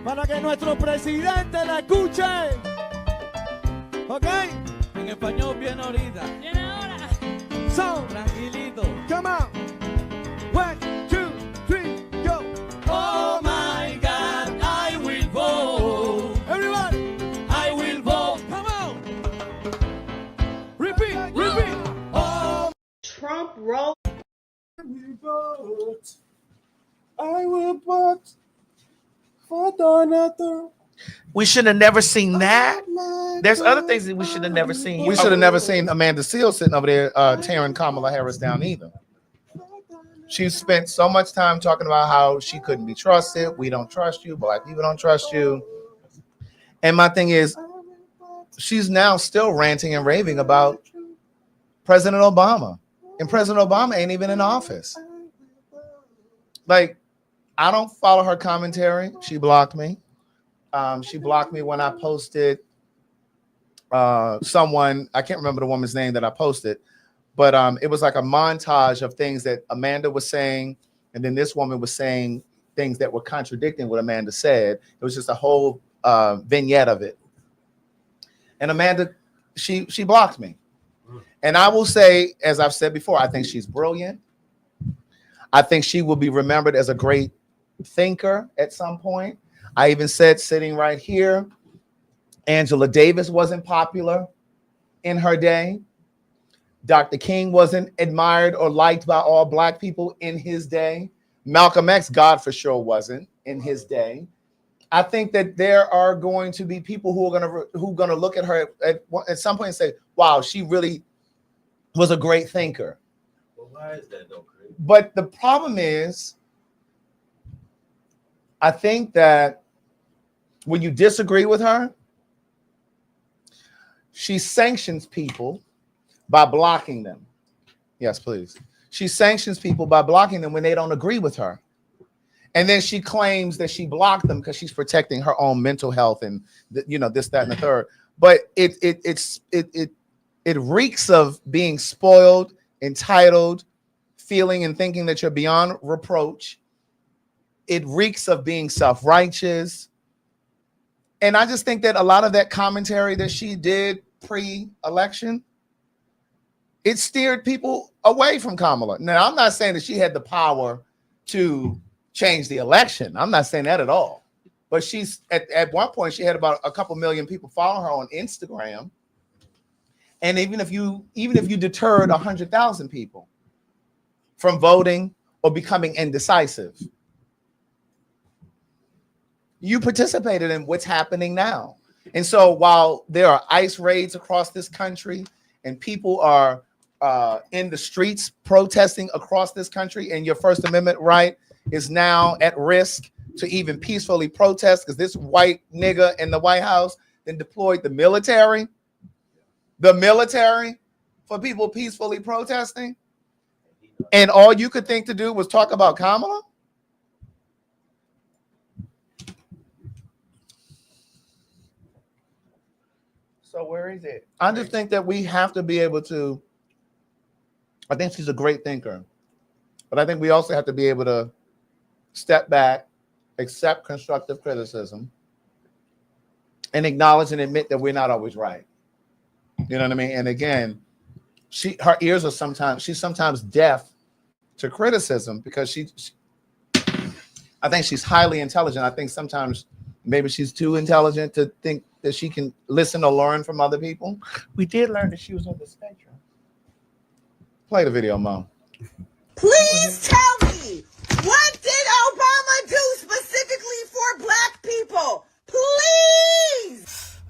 S20: para que nuestro presidente la escuche, ¿ok? En español viene ahorita. Viene ahora. So, tranquilito. Come on. 1, 2, 3, go. Oh my God, I will vote. Everybody, I will vote. Come on. Repeat, repeat. Oh,
S14: Trump roll.
S2: I will vote. I will vote for Donald Trump.
S1: We should have never seen that. There's other things that we should have never seen.
S4: We should have never seen Amanda Seales sitting over there tearing Kamala Harris down either. She spent so much time talking about how she couldn't be trusted. We don't trust you. Black people don't trust you. And my thing is, she's now still ranting and raving about President Obama. And President Obama ain't even in office. Like, I don't follow her commentary. She blocked me. She blocked me when I posted someone, I can't remember the woman's name that I posted, but it was like a montage of things that Amanda was saying, and then this woman was saying things that were contradicting what Amanda said. It was just a whole vignette of it. And Amanda, she blocked me. And I will say, as I've said before, I think she's brilliant. I think she will be remembered as a great thinker at some point. I even said, sitting right here, Angela Davis wasn't popular in her day. Dr. King wasn't admired or liked by all Black people in his day. Malcolm X, God for sure, wasn't in his day. I think that there are going to be people who are going to look at her at some point and say, wow, she really was a great thinker.
S15: Well, why is that though, Craig?
S4: But the problem is, I think that when you disagree with her, she sanctions people by blocking them. Yes, please. She sanctions people by blocking them when they don't agree with her. And then she claims that she blocked them because she's protecting her own mental health and this, that, and the third. But it reeks of being spoiled, entitled, feeling and thinking that you're beyond reproach. It reeks of being self-righteous. And I just think that a lot of that commentary that she did pre-election, it steered people away from Kamala. Now, I'm not saying that she had the power to change the election. I'm not saying that at all. But she's at one point, she had about a couple million people following her on Instagram. And even if you deterred 100,000 people from voting or becoming indecisive, you participated in what's happening now. And so while there are ICE raids across this country and people are in the streets protesting across this country, and your First Amendment right is now at risk to even peacefully protest because this white nigga in the White House then deployed the military for people peacefully protesting. And all you could think to do was talk about Kamala. So where is it? I just think that we have to be able to, I think she's a great thinker, but I think we also have to be able to step back, accept constructive criticism, and acknowledge and admit that we're not always right. You know what I mean? And again, she's sometimes deaf to criticism because I think she's highly intelligent. I think sometimes maybe she's too intelligent to think that she can listen or learn from other people. We did learn that she was on the spectrum. Play the video, Mom.
S21: Please tell me, what did Obama do specifically for Black people? Please.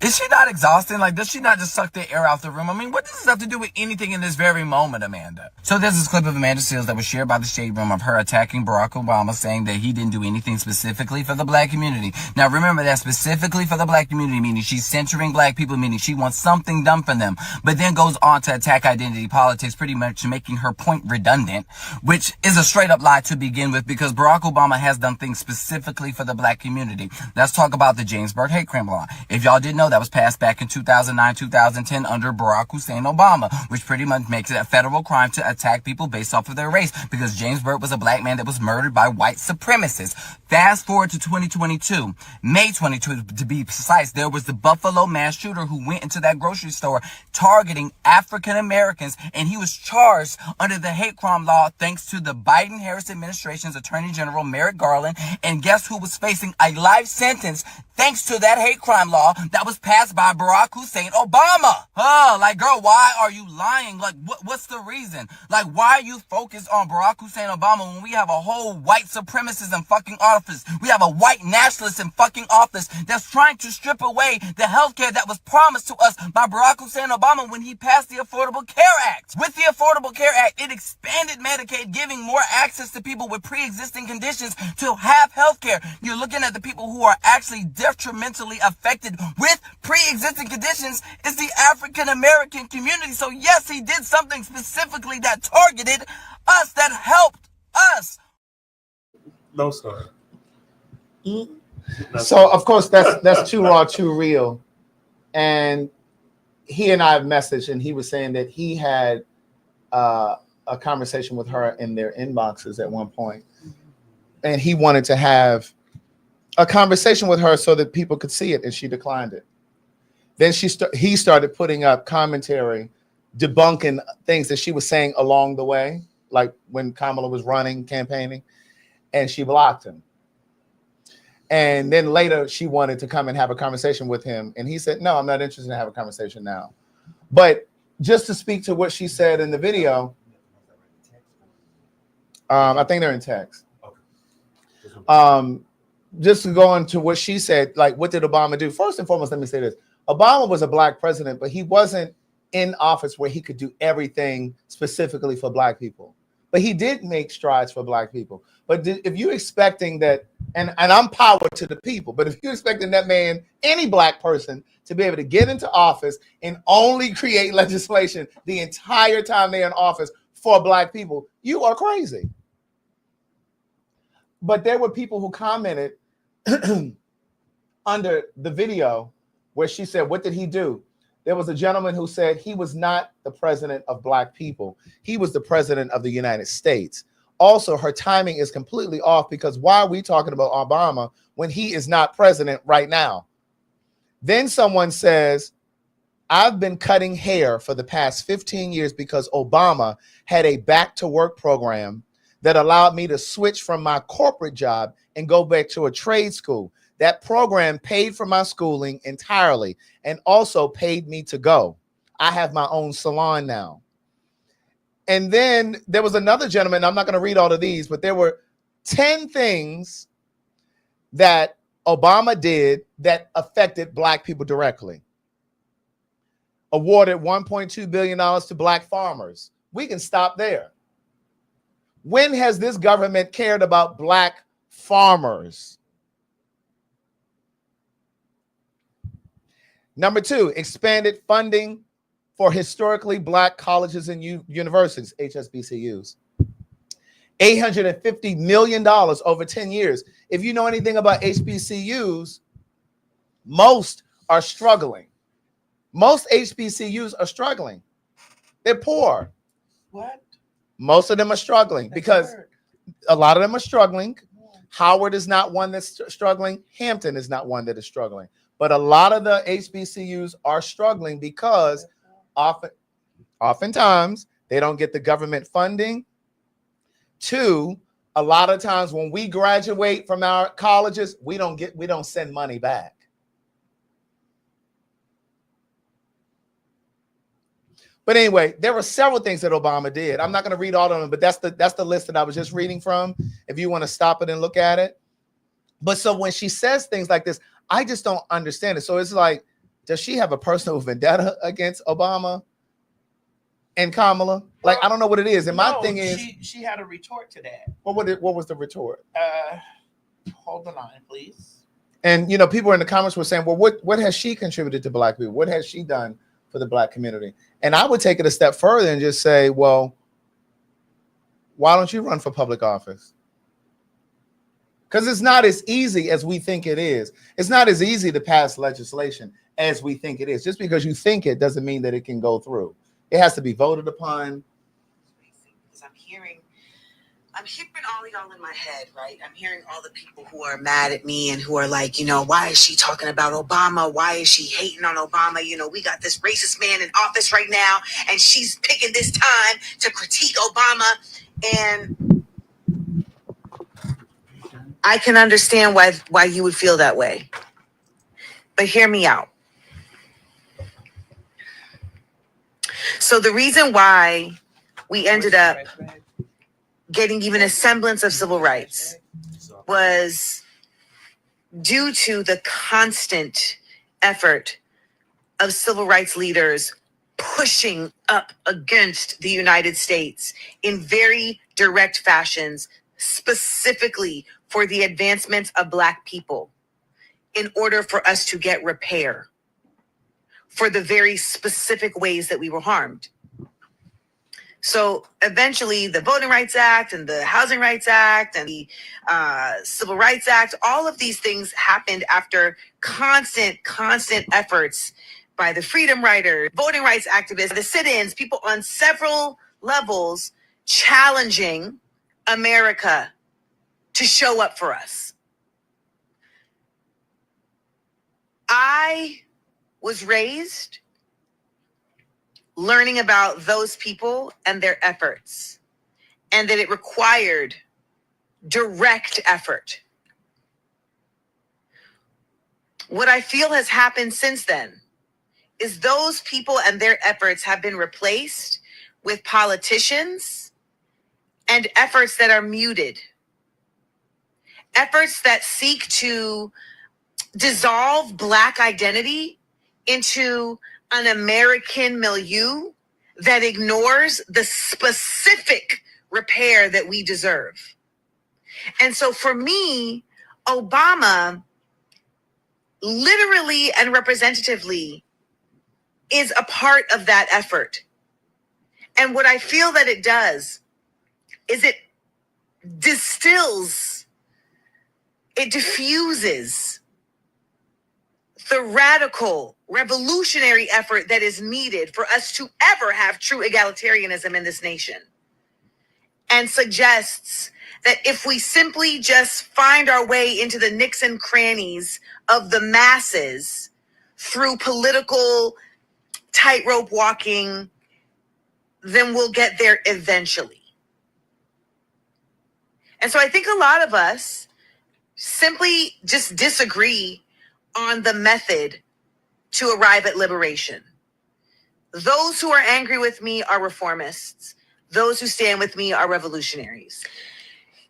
S3: Is she not exhausting? Like, does she not just suck the air out the room? I mean, what does this have to do with anything in this very moment, Amanda? So there's this clip of Amanda Seales that was shared by the Shade Room of her attacking Barack Obama, saying that he didn't do anything specifically for the black community. Now, remember that specifically for the black community, meaning she's centering black people, meaning she wants something done for them, but then goes on to attack identity politics, pretty much making her point redundant, which is a straight up lie to begin with, because Barack Obama has done things specifically for the black community. Let's talk about the Jamesburg hate crime law. If y'all didn't know, that was passed back in 2009, 2010 under Barack Hussein Obama, which pretty much makes it a federal crime to attack people based off of their race, because James Byrd was a black man that was murdered by white supremacists. Fast forward to 2022, May 22 to be precise, there was the Buffalo mass shooter who went into that grocery store targeting African Americans, and he was charged under the hate crime law thanks to the Biden-Harris administration's Attorney General Merrick Garland. And guess who was facing a life sentence thanks to that hate crime law that was passed by Barack Hussein Obama? Like, girl, why are you lying? Like, what's the reason? Like, why are you focused on Barack Hussein Obama when we have a whole white supremacist in fucking office? We have a white nationalist in fucking office that's trying to strip away the healthcare that was promised to us by Barack Hussein Obama when he passed the Affordable Care Act. With the Affordable Care Act, it expanded Medicaid, giving more access to people with pre-existing conditions to have healthcare. You're looking at the people who are actually detrimentally affected with pre-existing conditions is the African American community. So yes, he did something specifically that targeted us, that helped us.
S2: No story.
S4: So of course that's too raw, too real. And he and I have messaged, and he was saying that he had a conversation with her in their inboxes at one point, and he wanted to have a conversation with her so that people could see it, and she declined it. Then he started putting up commentary, debunking things that she was saying along the way, like when Kamala was campaigning, and she blocked him. And then later she wanted to come and have a conversation with him, and he said, no, I'm not interested in having a conversation now. But just to speak to what she said in the video, I think they're in text. Just to go into what she said, like, what did Obama do? First and foremost, let me say this. Obama was a black president, but he wasn't in office where he could do everything specifically for black people. But he did make strides for black people. But if you're expecting that, and I'm power to the people, but if you're expecting that man, any black person, to be able to get into office and only create legislation the entire time they're in office for black people, you are crazy. But there were people who commented under the video where she said, what did he do? There was a gentleman who said he was not the president of black people. He was the president of the United States. Also, her timing is completely off, because why are we talking about Obama when he is not president right now? Then someone says, I've been cutting hair for the past 15 years because Obama had a back to work program that allowed me to switch from my corporate job and go back to a trade school. That program paid for my schooling entirely and also paid me to go. I have my own salon now. And then there was another gentleman, I'm not going to read all of these, but there were 10 things that Obama did that affected black people directly. Awarded $1.2 billion to black farmers. We can stop there. When has this government cared about black farmers? Number 2, expanded funding for historically black colleges and universities, HSBCUs. $850 million over 10 years. If you know anything about HBCUs, most are struggling. Most HBCUs are struggling. They're poor.
S11: What?
S4: Most of them are struggling because a lot of them are struggling. Howard is not one that's struggling. Hampton is not one that is struggling. But a lot of the HBCUs are struggling because oftentimes they don't get the government funding. 2, a lot of times when we graduate from our colleges, we don't send money back. But anyway, there were several things that Obama did. I'm not going to read all of them, but that's the list that I was just reading from, if you want to stop it and look at it. But so when she says things like this, I just don't understand it. So it's like, does she have a personal vendetta against Obama and Kamala? Like, I don't know what it is. And my thing is,
S1: she had a retort to that.
S4: what was the retort?
S1: Hold the line, please.
S4: And you know, people in the comments were saying, well, what has she contributed to Black people? What has she done for the Black community? And I would take it a step further and just say, well, why don't you run for public office? Because it's not as easy as we think it is. It's not as easy to pass legislation as we think it is. Just because you think it doesn't mean that it can go through. It has to be voted upon.
S21: Because I'm hearing all of y'all in my head, right? I'm hearing all the people who are mad at me and who are like, you know, why is she talking about Obama? Why is she hating on Obama? You know, we got this racist man in office right now, and she's picking this time to critique Obama. And I can understand why you would feel that way. But hear me out. So the reason why we ended up getting even a semblance of civil rights was due to the constant effort of civil rights leaders pushing up against the United States in very direct fashions, specifically for the advancement of Black people, in order for us to get repair for the very specific ways that we were harmed. So eventually the Voting Rights Act and the Housing Rights Act and the Civil Rights Act, all of these things happened after constant efforts by the freedom riders, voting rights activists, the sit-ins, people on several levels challenging America to show up for us. I was raised learning about those people and their efforts, and that it required direct effort. What I feel has happened since then is those people and their efforts have been replaced with politicians and efforts that are muted, efforts that seek to dissolve Black identity into an American milieu that ignores the specific repair that we deserve. And so for me, Obama literally and representatively is a part of that effort. And what I feel that it does is it distills, it diffuses the radical, revolutionary effort that is needed for us to ever have true egalitarianism in this nation, and suggests that if we simply just find our way into the nooks and crannies of the masses through political tightrope walking, then we'll get there eventually. And so I think a lot of us simply just disagree on the method to arrive at liberation. Those who are angry with me are reformists. Those who stand with me are revolutionaries.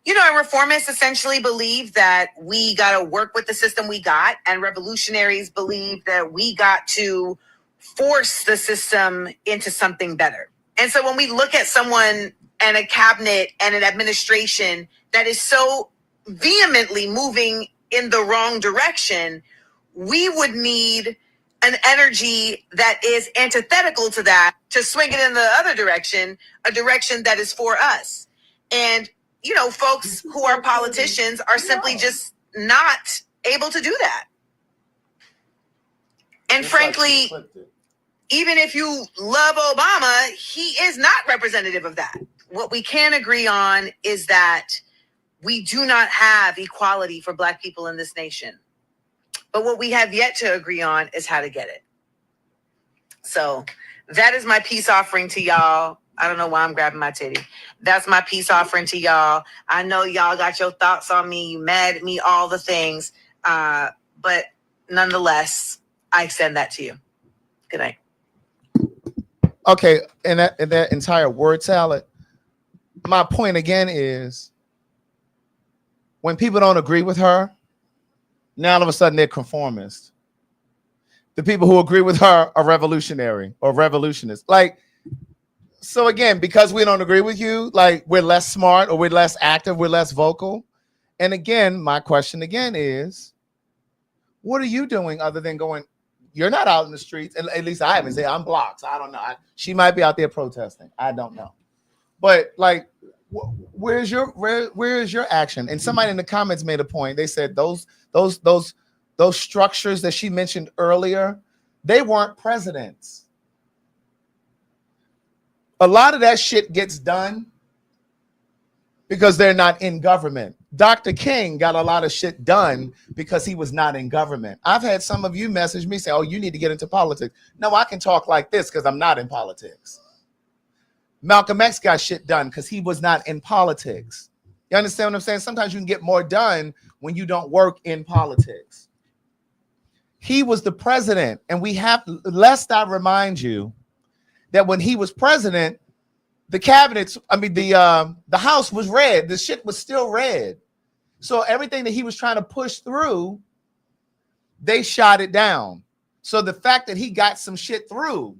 S21: You know, reformists essentially believe that we got to work with the system we got, and revolutionaries believe that we got to force the system into something better. And so when we look at someone and a cabinet and an administration that is so vehemently moving in the wrong direction, we would need an energy that is antithetical to that to swing it in the other direction, a direction that is for us. And, you know, folks who are politicians are simply just not able to do that. And frankly, even if you love Obama, he is not representative of that. What we can agree on is that we do not have equality for Black people in this nation. But what we have yet to agree on is how to get it. So that is my peace offering to y'all. I don't know why I'm grabbing my titty. That's my peace offering to y'all. I know y'all got your thoughts on me. You mad at me, all the things. But nonetheless, I extend that to you. Good night.
S4: Okay, and that entire word salad, my point again is when people don't agree with her, now all of a sudden they're conformist. the people who agree with her are revolutionary or revolutionists. Like, so again, because we don't agree with you, like we're less smart or we're less active, we're less vocal. And again, my question again is, what are you doing other than going? You're not out in the streets, and at least I haven't said I'm blocked. So I don't know. She might be out there protesting. I don't know. But like, where is your action? And somebody in the comments made a point. They said those structures that she mentioned earlier, they weren't presidents. A lot of that shit gets done because they're not in government. Dr. King got a lot of shit done because he was not in government. I've had some of you message me say, oh, you need to get into politics. No, I can talk like this because I'm not in politics. Malcolm X got shit done because he was not in politics. You understand what I'm saying? Sometimes you can get more done when you don't work in politics. He was the president, and lest I remind you that when he was president, the the House was red. The shit was still red. So everything that he was trying to push through, they shot it down. So the fact that he got some shit through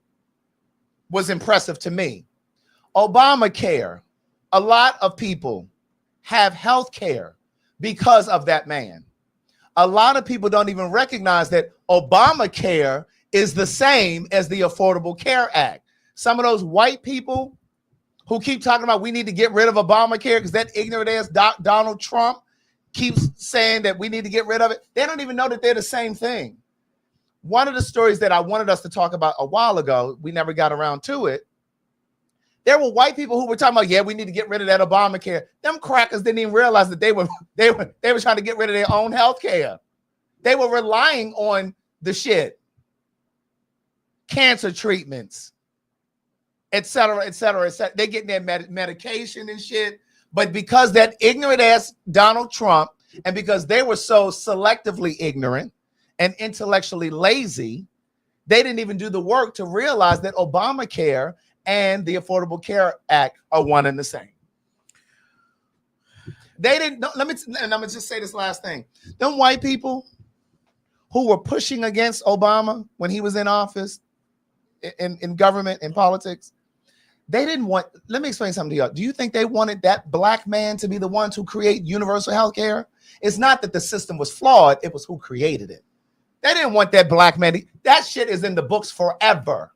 S4: was impressive to me. Obamacare, a lot of people have health care because of that man. A lot of people don't even recognize that Obamacare is the same as the Affordable Care Act. Some of those white people who keep talking about we need to get rid of Obamacare because that ignorant ass Donald Trump keeps saying that we need to get rid of it. They don't even know that they're the same thing. One of the stories that I wanted us to talk about a while ago, we never got around to it. There were white people who were talking about, yeah, we need to get rid of that Obamacare. Them crackers didn't even realize that they were trying to get rid of their own health care. They were relying on the shit. Cancer treatments, et cetera, et cetera, et cetera. They're getting their medication and shit. But because that ignorant ass Donald Trump, and because they were so selectively ignorant and intellectually lazy, they didn't even do the work to realize that Obamacare and the Affordable Care Act are one and the same. They didn't know. And I'm gonna just say this last thing. Them white people who were pushing against Obama when he was in office, in government, in politics, they didn't want, let me explain something to y'all. Do you think they wanted that black man to be the one to create universal health care? It's not that the system was flawed, it was who created it. They didn't want that black man. That shit is in the books forever.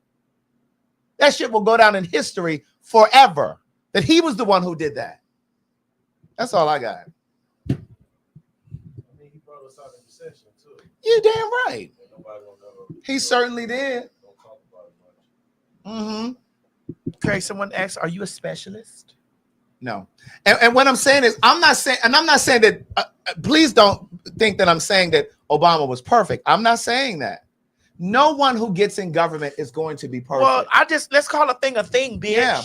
S4: That shit will go down in history forever, that he was the one who did that. That's all I got.
S15: I mean, he brought us out of recession too.
S4: You damn right. He certainly did.
S1: Mm-hmm. Okay, someone asked, are you a specialist?
S4: No. And what I'm saying is, I'm not saying that, please don't think that I'm saying that Obama was perfect. I'm not saying that. No one who gets in government is going to be perfect.
S1: Well, let's call a thing, bitch.
S4: Yeah.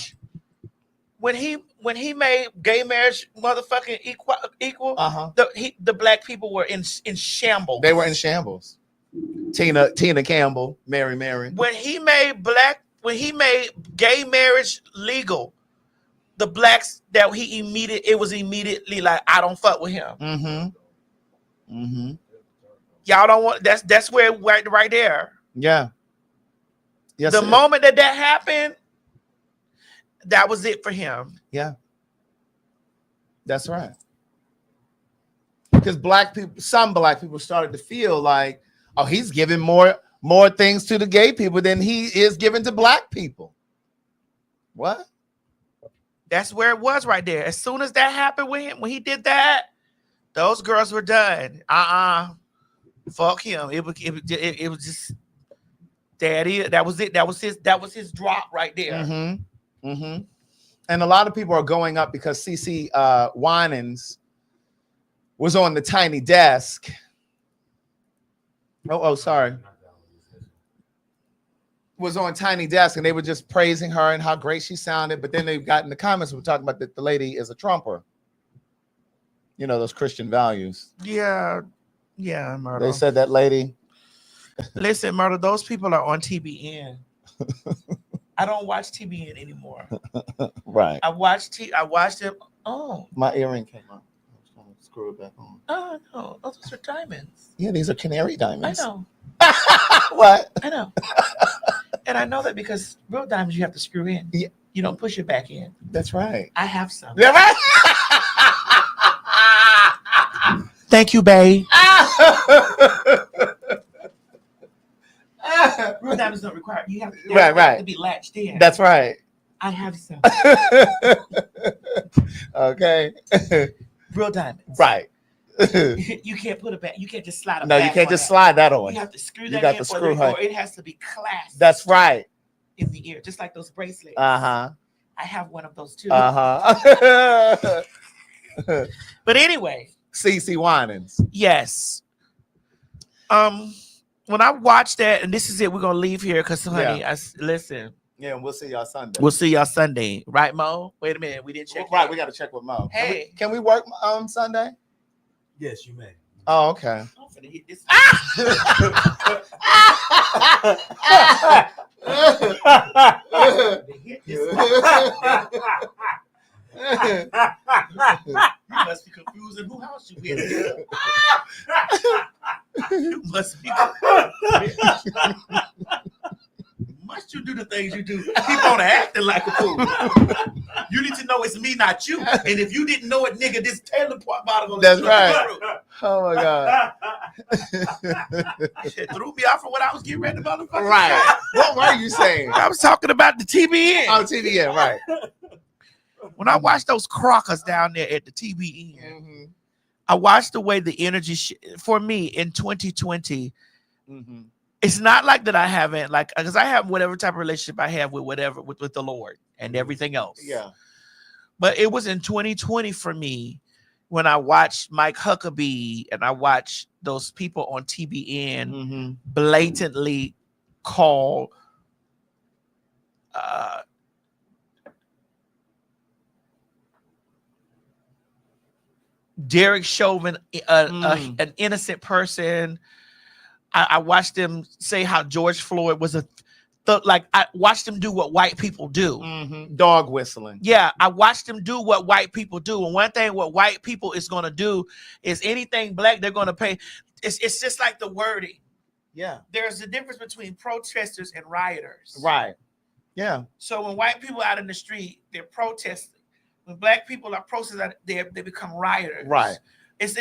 S1: When he made gay marriage motherfucking equal, the black people were in shambles.
S4: They were in shambles. Tina Campbell, Mary.
S1: When he made gay marriage legal, the blacks that it was immediately like, I don't fuck with him.
S4: Mm-hmm. Mm-hmm.
S1: Y'all don't want, that's where right there.
S4: Yeah. Yes.
S1: The moment that happened, that was it for him.
S4: Yeah. That's right. Because some black people started to feel like, oh, he's giving more things to the gay people than he is giving to black people. What?
S1: That's where it was right there. As soon as that happened with him, when he did that, those girls were done. Fuck him. It was just that was it. That was his drop right there.
S4: Mm-hmm. Mm-hmm. And a lot of people are going up because CeCe Winans was on the Tiny Desk. Sorry. Was on Tiny Desk, and they were just praising her and how great she sounded. But then they got in the comments, we're talking about that the lady is a Trumper. You know, those Christian values.
S1: Yeah, Myrtle.
S4: They said that lady.
S1: Listen, Myrtle, those people are on TBN. I don't watch TBN anymore.
S4: Right.
S1: I watched them. Oh,
S4: my earring came out. screw it back on.
S1: Oh no, those are diamonds.
S4: Yeah, these are canary diamonds.
S1: I know.
S4: What?
S1: I know. And I know that because real diamonds you have to screw in.
S4: Yeah.
S1: You don't push it back in.
S4: That's right.
S1: I have some.
S4: Yeah, right.
S1: Thank you, babe. Real diamonds don't require you have to, have to be latched in.
S4: That's right.
S1: I have some.
S4: Okay.
S1: Real diamonds.
S4: Right.
S1: You can't put it back. You can't just slide it
S4: No,
S1: back.
S4: you can't
S1: on
S4: just
S1: that.
S4: slide that on.
S1: You have to screw
S4: You
S1: that
S4: got
S1: in,
S4: to screw
S1: or it has to be clasped.
S4: That's right.
S1: In the ear, just like those bracelets.
S4: Uh-huh.
S1: I have one of those too.
S4: Uh-huh.
S1: But anyway.
S4: CC Winans.
S1: Yes. When I watched that, and this is it, we're gonna leave here because honey, listen.
S4: Yeah, and we'll see y'all Sunday.
S1: We'll see y'all Sunday. Right, Mo? Wait a minute. We didn't check.
S4: Right, we gotta check with Mo.
S1: Hey.
S4: Can we work Sunday?
S2: Yes, you may.
S4: Oh, okay.
S1: I'm finna hit this. You must be confused in who house you in. You must be. Must you do the things you do? Keep on acting like a fool. You need to know it's me, not you. And if you didn't know it, nigga, this Taylor bottle.
S4: That's right. Oh my God.
S1: It threw me off from what I was getting ready to motherfucker.
S4: Right. What were you saying?
S1: I was talking about the TBN.
S4: Oh, TBN, right.
S1: When I watched those crockers down there at the TBN, I watched the way the energy for me in 2020. It's not like that I haven't, like, because I have whatever type of relationship I have with whatever with the Lord and everything else.
S4: Yeah.
S1: But it was in 2020 for me when I watched Mike Huckabee and I watched those people on TBN blatantly call Derek Chauvin an innocent person. I watched them say how George Floyd was like I watched them do what white people do.
S4: Dog whistling.
S1: Yeah, I watched them do what white people do. And one thing what white people is going to do is anything black, they're going to pay. It's just like the wording.
S4: Yeah.
S1: There's a difference between protesters and rioters.
S4: Right. Yeah.
S1: So when white people out in the street, they're protesting. When black people are protesting, they become rioters.
S4: Right.
S1: It's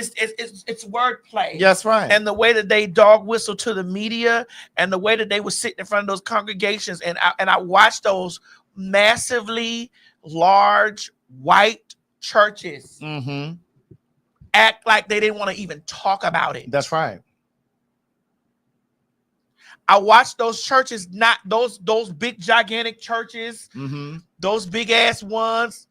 S1: wordplay.
S4: That's right.
S1: And the way that they dog whistle to the media and the way that they were sitting in front of those congregations. And I watched those massively large white churches act like they didn't want to even talk about it.
S4: That's right.
S1: I watched those churches, not those big gigantic churches, those big ass ones.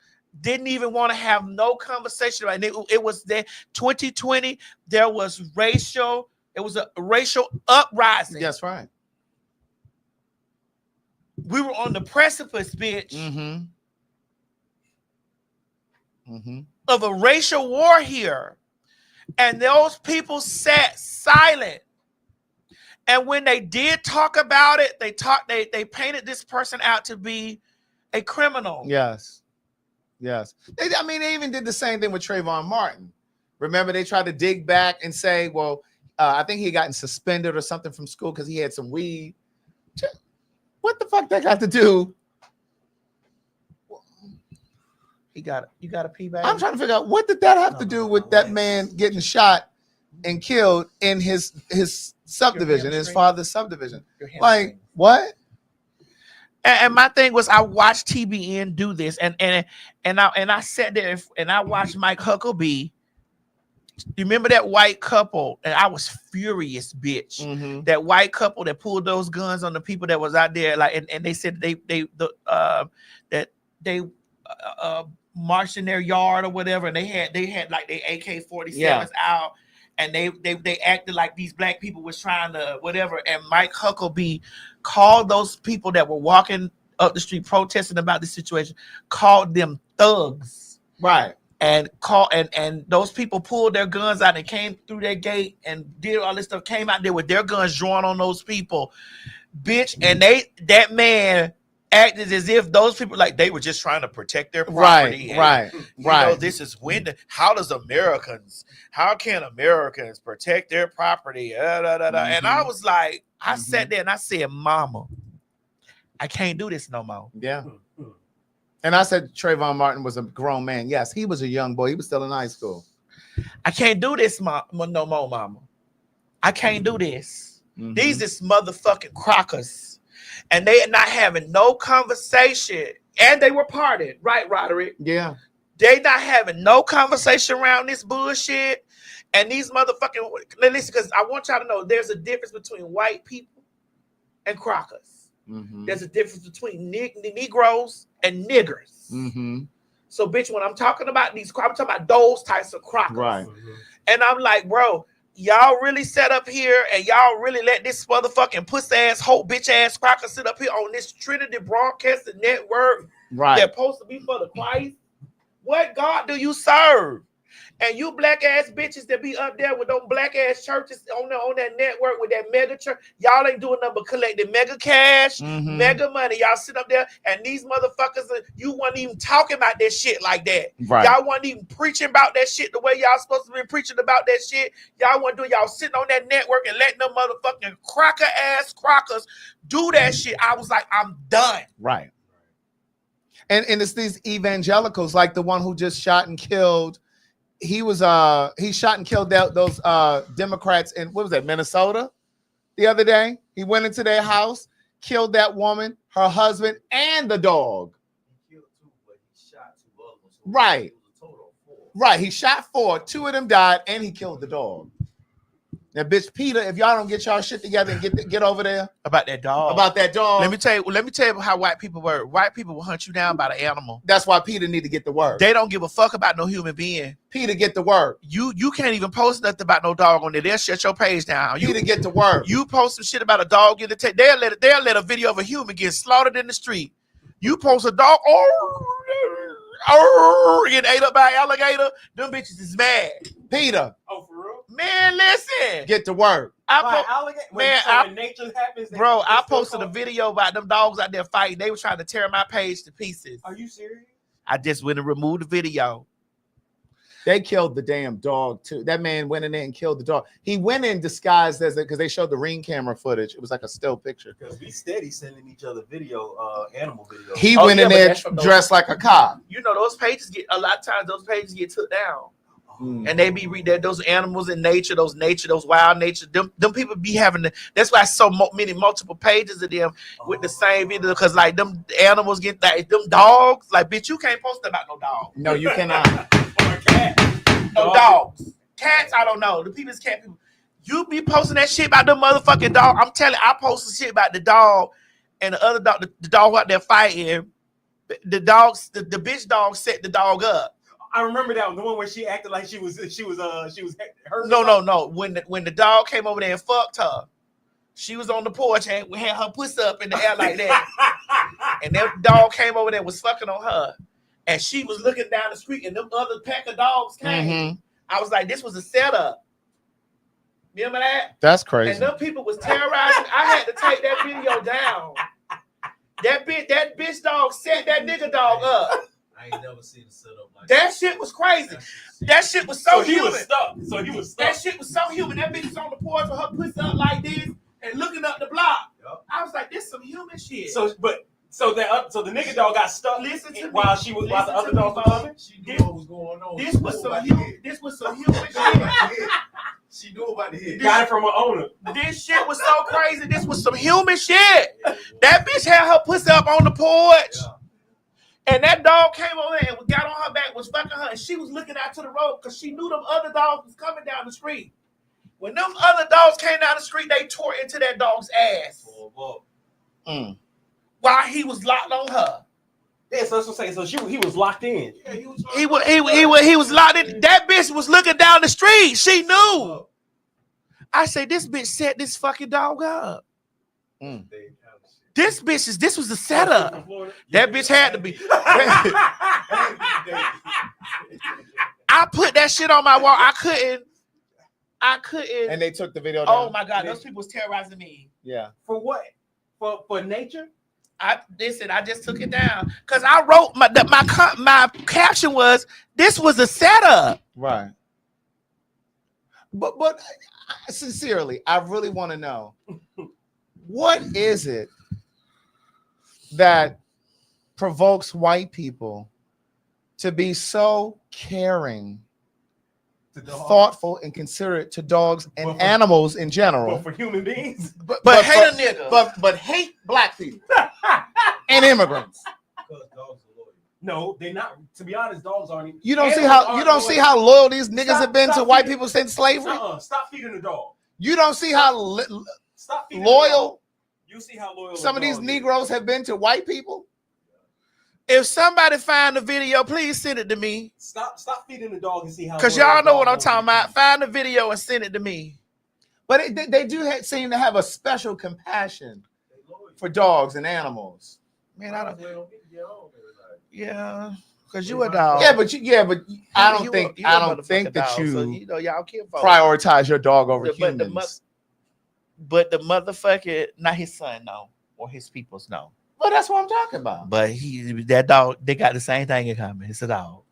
S1: Didn't even want to have no conversation about it. It was there 2020. There was it was a racial uprising.
S4: That's right.
S1: We were on the precipice, bitch, of a racial war here. And those people sat silent. And when they did talk about it, they painted this person out to be a criminal.
S4: Yes. Yes. They even did the same thing with Trayvon Martin. Remember, they tried to dig back and say, well, I think he had gotten suspended or something from school because he had some weed. What the fuck that got to do?
S1: You got a pee bag?
S4: I'm trying to figure out what did that have to do with that man getting shot and killed in his subdivision, his father's subdivision. Like, what?
S1: And my thing was, I watched TBN do this, and I sat there and I watched Mike Huckabee. You remember that white couple? And I was furious, bitch. That white couple that pulled those guns on the people that was out there, like, and they said that they marched in their yard or whatever, and they had like their AK-47s out. And they acted like these black people was trying to whatever. And Mike Huckabee called those people that were walking up the street protesting about the situation, called them thugs.
S4: Right.
S1: And those people pulled their guns out and came through their gate and did all this stuff, came out there with their guns drawn on those people. Bitch, and that man acted as if those people, like, they were just trying to protect their property.
S4: Right.
S1: You know, this is when how can Americans protect their property? And I was like, I sat there and I said, Mama, I can't do this no more.
S4: Yeah. And I said Trayvon Martin was a grown man. Yes, he was a young boy. He was still in high school.
S1: I can't do this no more, Mama. I can't do this. These is motherfucking crockers. And they are not having no conversation. And they were parted, right, Roderick?
S4: Yeah.
S1: They not having no conversation around this bullshit. And these motherfucking, listen, because I want y'all to know there's a difference between white people and crockers. There's a difference between Negroes and niggers. So, bitch, when I'm talking about these, I'm talking about those types of crockers.
S4: Right.
S1: And I'm like, bro, y'all really set up here and y'all really let this motherfucking puss-ass, whole bitch-ass crocker sit up here on this Trinity Broadcasting Network
S4: Right.
S1: that's supposed to be for the Christ? What God do you serve? And you black ass bitches that be up there with those black ass churches on that network with that mega church, y'all ain't doing nothing but collecting mega cash, mega money. Y'all sit up there and these motherfuckers, you weren't even talking about that shit like that.
S4: Right.
S1: Y'all wasn't even preaching about that shit the way y'all supposed to be preaching about that shit. Y'all want to do, y'all sitting on that network and letting them motherfucking cracker ass crockers do that shit. I was like, I'm done.
S4: Right. And it's these evangelicals, like the one who just shot and killed. He shot and killed those Democrats in, what was that, Minnesota the other day. He went into their house, killed that woman, her husband, and the dog.
S15: He killed 2, but he shot 2 others.
S4: Right.
S15: It was a total of 4.
S4: Right. He shot 4, 2 of them died, and he killed the dog. Now, bitch, Peter, if y'all don't get y'all shit together and get over there
S1: about that dog.
S4: About that dog.
S1: Let me tell you how white people were. White people will hunt you down by the animal.
S4: That's why Peter need to get the word.
S1: They don't give a fuck about no human being.
S4: Peter, get the word.
S1: You can't even post nothing about no dog on there. They'll shut your page down.
S4: Peter, get the word.
S1: You post some shit about a dog in the they'll let a video of a human get slaughtered in the street. You post a dog, get ate up by an alligator. Them bitches is mad.
S4: Peter.
S2: Oh, for real?
S1: Man, listen.
S4: Get the word.
S2: When nature happens,
S1: I posted a video about them dogs out there fighting. They were trying to tear my page to pieces.
S2: Are you serious?
S1: I just went and removed the video.
S4: They killed the damn dog too. That man went in there and killed the dog. He went in disguised as because they showed the ring camera footage. It was like a still picture.
S5: Because we steady sending each other animal videos.
S4: He went in there dressed like a cop.
S1: You know, those pages get a lot of times. Those pages get took down. And they be read that those animals in nature, those wild nature. Them people be having that's why so many multiple pages of them with the same video, because like them animals get like them dogs. Like, bitch, you can't post about no dog.
S4: No, you cannot.
S1: Or a cat. No dogs. Cats, I don't know. The people's cat people. You be posting that shit about them motherfucking dog. I'm telling you, I posted shit about the dog and the other dog, the dog out there fighting. The bitch dog set the dog up.
S2: I remember that one, the one where she acted like she was hurt.
S1: No. When the dog came over there and fucked her, she was on the porch and we had her pussy up in the air like that. And that dog came over there and was fucking on her. And she was looking down the street and them other pack of dogs came. I was like, this was a setup. Remember that?
S4: That's crazy.
S1: And them people was terrorizing. I had to take that video down. That bitch dog set that nigga dog up.
S15: I ain't never seen a setup like
S1: that. Shit was crazy. That shit was so human.
S2: So he was stuck.
S1: That shit was so human. That bitch was on the porch with her pussy up like this and looking up the block. Yep. I was like, this some human shit.
S2: So the nigga dog got stuck.
S1: Listen to
S2: while
S1: me.
S2: While the other dog was coming.
S15: She knew what was going on.
S1: This was some human shit.
S15: She knew about the hit.
S2: Got it from her owner.
S1: This shit was so crazy. This was some human shit. That bitch had her pussy up on the porch. Yeah. And that dog came over there and got on her back, was fucking her, and she was looking out to the road because she knew them other dogs was coming down the street. When them other dogs came down the street, they tore into that dog's ass. While he was locked on her.
S2: Yeah, so that's what I'm saying. So he was locked in. Yeah,
S1: he was locked in. That bitch was looking down the street. She knew. I say, this bitch set this fucking dog up. This was the setup. That bitch had to be. I put that shit on my wall. I couldn't.
S4: And they took the video down.
S1: Oh my God, those people was terrorizing me.
S4: Yeah.
S2: For what? For nature?
S1: I just took it down because I wrote my caption was, "This was a setup."
S4: Right. But sincerely, I really want to know, what is it that provokes white people to be so caring, thoughtful, and considerate to dogs and animals in general?
S5: But for human beings,
S1: but hate a nigga.
S4: But hate black people and immigrants.
S5: No, they're not. To be honest, dogs aren't even.
S4: You don't see how loyal these niggas have been to white people since slavery.
S5: Stop feeding the dog.
S4: You don't see how
S5: Stop feeding
S4: loyal.
S5: You see how loyal
S4: some of these Negroes have been to white people.
S1: If somebody find the video, please send it to me.
S5: Stop feeding the dog and see how.
S1: Because y'all know what I'm talking about. Find the video and send it to me.
S4: But they do seem to have a special compassion for dogs and animals.
S1: Man, I don't. Yeah, because you a dog.
S4: Yeah, but I don't think that
S1: dog,
S4: you,
S1: so, y'all can't vote.
S4: prioritize your dog over humans.
S1: But the motherfucker, not his son, no, or his people's, no.
S4: Well, that's what I'm talking about.
S1: But that dog, they got the same thing in common. It's a dog.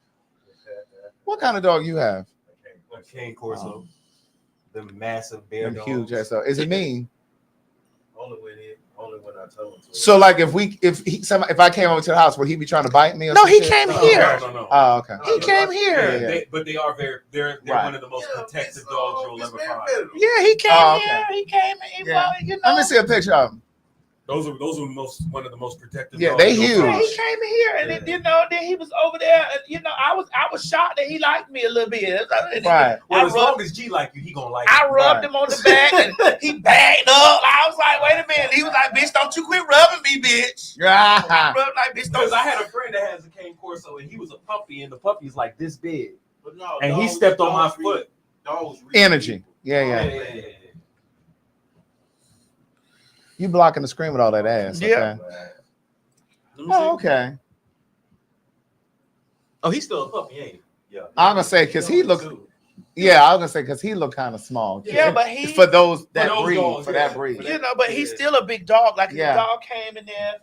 S4: What kind of dog you have?
S5: A cane corso, the massive bear
S4: Them
S5: dogs.
S4: huge ass dog. Is it mean?
S15: Only when I tell him to.
S4: So, like, if I came over to the house, would he be trying to bite me? Or
S1: No,
S4: some
S1: he
S4: shit?
S1: came here.
S5: No.
S4: Oh, okay.
S1: He came here.
S5: Yeah. But they are they're
S4: Right.
S5: one of the most protective dogs you'll ever find.
S1: Yeah, he came
S4: okay.
S1: here. He came and
S4: Yeah. Let me see a picture of him.
S5: Those are one of the most protective.
S4: Yeah,
S5: dogs
S4: they
S5: you'll
S4: huge.
S5: find.
S1: Yeah, he came here, and then he was over there. I was shocked that he liked me a little bit.
S4: Right.
S5: Well, as long as G like you, he gonna like
S1: I
S5: you.
S1: rubbed him on the back, and he backed up. I was like, "Wait a minute." He was like, "Bitch, don't you quit rubbing me, bitch." I rubbed like, "Bitch,
S5: Because
S1: don't."
S5: I had a friend that has a cane corso, and he was a puppy, and the puppy's like this big,
S15: But no,
S5: and he
S15: dogs-
S5: stepped on my
S15: dogs read-
S5: foot.
S15: Dogs read
S4: Energy.
S15: people.
S4: Yeah. You blocking the screen with all that ass.
S1: Yeah.
S4: Okay. Oh, okay.
S5: Oh, he's still a puppy, ain't he?
S15: Yeah.
S4: I'm gonna say because he looked. Yeah, I was gonna say because he looked kind of small.
S1: Yeah, but he
S4: for those that
S5: those
S4: breed,
S5: dogs,
S4: for
S5: yeah.
S4: that breed.
S1: But he's still a big dog. Like
S4: Yeah.
S1: the dog came in there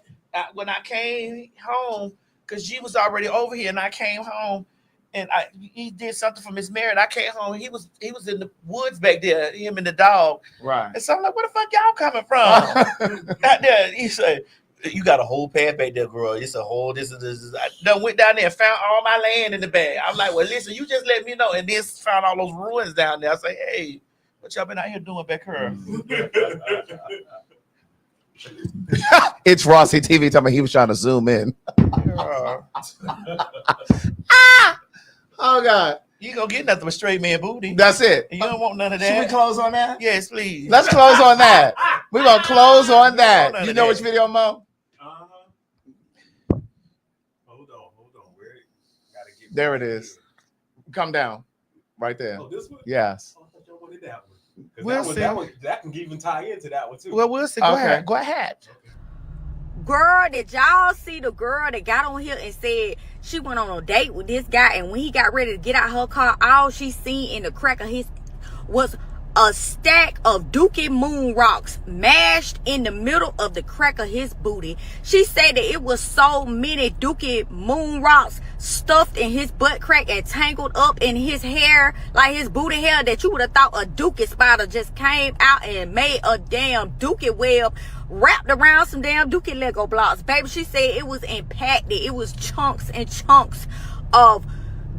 S1: when I came home because G was already over here, and I came home, and he did something for Miss Mary. And I came home. He was in the woods back there, him and the dog.
S4: Right.
S1: And so I'm like, "Where the fuck y'all coming from?" Out there, he said, "You got a whole path back there, girl. It's a whole this. I done went down there and found all my land in the bag." I'm like, "Well, listen, you just let me know." And then found all those ruins down there. I say, "Hey, what y'all been out here doing back here?"
S4: It's Rossi TV talking about he was trying to zoom in. Oh God.
S1: You ain't gonna get nothing but straight man booty.
S4: That's it.
S1: You don't want none of that.
S4: Should we close on that?
S1: Yes, please.
S4: Let's close on that. We're gonna close on that.
S1: none
S4: You
S1: of
S4: know
S1: that.
S4: which video, Mo?
S15: Hold on. Where? Gotta get.
S4: There it is. Come down. Right there.
S5: Oh, this one?
S4: Yes.
S5: Oh, I thought y'all wanted that one. 'Cause
S1: We'll
S5: that can even tie into that one too.
S1: Well, we'll see. Go
S4: Okay.
S1: ahead. Go ahead.
S6: Girl, did y'all see the girl that got on here and said she went on a date with this guy, and when he got ready to get out her car, all she seen in the crack of his was a stack of Dookie Moon rocks mashed in the middle of the crack of his booty. She said that it was so many Dookie Moon rocks stuffed in his butt crack and tangled up in his hair, like his booty hair, that you would have thought a Dookie spider just came out and made a damn Dookie web wrapped around some damn Dookie Lego blocks. Baby, she said it was impacted. It was chunks and chunks of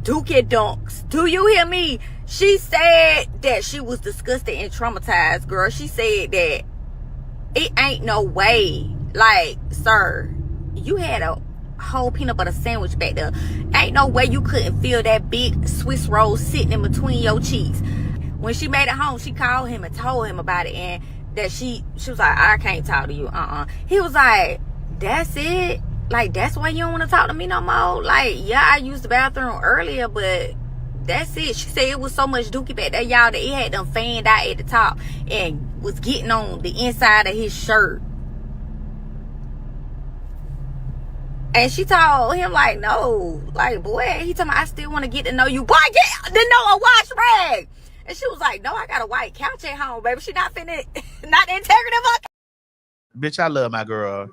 S6: Dookie dunks. Do you hear me? She said that she was disgusted and traumatized, girl. She said that it ain't no way. Like, sir, you had a whole peanut butter sandwich back there. Ain't no way you couldn't feel that big Swiss roll sitting in between your cheeks. When she made it home, she called him and told him about it, and that she was like, "I can't talk to you." He was like, "That's it? Like, that's why you don't want to talk to me no more?" Like, yeah, I used the bathroom earlier, but that's it. She said it was so much Dookie back there, y'all, that it had them fanned out at the top and was getting on the inside of his shirt. And she told him, like, no, like, boy, he told me, "I still want to get to know you." Boy, get to know a wash rag. And she was like, "No, I got a white couch at home, baby." She not finna, not the integrity of her.
S1: Bitch, I love my girl.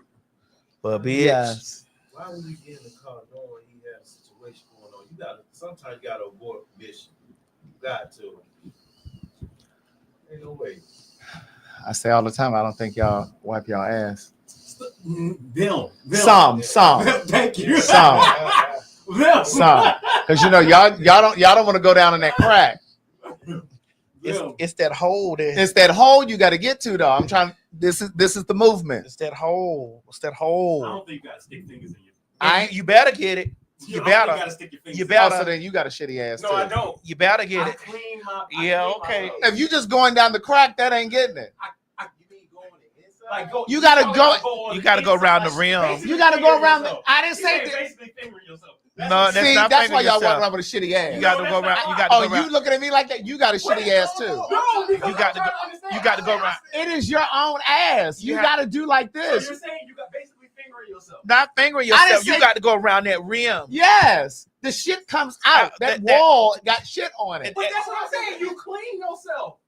S1: But bitch.
S4: Yes.
S15: Why would you get in the car knowing he had a situation going on? Sometimes you gotta abort mission. You got to. Ain't no way.
S4: I say all the time, I don't think y'all wipe y'all ass.
S2: Them.
S4: Some.
S2: Thank you.
S4: Some. Because y'all don't want to go down in that crack.
S1: It's that hole there.
S4: It's that hole you got to get to, though. I'm trying. This is the movement.
S1: It's that hole.
S2: I don't think you gotta stick fingers in your.
S1: You better get it. You better.
S2: Gotta stick your fingers.
S1: You better.
S4: So then you got a shitty ass.
S2: No,
S4: too.
S2: I don't.
S1: You better get it.
S2: Clean
S1: okay.
S4: If you just going down the crack, that ain't getting it.
S1: You gotta go. You gotta go around the rim.
S4: You gotta go around. I didn't say that.
S2: Basically fingering yourself.
S1: No,
S4: See, that's why y'all walk around with a shitty ass.
S1: You gotta go around. You gotta go around.
S4: You looking at me like that? You got a shitty ass too.
S2: No,
S1: You got to go around.
S4: It is your own ass. You got to do like this.
S2: So you're saying you got basically fingering yourself.
S1: Not fingering yourself. You got to go around that rim.
S4: Yes, the shit comes out. That wall got shit on it.
S2: But that's what I'm saying. You clean yourself.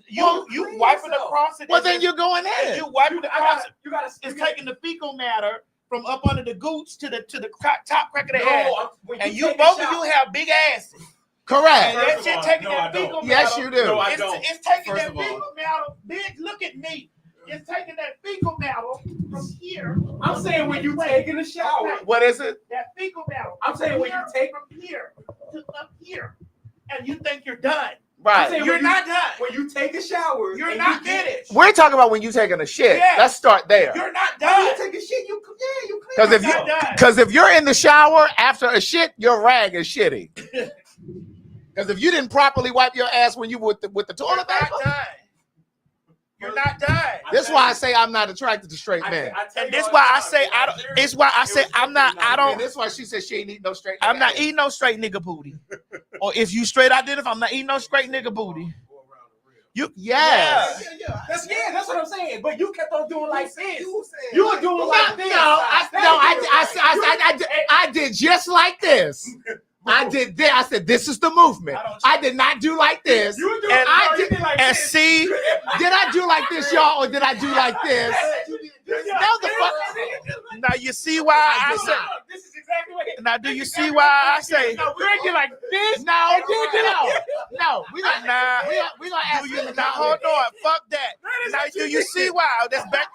S1: You wiping across it.
S4: Well, then you're going in.
S1: You wiping across it.
S2: You got to.
S1: It's taking the fecal matter from up under the gooch to the top crack of the ass. And you both of you have big asses.
S4: Correct.
S1: And that shit taking that fecal matter.
S4: Yes, you do.
S2: No, I don't.
S1: It's taking that fecal matter. Bitch, look at me. It's taking that fecal matter from here.
S2: I'm saying when you taking a shower.
S4: What is it?
S1: That fecal matter.
S2: I'm saying when you take
S1: from here to up here, and you think you're done.
S4: Right.
S1: You're not done.
S2: When you take a shower,
S1: You're not finished.
S4: We're talking about when you taking a shit.
S1: Yes.
S4: Let's start there.
S1: You're not
S2: When
S1: done.
S2: you take a shit, you clean.
S4: Because if you're in the shower after a shit, your rag is shitty. Because if you didn't properly wipe your ass when you with the toilet paper,
S1: You're not done.
S4: this is why I say I'm not attracted to straight men.
S1: And this why I say I don't. It's why I say I'm not. I
S4: And
S1: don't.
S4: this is why she said she ain't eating no straight.
S1: I'm not eating no straight nigga booty. Or if you straight identify, I'm not eating no straight nigga booty. You
S4: yes.
S2: Yeah. That's what I'm saying. But you kept on doing like this. You were doing like this.
S4: I did just like this. I did that. I said, this is the movement. I did not do like this.
S2: You do.
S1: And see,
S4: did I do like this, y'all, or did I do like this? No, the fuck.
S1: Now you see why I say.
S2: This is exactly what.
S1: Now do you see why I say?
S2: No, we're gonna get like this.
S4: No, we gonna ask you in the
S1: Now hold on, fuck that. Now do you see why? That's back.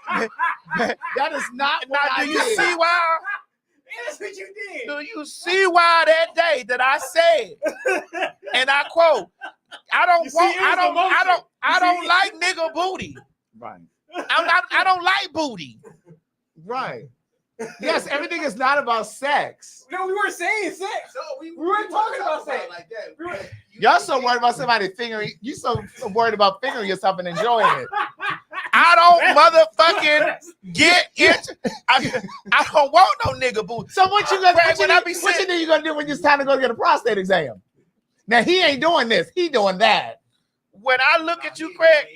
S4: That is not what
S1: Now
S4: I
S1: do you
S4: did.
S1: see why?
S2: That's what you did.
S1: Do you see why that day that I said, and I quote, I don't like nigga booty.
S4: Right.
S1: I don't like booty.
S4: Right. Yes, everything is not about sex.
S2: No, we weren't saying sex. No, we weren't talking about sex
S15: like that.
S4: Y'all so worried about somebody fingering. You so worried about fingering yourself and enjoying it.
S1: I don't motherfucking get it. I don't want no nigga booty.
S4: So what you gonna do when it's time to go get a prostate exam? Now he ain't doing this. He doing that.
S1: When I look at you, Craig,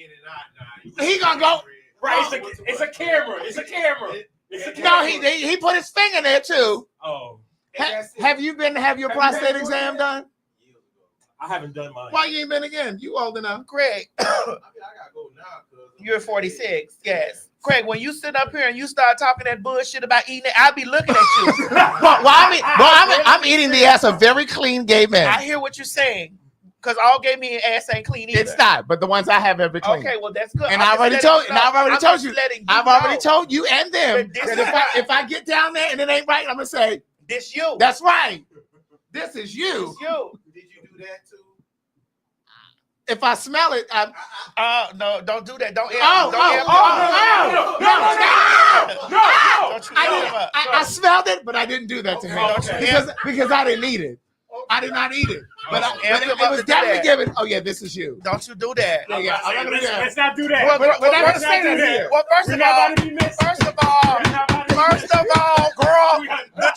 S4: he gonna go.
S2: Right, it's a camera. It's a camera.
S4: No, he put his finger there too.
S2: Oh.
S4: Have you been to have your prostate exam done?
S2: I haven't done mine.
S4: Why you ain't been again? You old enough.
S1: Craig, you're 46. Yes. Craig, when you sit up here and you start talking that bullshit about eating it, I'll be looking at you.
S4: I'm eating the ass of very clean gay men.
S1: I hear what you're saying. Because all gay men ass ain't clean either.
S4: It's not, but the ones I have been clean.
S1: Okay, well that's good.
S4: And I've already told you and them that if I get down there and it ain't right, I'm gonna say
S1: this you.
S4: That's right. This is you.
S1: This you.
S15: Did you do that too?
S4: If I smell it,
S1: no, don't do that. Don't.
S4: I smelled it, but I didn't do that to him because I didn't eat it. I did not eat it, but it was definitely given. Oh yeah, this is you.
S1: Don't you do that?
S4: Yeah, I'm not gonna do that.
S2: Let's not do that.
S1: Well,
S2: We're not gonna say that here.
S1: Well, first of all, girl, the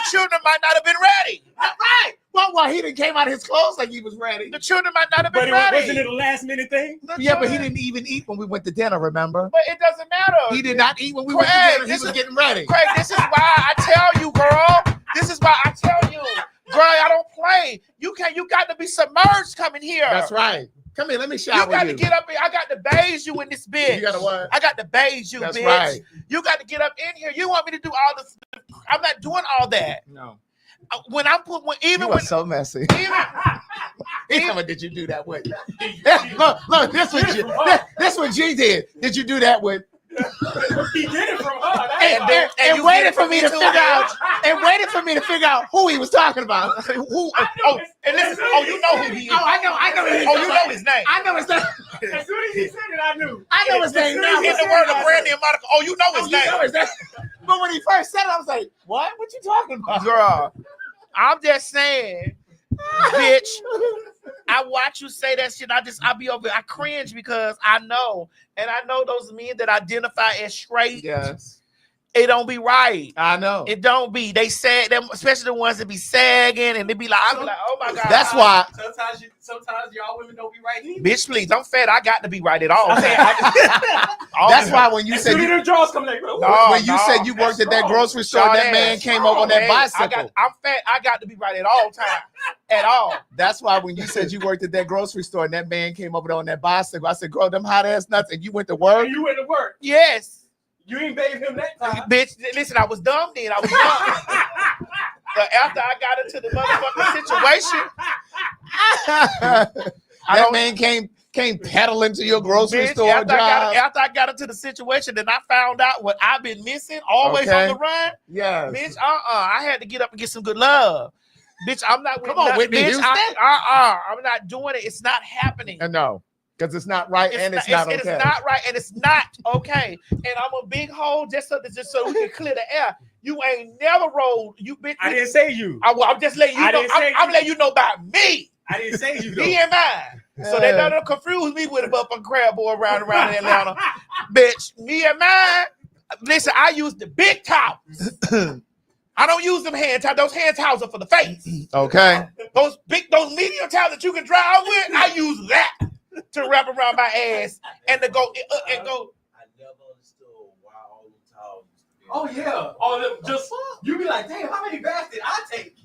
S1: children might not have been ready.
S4: Right. Well, he didn't came out of his clothes like he was ready.
S1: The children might not have been
S2: ready.
S1: Wasn't
S2: it a last minute thing?
S4: Yeah, but he didn't even eat when we went to dinner. Remember?
S1: But it doesn't matter.
S4: He did not eat when we went to dinner. He was getting ready.
S1: Craig, this is why I tell you, girl. This is why I tell you. Girl, I don't play. You got to be submerged coming here.
S4: That's right. Come here, let me shower
S1: You got
S4: you.
S1: to get up here. I got to bathe you in this bitch.
S4: You got to what?
S1: I got to bathe you,
S4: That's
S1: bitch.
S4: right.
S1: You got to get up in here. You want me to do all this? I'm not doing all that.
S4: No.
S1: When I put
S4: You are so messy.
S1: Even
S4: did you do that with? look, this what G did. Did you do that with?
S2: He did it from her.
S4: And waited for me to figure out. And waited for me to figure out who he was talking about. Who?
S1: And listen. Oh, you know who he is.
S4: Oh, I know.
S1: Oh, you know his name.
S4: I know his name.
S2: As soon as he said it, I knew.
S4: I know his name.
S1: In the word of Brandy and Monica. Oh, you know his name.
S4: But when he first said it, I was like, "What? What you talking about,
S1: Girl? I'm just saying, bitch. I watch you say that shit. I be over. I cringe because I know, and I know those men that identify as straight.
S4: Yes.
S1: It don't be right.
S4: I know.
S1: It don't be. They sag them, especially the ones that be sagging, and they be like, I'm like, oh my god.
S4: That's why.
S2: Sometimes y'all women don't be right either.
S1: Bitch, please, I'm fat. I got to be right at all.
S4: That's why when you said
S2: the jaws come like,
S4: when you said you worked at that grocery store, that man came over on that bicycle.
S1: I'm fat. I got to be right at all times. At all.
S4: That's why when you said you worked at that grocery store and that man came over there on that bicycle, I said, girl, them hot ass nuts, and you went to work?
S2: And you went to work.
S1: Yes.
S2: You ain't bathe him that time.
S1: Bitch, listen, I was dumb then. I was dumb. But after I got into the motherfucking situation,
S4: that man came pedaling to your grocery store
S1: after
S4: job.
S1: After I got into the situation, then I found out what I've been missing, always on the run.
S4: Yes.
S1: Bitch, I had to get up and get some good love. Bitch, I'm not with
S4: Come on, Whitney Houston.
S1: I'm not doing it. It's not happening.
S4: No, because it's not right and it's not okay.
S1: It's not right and it's not okay. And I'm a big hole just so we can clear the air. You ain't never rolled. You bitch.
S2: I didn't say you.
S1: I'm just letting you know. I'm letting you know about me.
S2: I didn't say you.
S1: Me and mine. So they don't confuse me with a motherfucking crab boy around in Atlanta. Bitch, me and mine. Listen, I use the big towels. I don't use them hand towels. Those hand towels are for the face.
S4: Okay.
S1: Those medium towels that you can dry out with, I use that to wrap around my ass and to go and go.
S15: I never understood why all them towels.
S2: Oh yeah, all them just you be like, damn, how many baths did I take?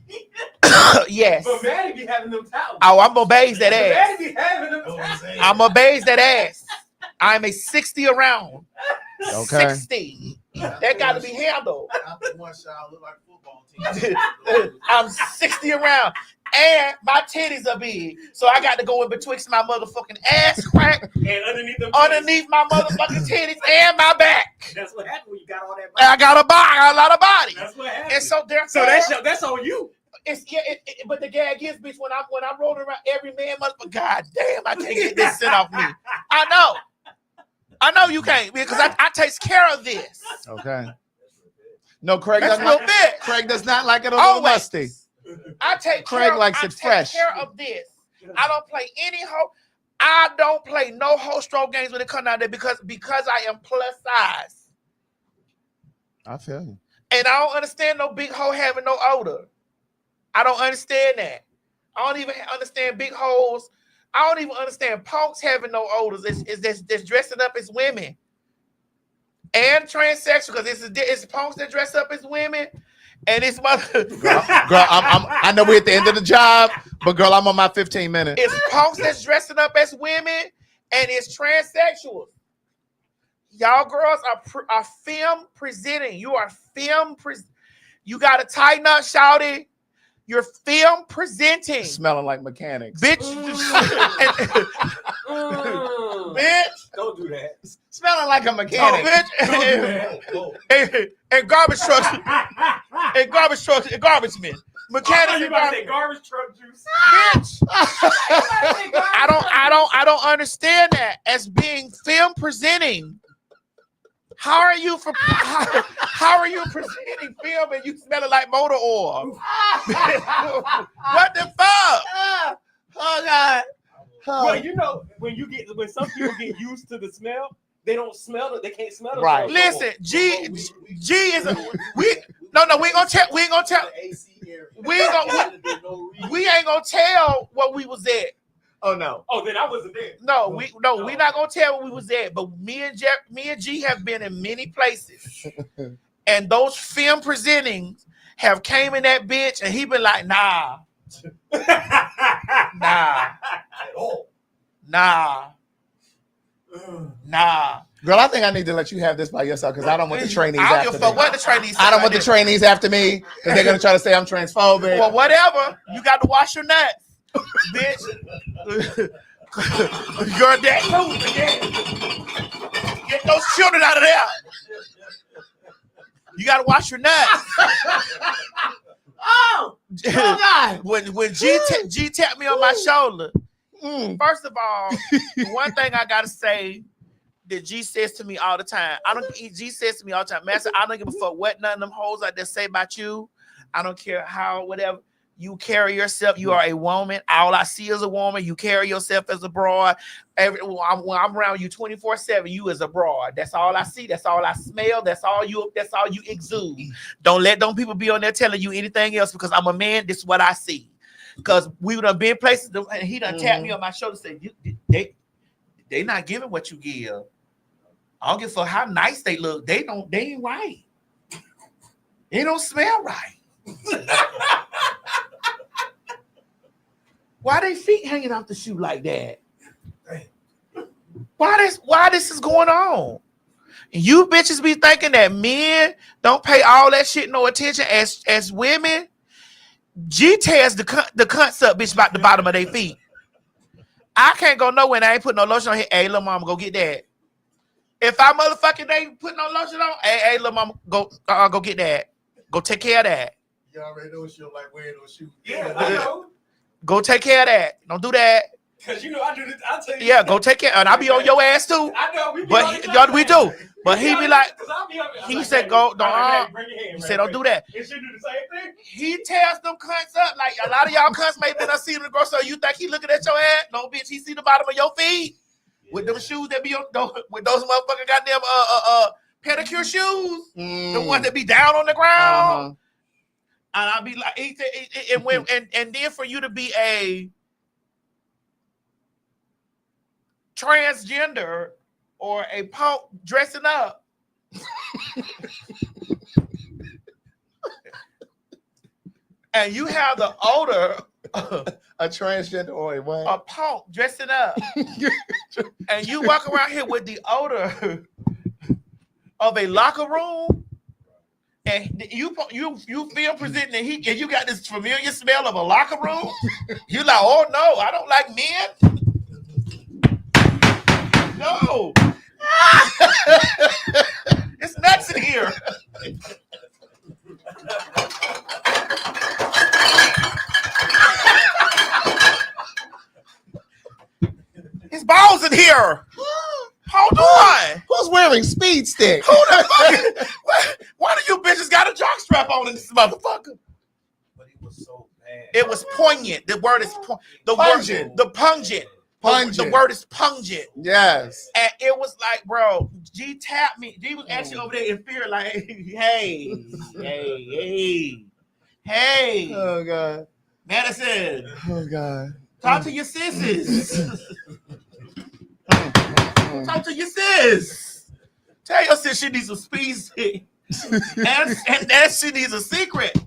S1: Yes.
S2: But Maddie be having them towels.
S1: Oh, I'm gonna bathe that ass.
S2: Maddie be having them towels.
S1: I'm gonna bathe that ass. I'm a 60 around.
S4: Okay.
S1: 60. That got to be handled.
S15: After one shot, I look like a football team.
S1: I'm 60 around. And my titties are big. So I got to go in betwixt my motherfucking ass crack.
S2: And
S1: underneath my motherfucking titties and my back.
S2: That's what happened when you got all that body.
S1: I got a lot of body.
S2: That's what happened.
S1: And so therefore,
S2: so that's on you.
S1: But the gag is, bitch, when I'm rolling around every man motherfucker, god damn, I can't get this shit off me. I know you can't because I takes care of this.
S4: Okay. No, Craig
S1: That's
S4: doesn't
S1: real
S4: like
S1: bit.
S4: Craig does not like it a little musty. Craig likes it fresh.
S1: I take care of this. I don't play any hoe. I don't play no hoe stroke games when it comes down there because I am plus size.
S4: I feel you.
S1: And I don't understand no big hoe having no odor. I don't understand that. I don't even understand big hoes. I don't even understand punks having no odors. It's dressing up as women and transsexual because it's punks that dress up as women and it's mother.
S4: Girl, I know we're at the end of the job, but girl, I'm on my 15 minutes.
S1: It's punks that's dressing up as women and it's transsexuals. Y'all girls are film presenting. You are film You got to tighten up, shouty. You're film presenting.
S4: Smelling like mechanics.
S1: Bitch. Bitch.
S2: Don't do that.
S4: Smelling like a mechanic.
S1: Oh, bitch. And garbage trucks. And garbage men. Mechanics
S2: and garbage truck juice.
S1: Bitch. I don't understand that as being film presenting. How are you presenting film and you smelling like motor oil? What the fuck?
S4: Oh God.
S2: Well, you know, when some people get used to the smell, they don't smell it. They can't smell it.
S4: Right.
S1: Listen, G is we ain't gonna tell. We ain't gonna tell what we was at.
S4: Oh no.
S2: Oh, then I wasn't there.
S1: No, we not gonna tell where we was at. But me and G have been in many places, and those film presentings have came in that bitch, and he been like, nah, at all. Nah.
S4: Girl, I think I need to let you have this by yourself because I don't want the trainees
S1: I don't
S4: after
S1: give a fuck
S4: me.
S1: what the trainees say
S4: I don't
S1: about
S4: want the
S1: this.
S4: trainees after me because they're gonna try to say I'm transphobic.
S1: Well, whatever. You got to wash your nuts, bitch. Your dad too. Get those children out of there. You got to wash your nuts.
S4: Oh God!
S1: When G tapped me on my shoulder. First of all, the one thing I gotta say that G says to me all the time. G says to me all the time, Master, I don't give a fuck what none of them hoes out there say about you. I don't care how, whatever. You carry yourself. You are a woman. All I see is a woman. You carry yourself as a broad. When I'm around you 24/7, you as a broad. That's all I see. That's all I smell. That's all you exude. Don't let them people be on there telling you anything else because I'm a man. This is what I see. Because we would have been places and he done tapped me on my shoulder and said, they not giving what you give. I don't give a fuck how nice they look. They ain't right. They don't smell right. Why they feet hanging off the shoe like that? Why this is going on? And you bitches be thinking that men don't pay all that shit no attention as women. G tears the cunts up, bitch, about the bottom of their feet. I can't go nowhere and I ain't put no lotion on here. Hey, little mama, go get that. If I motherfucking ain't put no lotion on, hey, little mama, go get that. Go take care of that.
S9: You already know she don't like wearing those shoes.
S2: Yeah, I know.
S1: Go take care of that. Don't do that.
S2: Cause you know I do this. I'll tell you.
S1: Yeah, go take care. And I'll be on your ass too.
S2: I know. We
S1: do. But he be like, he
S2: like,
S1: said,
S2: hey,
S1: go.
S2: hey, bring your hand,
S1: He said, don't do that.
S2: It should do the same thing.
S1: He tears them cunts up. Like a lot of y'all cunts may been seen in the grocery store. You think he looking at your ass? No, bitch. He see the bottom of your feet with them shoes that be on with those motherfucking goddamn pedicure shoes. The ones that be down on the ground. And I'll be like, and then for you to be a transgender or a punk dressing up. And you have the odor
S4: a transgender or a what?
S1: A punk dressing up. And you walk around here with the odor of a locker room. And you feel presenting and you got this familiar smell of a locker room. You like, oh no, I don't like men. No. It's nuts in here. His balls in here. Hold on.
S4: Who's wearing speed stick?
S1: Who the fuck? Why do you bitches got a jockstrap on in this motherfucker?
S15: But it was so bad.
S1: It was poignant. The word is pungent. Pungent. The word is pungent.
S4: Yes.
S1: And it was like, bro, G tapped me. G was actually over there in fear, like, hey.
S4: Oh God.
S1: Madison.
S4: Oh God.
S1: Talk to your sisters. Talk to your sis. Tell your sis she needs a speed stick. and that she needs a secret.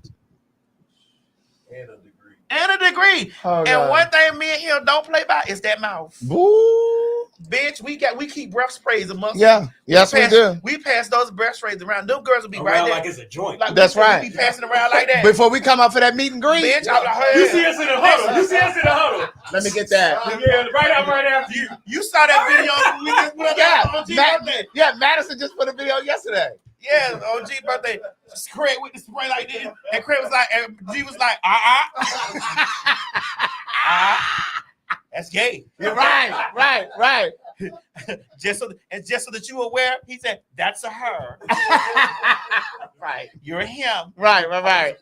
S1: And a degree.
S4: Oh,
S1: and
S4: God.
S1: one thing me and him don't play by is that mouth.
S4: Boo.
S1: Bitch, we keep breath sprays amongst
S4: Yeah.
S1: us.
S4: Yes, we do.
S1: We pass those breath sprays around. Them girls will be right there.
S2: Like it's a joint.
S1: Like
S4: That's right.
S1: We be passing around like that.
S4: Before we come out for that meet and greet.
S1: Bitch, I'm like,
S2: You see us in the huddle. You see us in the huddle.
S4: Let me get that.
S2: Yeah, right after you.
S1: You saw that video on G birthday.
S4: Yeah, Madison just put a video yesterday.
S1: Yeah, on G birthday. Craig with the spray like this. And Craig was like, and G was like, that's gay.
S4: You're right.
S1: just so that you aware, he said, that's a her. Right. You're a him.
S4: Right.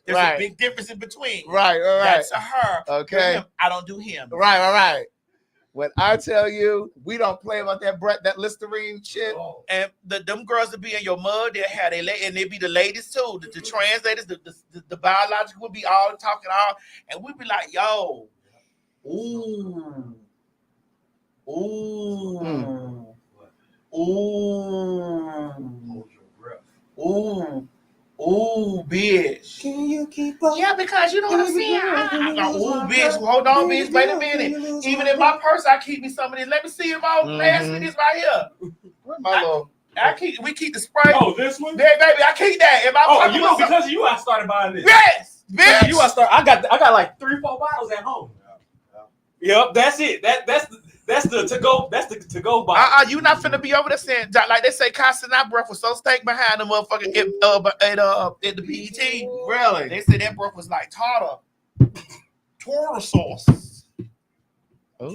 S1: There's a big difference in between.
S4: Right.
S1: That's a her.
S4: Okay.
S1: Him. I don't do him.
S4: Right. When I tell you, we don't play about that Listerine shit.
S1: And them girls would be in your mud. They'll have and they be the ladies too. The translators, the biological would be all talking all, and we'd be like, yo, ooh. Ooh, bitch.
S2: Can you keep up?
S1: Yeah, because you know what I'm saying. Ooh, bitch. Hold on, bitch. Wait a minute. Even in my purse, I keep me some of this. Let me see if I'll last me this right here.
S4: Where's my little?
S1: We keep the spray.
S2: Oh, this one?
S1: Yeah, baby, I keep that. If
S2: Oh, you know, because of you, I started buying this.
S1: Yes, bitch.
S2: You, I got like 3-4 bottles at home. Yep, that's it. That's the to go. That's the to go bottle.
S1: You not finna be over there saying like they say. Constant our breath was so stank behind the motherfucking at the BET.
S4: Really?
S1: They said that breath was like tartar sauce. Oh,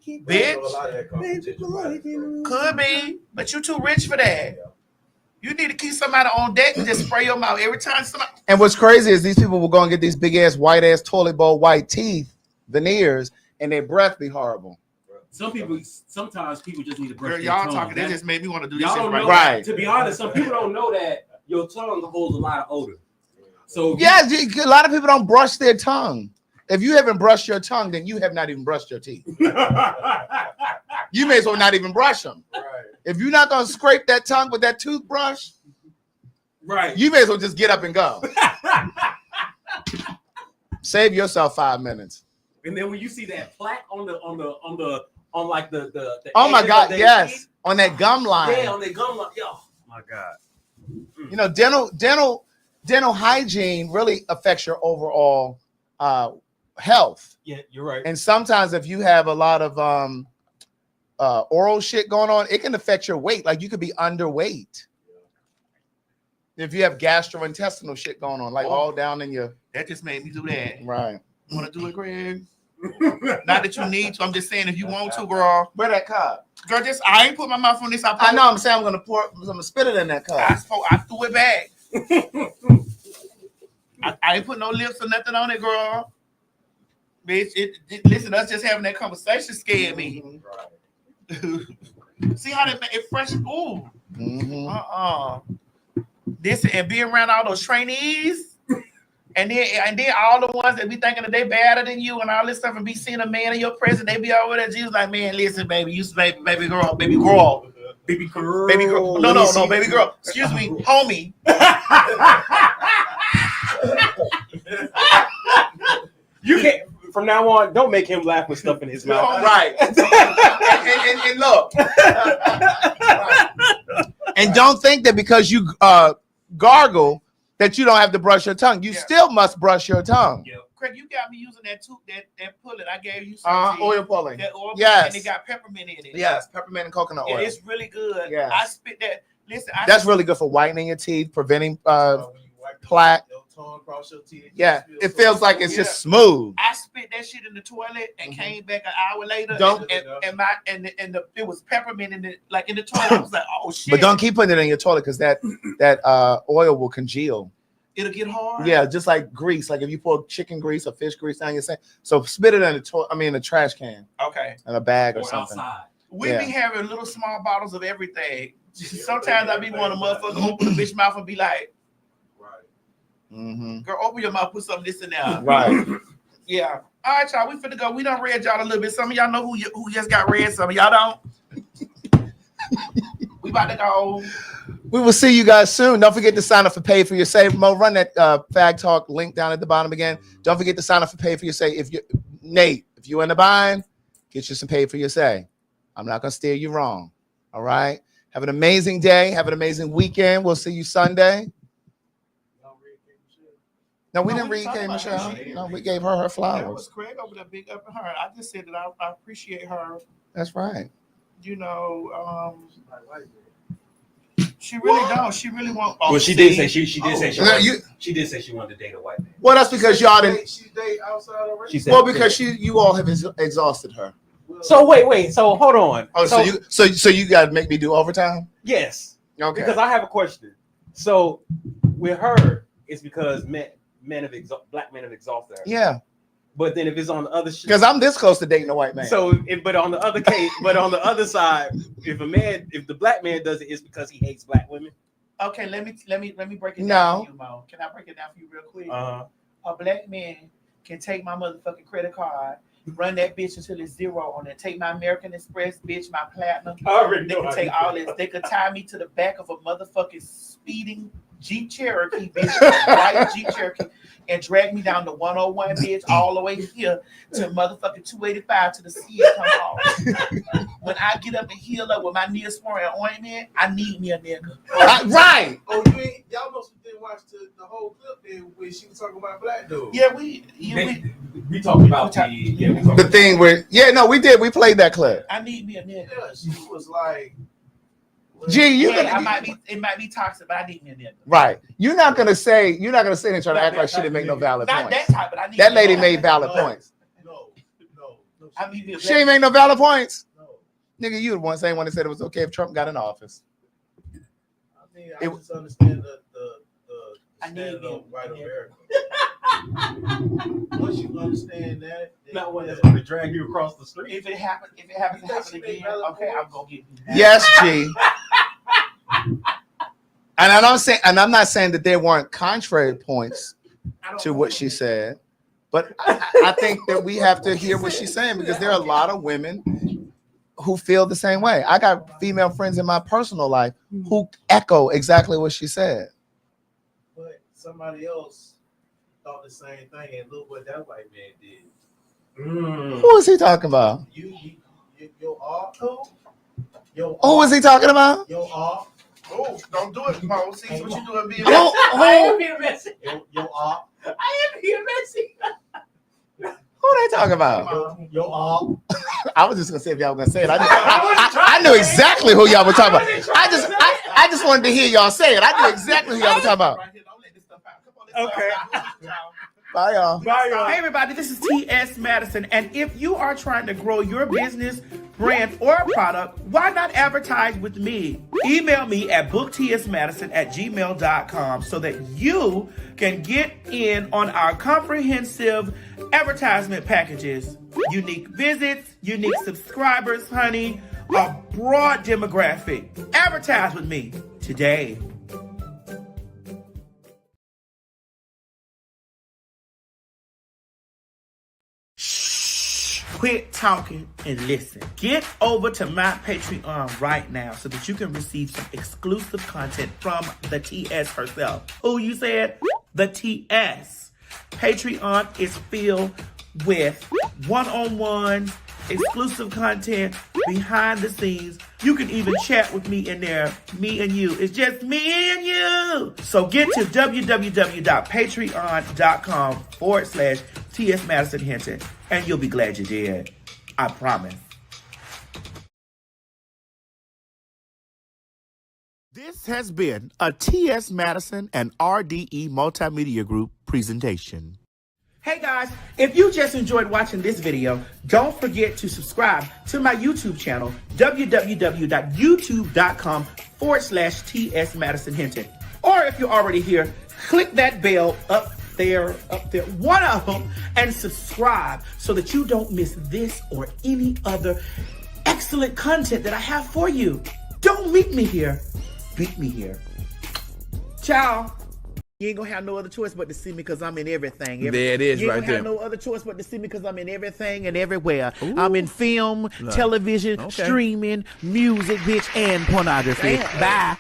S1: bitch. Could be, but you too rich for that. You need to keep somebody on deck and just spray your mouth every time somebody.
S4: And what's crazy is these people will go and get these big ass white ass toilet bowl white teeth veneers, and their breath be horrible.
S2: Sometimes people just need to brush
S1: Girl,
S2: their
S1: y'all
S2: tongue.
S1: talking. That just made me want to do this
S2: Y'all
S1: shit
S2: don't
S1: right.
S2: know
S4: Right.
S2: To be honest, some people don't know that your tongue holds a lot of odor. So
S4: Yeah, a lot of people don't brush their tongue. If you haven't brushed your tongue, then you have not even brushed your teeth. You may as well not even brush them.
S2: Right.
S4: If you're not gonna scrape that tongue with that toothbrush,
S2: right,
S4: you may as well just get up and go. Save yourself 5 minutes.
S2: And then when you see that plaque on like the
S4: Oh my God,
S2: that
S4: yes,
S2: teeth,
S4: on that gum line.
S2: yeah, on that gum line. Yo, my God.
S4: You know, dental hygiene really affects your overall health.
S2: Yeah, you're right.
S4: And sometimes if you have a lot of oral shit going on, it can affect your weight. Like you could be underweight. If you have gastrointestinal shit going on, like all down in your.
S1: That just made me do that.
S4: Right.
S1: You want to do it, Greg? Not that you need to. I'm just saying if you want to, girl.
S4: Where that cup?
S1: Girl, I ain't put my mouth on this.
S4: I know. I'm saying I'm gonna spit it in that cup.
S1: I threw it back. I ain't put no lips or nothing on it, girl. Bitch, listen, us just having that conversation scared me. See how they make it fresh? Ooh. This and being around all those trainees, and then all the ones that be thinking that they better than you and all this stuff, and be seeing a man in your presence, they be over there. Jesus, like, man, listen, baby, you baby girl. No, baby girl. Excuse me, homie.
S2: You can't. From now on, don't make him laugh with stuff in his mouth.
S4: Right. and look. And don't think that because you gargle that you don't have to brush your tongue. You still must brush your tongue.
S1: Yeah. Craig, you got me using that pullet I gave you.
S4: Oil pulling.
S1: That oil
S4: yes.
S1: And it got peppermint in it.
S4: Yes, peppermint and coconut oil.
S1: It's really good.
S4: Yeah.
S1: I spit that. Listen,
S4: that's really good for whitening your teeth, preventing plaque. Yeah, it feels like it's just smooth.
S1: I spit that shit in the toilet and came back an hour later. And it was peppermint in it, like in the toilet. I was like, oh shit.
S4: But don't keep putting it in your toilet because that oil will congeal.
S1: It'll get hard.
S4: Yeah, just like grease. Like if you pour chicken grease or fish grease down your sink. So spit it in the trash can.
S1: Okay.
S4: In a bag or something.
S2: Outside.
S1: We be having little small bottles of everything. Sometimes I be wanting a motherfucker open the bitch mouth and be like, girl, open your mouth, put some of this in there.
S4: Right.
S1: Yeah. All right, y'all. We finna go. We done read y'all a little bit. Some of y'all know who just got read. Some of y'all don't. We about to go.
S4: We will see you guys soon. Don't forget to sign up for Pay for Your Say. Mo, run that PhagTawlk link down at the bottom again. Don't forget to sign up for Pay for Your Say. Nate, if you're in the bind, get you some Pay for Your Say. I'm not gonna steer you wrong. All right. Have an amazing day. Have an amazing weekend. We'll see you Sunday. No, we didn't read K. Michelle. No, we gave her flowers.
S1: That was Craig over there, big up in her. I just said that I appreciate her.
S4: That's right.
S1: You know, she really don't. She really won't.
S2: Well, she did say she did say she wanted to date a white man.
S4: Well, that's because y'all didn't.
S9: She date outside already.
S2: She said,
S4: Well, because you all have exhausted her.
S2: So wait. So hold on.
S4: Oh, so you got to make me do overtime?
S2: Yes.
S4: Okay.
S2: Because I have a question. So with her, it's because black men have exhausted her.
S4: Yeah.
S2: But then if it's on the other
S4: because I'm this close to dating a white man.
S2: So but on the other side, if the black man does it, it's because he hates black women.
S1: Okay, let me break it down for you, Mo. Can I break it down for you real quick?
S2: Uh-huh.
S1: A black man can take my motherfucking credit card, run that bitch until it's zero on it. Take my American Express, bitch, my platinum. They can take all this. They could tie me to the back of a motherfucking speeding Jeep Cherokee, bitch, white Jeep Cherokee, and drag me down the 101, bitch, all the way here to motherfucking 285 to the sea and come off. When I get up and heal up with my Neosporin ointment, I need me a nigga.
S4: Right.
S9: Oh, y'all must have didn't watch the whole clip then when she was talking about black dude.
S1: Yeah,
S5: we talked about
S4: the thing where we did. We played that clip.
S1: I need me a nigga.
S9: Yeah, she was like,
S4: Gee,
S1: it might be toxic, but I need me a nigga.
S4: Right. You're not gonna say and try to act like she didn't make no valid
S1: Not
S4: points.
S1: that type, but I need
S4: That
S1: me a
S4: lady
S1: nigga.
S4: made valid points.
S1: I need me a
S4: She ain't make no valid points. Nigga, you the same one that said it was okay if Trump got in office.
S9: I mean, I just understand the stand of white America. Once you understand that,
S5: not one that's going to drag you across the street.
S1: If it happens to happen again, okay, I'm gonna get you.
S4: Yes, G. And I'm not saying that there weren't contrary points to what she said, but I think that we have to hear what she's saying because there are a lot of women who feel the same way. I got female friends in my personal life who echo exactly what she said.
S9: But somebody else thought the same thing, and look what that white man did.
S4: Who is he talking about?
S9: Your art,
S4: Who is he talking about?
S9: Your art.
S1: Oh, don't do it, Paul. See what you doing, being
S14: I am being messy.
S9: Your art.
S14: I am being messy.
S4: Who they talking about?
S9: Your art.
S4: I was just gonna say if y'all were gonna say it. I knew exactly who y'all were talking about. I just wanted to hear y'all say it. I knew exactly who y'all were talking about.
S1: Okay.
S4: Bye, y'all.
S1: Hey, everybody, this is T.S. Madison. And if you are trying to grow your business, brand, or product, why not advertise with me? Email me at booktsmadison@gmail.com so that you can get in on our comprehensive advertisement packages. Unique visits, unique subscribers, honey, a broad demographic. Advertise with me today. Quit talking and listen. Get over to my Patreon right now so that you can receive some exclusive content from the TS herself. Who you said? The TS. Patreon is filled with one-on-ones, exclusive content, behind the scenes. You can even chat with me in there. Me and you. It's just me and you. So get to www.patreon.com/TS Madison Hinton. And you'll be glad you did. I promise. This has been a T.S. Madison and RDE Multimedia Group presentation. Hey guys, if you just enjoyed watching this video, don't forget to subscribe to my YouTube channel, www.youtube.com/TS Madison Hinton. Or if you're already here, click that bell up there, one of them, and subscribe so that you don't miss this or any other excellent content that I have for you. Don't meet me here, beat me here. Ciao. You ain't gonna have no other choice but to see me because I'm in everything.
S7: There it is,
S1: you ain't
S7: right
S1: gonna
S7: there.
S1: have no other choice but to see me because I'm in everything and everywhere. Ooh. I'm in film, television, streaming, music, bitch, and pornography. Bye.